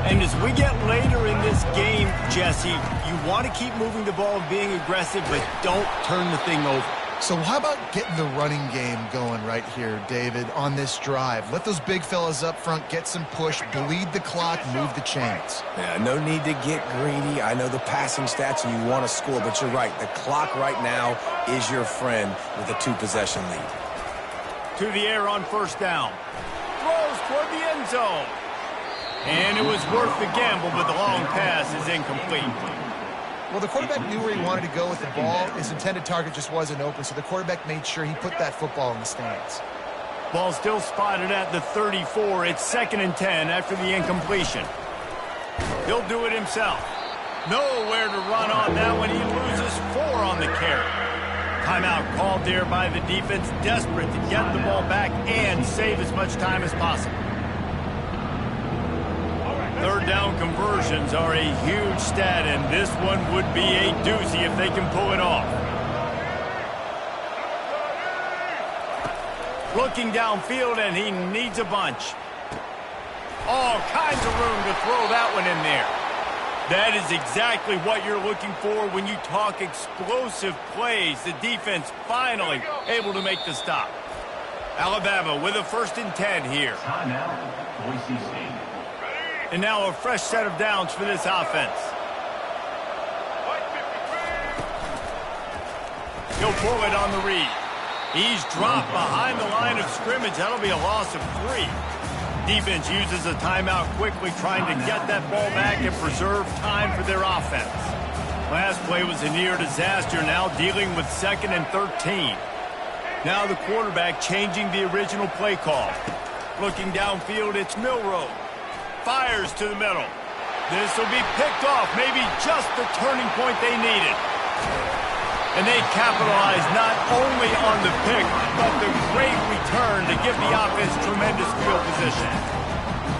And as we get later in this game, Jesse, you want to keep moving the ball, being aggressive, but don't turn the thing over. So how about getting the running game going right here, David, on this drive? Let those big fellas up front get some push, bleed the clock, move the chains. Yeah, no need to get greedy. I know the passing stats and you want to score, but you're right. The clock right now is your friend with a 2-possession lead. To the air on first down. Throws toward the end zone. And it was worth the gamble, but the long pass is incomplete. Well, the quarterback knew where he wanted to go with the ball. His intended target just wasn't open, so the quarterback made sure he put that football in the stands. Ball still spotted at the 34. It's 2nd and 10 after the incompletion. He'll do it himself. Nowhere to run on that one. He loses 4 on the carry. Timeout called there by the defense, desperate to get the ball back and save as much time as possible. Third down conversions are a huge stat, and this one would be a doozy if they can pull it off. Looking downfield, and he needs a bunch. All kinds of room to throw that one in there. That is exactly what you're looking for when you talk explosive plays. The defense finally able to make the stop. Alabama with a 1st and 10 here. Timeout, Boise State. And now a fresh set of downs for this offense. He'll pull it on the read. He's dropped behind the line of scrimmage. That'll be a loss of 3. Defense uses a timeout quickly, trying to get that ball back and preserve time for their offense. Last play was a near disaster, now dealing with 2nd and 13. Now the quarterback changing the original play call. Looking downfield, it's Milroe. Fires to the middle. This will be picked off, maybe just the turning point they needed. And they capitalize not only on the pick, but the great return to give the offense tremendous field position.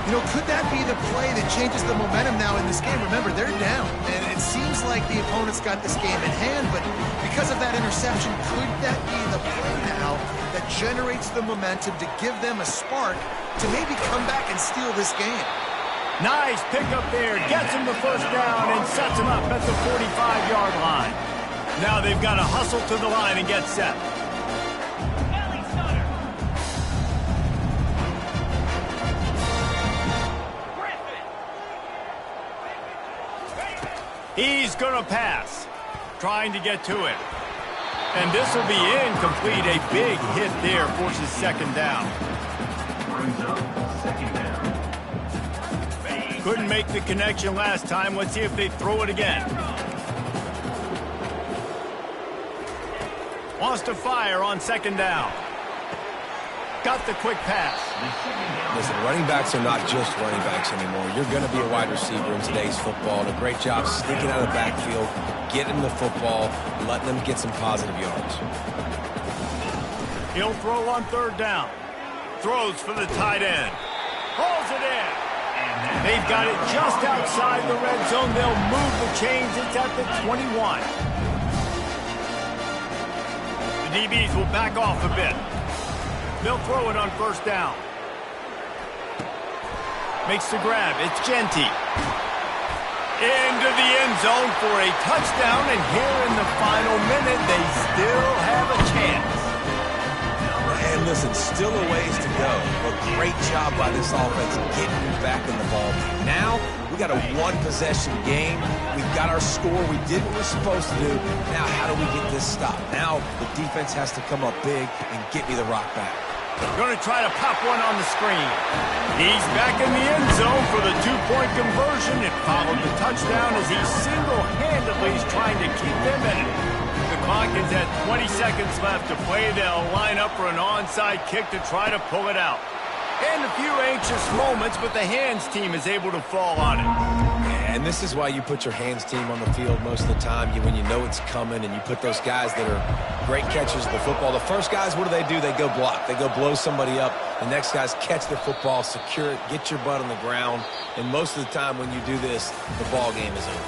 You know, could that be the play that changes the momentum now in this game? Remember, they're down, and it seems like the opponent's got this game in hand, but because of that interception, could that be the play now that generates the momentum to give them a spark to maybe come back and steal this game? Nice pickup there, gets him the first down and sets him up at the 45-yard line. Now they've got to hustle to the line and get set. He's going to pass, trying to get to it. And this will be incomplete. A big hit there forces second down. Brings up second down. Couldn't make the connection last time. Let's see if they throw it again. Wants to fire on second down. Got the quick pass. Listen, running backs are not just running backs anymore. You're going to be a wide receiver in today's football. And a great job sneaking out of the backfield, getting the football, letting them get some positive yards. He'll throw on third down. Throws for the tight end. Hauls it in. They've got it just outside the red zone. They'll move the chains. It's at the 21. The DBs will back off a bit. They'll throw it on first down. Makes the grab. It's Genty. Into the end zone for a touchdown, and here in the final minute, they still have a chance. And listen, still a ways to go, but great job by this offense getting back in the ball game. Now, we got a one-possession game. We've got our score. We did what we're supposed to do. Now, how do we get this stopped? Now, the defense has to come up big and get me the rock back. Going to try to pop one on the screen. He's back in the end zone for the two-point conversion. It followed the touchdown as he single-handedly is trying to keep them in it. The clock is at 20 seconds left to play. They'll line up for an onside kick to try to pull it out. And a few anxious moments, but the hands team is able to fall on it. And this is why you put your hands team on the field most of the time, when you know it's coming, and you put those guys that are great catchers of the football. The first guys, what do? They go block. They go blow somebody up. The next guys catch the football, secure it, get your butt on the ground. And most of the time when you do this, the ball game is over.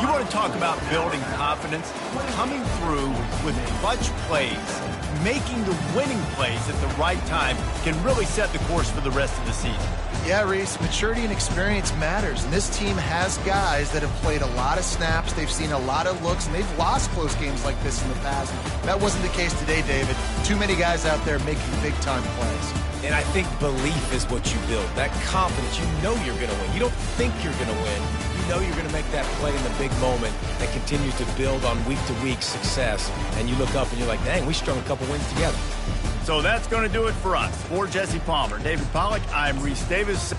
You want to talk about building confidence? Coming through with clutch plays, making the winning plays at the right time can really set the course for the rest of the season. Yeah, Reese, maturity and experience matters, and this team has guys that have played a lot of snaps, they've seen a lot of looks, and they've lost close games like this in the past. That wasn't the case today, David. Too many guys out there making big-time plays. And I think belief is what you build, that confidence. You know you're going to win. You don't think you're going to win. You know you're going to make that play in the big moment that continues to build on week-to-week success. And you look up and you're like, dang, we strung a couple wins together. So that's going to do it for us. For Jesse Palmer, David Pollack, I'm Reese Davis.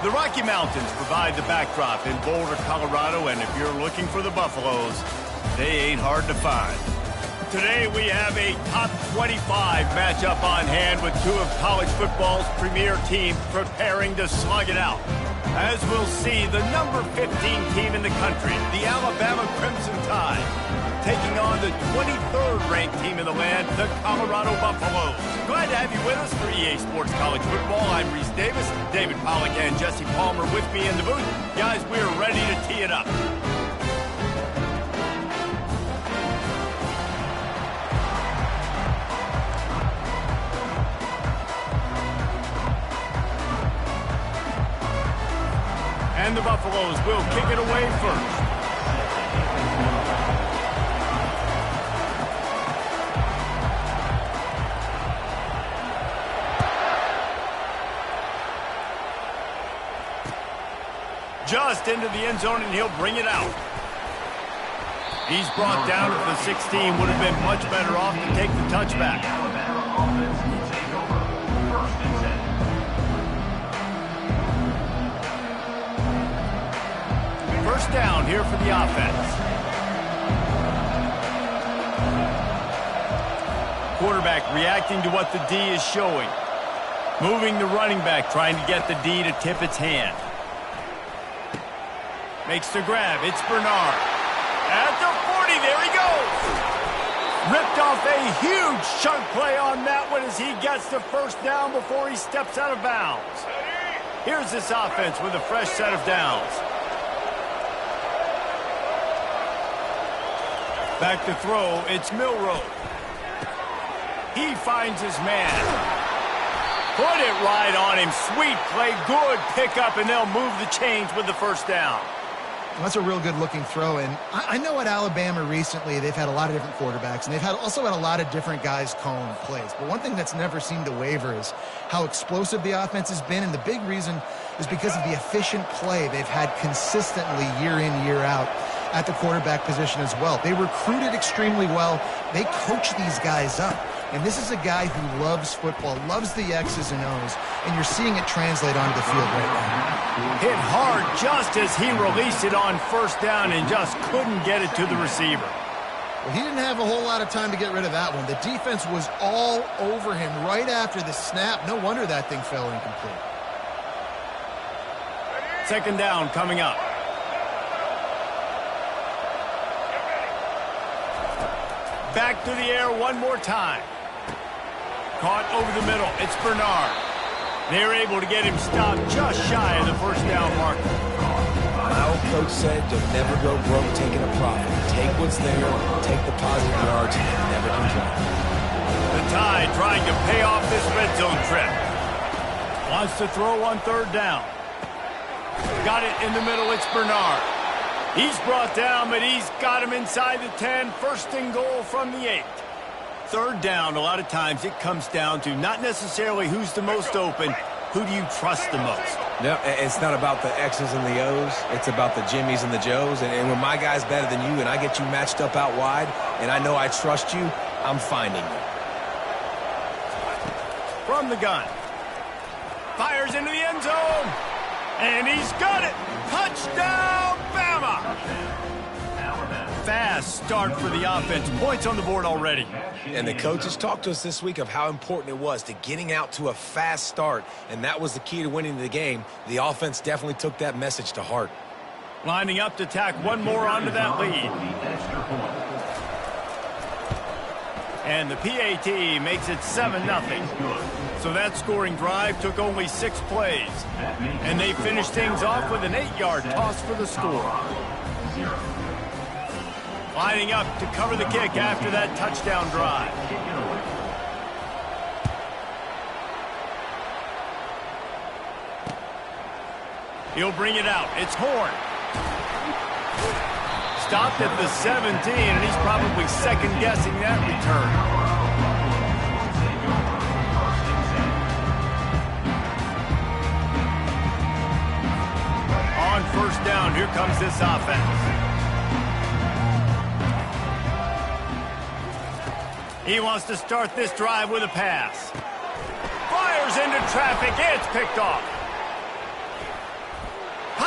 The Rocky Mountains provide the backdrop in Boulder, Colorado, and if you're looking for the Buffaloes, they ain't hard to find. Today we have a top 25 matchup on hand with two of college football's premier teams preparing to slug it out. As we'll see, the number 15 team in the country, the Alabama Crimson Tide, taking on the 23rd ranked team in the land, the Colorado Buffaloes. Glad to have you with us for EA Sports College Football. I'm Reese Davis, David Pollack and Jesse Palmer with me in the booth. Guys, we're ready to tee it up. And the Buffaloes will kick it away first. Just into the end zone, and he'll bring it out. He's brought down at the 16. Would have been much better off to take the touchback. First down here for the offense. Quarterback reacting to what the D is showing. Moving the running back, trying to get the D to tip its hand. Makes the grab. It's Bernard. At the 40, there he goes. Ripped off a huge chunk play on that one as he gets the first down before he steps out of bounds. Here's this offense with a fresh set of downs. Back to throw, it's Milroe. He finds his man. Put it right on him. Sweet play, good pickup, and they'll move the chains with the first down. That's a real good-looking throw, and I know at Alabama recently they've had a lot of different quarterbacks, and they've also had a lot of different guys calling plays. But one thing that's never seemed to waver is how explosive the offense has been, and the big reason is because of the efficient play they've had consistently year in, year out at the quarterback position as well. They recruited extremely well. They coach these guys up. And this is a guy who loves football, loves the X's and O's, and you're seeing it translate onto the field right now. Hit hard just as he released it on first down and just couldn't get it to the receiver. Well, he didn't have a whole lot of time to get rid of that one. The defense was all over him right after the snap. No wonder that thing fell incomplete. Second down coming up. Back to the air one more time. Caught over the middle. It's Bernard. They're able to get him stopped just shy of the first down marker. My old coach said you'll never go broke taking a profit. Take what's there, take the positive yards, and never complain. The Tide trying to pay off this red zone trip. Wants to throw on third down. Got it in the middle. It's Bernard. He's brought down, but he's got him inside the 10. First and goal from the 8. Third down, a lot of times it comes down to not necessarily who's the most open, who do you trust the most? No, it's not about the X's and the O's. It's about the Jimmies and the Joes. And when my guy's better than you and I get you matched up out wide and I know I trust you, I'm finding you. From the gun. Fires into the end zone. And he's got it. Touchdown, Bama. Fast start for the offense. Points on the board already. And the coaches talked to us this week of how important it was to getting out to a fast start, and that was the key to winning the game. The offense definitely took that message to heart. Lining up to tack one more onto that lead. And the PAT makes it 7-0. So that scoring drive took only 6 plays. And they finished things off with an 8-yard toss for the score. Lining up to cover the kick after that touchdown drive. He'll bring it out. It's Horn. Stopped at the 17, and he's probably second-guessing that return. On first down, here comes this offense. He wants to start this drive with a pass. Fires into traffic. It's picked off.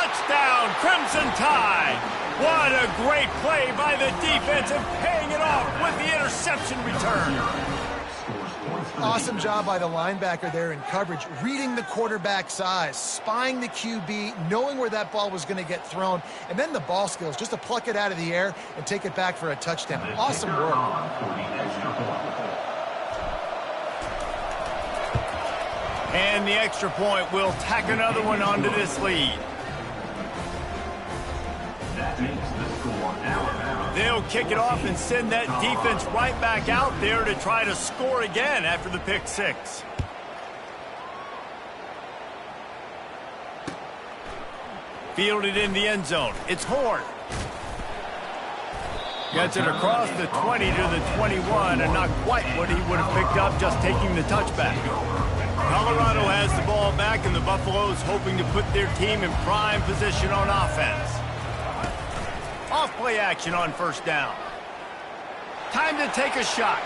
Touchdown, Crimson Tide! What a great play by the defense and paying it off with the interception return. Awesome job by the linebacker there in coverage, reading the quarterback's eyes, spying the QB, knowing where that ball was going to get thrown, and then the ball skills just to pluck it out of the air and take it back for a touchdown. Awesome work. And the extra point will tack another one onto this lead. That makes the score Alabama. They'll kick it off and send that defense right back out there to try to score again after the pick six. Fielded in the end zone. It's Horn. Gets it across the 20 to the 21, and not quite what he would have picked up just taking the touchback. Colorado has the ball back, and the Buffaloes hoping to put their team in prime position on offense. Off-play action on first down. Time to take a shot.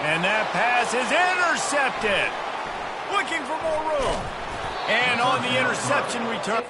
And that pass is intercepted. Looking for more room. And on the interception return.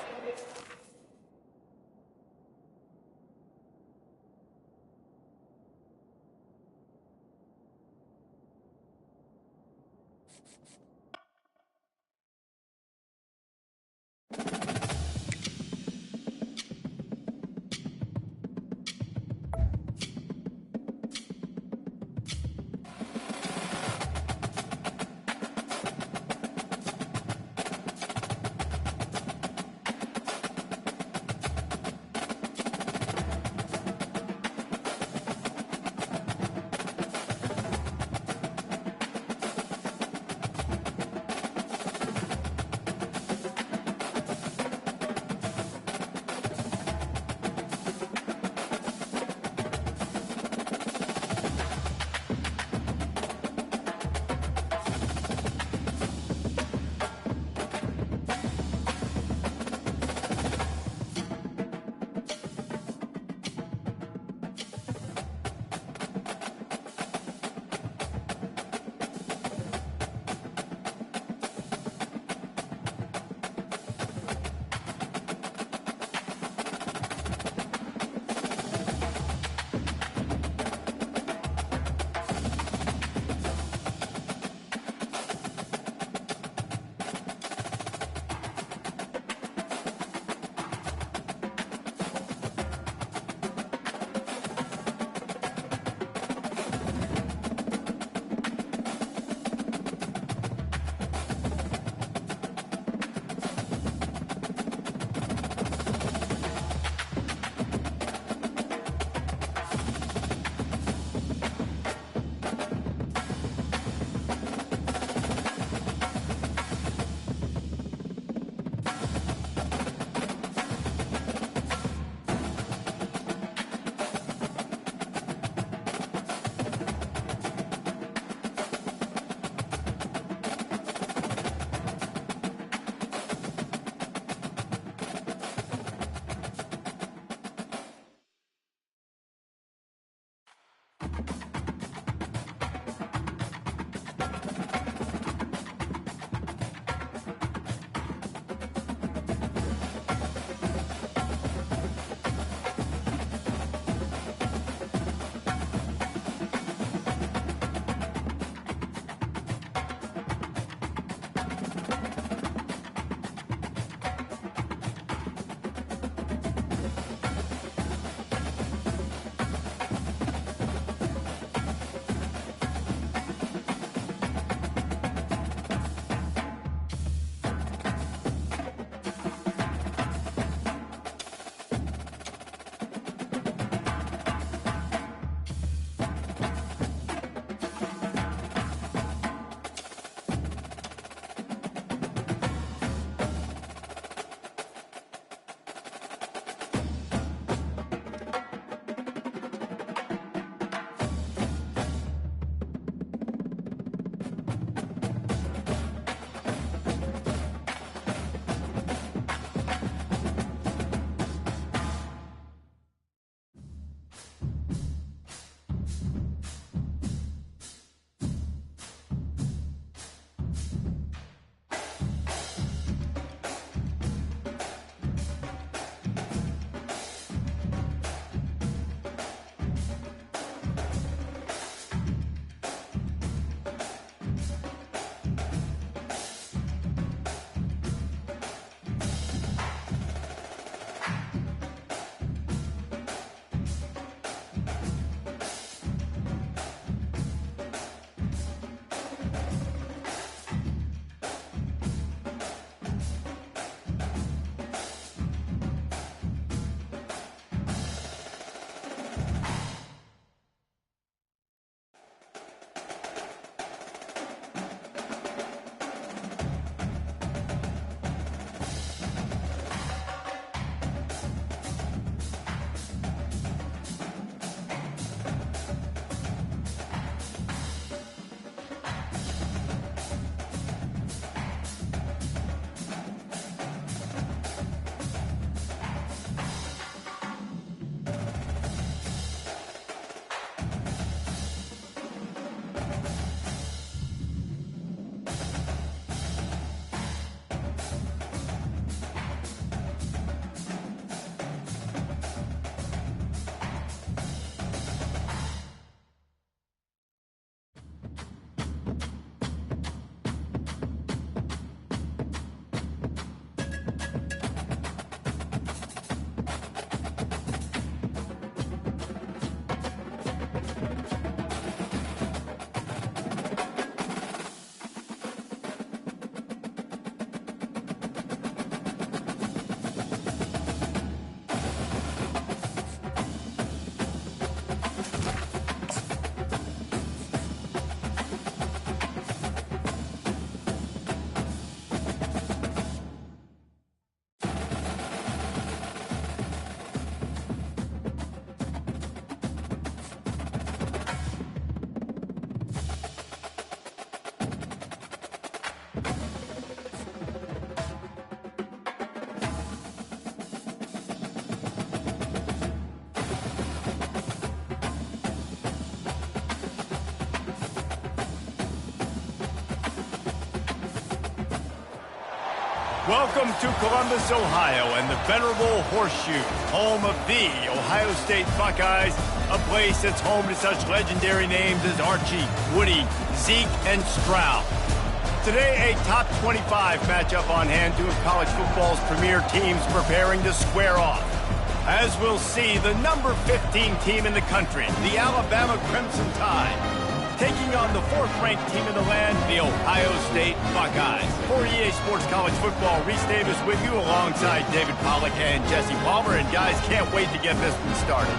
Welcome to Columbus, Ohio, and the venerable Horseshoe, home of the Ohio State Buckeyes, a place that's home to such legendary names as Archie, Woody, Zeke, and Stroud. Today, a top 25 matchup on hand, two of college football's premier teams preparing to square off. As we'll see, the number 15 team in the country, the Alabama Crimson Tide, taking on the fourth-ranked team in the land, the Ohio State Buckeyes. For EA Sports College Football, Reese Davis with you alongside David Pollack and Jesse Palmer. And guys, can't wait to get this one started.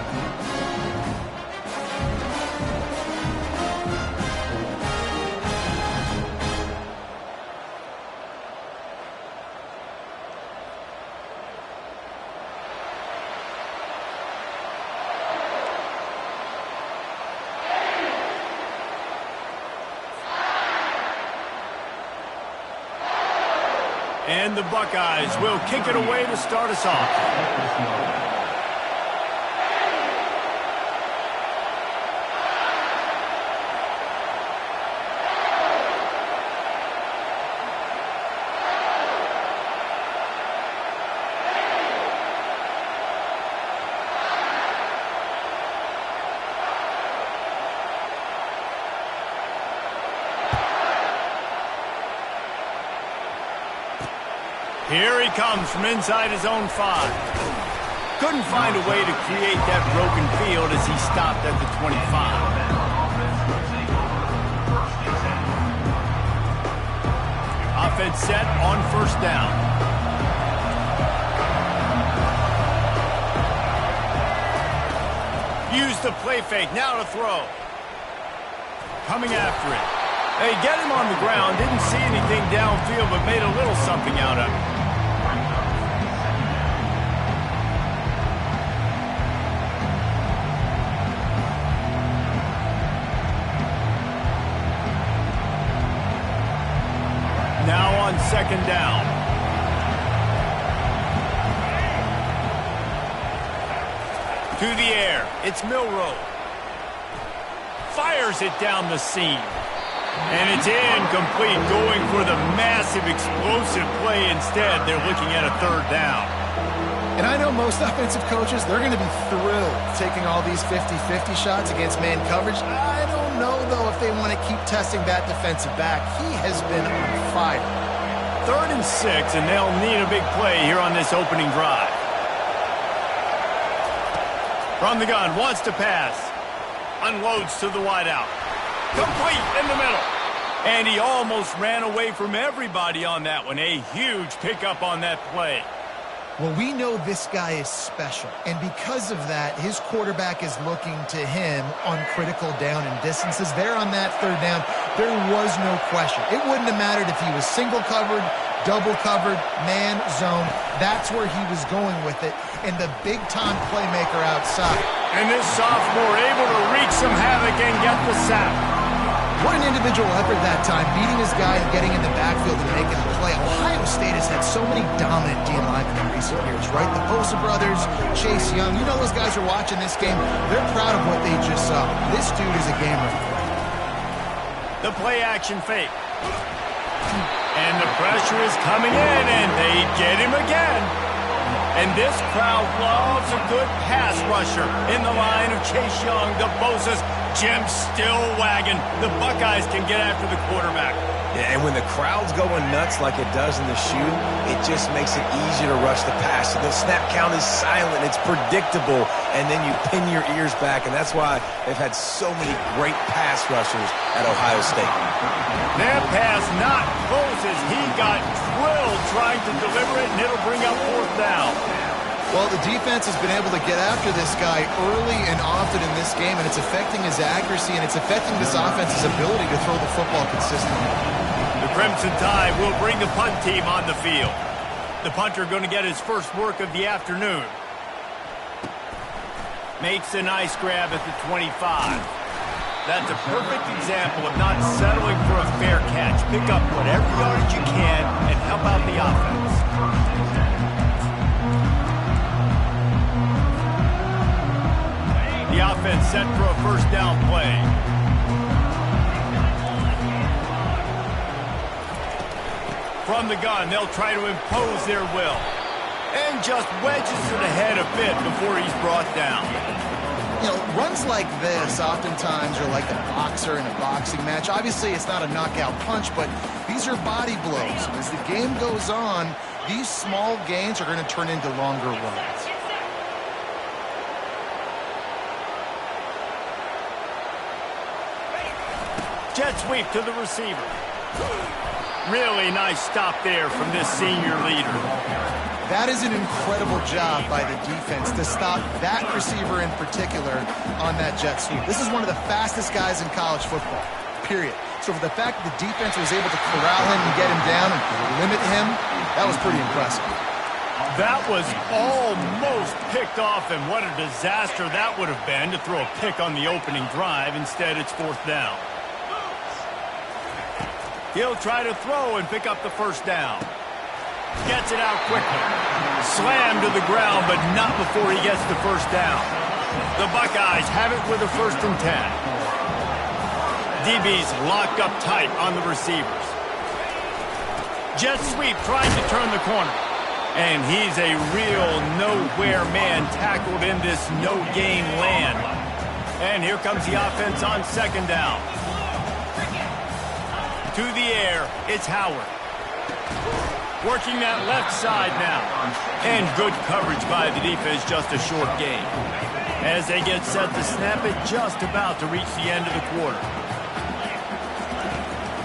And the Buckeyes will kick it away to start us off. Here he comes from inside his own 5. Couldn't find a way to create that broken field as he stopped at the 25. Offense set on first down. Use the play fake, now to throw. Coming after it. They get him on the ground, didn't see anything downfield, but made a little something out of it. Now on second down. To the air, it's Milroe. Fires it down the seam. And it's incomplete, going for the massive, explosive play instead. They're looking at a third down. And I know most offensive coaches, they're going to be thrilled taking all these 50-50 shots against man coverage. I don't know, though, if they want to keep testing that defensive back. He has been on fire. 3rd and 6, and they'll need a big play here on this opening drive. From the gun, wants to pass. Unloads to the wideout. Complete in the middle. And he almost ran away from everybody on that one. A huge pickup on that play. Well, we know this guy is special, and because of that, his quarterback is looking to him on critical down and distances. There on that third down, there was no question. It wouldn't have mattered if he was single covered, double covered, man, zone. That's where he was going with it, and the big-time playmaker outside. And this sophomore able to wreak some havoc and get the sack. What an individual effort that time, beating his guy and getting in the backfield and making a play. Ohio State has had so many dominant D linemen in recent years, right? The Bosa brothers, Chase Young. You know those guys are watching this game. They're proud of what they just saw. This dude is a gamer. The play action fake. And the pressure is coming in, and they get him again. And this crowd loves a good pass rusher in the line of Chase Young, the Bosa's. Jim's still wagging. The Buckeyes can get after the quarterback. Yeah, and when the crowd's going nuts like it does in the shoe, it just makes it easier to rush the pass. So the snap count is silent. It's predictable, and then you pin your ears back, and that's why they've had so many great pass rushers at Ohio State. That pass not close as he got drilled trying to deliver it, and it'll bring up fourth down. Well, the defense has been able to get after this guy early and often in this game, and it's affecting his accuracy, and it's affecting this offense's ability to throw the football consistently. The Crimson Tide will bring the punt team on the field. The punter going to get his first work of the afternoon. Makes a nice grab at the 25. That's a perfect example of not settling for a fair catch. Pick up whatever yardage you can and help out the offense. The offense set for a first down play. from the gun. They'll try to impose their will. And just wedges to the head a bit before he's brought down. You know, runs like this oftentimes are like a boxer in a boxing match. Obviously, it's not a knockout punch, but these are body blows. As the game goes on, these small gains are going to turn into longer runs. Jet sweep to the receiver. Really nice stop there from this senior leader. That is an incredible job by the defense to stop that receiver in particular on that jet sweep. This is one of the fastest guys in college football, period. So for the fact that the defense was able to corral him and get him down and limit him, that was pretty impressive. That was almost picked off, and what a disaster that would have been to throw a pick on the opening drive. Instead, it's 4th down. He'll try to throw and pick up the first down. Gets it out quickly. Slammed to the ground, but not before he gets the first down. The Buckeyes have it with a 1st and 10. DB's locked up tight on the receivers. Jet sweep trying to turn the corner. And he's a real nowhere man tackled in this no-gain land. And here comes the offense on 2nd down. To the air, it's Howard. Working that left side now. And good coverage by the defense, just a short gain. As they get set to snap it, just about to reach the end of the quarter.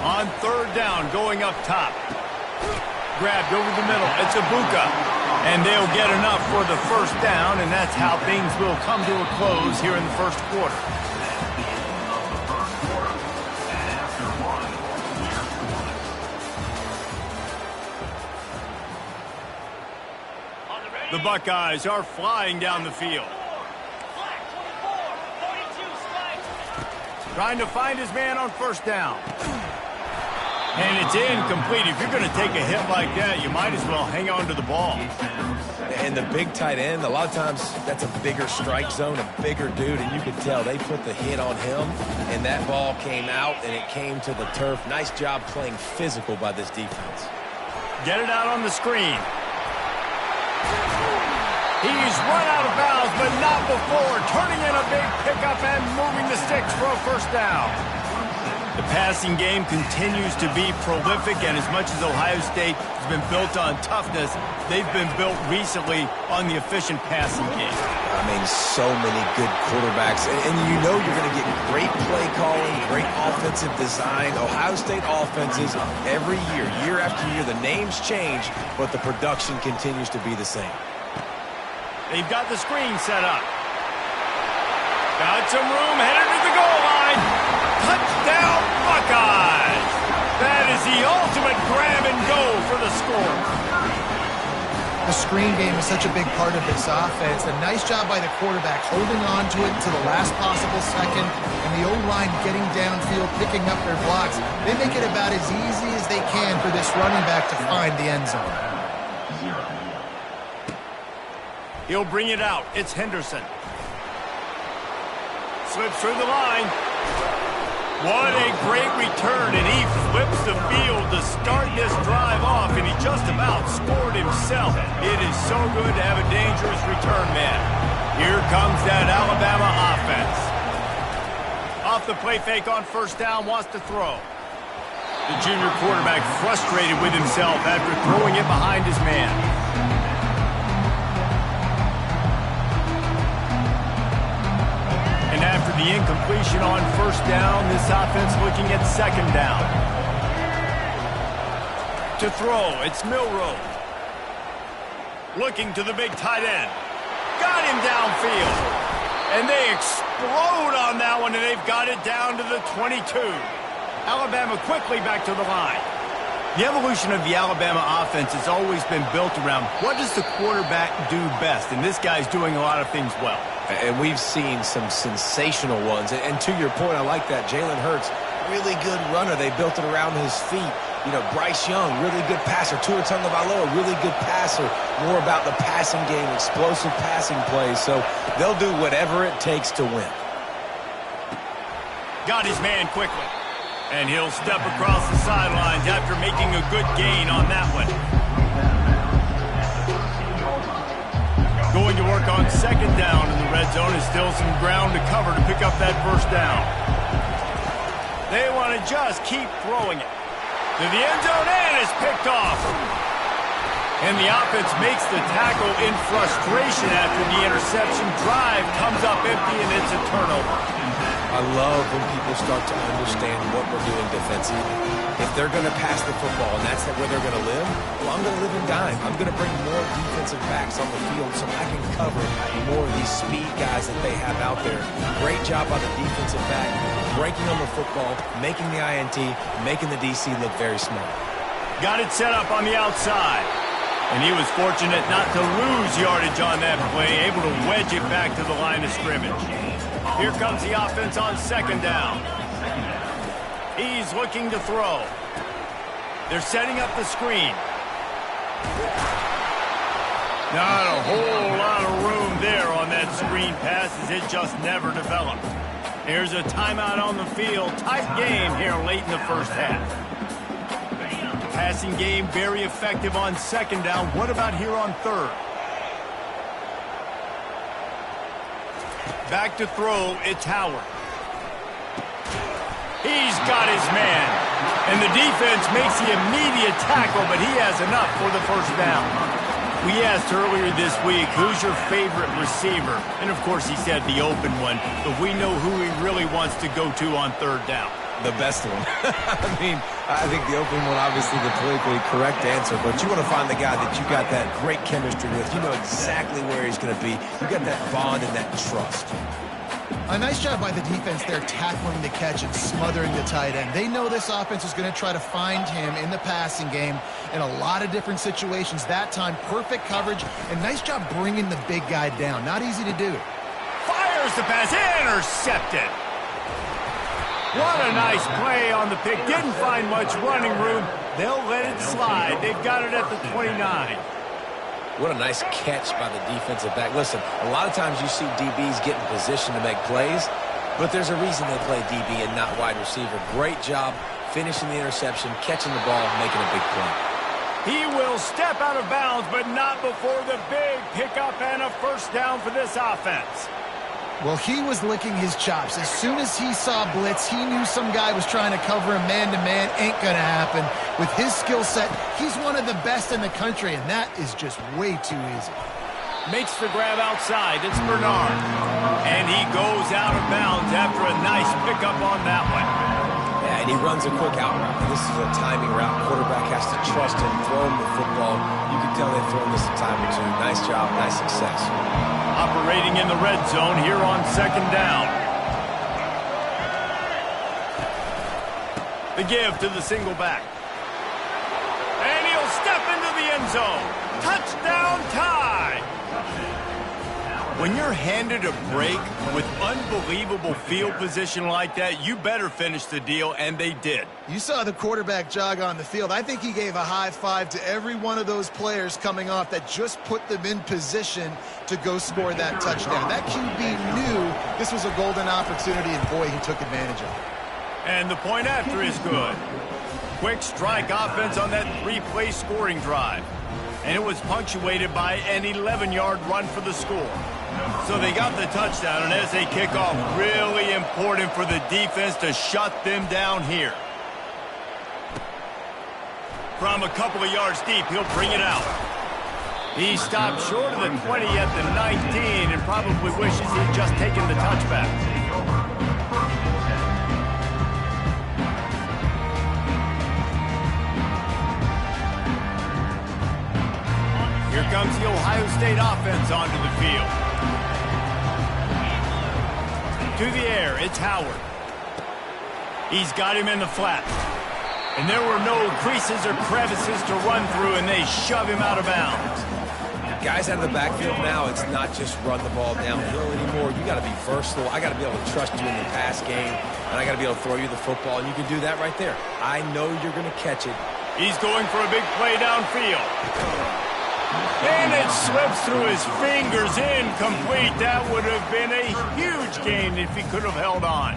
On 3rd down, going up top. Grabbed over the middle, it's Ibuka. And they'll get enough for the 1st down, and that's how things will come to a close here in the 1st quarter. The Buckeyes are flying down the field. Trying to find his man on 1st down. And it's incomplete. If you're going to take a hit like that, you might as well hang on to the ball. And the big tight end, a lot of times that's a bigger strike zone, a bigger dude, and you can tell they put the hit on him, and that ball came out, and it came to the turf. Nice job playing physical by this defense. Get it out on the screen. He's run out of bounds, but not before turning in a big pickup and moving the sticks for a 1st down. The passing game continues to be prolific, and as much as Ohio State has been built on toughness, they've been built recently on the efficient passing game. I mean, so many good quarterbacks, and you know you're going to get great play calling, great offensive design. Ohio State offenses, every year, year after year, the names change, but the production continues to be the same. They've got the screen set up. Got some room, headed to the goal line. Touchdown, Buckeyes! That is the ultimate grab and go for the score. The screen game is such a big part of this offense. A nice job by the quarterback holding on to it to the last possible second, and the O-line getting downfield, picking up their blocks. They make it about as easy as they can for this running back to find the end zone. He'll bring it out. It's Henderson. Slips through the line. What a great return, and he flips the field to start this drive off, and he just about scored himself. It is so good to have a dangerous return man. Here comes that Alabama offense. Off the play fake on 1st down, wants to throw. The junior quarterback frustrated with himself after throwing it behind his man. And after the incompletion on 1st down, this offense looking at 2nd down. To throw, it's Milroe. Looking to the big tight end. Got him downfield. And they explode on that one, and they've got it down to the 22. Alabama quickly back to the line. The evolution of the Alabama offense has always been built around what does the quarterback do best, and this guy's doing a lot of things well. And we've seen some sensational ones. And to your point, I like that. Jalen Hurts, really good runner. They built it around his feet. You know, Bryce Young, really good passer. Tua Tagovailoa, really good passer. More about the passing game, explosive passing plays. So they'll do whatever it takes to win. Got his man quickly. And he'll step across the sidelines after making a good gain on that one. Going to work on second down in the red zone is still some ground to cover to pick up that first down. They want to just keep throwing it. To the end zone and it's picked off. And the offense makes the tackle in frustration after the interception. Drive comes up empty and it's a turnover. I love when people start to understand what we're doing defensively. If they're going to pass the football and that's where they're going to live, well, I'm going to live in dime. I'm going to bring more defensive backs on the field so I can cover more of these speed guys that they have out there. Great job by the defensive back, breaking on the football, making the INT, making the DC look very smart. Got it set up on the outside. And he was fortunate not to lose yardage on that play, able to wedge it back to the line of scrimmage. Here comes the offense on second down. He's looking to throw. They're setting up the screen. Not a whole lot of room there on that screen pass as it just never developed. Here's a timeout on the field. Tight game here late in the first half. Passing game very effective on second down. What about here on third? Back to throw, it's Howard. He's got his man. And the defense makes the immediate tackle, but he has enough for the first down. We asked earlier this week, who's your favorite receiver? And of course he said the open one, but we know who he really wants to go to on third down. The best one. I think the open one, obviously the politically correct answer, but you want to find the guy that you got that great chemistry with. You know exactly where he's going to be. You got that bond and that trust. A nice job by the defense there tackling the catch and smothering the tight end. They know this offense is going to try to find him in the passing game in a lot of different situations. That time, perfect coverage, and nice job bringing the big guy down. Not easy to do. Fires the pass, intercepted. What a nice play on the pick. Didn't find much running room. They'll let it slide. They've got it at the 29. What a nice catch by the defensive back. Listen, a lot of times you see DBs get in position to make plays, but there's a reason they play DB and not wide receiver. Great job finishing the interception, catching the ball, making a big play. He will step out of bounds, but not before the big pickup and a first down for this offense. Well, he was licking his chops. As soon as he saw blitz, he knew some guy was trying to cover him man-to-man. Ain't gonna happen. With his skill set, he's one of the best in the country, and that is just way too easy. Makes the grab outside. It's Bernard. And he goes out of bounds after a nice pickup on that one. Yeah, and he runs a quick out route. This is a timing route. Quarterback has to trust him, throw him the football. You can tell they've thrown this a time or two. Nice job, nice success. Operating in the red zone here on second down. The give to the single back. And he'll step into the end zone. Touchdown tie. When you're handed a break with unbelievable field position like that, you better finish the deal, and they did. You saw the quarterback jog on the field. I think he gave a high five to every one of those players coming off that just put them in position to go score that touchdown. That QB knew this was a golden opportunity, and boy, he took advantage of it. And the point after is good. Quick strike offense on that three-play scoring drive. And it was punctuated by an 11-yard run for the score. So they got the touchdown, and as they kick off, really important for the defense to shut them down here. From a couple of yards deep, he'll bring it out. He stopped short of the 20 at the 19 and probably wishes he'd just taken the touchback. Here comes the Ohio State offense onto the field. To the air, it's Howard. He's got him in the flat. And there were no creases or crevices to run through, and they shove him out of bounds. Guys out of the backfield now, it's not just run the ball downhill anymore. You got to be versatile. I got to be able to trust you in the pass game, and I got to be able to throw you the football, and you can do that right there. I know you're going to catch it. He's going for a big play downfield. And it slips through his fingers, incomplete. That would have been a huge gain if he could have held on.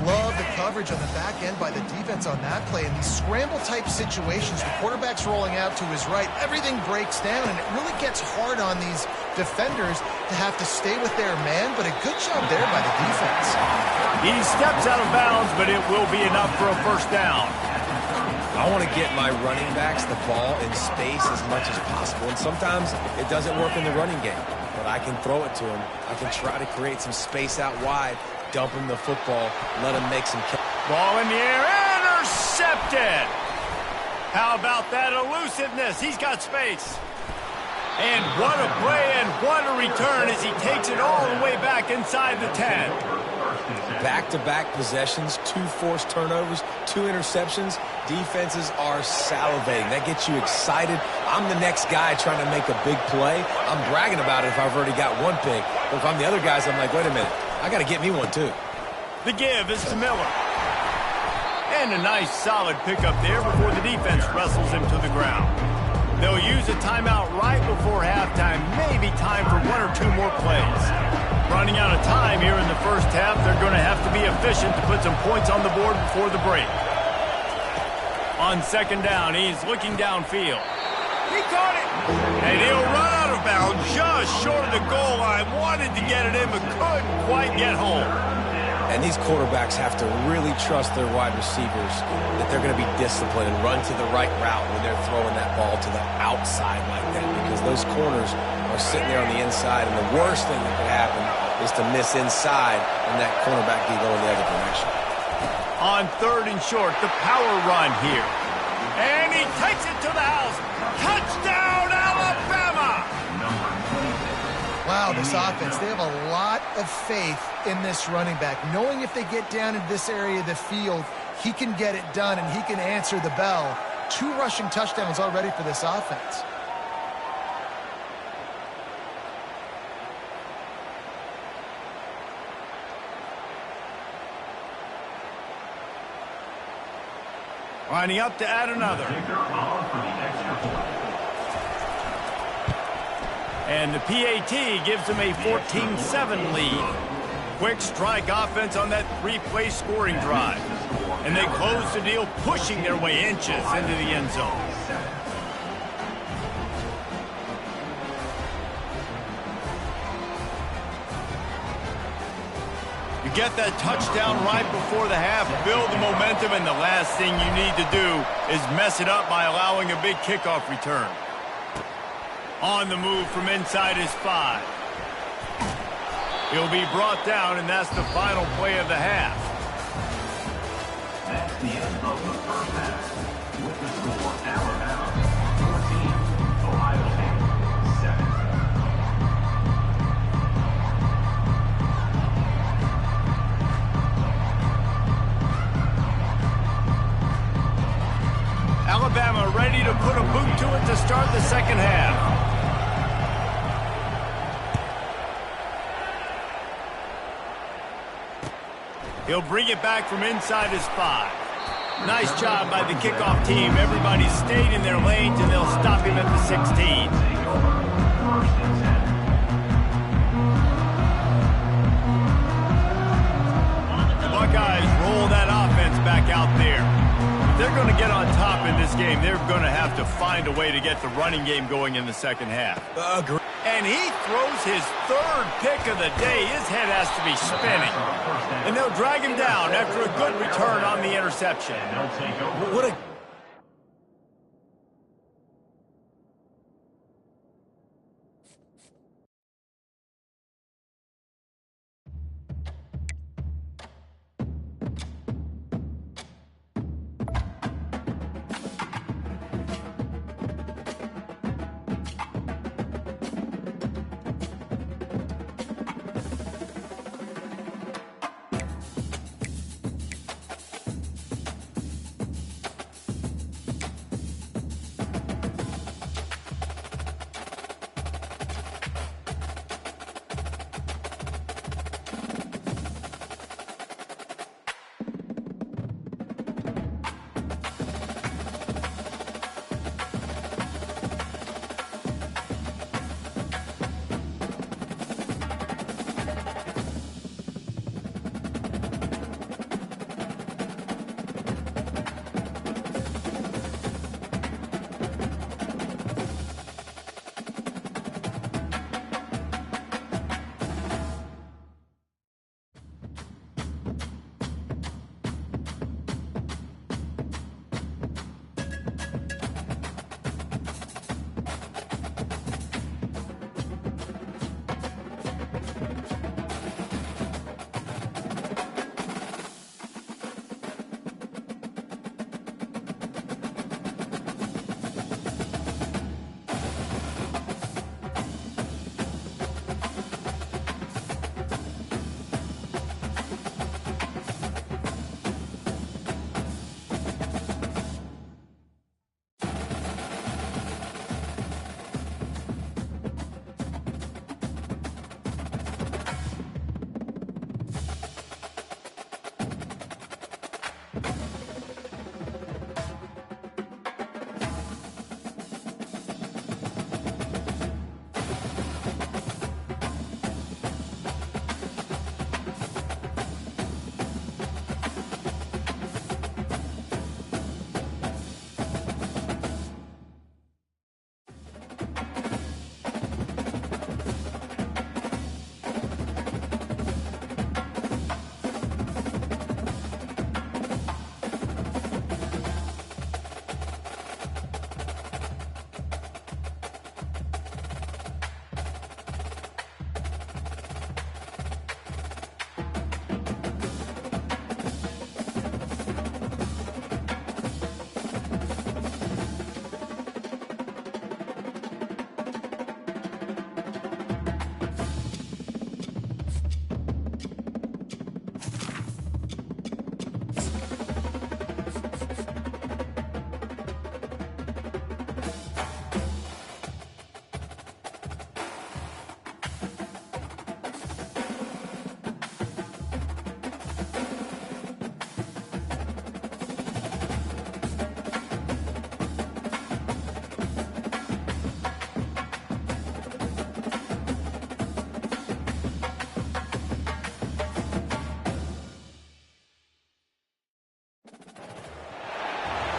Love the coverage on the back end by the defense on that play. In these scramble-type situations, the quarterback's rolling out to his right. Everything breaks down, and it really gets hard on these defenders to have to stay with their man, but a good job there by the defense. He steps out of bounds, but it will be enough for a first down. I want to get my running backs the ball in space as much as possible, and sometimes it doesn't work in the running game, but I can throw it to him. I can try to create some space out wide, dump him the football, let him make some catches. Ball in the air, intercepted. How about that elusiveness? He's got space. And what a play and what a return as he takes it all the way back inside the 10. Back-to-back possessions, 2 forced turnovers, 2 interceptions. Defenses are salivating. That gets you excited. I'm the next guy trying to make a big play. I'm bragging about it if I've already got one pick. But if I'm the other guys, I'm like, wait a minute, I got to get me one too. The give is to Miller. And a nice solid pickup there before the defense wrestles him to the ground. They'll use a timeout right before halftime. Maybe time for 1 or 2 more plays. Running out of time here in the first half, they're going to have to be efficient to put some points on the board before the break. On second down, he's looking downfield. He caught it! And he'll run out of bounds just short of the goal line. Wanted to get it in, but couldn't quite get home. And these quarterbacks have to really trust their wide receivers that they're going to be disciplined and run to the right route when they're throwing that ball to the outside like that, because those corners are sitting there on the inside, and the worst thing that could happen is to miss inside and that cornerback be going the other direction. On 3rd and short, the power run here. And he takes it to the house. Touchdown, Alabama! Wow, this offense, they have a lot of faith in this running back, knowing if they get down in this area of the field, he can get it done and he can answer the bell. 2 rushing touchdowns already for this offense. Lining up to add another. And the PAT gives them a 14-7 lead. Quick strike offense on that 3-play scoring drive. And they close the deal, pushing their way inches into the end zone. You get that touchdown right before the half, build the momentum, and the last thing you need to do is mess it up by allowing a big kickoff return. On the move from inside his 5. He'll be brought down, and that's the final play of the half. That's the end of the first half. With the score, Alabama 14, Ohio State 7. Alabama ready to put a boot to it to start the second half. He'll bring it back from inside his 5. Nice job by the kickoff team. Everybody stayed in their lanes, and they'll stop him at the 16. The Buckeyes roll that offense back out there. If they're going to get on top in this game, they're going to have to find a way to get the running game going in the second half. And he throws his 3rd pick of the day. His head has to be spinning. And they'll drag him down after a good return on the interception. What a...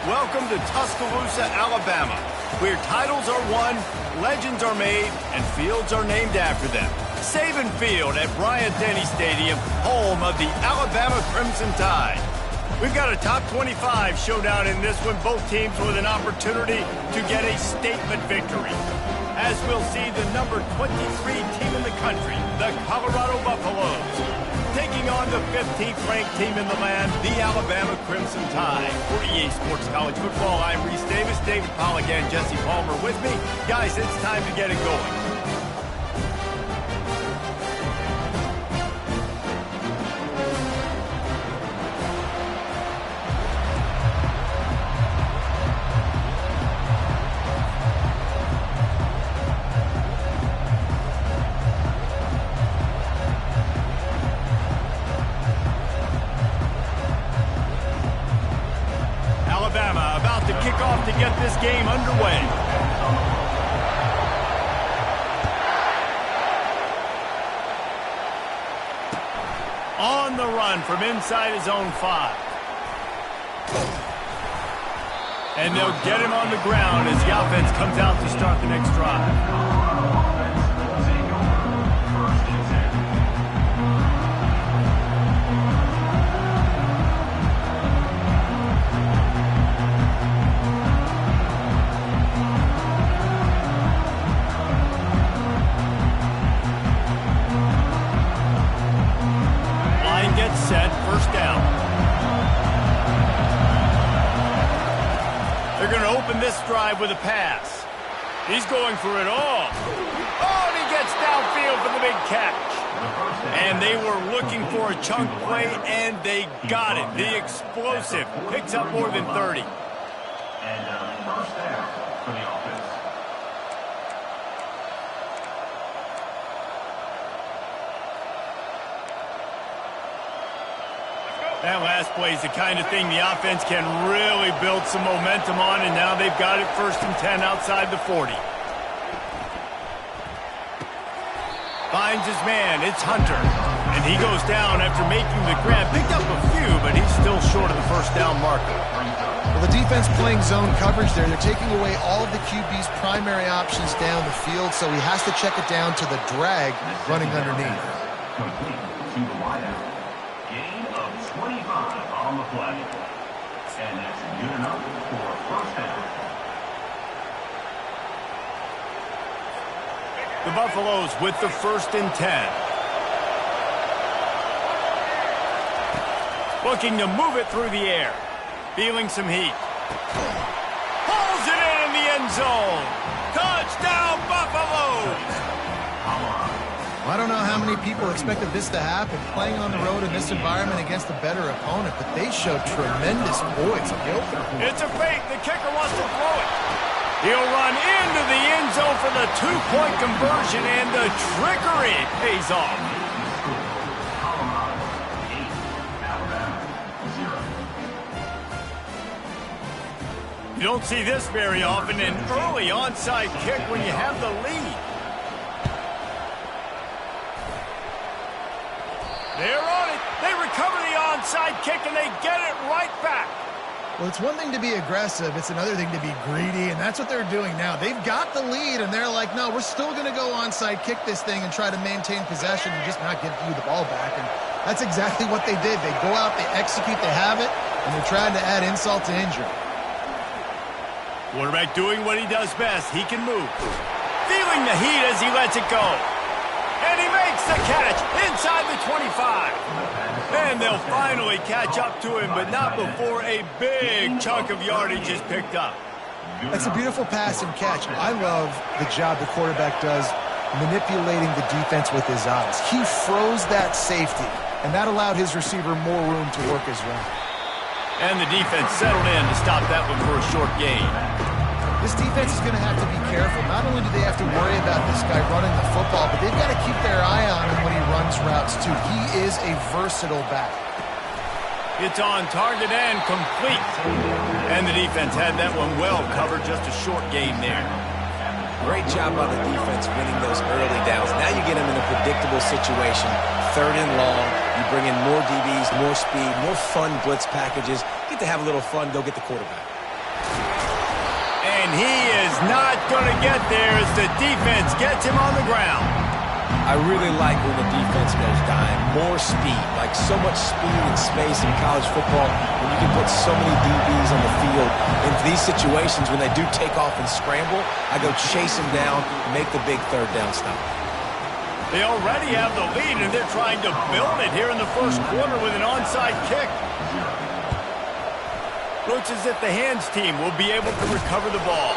Welcome to Tuscaloosa, Alabama, where titles are won, legends are made, and fields are named after them. Saban Field at Bryant-Denny Stadium, home of the Alabama Crimson Tide. We've got a top 25 showdown in this one, both teams with an opportunity to get a statement victory. As we'll see the number 23 team in the country, the Colorado Buffaloes, taking on the 15th ranked team in the land, the Alabama Crimson Tide. For EA Sports College Football, I'm Reese Davis, David Pollack and Jesse Palmer with me. Guys, it's time to get it going. About to kick off to get this game underway. On the run from inside his own 5. And they'll get him on the ground as the offense comes out to start the next drive. Set, first down. They're going to open this drive with a pass. He's going for it all. Oh, and he gets downfield for the big catch. And they were looking for a chunk play, and they got it. The explosive picks up more than 30. And first down for the offense. That last play is the kind of thing the offense can really build some momentum on, and now they've got it 1st and 10 outside the 40. Finds his man, it's Hunter, and he goes down after making the grab. Picked up a few, but he's still short of the first down marker. Well, the defense playing zone coverage there. They're taking away all of the QB's primary options down the field, so he has to check it down to the drag running underneath. Complete to the wideout. Gain of 25 on the play. And that's good enough for first down. The Buffaloes with the 1st and 10. Looking to move it through the air. Feeling some heat. Pulls it in the end zone. Touchdown, Buffaloes! I don't know how many people expected this to happen, playing on the road in this environment against a better opponent, but they showed tremendous poise. It's a fake. The kicker wants to throw it. He'll run into the end zone for the 2-point conversion, and the trickery pays off. Colorado 8, Alabama 0. You don't see this very often, an early onside kick when you have the lead. They're on it. They recover the onside kick, and they get it right back. Well, it's one thing to be aggressive. It's another thing to be greedy, and that's what they're doing now. They've got the lead, and they're like, no, we're still going to go onside kick this thing and try to maintain possession and just not give you the ball back. And that's exactly what they did. They go out, they execute, they have it, and they're trying to add insult to injury. Quarterback doing what he does best. He can move. Feeling the heat as he lets it go. And he makes the catch inside the 25. Then they'll finally catch up to him, but not before a big chunk of yardage is picked up. That's a beautiful pass and catch. I love the job the quarterback does manipulating the defense with his eyes. He froze that safety, and that allowed his receiver more room to work his route. And the defense settled in to stop that one for a short gain. This defense is going to have to be careful. Not only do they have to worry about this guy running the football, but they've got to keep their eye on him when he runs routes, too. He is a versatile back. It's on target and complete. And the defense had that one well covered, just a short gain there. Great job by the defense winning those early downs. Now you get them in a predictable situation. 3rd and long. You bring in more DBs, more speed, more fun blitz packages. Get to have a little fun, go get the quarterback. And he is not going to get there as the defense gets him on the ground. I really like when the defense goes dime. More speed, like so much speed and space in college football when you can put so many DBs on the field. In these situations, when they do take off and scramble, I go chase them down and make the big third down stop. They already have the lead, and they're trying to build it here in the first quarter with an onside kick. Looks as if the hands team will be able to recover the ball.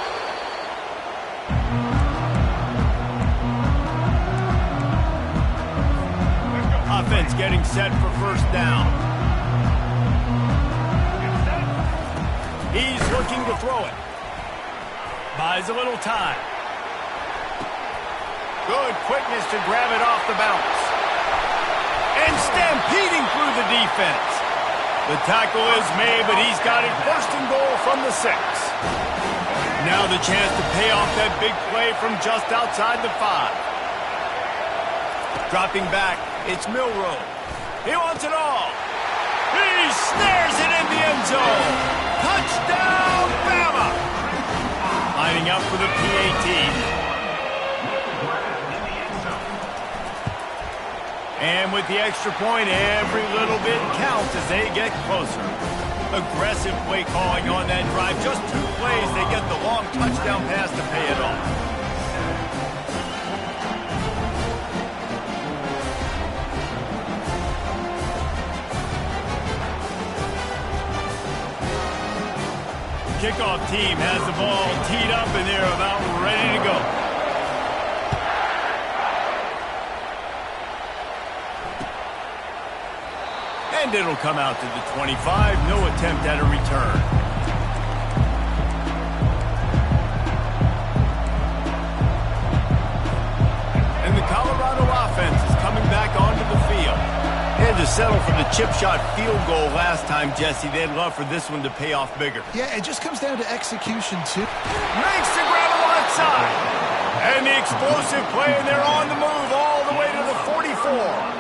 Offense getting set for first down. He's looking to throw it. Buys a little time. Good quickness to grab it off the bounce. And stampeding through the defense. The tackle is made, but he's got it first and goal from the 6. Now the chance to pay off that big play from just outside the 5. Dropping back, it's Milroe. He wants it all. He snares it in the end zone. Touchdown, Bama! Lining up for the PAT. And with the extra point, every little bit counts as they get closer. Aggressive play calling on that drive. Just 2 plays, they get the long touchdown pass to pay it off. Kickoff team has the ball teed up, and they're about ready to go. And it'll come out to the 25. No attempt at a return. And the Colorado offense is coming back onto the field. They had to settle for the chip shot field goal last time, Jesse. They'd love for this one to pay off bigger. Yeah, it just comes down to execution, too. Makes the grab on the left side. And the explosive play, and they're on the move all the way to the 44.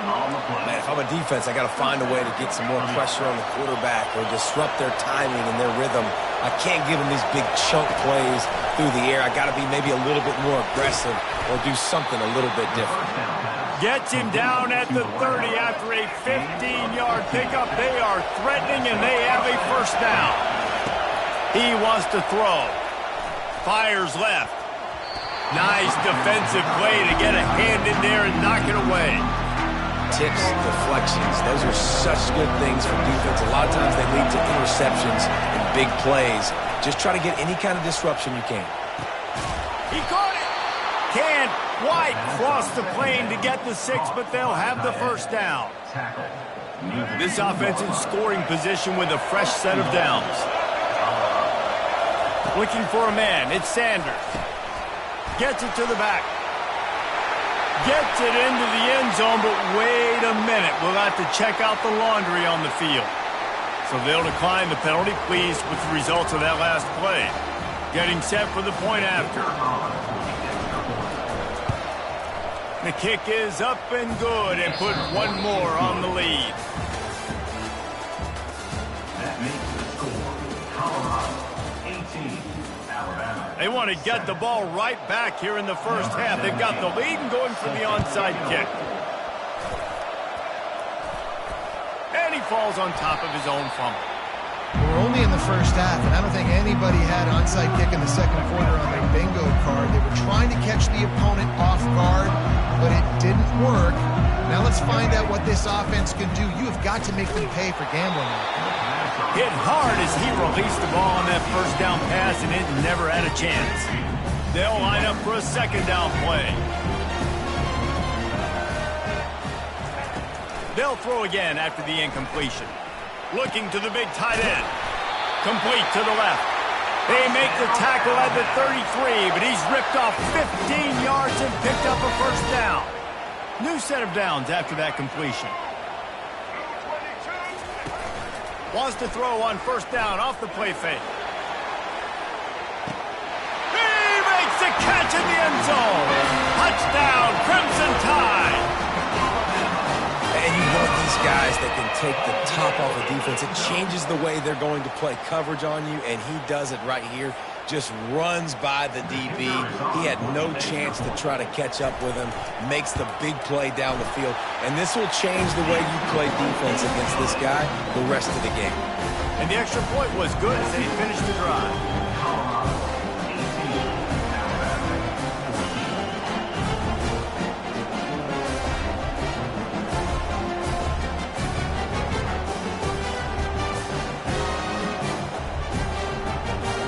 Man, if I'm a defense, I got to find a way to get some more pressure on the quarterback or disrupt their timing and their rhythm. I can't give them these big chunk plays through the air. I got to be maybe a little bit more aggressive or do something a little bit different. Gets him down at the 30 after a 15-yard pickup. They are threatening, and they have a first down. He wants to throw. Fires left. Nice defensive play to get a hand in there and knock it away. Tips, deflections, those are such good things for defense. A lot of times they lead to interceptions and big plays. Just try to get any kind of disruption you can. He caught it. Can White cross the plane to get the 6, but they'll have the first down. This offense in scoring position with a fresh set of downs. Looking for a man. It's Sanders. Gets it to the back. Gets it into the end zone, but wait a minute. We'll have to check out the laundry on the field. So they'll decline the penalty, pleased with the results of that last play. Getting set for the point after. The kick is up and good and put one more on the lead. That makes the score Colorado 18, Alabama. They want to get the ball right back here in the first half. They've got the lead and going for the onside kick. And he falls on top of his own fumble. We're only in the first half, and I don't think anybody had onside kick in the second quarter on their bingo card. They were trying to catch the opponent off guard, but it didn't work. Now let's find out what this offense can do. You have got to make them pay for gambling. Hit hard as he released the ball on that first down pass, and it never had a chance. They'll line up for a second down play. They'll throw again after the incompletion. Looking to the big tight end. Complete to the left. They make the tackle at the 33, but he's ripped off 15 yards and picked up a first down. New set of downs after that completion. Wants to throw on first down off the play fake. He makes the catch in the end zone. Touchdown, Crimson Tide. And you want these guys that can take the top off the defense. It changes the way they're going to play coverage on you, and he does it right here. just runs by the DB. He had no chance to try to catch up with him, makes the big play down the field. And this will change the way you play defense against this guy the rest of the game. And the extra point was good as they finished the drive.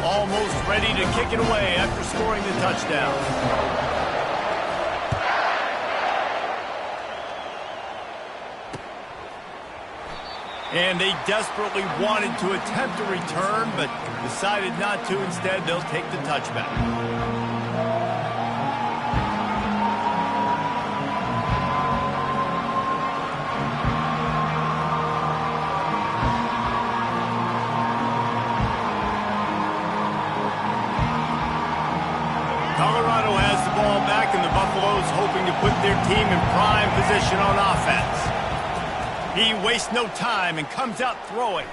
Almost ready to kick it away after scoring the touchdown. And they desperately wanted to attempt a return, but decided not to. Instead, they'll take the touchback. Colorado has the ball back, and the Buffaloes hoping to put their team in prime position on offense. He wastes no time and comes out throwing.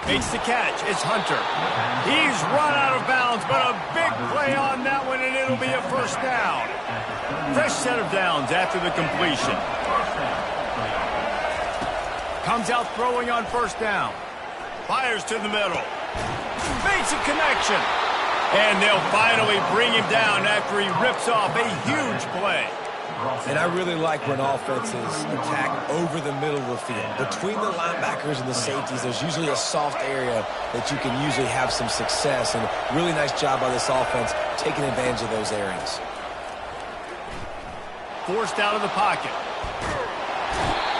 Makes the catch. It's Hunter. He's run out of bounds, but a big play on that one, and it'll be a first down. Fresh set of downs after the completion. Comes out throwing on first down. Fires to the middle. Makes a connection. And they'll finally bring him down after he rips off a huge play. And I really like when offenses attack over the middle of the field. Between the linebackers and the safeties, there's usually a soft area that you can usually have some success. And really nice job by this offense taking advantage of those areas. Forced out of the pocket.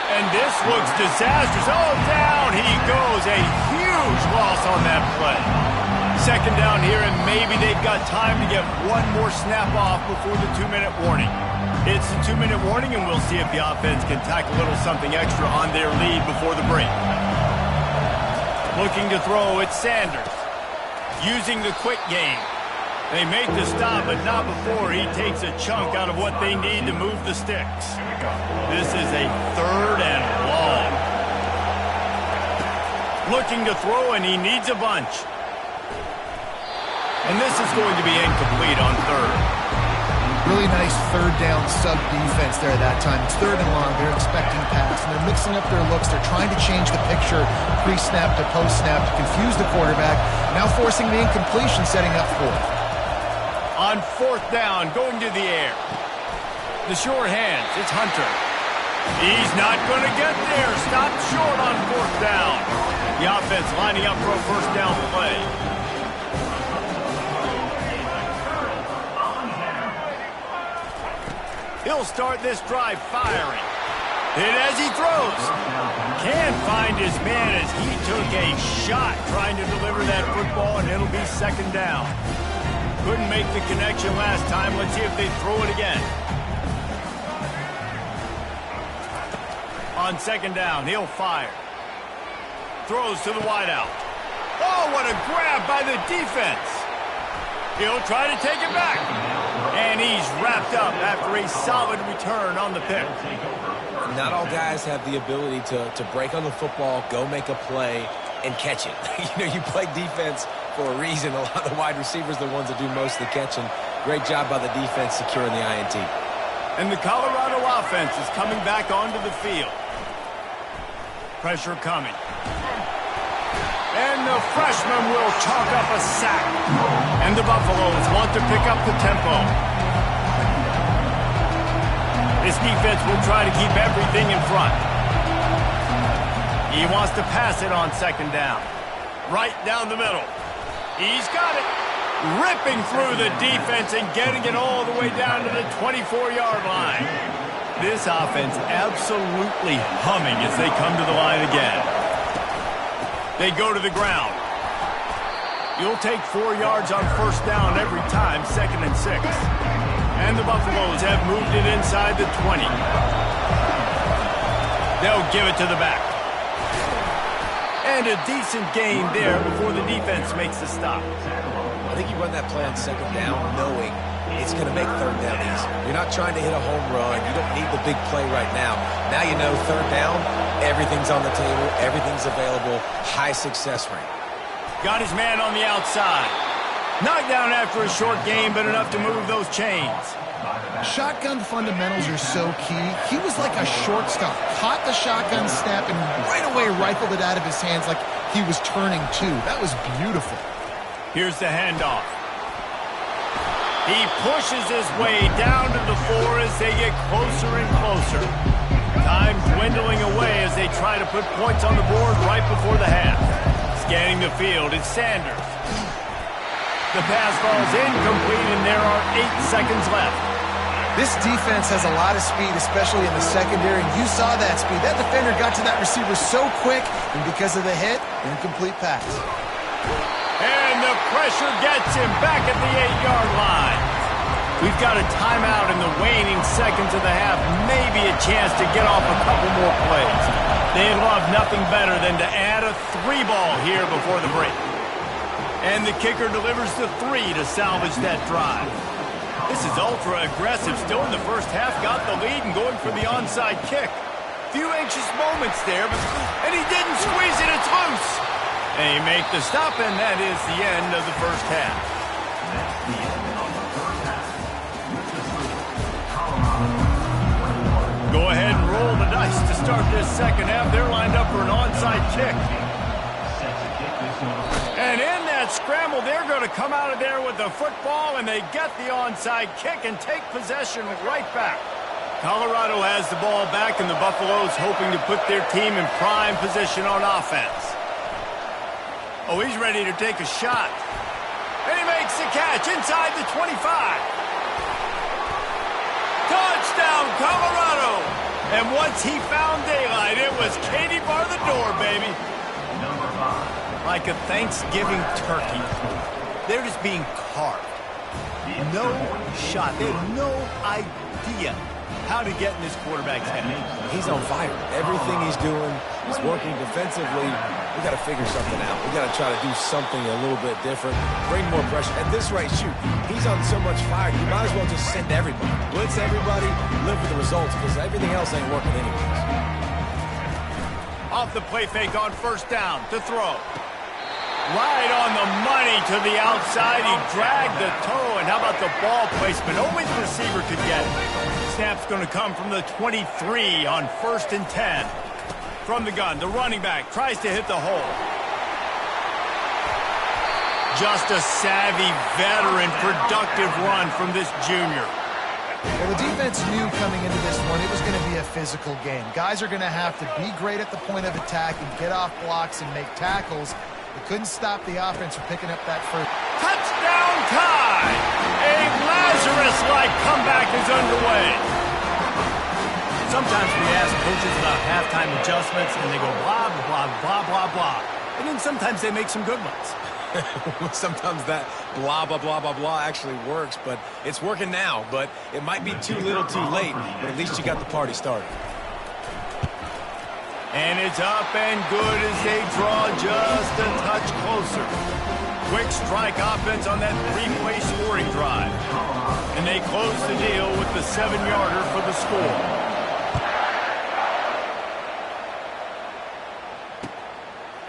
And this looks disastrous. Oh, down he goes. A huge loss on that play. Second down here, and maybe they've got time to get one more snap off before the 2-minute warning. It's the 2-minute warning, and we'll see if the offense can tack a little something extra on their lead before the break. Looking to throw, it's Sanders. Using the quick game. They make the stop, but not before he takes a chunk out of what they need to move the sticks. This is a 3rd and long. Looking to throw, and he needs a bunch. And this is going to be incomplete on 3rd. Really nice 3rd down sub defense there at that time. It's 3rd and long. They're expecting pass, and they're mixing up their looks. They're trying to change the picture pre-snap to post-snap to confuse the quarterback. Now forcing the incompletion, setting up 4th. On 4th down, going to the air. The short hands, it's Hunter. He's not going to get there. Stopped short on 4th down. The offense lining up for a first down play. He'll start this drive firing. And as he throws, can't find his man as he took a shot trying to deliver that football, and it'll be 2nd down. Couldn't make the connection last time. Let's see if they throw it again. On 2nd down, he'll fire. Throws to the wideout. Oh, what a grab by the defense. He'll try to take it back. And he's wrapped up after a solid return on the pick. Not all guys have the ability to break on the football, go make a play, and catch it. You play defense for a reason. A lot of the wide receivers are the ones that do most of the catching. Great job by the defense securing the INT. And the Colorado offense is coming back onto the field. Pressure coming. And the freshman will chalk up a sack. And the Buffaloes want to pick up the tempo. This defense will try to keep everything in front. He wants to pass it on 2nd down. Right down the middle. He's got it. Ripping through the defense and getting it all the way down to the 24-yard line. This offense absolutely humming as they come to the line again. They go to the ground. You'll take 4 yards on 1st down every time, 2nd and 6. And the Buffaloes have moved it inside the 20. They'll give it to the back. And a decent gain there before the defense makes the stop. I think you run that play on 2nd down knowing it's going to make 3rd down easy. You're not trying to hit a home run. You don't need the big play right now. Now you know 3rd down, everything's on the table, everything's available, high success rate. Got his man on the outside. Knocked down after a short game, but enough to move those chains. Shotgun fundamentals are so key. He was like a shortstop. Caught the shotgun snap and right away rifled it out of his hands like he was turning two. That was beautiful. Here's the handoff. He pushes his way down to the floor as they get closer and closer. Time dwindling away as they try to put points on the board right before the half. Scanning the field, it's Sanders. The pass falls incomplete, and there are 8 seconds left. This defense has a lot of speed, especially in the secondary, and you saw that speed. That defender got to that receiver so quick, and because of the hit, incomplete pass. And the pressure gets him back at the 8-yard line. We've got a timeout in the waning seconds of the half, maybe a chance to get off a couple more plays. They'd love nothing better than to add a 3-ball here before the break. And the kicker delivers the 3 to salvage that drive. This is ultra-aggressive. Still in the first half, got the lead and going for the onside kick. Few anxious moments there, and he didn't squeeze it. It's loose. They make the stop, and that is the end of the first half. That's the end of the first half. With the score, Colorado 21. Go ahead and roll the dice to start this second half. They're lined up for an onside kick. Set to kick this one. And in that scramble, they're going to come out of there with the football, and they get the onside kick and take possession right back. Colorado has the ball back, and the Buffaloes hoping to put their team in prime position on offense. Oh, he's ready to take a shot. And he makes the catch inside the 25. Touchdown, Colorado! And once he found daylight, it was Katie bar the door, baby. Number 5. Like a Thanksgiving turkey. They're just being carved. No shot. They have no idea how to get in this quarterback's head. He's on fire. Everything he's doing is working defensively. We got to figure something out. We got to try to do something a little bit different. Bring more pressure. At this rate, shoot, he's on so much fire. You might as well just send everybody. Blitz everybody, live with the results, because everything else ain't working anyways. Off the play fake on first down to throw. Right on the money to the outside. He dragged the toe, and how about the ball placement? Only the receiver could get it. Snap's going to come from the 23 on 1st and 10. From the gun, the running back tries to hit the hole. Just a savvy, veteran, productive run from this junior. Well, the defense knew coming into this one it was going to be a physical game. Guys are going to have to be great at the point of attack and get off blocks and make tackles. They couldn't stop the offense from picking up that first. Touchdown tie! A Lazarus-like comeback is underway. Sometimes we ask coaches about halftime adjustments, and they go blah, blah, blah, blah, blah. And then sometimes they make some good ones. Sometimes that blah, blah, blah, blah, blah actually works, but it's working now. But it might be too little too late, but at least you got the party started. And it's up and good as they draw just a touch closer. Quick strike offense on that 3-play scoring drive. And they close the deal with the 7-yarder for the score.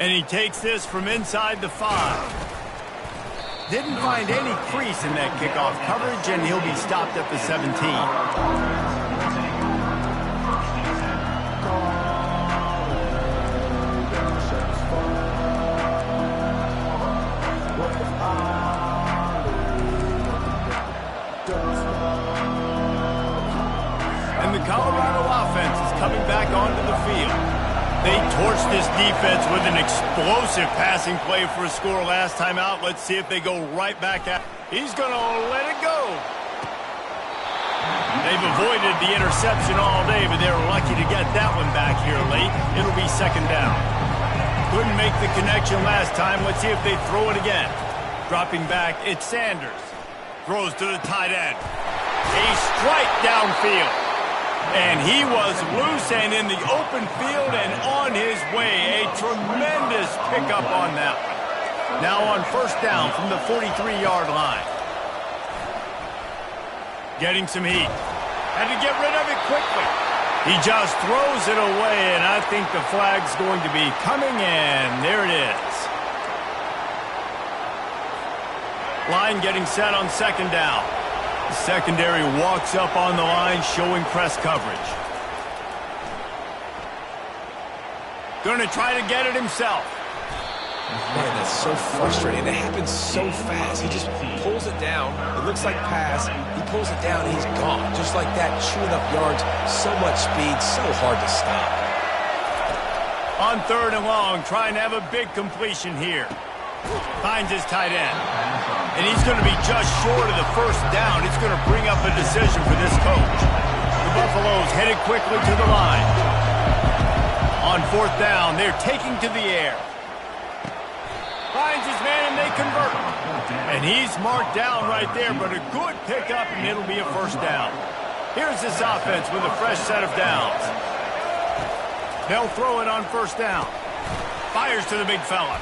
And he takes this from inside the 5. Didn't find any crease in that kickoff coverage, and he'll be stopped at the 17. And the Colorado offense is coming back onto the field. They torched this defense with an explosive passing play for a score last time out. Let's see if they go right back at. He's going to let it go. They've avoided the interception all day, but they were lucky to get that one back here late. It'll be second down. Couldn't make the connection last time. Let's see if they throw it again. Dropping back, it's Sanders. Throws to the tight end. A strike downfield. And he was loose and in the open field and on his way. A tremendous pickup on that one. Now on first down from the 43-yard line. Getting some heat. Had to get rid of it quickly. He just throws it away, and I think the flag's going to be coming in. There it is. Line getting set on second down. The secondary walks up on the line, showing press coverage. Going to try to get it himself. Man, that's so frustrating. It happens so fast. He just pulls it down. It looks like pass. He pulls it down, and he's gone. Just like that, chewing up yards. So much speed, so hard to stop. On third and long, trying to have a big completion here. Finds his tight end. And he's going to be just short of the first down. It's going to bring up a decision for this coach. The Buffaloes headed quickly to the line. On fourth down, they're taking to the air. Finds his man, and they convert. And he's marked down right there, but a good pickup, and it'll be a first down. Here's this offense with a fresh set of downs. They'll throw it on first down. Fires to the big fella.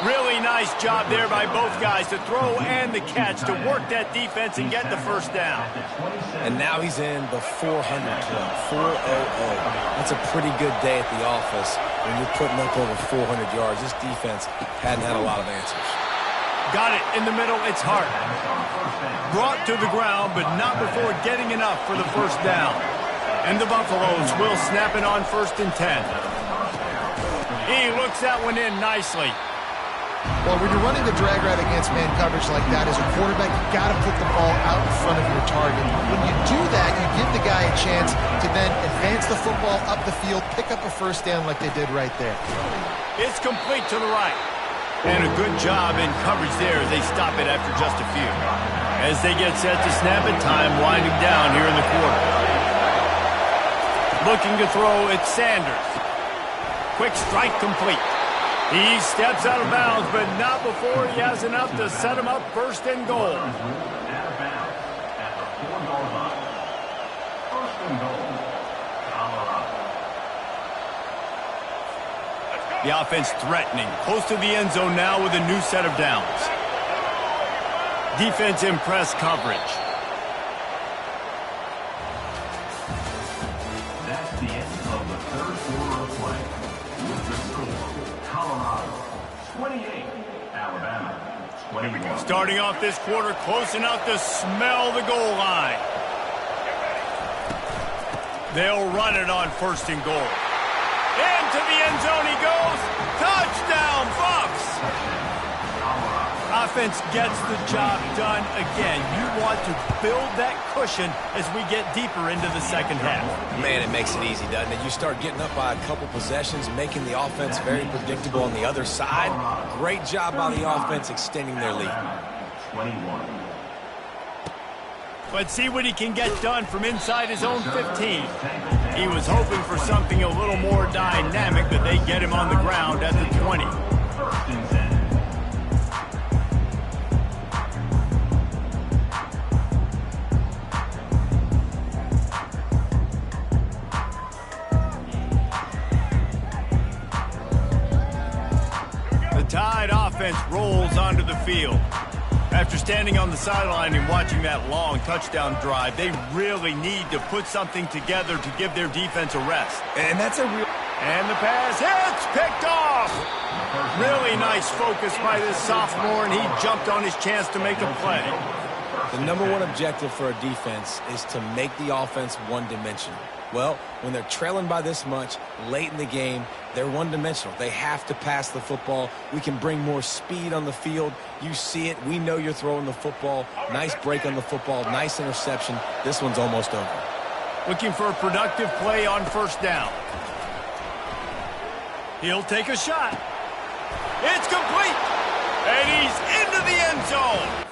Really nice job there by both guys to throw and the catch to work that defense and get the first down. And now he's in the 400 club, 400. That's a pretty good day at the office when you're putting up over 400 yards. This defense hadn't had a lot of answers. Got it in the middle. It's Hart. Brought to the ground, but not before getting enough for the first down. And the Buffaloes will snap it on 1st and 10. He looks that one in nicely. Well, when you're running the drag route against man coverage like that, as a quarterback, you got to put the ball out in front of your target. When you do that, you give the guy a chance to then advance the football up the field, pick up a first down like they did right there. It's complete to the right. And a good job in coverage there as they stop it after just a few. As they get set to snap it, time winding down here in the quarter. Looking to throw, it's Sanders. Quick strike complete. He steps out of bounds, but not before he has enough to set him up 1st and goal. Out of bounds at the 4-yard line. 1st and goal, Colorado. The offense threatening, close to the end zone now with a new set of downs. Defense in press coverage. That's the end of the 3rd quarter of play. With the score, Colorado 28, Alabama 21. Starting off this quarter close enough to smell the goal line. They'll run it on 1st and goal. Into the end zone he goes. Touchdown, Bucks! Offense gets the job done again. You want to build that cushion as we get deeper into the second half. Man, it makes it easy, doesn't it? You start getting up by a couple possessions, making the offense very predictable on the other side. Great job by the offense extending their lead. 21. Let's see what he can get done from inside his own 15. He was hoping for something a little more dynamic, but they get him on the ground at the 20. 1st and 10. The Tide offense rolls onto the field. After standing on the sideline and watching that long touchdown drive, they really need to put something together to give their defense a rest. And that's a real... And the pass hits, picked off. Really nice focus by this sophomore, and he jumped on his chance to make a play. The number one objective for a defense is to make the offense one-dimensional. Well, when they're trailing by this much late in the game, they're one-dimensional. They have to pass the football. We can bring more speed on the field. You see it. We know you're throwing the football. Nice break on the football. Nice interception. This one's almost over. Looking for a productive play on 1st down. He'll take a shot. It's complete. And he's into the end zone.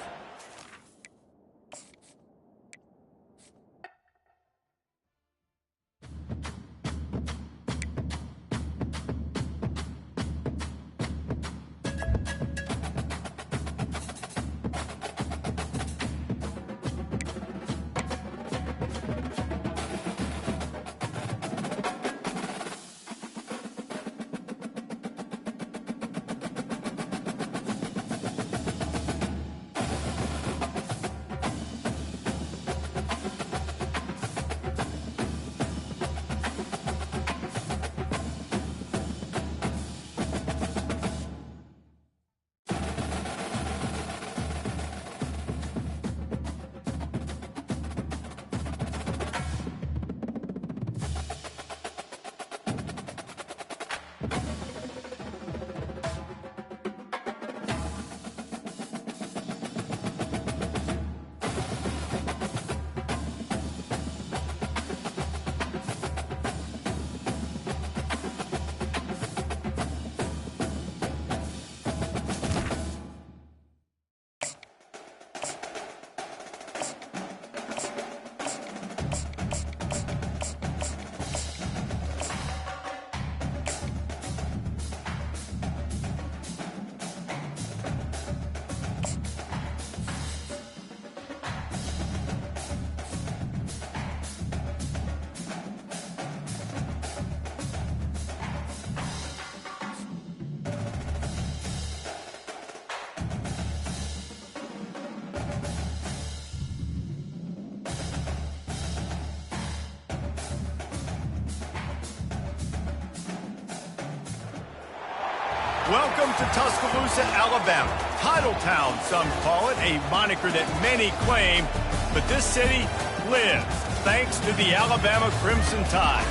Welcome to Tuscaloosa, Alabama. Title Town, some call it, a moniker that many claim, but this city lives thanks to the Alabama Crimson Tide.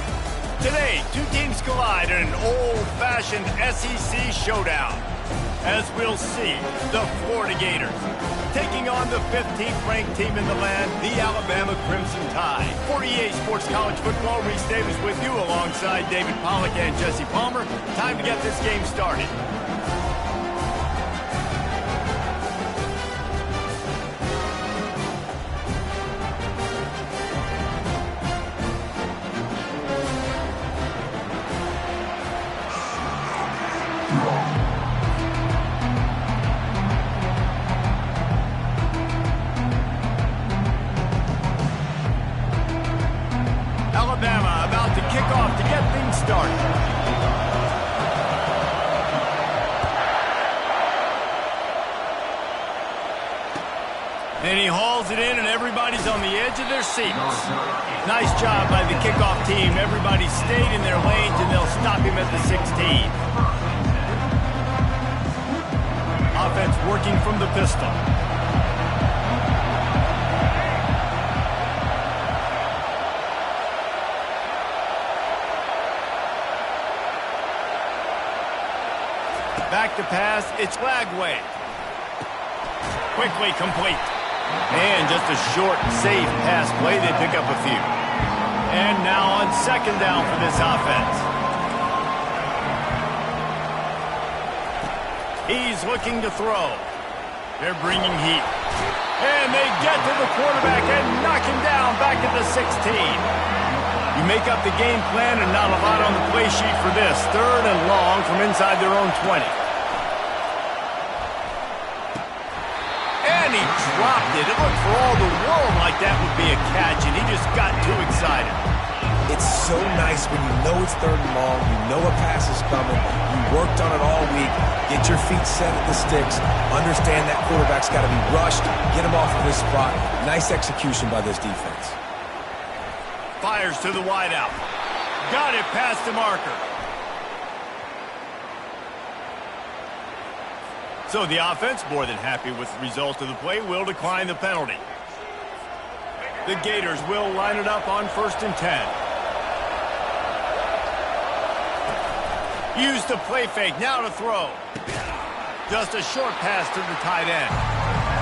Today, two teams collide in an old-fashioned SEC showdown. As we'll see, the Florida Gators taking on the 15th-ranked team in the land, the Alabama Crimson Tide. For EA Sports College Football, Reese Davis with you alongside David Pollack and Jesse Palmer. Time to get this game started. Alabama about to kick off to get things started. And he hauls it in, and everybody's on the edge of their seats. Nice job by the kickoff team. Everybody stayed in their lanes, and they'll stop him at the 16. Offense working from the pistol. Back to pass, it's flag wave. Quickly complete. And just a short, safe pass play. They pick up a few. And now on second down for this offense. He's looking to throw. They're bringing heat. And they get to the quarterback and knock him down back at the 16. You make up the game plan and not a lot on the play sheet for this. Third and long from inside their own 20. And he dropped it. It looked for all the world like that would be a catch, and he just got too excited. It's so nice when you know it's third and long, you know a pass is coming, you worked on it all week, get your feet set at the sticks, understand that quarterback's got to be rushed, get him off of this spot. Nice execution by this defense. Fires to the wideout. Got it past the marker. So the offense, more than happy with the result of the play, will decline the penalty. The Gators will line it up on 1st and 10. Use the play fake, now to throw. Just a short pass to the tight end.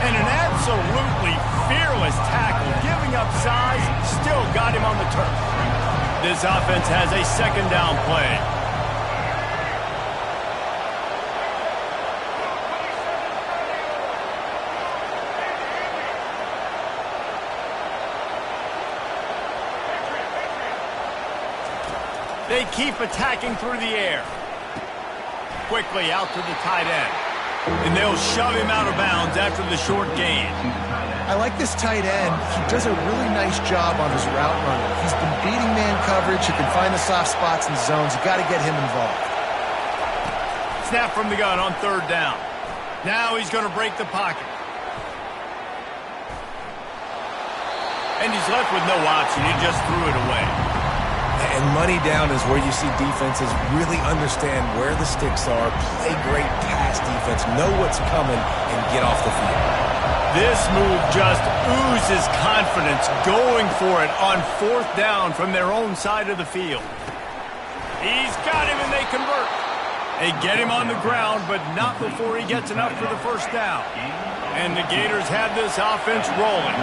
And an absolutely fearless tackle, giving up size, still got him on the turf. This offense has a second down play. They keep attacking through the air. Quickly out to the tight end. And they'll shove him out of bounds after the short gain. I like this tight end. He does a really nice job on his route running. He's been beating man coverage. He can find the soft spots and zones. You got to get him involved. Snap from the gun on third down. Now he's going to break the pocket. And he's left with no option. He just threw it away. And money down is where you see defenses really understand where the sticks are, play great pass defense, know what's coming, and get off the field. This move just oozes confidence, going for it on 4th down from their own side of the field. He's got him, and they convert. They get him on the ground, but not before he gets enough for the 1st down. And the Gators have this offense rolling.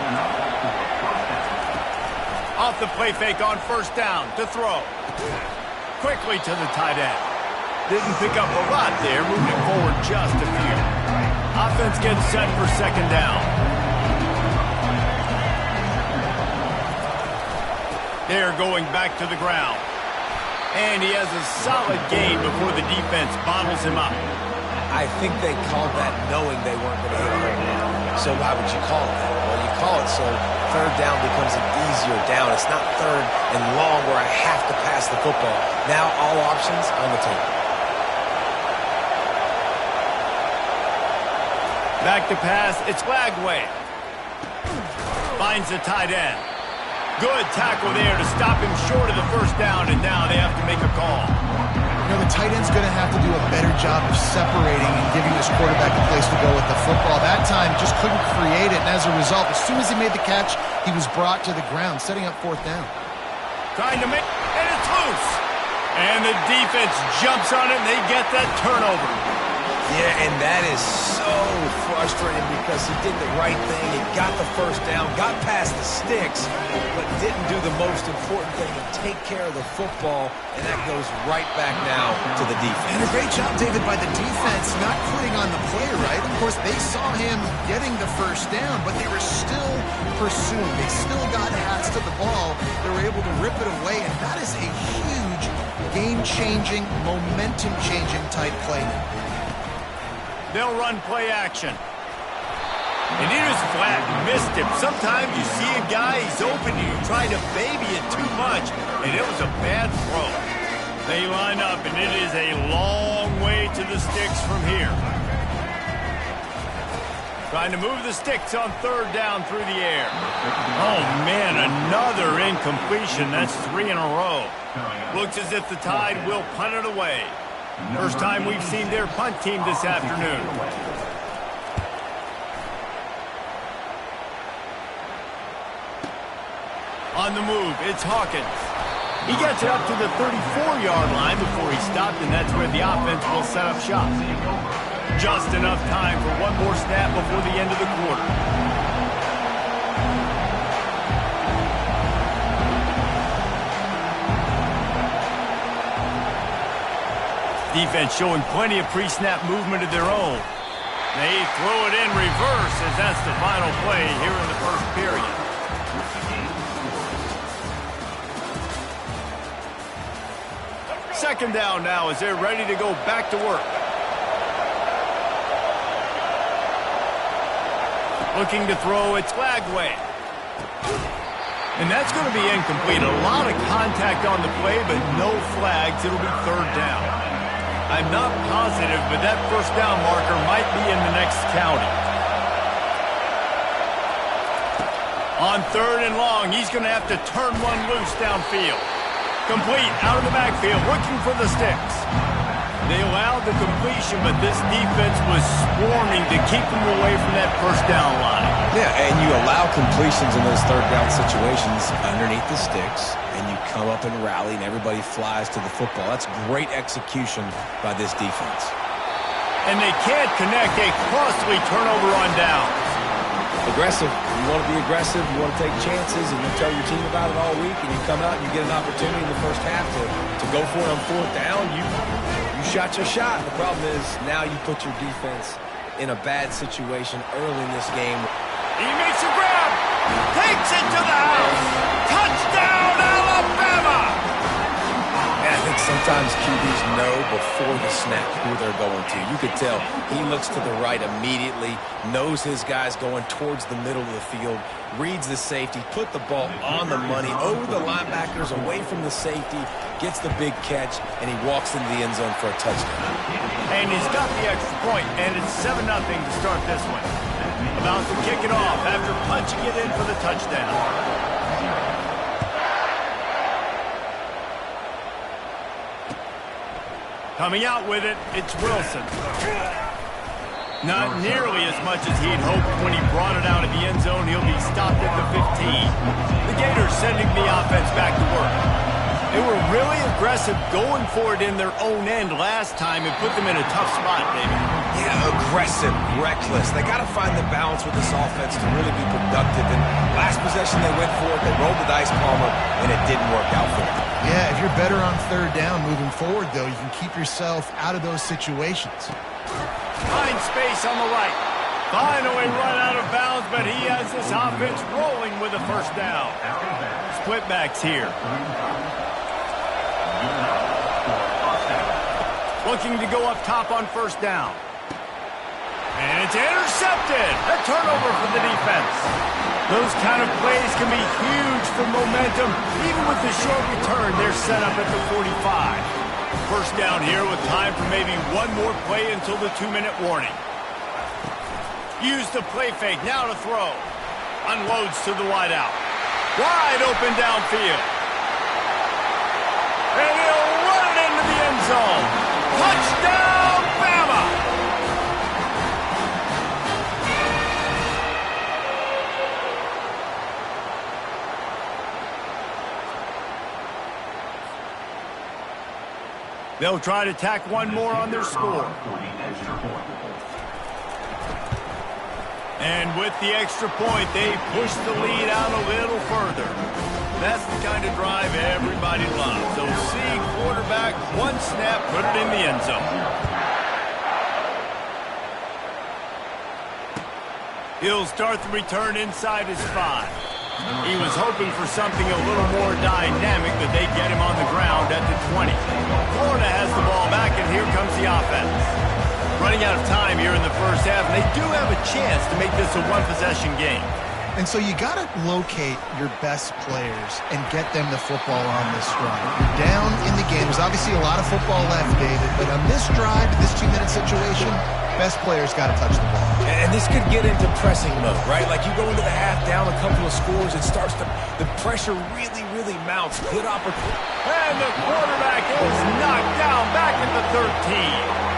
Off the play fake on 1st down to throw. Quickly to the tight end. Didn't pick up a lot there, moving it forward just a few. Offense gets set for 2nd down. They're going back to the ground. And he has a solid gain before the defense bottles him up. I think they called that knowing they weren't going to hit a home run. So why would you call it that? Well, you call it so 3rd down becomes an easier down. It's not 3rd and long where I have to pass the football. Now all options on the table. Back to pass, it's flag wave. Finds the tight end. Good tackle there to stop him short of the 1st down, and now they have to make a call. You know, the tight end's going to have to do a better job of separating and giving his quarterback a place to go with the football. That time just couldn't create it, and as a result, as soon as he made the catch, he was brought to the ground, setting up fourth down. Trying to make, and it's loose. And the defense jumps on it, and they get that turnover. Yeah, and that is so frustrating because he did the right thing. He got the first down, got past the sticks, but didn't do the most important thing and take care of the football, and that goes right back now to the defense. And a great job, David, by the defense not quitting on the play, right? Of course, they saw him getting the first down, but they were still pursuing. They still got hats to the ball. They were able to rip it away, and that is a huge game-changing, momentum-changing type play. They'll run play action. And here's flag. Missed him. Sometimes you see a guy, he's open, and you try to baby it too much, and it was a bad throw. They line up, and it is a long way to the sticks from here. Trying to move the sticks on third down through the air. Oh, man, another incompletion. That's 3 in a row. Looks as if the Tide will punt it away. First time we've seen their punt team this afternoon. On the move, it's Hawkins. He gets it up to the 34-yard line before he stopped, and that's where the offense will set up shop. Just enough time for one more snap before the end of the quarter. Defense showing plenty of pre-snap movement of their own. They throw it in reverse as that's the final play here in the first period. Second down now as they're ready to go back to work. Looking to throw, it's Flagway. And that's going to be incomplete. A lot of contact on the play, but no flags. It'll be third down. I'm not positive, but that first down marker might be in the next county. On third and long, he's going to have to turn one loose downfield. Complete, out of the backfield, looking for the sticks. They allowed the completion, but this defense was swarming to keep them away from that first down line. Yeah, and you allow completions in those third down situations underneath the sticks, and you come up and rally, and everybody flies to the football. That's great execution by this defense. And they can't connect a costly turnover on downs. Aggressive. You want to be aggressive, you want to take chances, and you tell your team about it all week, and you come out and you get an opportunity in the first half to go for it on fourth down. You shot your shot. The problem is now you put your defense in a bad situation early in this game. He makes a grab, takes it to the house. Touchdown, Alabama! I think sometimes QBs know before the snap who they're going to. You could tell he looks to the right immediately, knows his guy's going towards the middle of the field, reads the safety, put the ball on the money, over the linebackers, away from the safety, gets the big catch, and he walks into the end zone for a touchdown. And he's got the extra point, and it's 7-0 to start this one. About to kick it off after punching it in for the touchdown. Coming out with it, it's Wilson. Not nearly as much as he'd hoped when he brought it out of the end zone. He'll be stopped at the 15. The Gators sending the offense back to work. They were really aggressive going for it in their own end last time and put them in a tough spot, David. Yeah, aggressive, reckless. They got to find the balance with this offense to really be productive. And last possession they went for it, they rolled the dice, Palmer, and it didn't work out for them. Yeah, if you're better on third down moving forward, though, you can keep yourself out of those situations. Find space on the right. Finally run out of bounds, but he has this offense rolling with a first down. Split backs here. Looking to go up top on first down. And it's intercepted. A turnover for the defense. Those kind of plays can be huge for momentum. Even with the short return, they're set up at the 45. First down here with time for maybe one more play until the 2-minute warning. Use the play fake now to throw. Unloads to the wideout. Wide open downfield. And he'll run it into the end zone. Touchdown, Bama! They'll try to tack one more on their score. And with the extra point, they push the lead out a little further. That's the kind of drive everybody loves. So see quarterback, one snap, put it in the end zone. He'll start the return inside his 5. He was hoping for something a little more dynamic, but they get him on the ground at the 20. Florida has the ball back, and here comes the offense. Running out of time here in the first half, and they do have a chance to make this a one-possession game. And so you got to locate your best players and get them the football on this drive. You're down in the game. There's obviously a lot of football left, David, but on this drive, this 2-minute situation, best players got to touch the ball. And this could get into pressing mode, right? Like you go into the half down a couple of scores, it starts to, the pressure really, really mounts. Good opportunity. And the quarterback is knocked down back at the 13.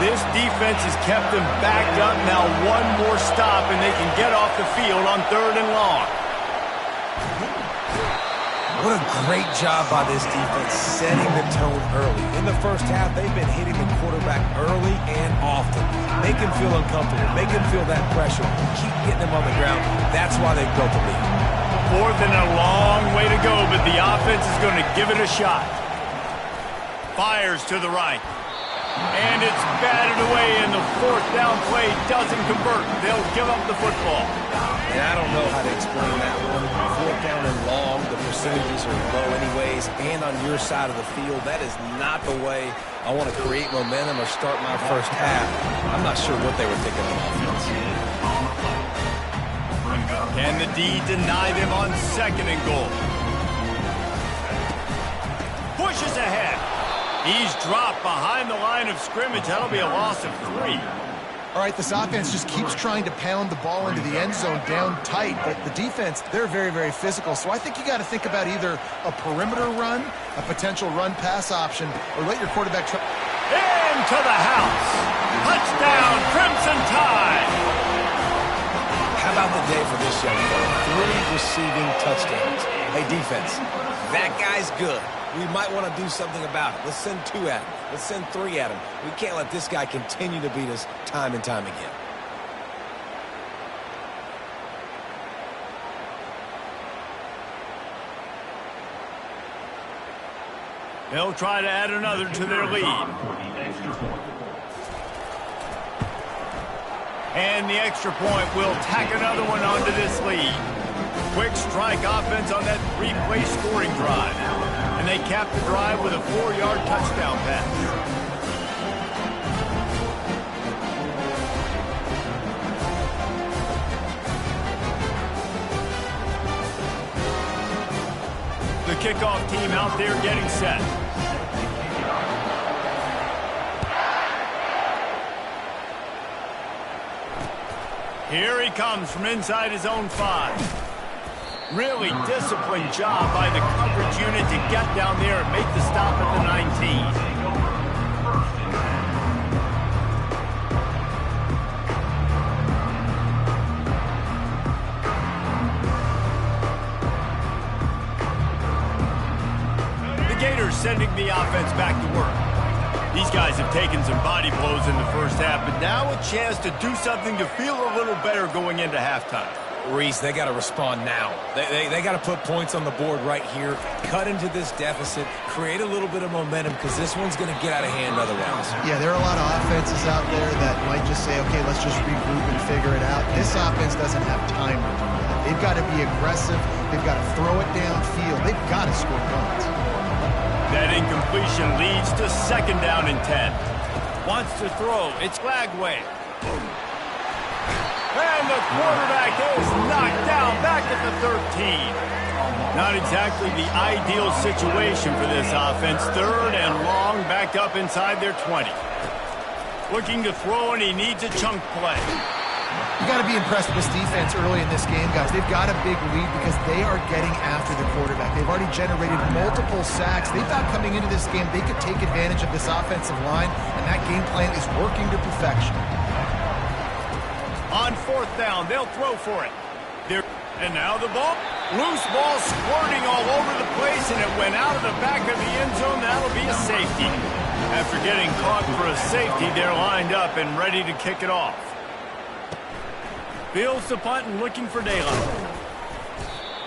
This defense has kept them backed up. Now one more stop, and they can get off the field on 3rd and long. What a great job by this defense setting the tone early. In the first half, they've been hitting the quarterback early and often. Make him feel uncomfortable. Make him feel that pressure. Keep getting him on the ground. That's why they've built the lead. 4th and a long way to go, but the offense is going to give it a shot. Fires to the right. And it's batted away, and the 4th down play doesn't convert. They'll give up the football. And I don't know how to explain that one. 4th down and long, the percentages are low anyways, and on your side of the field, that is not the way I want to create momentum or start my first half. I'm not sure what they were thinking on offense. Can the D deny them on 2nd and goal? Pushes ahead. He's dropped behind the line of scrimmage. That'll be a loss of 3. All right, this offense just keeps trying to pound the ball into the end zone down tight, but the defense, they're very, very physical. So I think you got to think about either a perimeter run, a potential run-pass option, or let your quarterback try. Into the house. Touchdown, Crimson Tide. How about the day for this young fella? 3 receiving touchdowns. Hey, defense, that guy's good. We might want to do something about it. Let's send 2 at him. Let's send 3 at him. We can't let this guy continue to beat us time and time again. They'll try to add another to their lead. And the extra point will tack another one onto this lead. Quick strike offense on that 3-play scoring drive. And they cap the drive with a 4-yard touchdown pass. The kickoff team out there getting set. Here he comes from inside his own 5. Really disciplined job by the coverage unit to get down there and make the stop at the 19. The Gators sending the offense back to work. These guys have taken some body blows in the first half, but now a chance to do something to feel a little better going into halftime. Reese, they got to respond now. They got to put points on the board right here, cut into this deficit, create a little bit of momentum, because this one's going to get out of hand otherwise. Yeah, there are a lot of offenses out there that might just say, okay, let's just regroup and figure it out. This offense doesn't have time to do that. They've got to be aggressive. They've got to throw it downfield. They've got to score points. That incompletion leads to 2nd down and 10. Wants to throw. It's Flagway. And the quarterback is knocked down back at the 13. Not exactly the ideal situation for this offense. 3rd and long, back up inside their 20. Looking to throw, and he needs a chunk play. You got to be impressed with this defense early in this game, guys. They've got a big lead because they are getting after the quarterback. They've already generated multiple sacks. They thought coming into this game they could take advantage of this offensive line, and that game plan is working to perfection. On fourth down, they'll throw for it. And now the ball. Loose ball squirting all over the place, and it went out of the back of the end zone. That'll be a safety. After getting caught for a safety, they're lined up and ready to kick it off. Fields the punt and looking for daylight.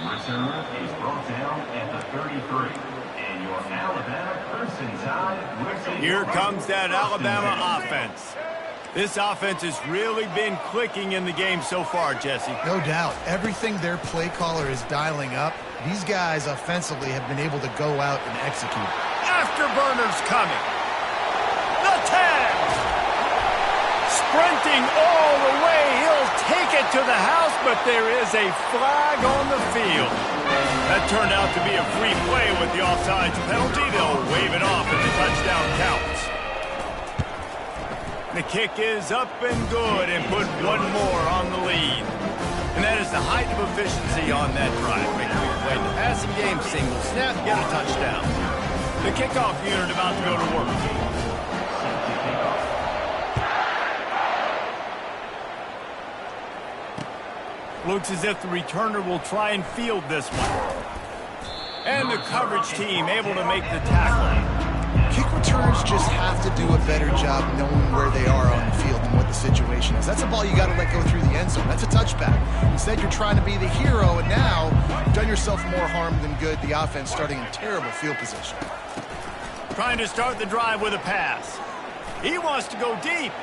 Return is brought down at the 33. And your Alabama Crimson Tide. Here comes that Alabama offense. This offense has really been clicking in the game so far, Jesse. No doubt. Everything their play caller is dialing up, these guys offensively have been able to go out and execute. Afterburners coming. The 10. Sprinting all the way. He'll take it to the house, but there is a flag on the field. That turned out to be a free play with the offsides penalty. They'll wave it off as the touchdown counts. The kick is up and good and put one more on the lead. And that is the height of efficiency on that drive. Making it play the passing game, single snap, get a touchdown. The kickoff unit about to go to work. Looks as if the returner will try and field this one. And the coverage team able to make the tackle. Kick returners just have to do a better job knowing where they are on the field and what the situation is. That's a ball you got to let go through the end zone. That's a touchback. Instead, you're trying to be the hero, and now you've done yourself more harm than good. The offense starting in terrible field position. Trying to start the drive with a pass. He wants to go deep.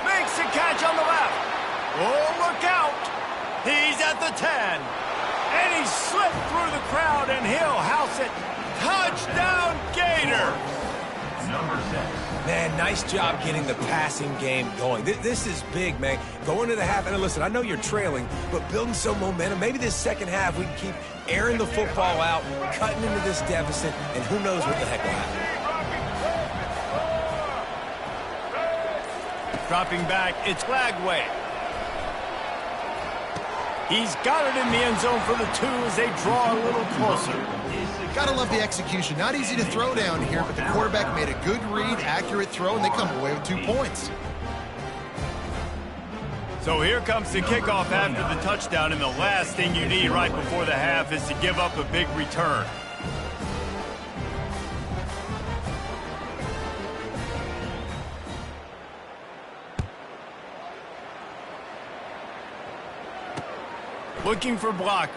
Makes a catch on the left. Oh, look out. He's at the 10. And he slipped through the crowd, and he'll house it. Touchdown, Gator! Number 6. Man, nice job getting the passing game going. This is big, man. Going to the half, and listen, I know you're trailing, but building some momentum. Maybe this second half we can keep airing the football out, cutting into this deficit, and who knows what the heck will happen. Dropping back, it's Lagway. He's got it in the end zone for the 2 as they draw a little closer. Gotta love the execution. Not easy to throw down here, but the quarterback made a good read, accurate throw, and they come away with 2 points. So here comes the kickoff after the touchdown, and the last thing you need right before the half is to give up a big return. Looking for blockers.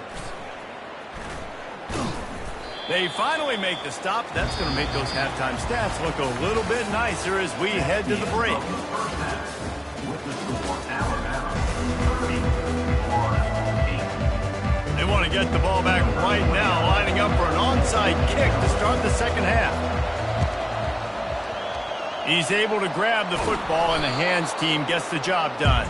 They finally make the stop. That's going to make those halftime stats look a little bit nicer as we head to the break. They want to get the ball back right now, lining up for an onside kick to start the second half. He's able to grab the football, and the hands team gets the job done.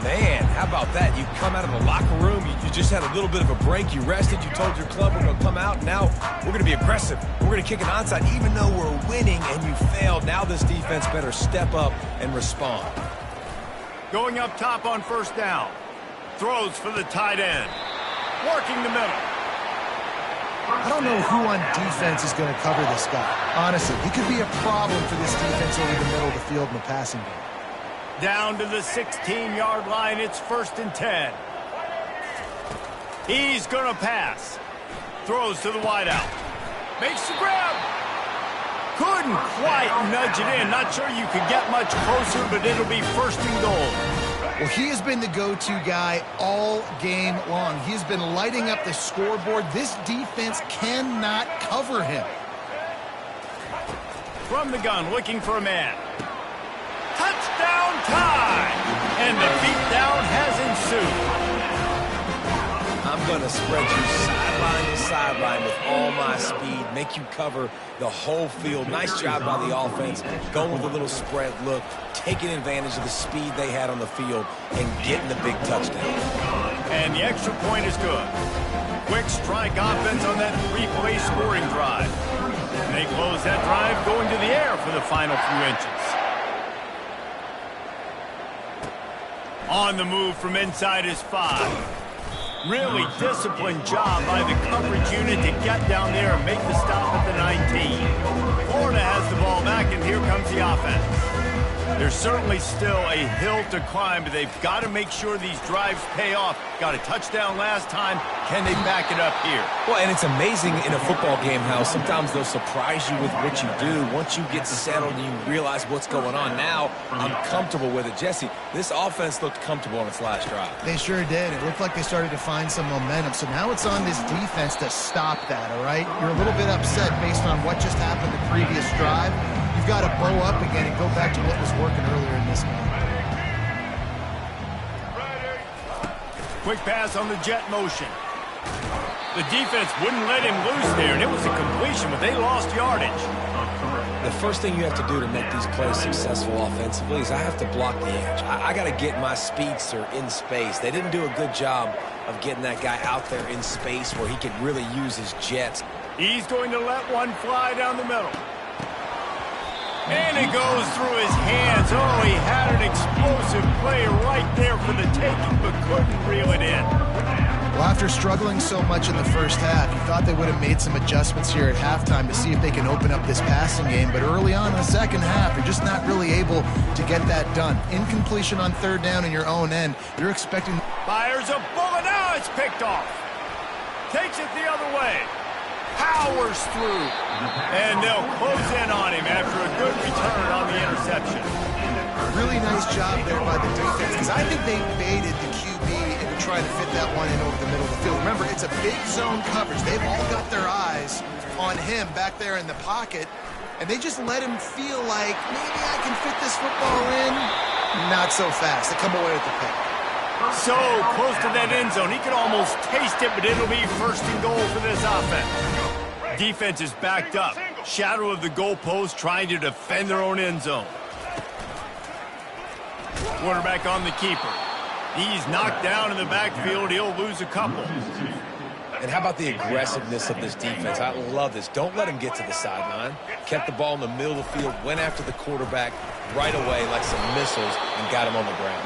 Man, how about that? You come out of the locker room, you just had a little bit of a break, you rested, you told your club we're going to come out, now we're going to be aggressive. We're going to kick an onside even though we're winning and you failed. Now this defense better step up and respond. Going up top on first down. Throws for the tight end. Working the middle. I don't know who on defense is going to cover this guy. Honestly, he could be a problem for this defense over the middle of the field in the passing game. Down to the 16-yard line, it's 1st and 10. He's going to pass. Throws to the wideout. Makes the grab. Couldn't quite nudge it in. Not sure you could get much closer, but it'll be 1st and goal. Well, he has been the go-to guy all game long. He has been lighting up the scoreboard. This defense cannot cover him. From the gun, looking for a man. Touchdown time! And the beatdown has ensued. I'm going to spread you sideline to sideline with all my speed, make you cover the whole field. Nice job by the offense, going with a little spread look, taking advantage of the speed they had on the field, and getting the big touchdown. And the extra point is good. Quick strike offense on that 3-play scoring drive. And they close that drive going to the air for the final few inches. On the move from inside his 5. Really disciplined job by the coverage unit to get down there and make the stop at the 19. Florida has the ball back, and here comes the offense. There's certainly still a hill to climb, but they've got to make sure these drives pay off. Got a touchdown last time. Can they back it up here? Well, and it's amazing in a football game how sometimes they'll surprise you with what you do. Once you get settled and you realize what's going on, now I'm comfortable with it. Jesse, this offense looked comfortable on its last drive. They sure did. It looked like they started to find some momentum. So now it's on this defense to stop that, all right? You're a little bit upset based on what just happened the previous drive. You've got to bow up again and go back to what was working earlier in this game. Quick pass on the jet motion. The defense wouldn't let him loose there, and it was a completion, but they lost yardage. The first thing you have to do to make these plays successful offensively is I have to block the edge. I got to get my speedster in space. They didn't do a good job of getting that guy out there in space where he could really use his jets. He's going to let one fly down the middle. And it goes through his hands. Oh, he had an explosive play right there for the taking, but couldn't reel it in. Well, after struggling so much in the first half, you thought they would have made some adjustments here at halftime to see if they can open up this passing game. But early on in the second half, you're just not really able to get that done. Incompletion on third down in your own end. You're expecting... Fires a bullet. Now it's picked off. Takes it the other way. Powers through. And they'll close in on him after a good return on the interception. Really nice job there by the defense, because I think they baited the QB into trying to fit that one in over the middle of the field. Remember, it's a big zone coverage. They've all got their eyes on him back there in the pocket, and they just let him feel like, maybe I can fit this football in. Not so fast. They come away with the pick. So close to that end zone. He could almost taste it, but it'll be first and goal for this offense. Defense is backed up. Shadow of the goalpost, trying to defend their own end zone. Quarterback on the keeper. He's knocked down in the backfield. He'll lose a couple. And how about the aggressiveness of this defense? I love this. Don't let him get to the sideline. Kept the ball in the middle of the field, went after the quarterback right away like some missiles and got him on the ground.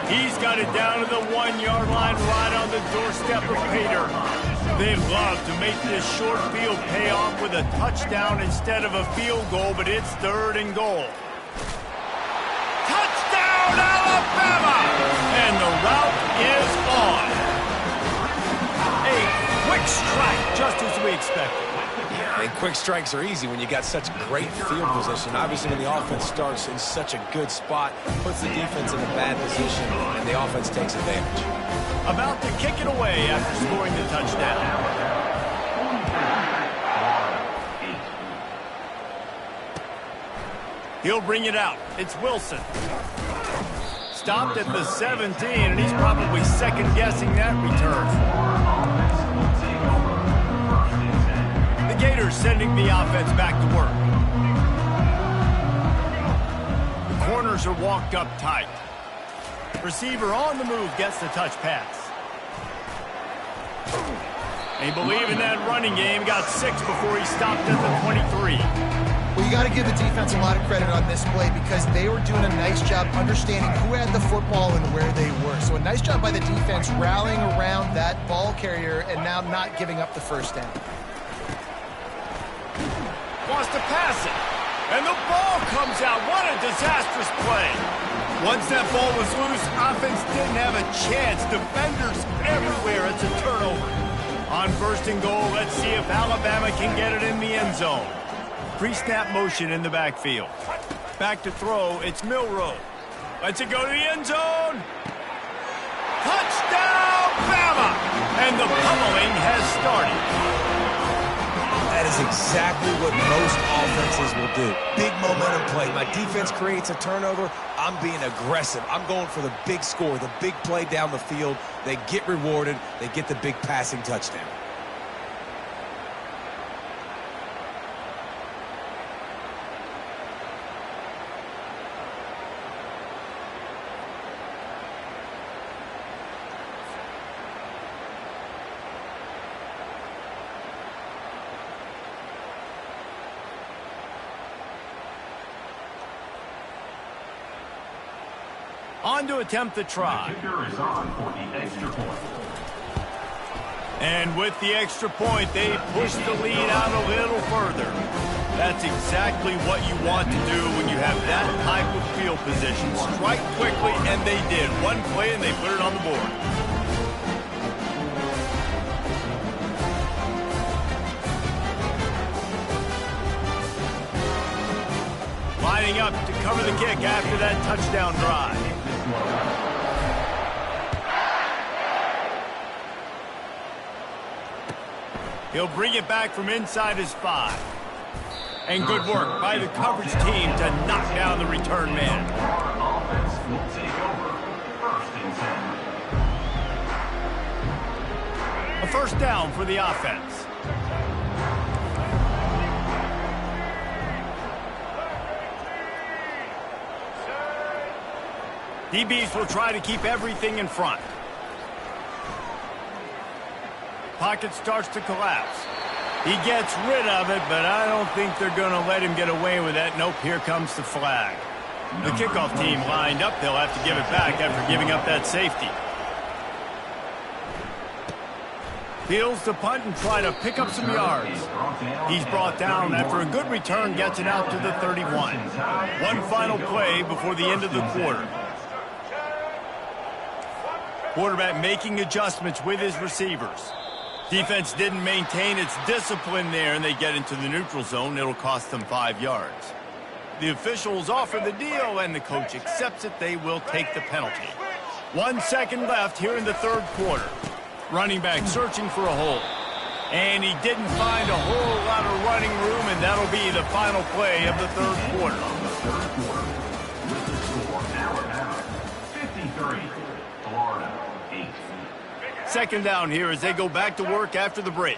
He's got it down to the 1-yard line right on the doorstep of Pater. They'd love to make this short field pay off with a touchdown instead of a field goal, but it's third and goal. Touchdown, Alabama! And the route is on. A quick strike, just as we expected. And quick strikes are easy when you got such great field position. Obviously, when the offense starts in such a good spot, puts the defense in a bad position, and the offense takes advantage. About to kick it away after scoring the touchdown. He'll bring it out. It's Wilson. Stopped at the 17, and he's probably second-guessing that return. The Gators sending the offense back to work. The corners are walked up tight. Receiver on the move gets the touch pass. They believe in that running game. Got 6 before he stopped at the 23. Well, you got to give the defense a lot of credit on this play because they were doing a nice job understanding who had the football and where they were. So a nice job by the defense rallying around that ball carrier and now not giving up the first down. Wants to pass it. And the ball comes out. What a disastrous play. Once that ball was loose, offense didn't have a chance. Defenders everywhere. It's a turnover. On first and goal, let's see if Alabama can get it in the end zone. Pre-snap motion in the backfield. Back to throw, it's Milroe. Lets it go to the end zone. Touchdown, Bama! And the pummeling has started. That is exactly what most offenses will do. Big momentum play. My defense creates a turnover. I'm being aggressive. I'm going for the big score, the big play down the field. They get rewarded. They get the big passing touchdown. On to attempt the try. The kicker is on for the extra point. And with the extra point, they push the lead out a little further. That's exactly what you want to do when you have that type of field position. Strike quickly, and they did. One play, and they put it on the board. Lining up to cover the kick after that touchdown drive. He'll bring it back from inside his 5. And good work by the coverage team to knock down the return man. Our offense will take over. 1st and 10. A first down for the offense. DBs will try to keep everything in front. Pocket starts to collapse. He gets rid of it, but I don't think they're going to let him get away with that. Nope, here comes the flag. The kickoff team lined up. They'll have to give it back after giving up that safety. Fields the punt and try to pick up some yards. He's brought down after a good return, gets it out to the 31. One final play before the end of the quarter. Quarterback making adjustments with his receivers. Defense didn't maintain its discipline there, and they get into the neutral zone. It'll cost them 5 yards. The officials offer the deal, and the coach accepts it. They will take the penalty. 1 second left here in the 3rd quarter. Running back searching for a hole. And he didn't find a whole lot of running room, and that'll be the final play of the 3rd quarter. With the score, Alabama 53, Florida 8. Second down here as they go back to work after the break.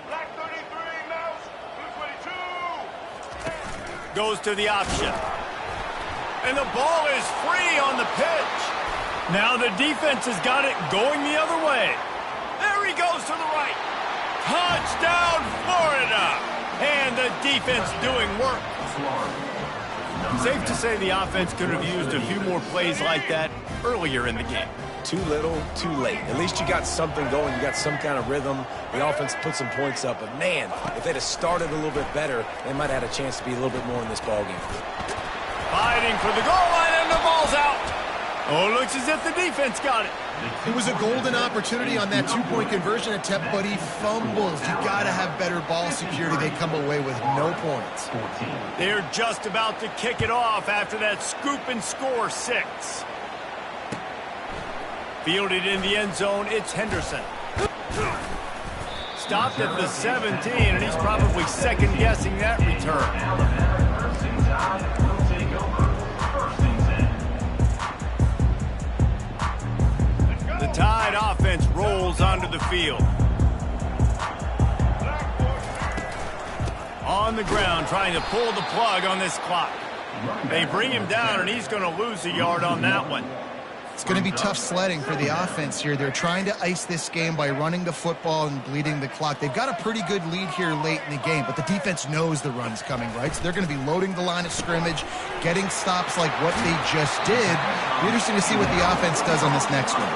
Goes to the option. And the ball is free on the pitch. Now the defense has got it going the other way. There he goes to the right. Touchdown, Florida. And the defense doing work. Safe to say the offense could have used a few more plays like that earlier in the game. Too little, too late. At least you got something going. You got some kind of rhythm. The offense put some points up. But, man, if they'd have started a little bit better, they might have had a chance to be a little bit more in this ballgame. Fighting for the goal line, and the ball's out. Oh, it looks as if the defense got it. It was a golden opportunity on that 2-point conversion attempt, but he fumbles. You got to have better ball security. They come away with no points. They're just about to kick it off after that scoop and score 6. Fielded in the end zone, it's Henderson. Stopped at the 17, and he's probably second-guessing that return. The Tide offense rolls onto the field. On the ground, trying to pull the plug on this clock. They bring him down, and he's going to lose a yard on that one. It's going to be tough sledding for the offense here. They're trying to ice this game by running the football and bleeding the clock. They've got a pretty good lead here late in the game, but the defense knows the run's coming, right? So they're going to be loading the line of scrimmage, getting stops like what they just did. It'll be interesting to see what the offense does on this next one.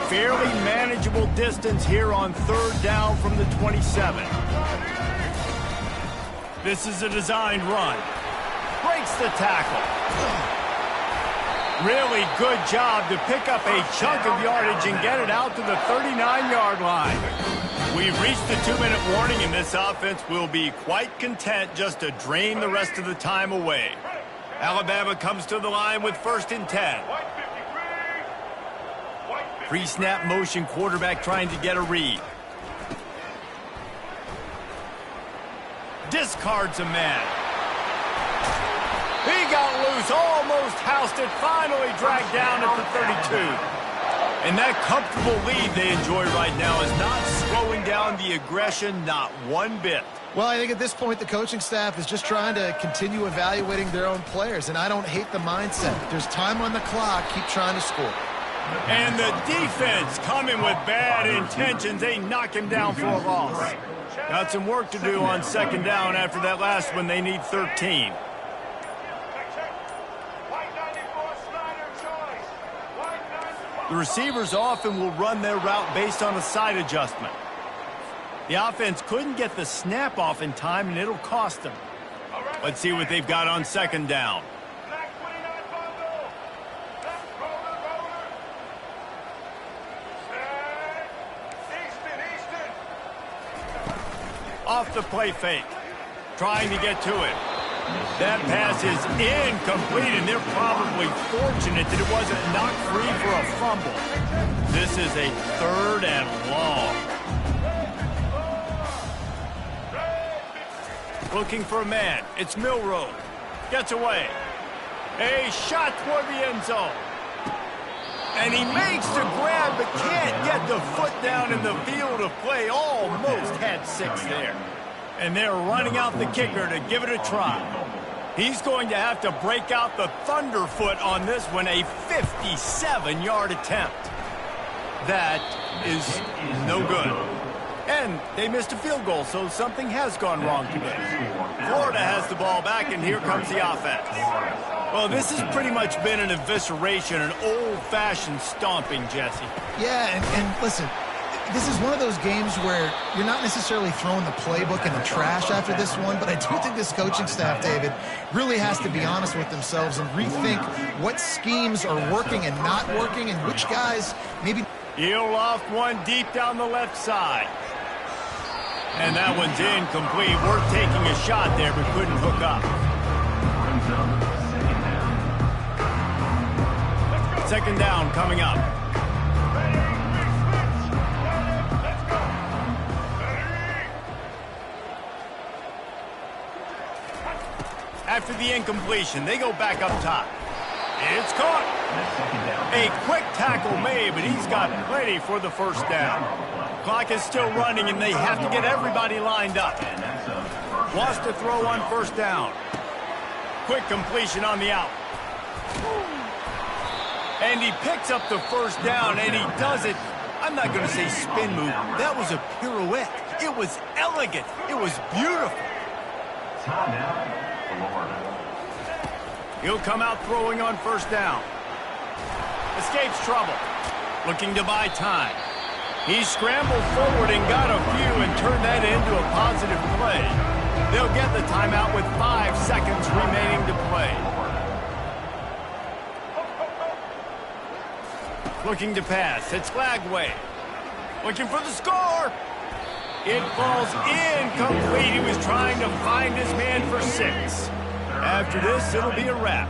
Fairly manageable distance here on 3rd down from the 27. This is a designed run. Breaks the tackle. Really good job to pick up a chunk of yardage and get it out to the 39-yard line. We've reached the 2-minute warning, and this offense will be quite content just to drain the rest of the time away. Alabama comes to the line with 1st and 10. Pre-snap motion, quarterback trying to get a read. Discards a man. He got loose, almost housed it, finally dragged down at the 32. And that comfortable lead they enjoy right now is not slowing down the aggression, not one bit. Well, I think at this point the coaching staff is just trying to continue evaluating their own players, and I don't hate the mindset. There's time on the clock, keep trying to score. And the defense coming with bad intentions. They knock him down for a loss. Got some work to do on second down after that last one. They need 13. The receivers often will run their route based on a side adjustment. The offense couldn't get the snap off in time, and it'll cost them. Let's see what they've got on second down. Off the play fake. Trying to get to it. That pass is incomplete, and they're probably fortunate that it wasn't knocked free for a fumble. This is a 3rd and long. Looking for a man. It's Milroe. Gets away. A shot toward the end zone. And he makes the grab, but can't get the foot down in the field of play. Almost had 6 there. And they're running out the kicker to give it a try. He's going to have to break out the thunderfoot on this one, a 57-yard attempt. That is no good. And they missed a field goal, so something has gone wrong today. Florida has the ball back, and here comes the offense. Well, this has pretty much been an evisceration, an old-fashioned stomping, Jesse. Yeah, and listen, this is one of those games where you're not necessarily throwing the playbook in the trash after this one, but I do think this coaching staff, David, really has to be honest with themselves and rethink what schemes are working and not working and which guys maybe... He'll loft one deep down the left side. And that one's incomplete. Worth taking a shot there, but couldn't hook up. Second down coming up. After the incompletion, they go back up top. It's caught. A quick tackle made, but he's got plenty for the first down. Clock is still running, and they have to get everybody lined up. Wants to throw on first down. Quick completion on the out. And he picks up the first down, and he does it. I'm not going to say spin move. That was a pirouette. It was elegant. It was beautiful. He'll come out throwing on first down. Escapes trouble. Looking to buy time. He scrambled forward and got a few and turned that into a positive play. They'll get the timeout with 5 seconds remaining to play. Looking to pass. It's Flagway. Looking for the score. It falls incomplete. He was trying to find his man for 6. After this, it'll be a wrap.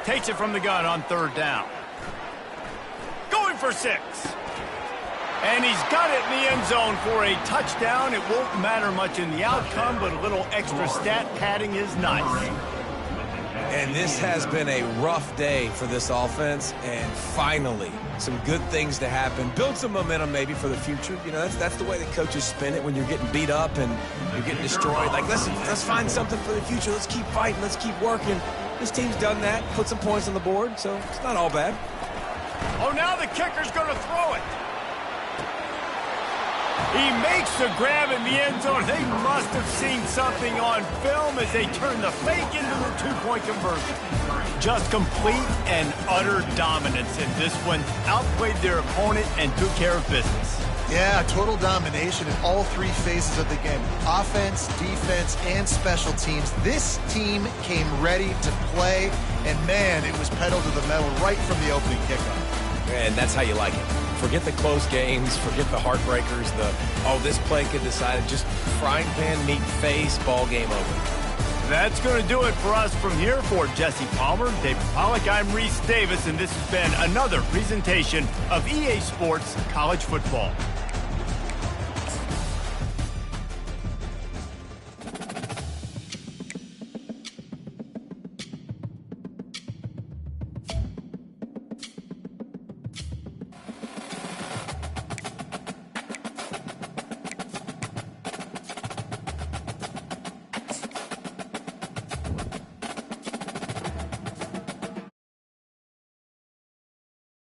Takes it from the gun on third down. Going for 6. And he's got it in the end zone for a touchdown. It won't matter much in the outcome, but a little extra stat padding is nice. And this has been a rough day for this offense, and finally, some good things to happen. Build some momentum maybe for the future. You know, that's the way the coaches spin it when you're getting beat up and you're getting destroyed. Like, listen, let's find something for the future. Let's keep fighting. Let's keep working. This team's done that, put some points on the board, so it's not all bad. Oh, now the kicker's going to throw it. He makes the grab in the end zone. They must have seen something on film as they turn the fake into the 2-point conversion. Just complete and utter dominance in this one. Outplayed their opponent and took care of business. Yeah, total domination in all 3 phases of the game. Offense, defense, and special teams. This team came ready to play, and man, it was pedal to the metal right from the opening kickoff. And that's how you like it. Forget the close games, forget the heartbreakers, this play could decide it. Just frying pan, meat face, ball game over. That's going to do it for us from here. For Jesse Palmer, David Pollack, I'm Reese Davis, and this has been another presentation of EA Sports College Football.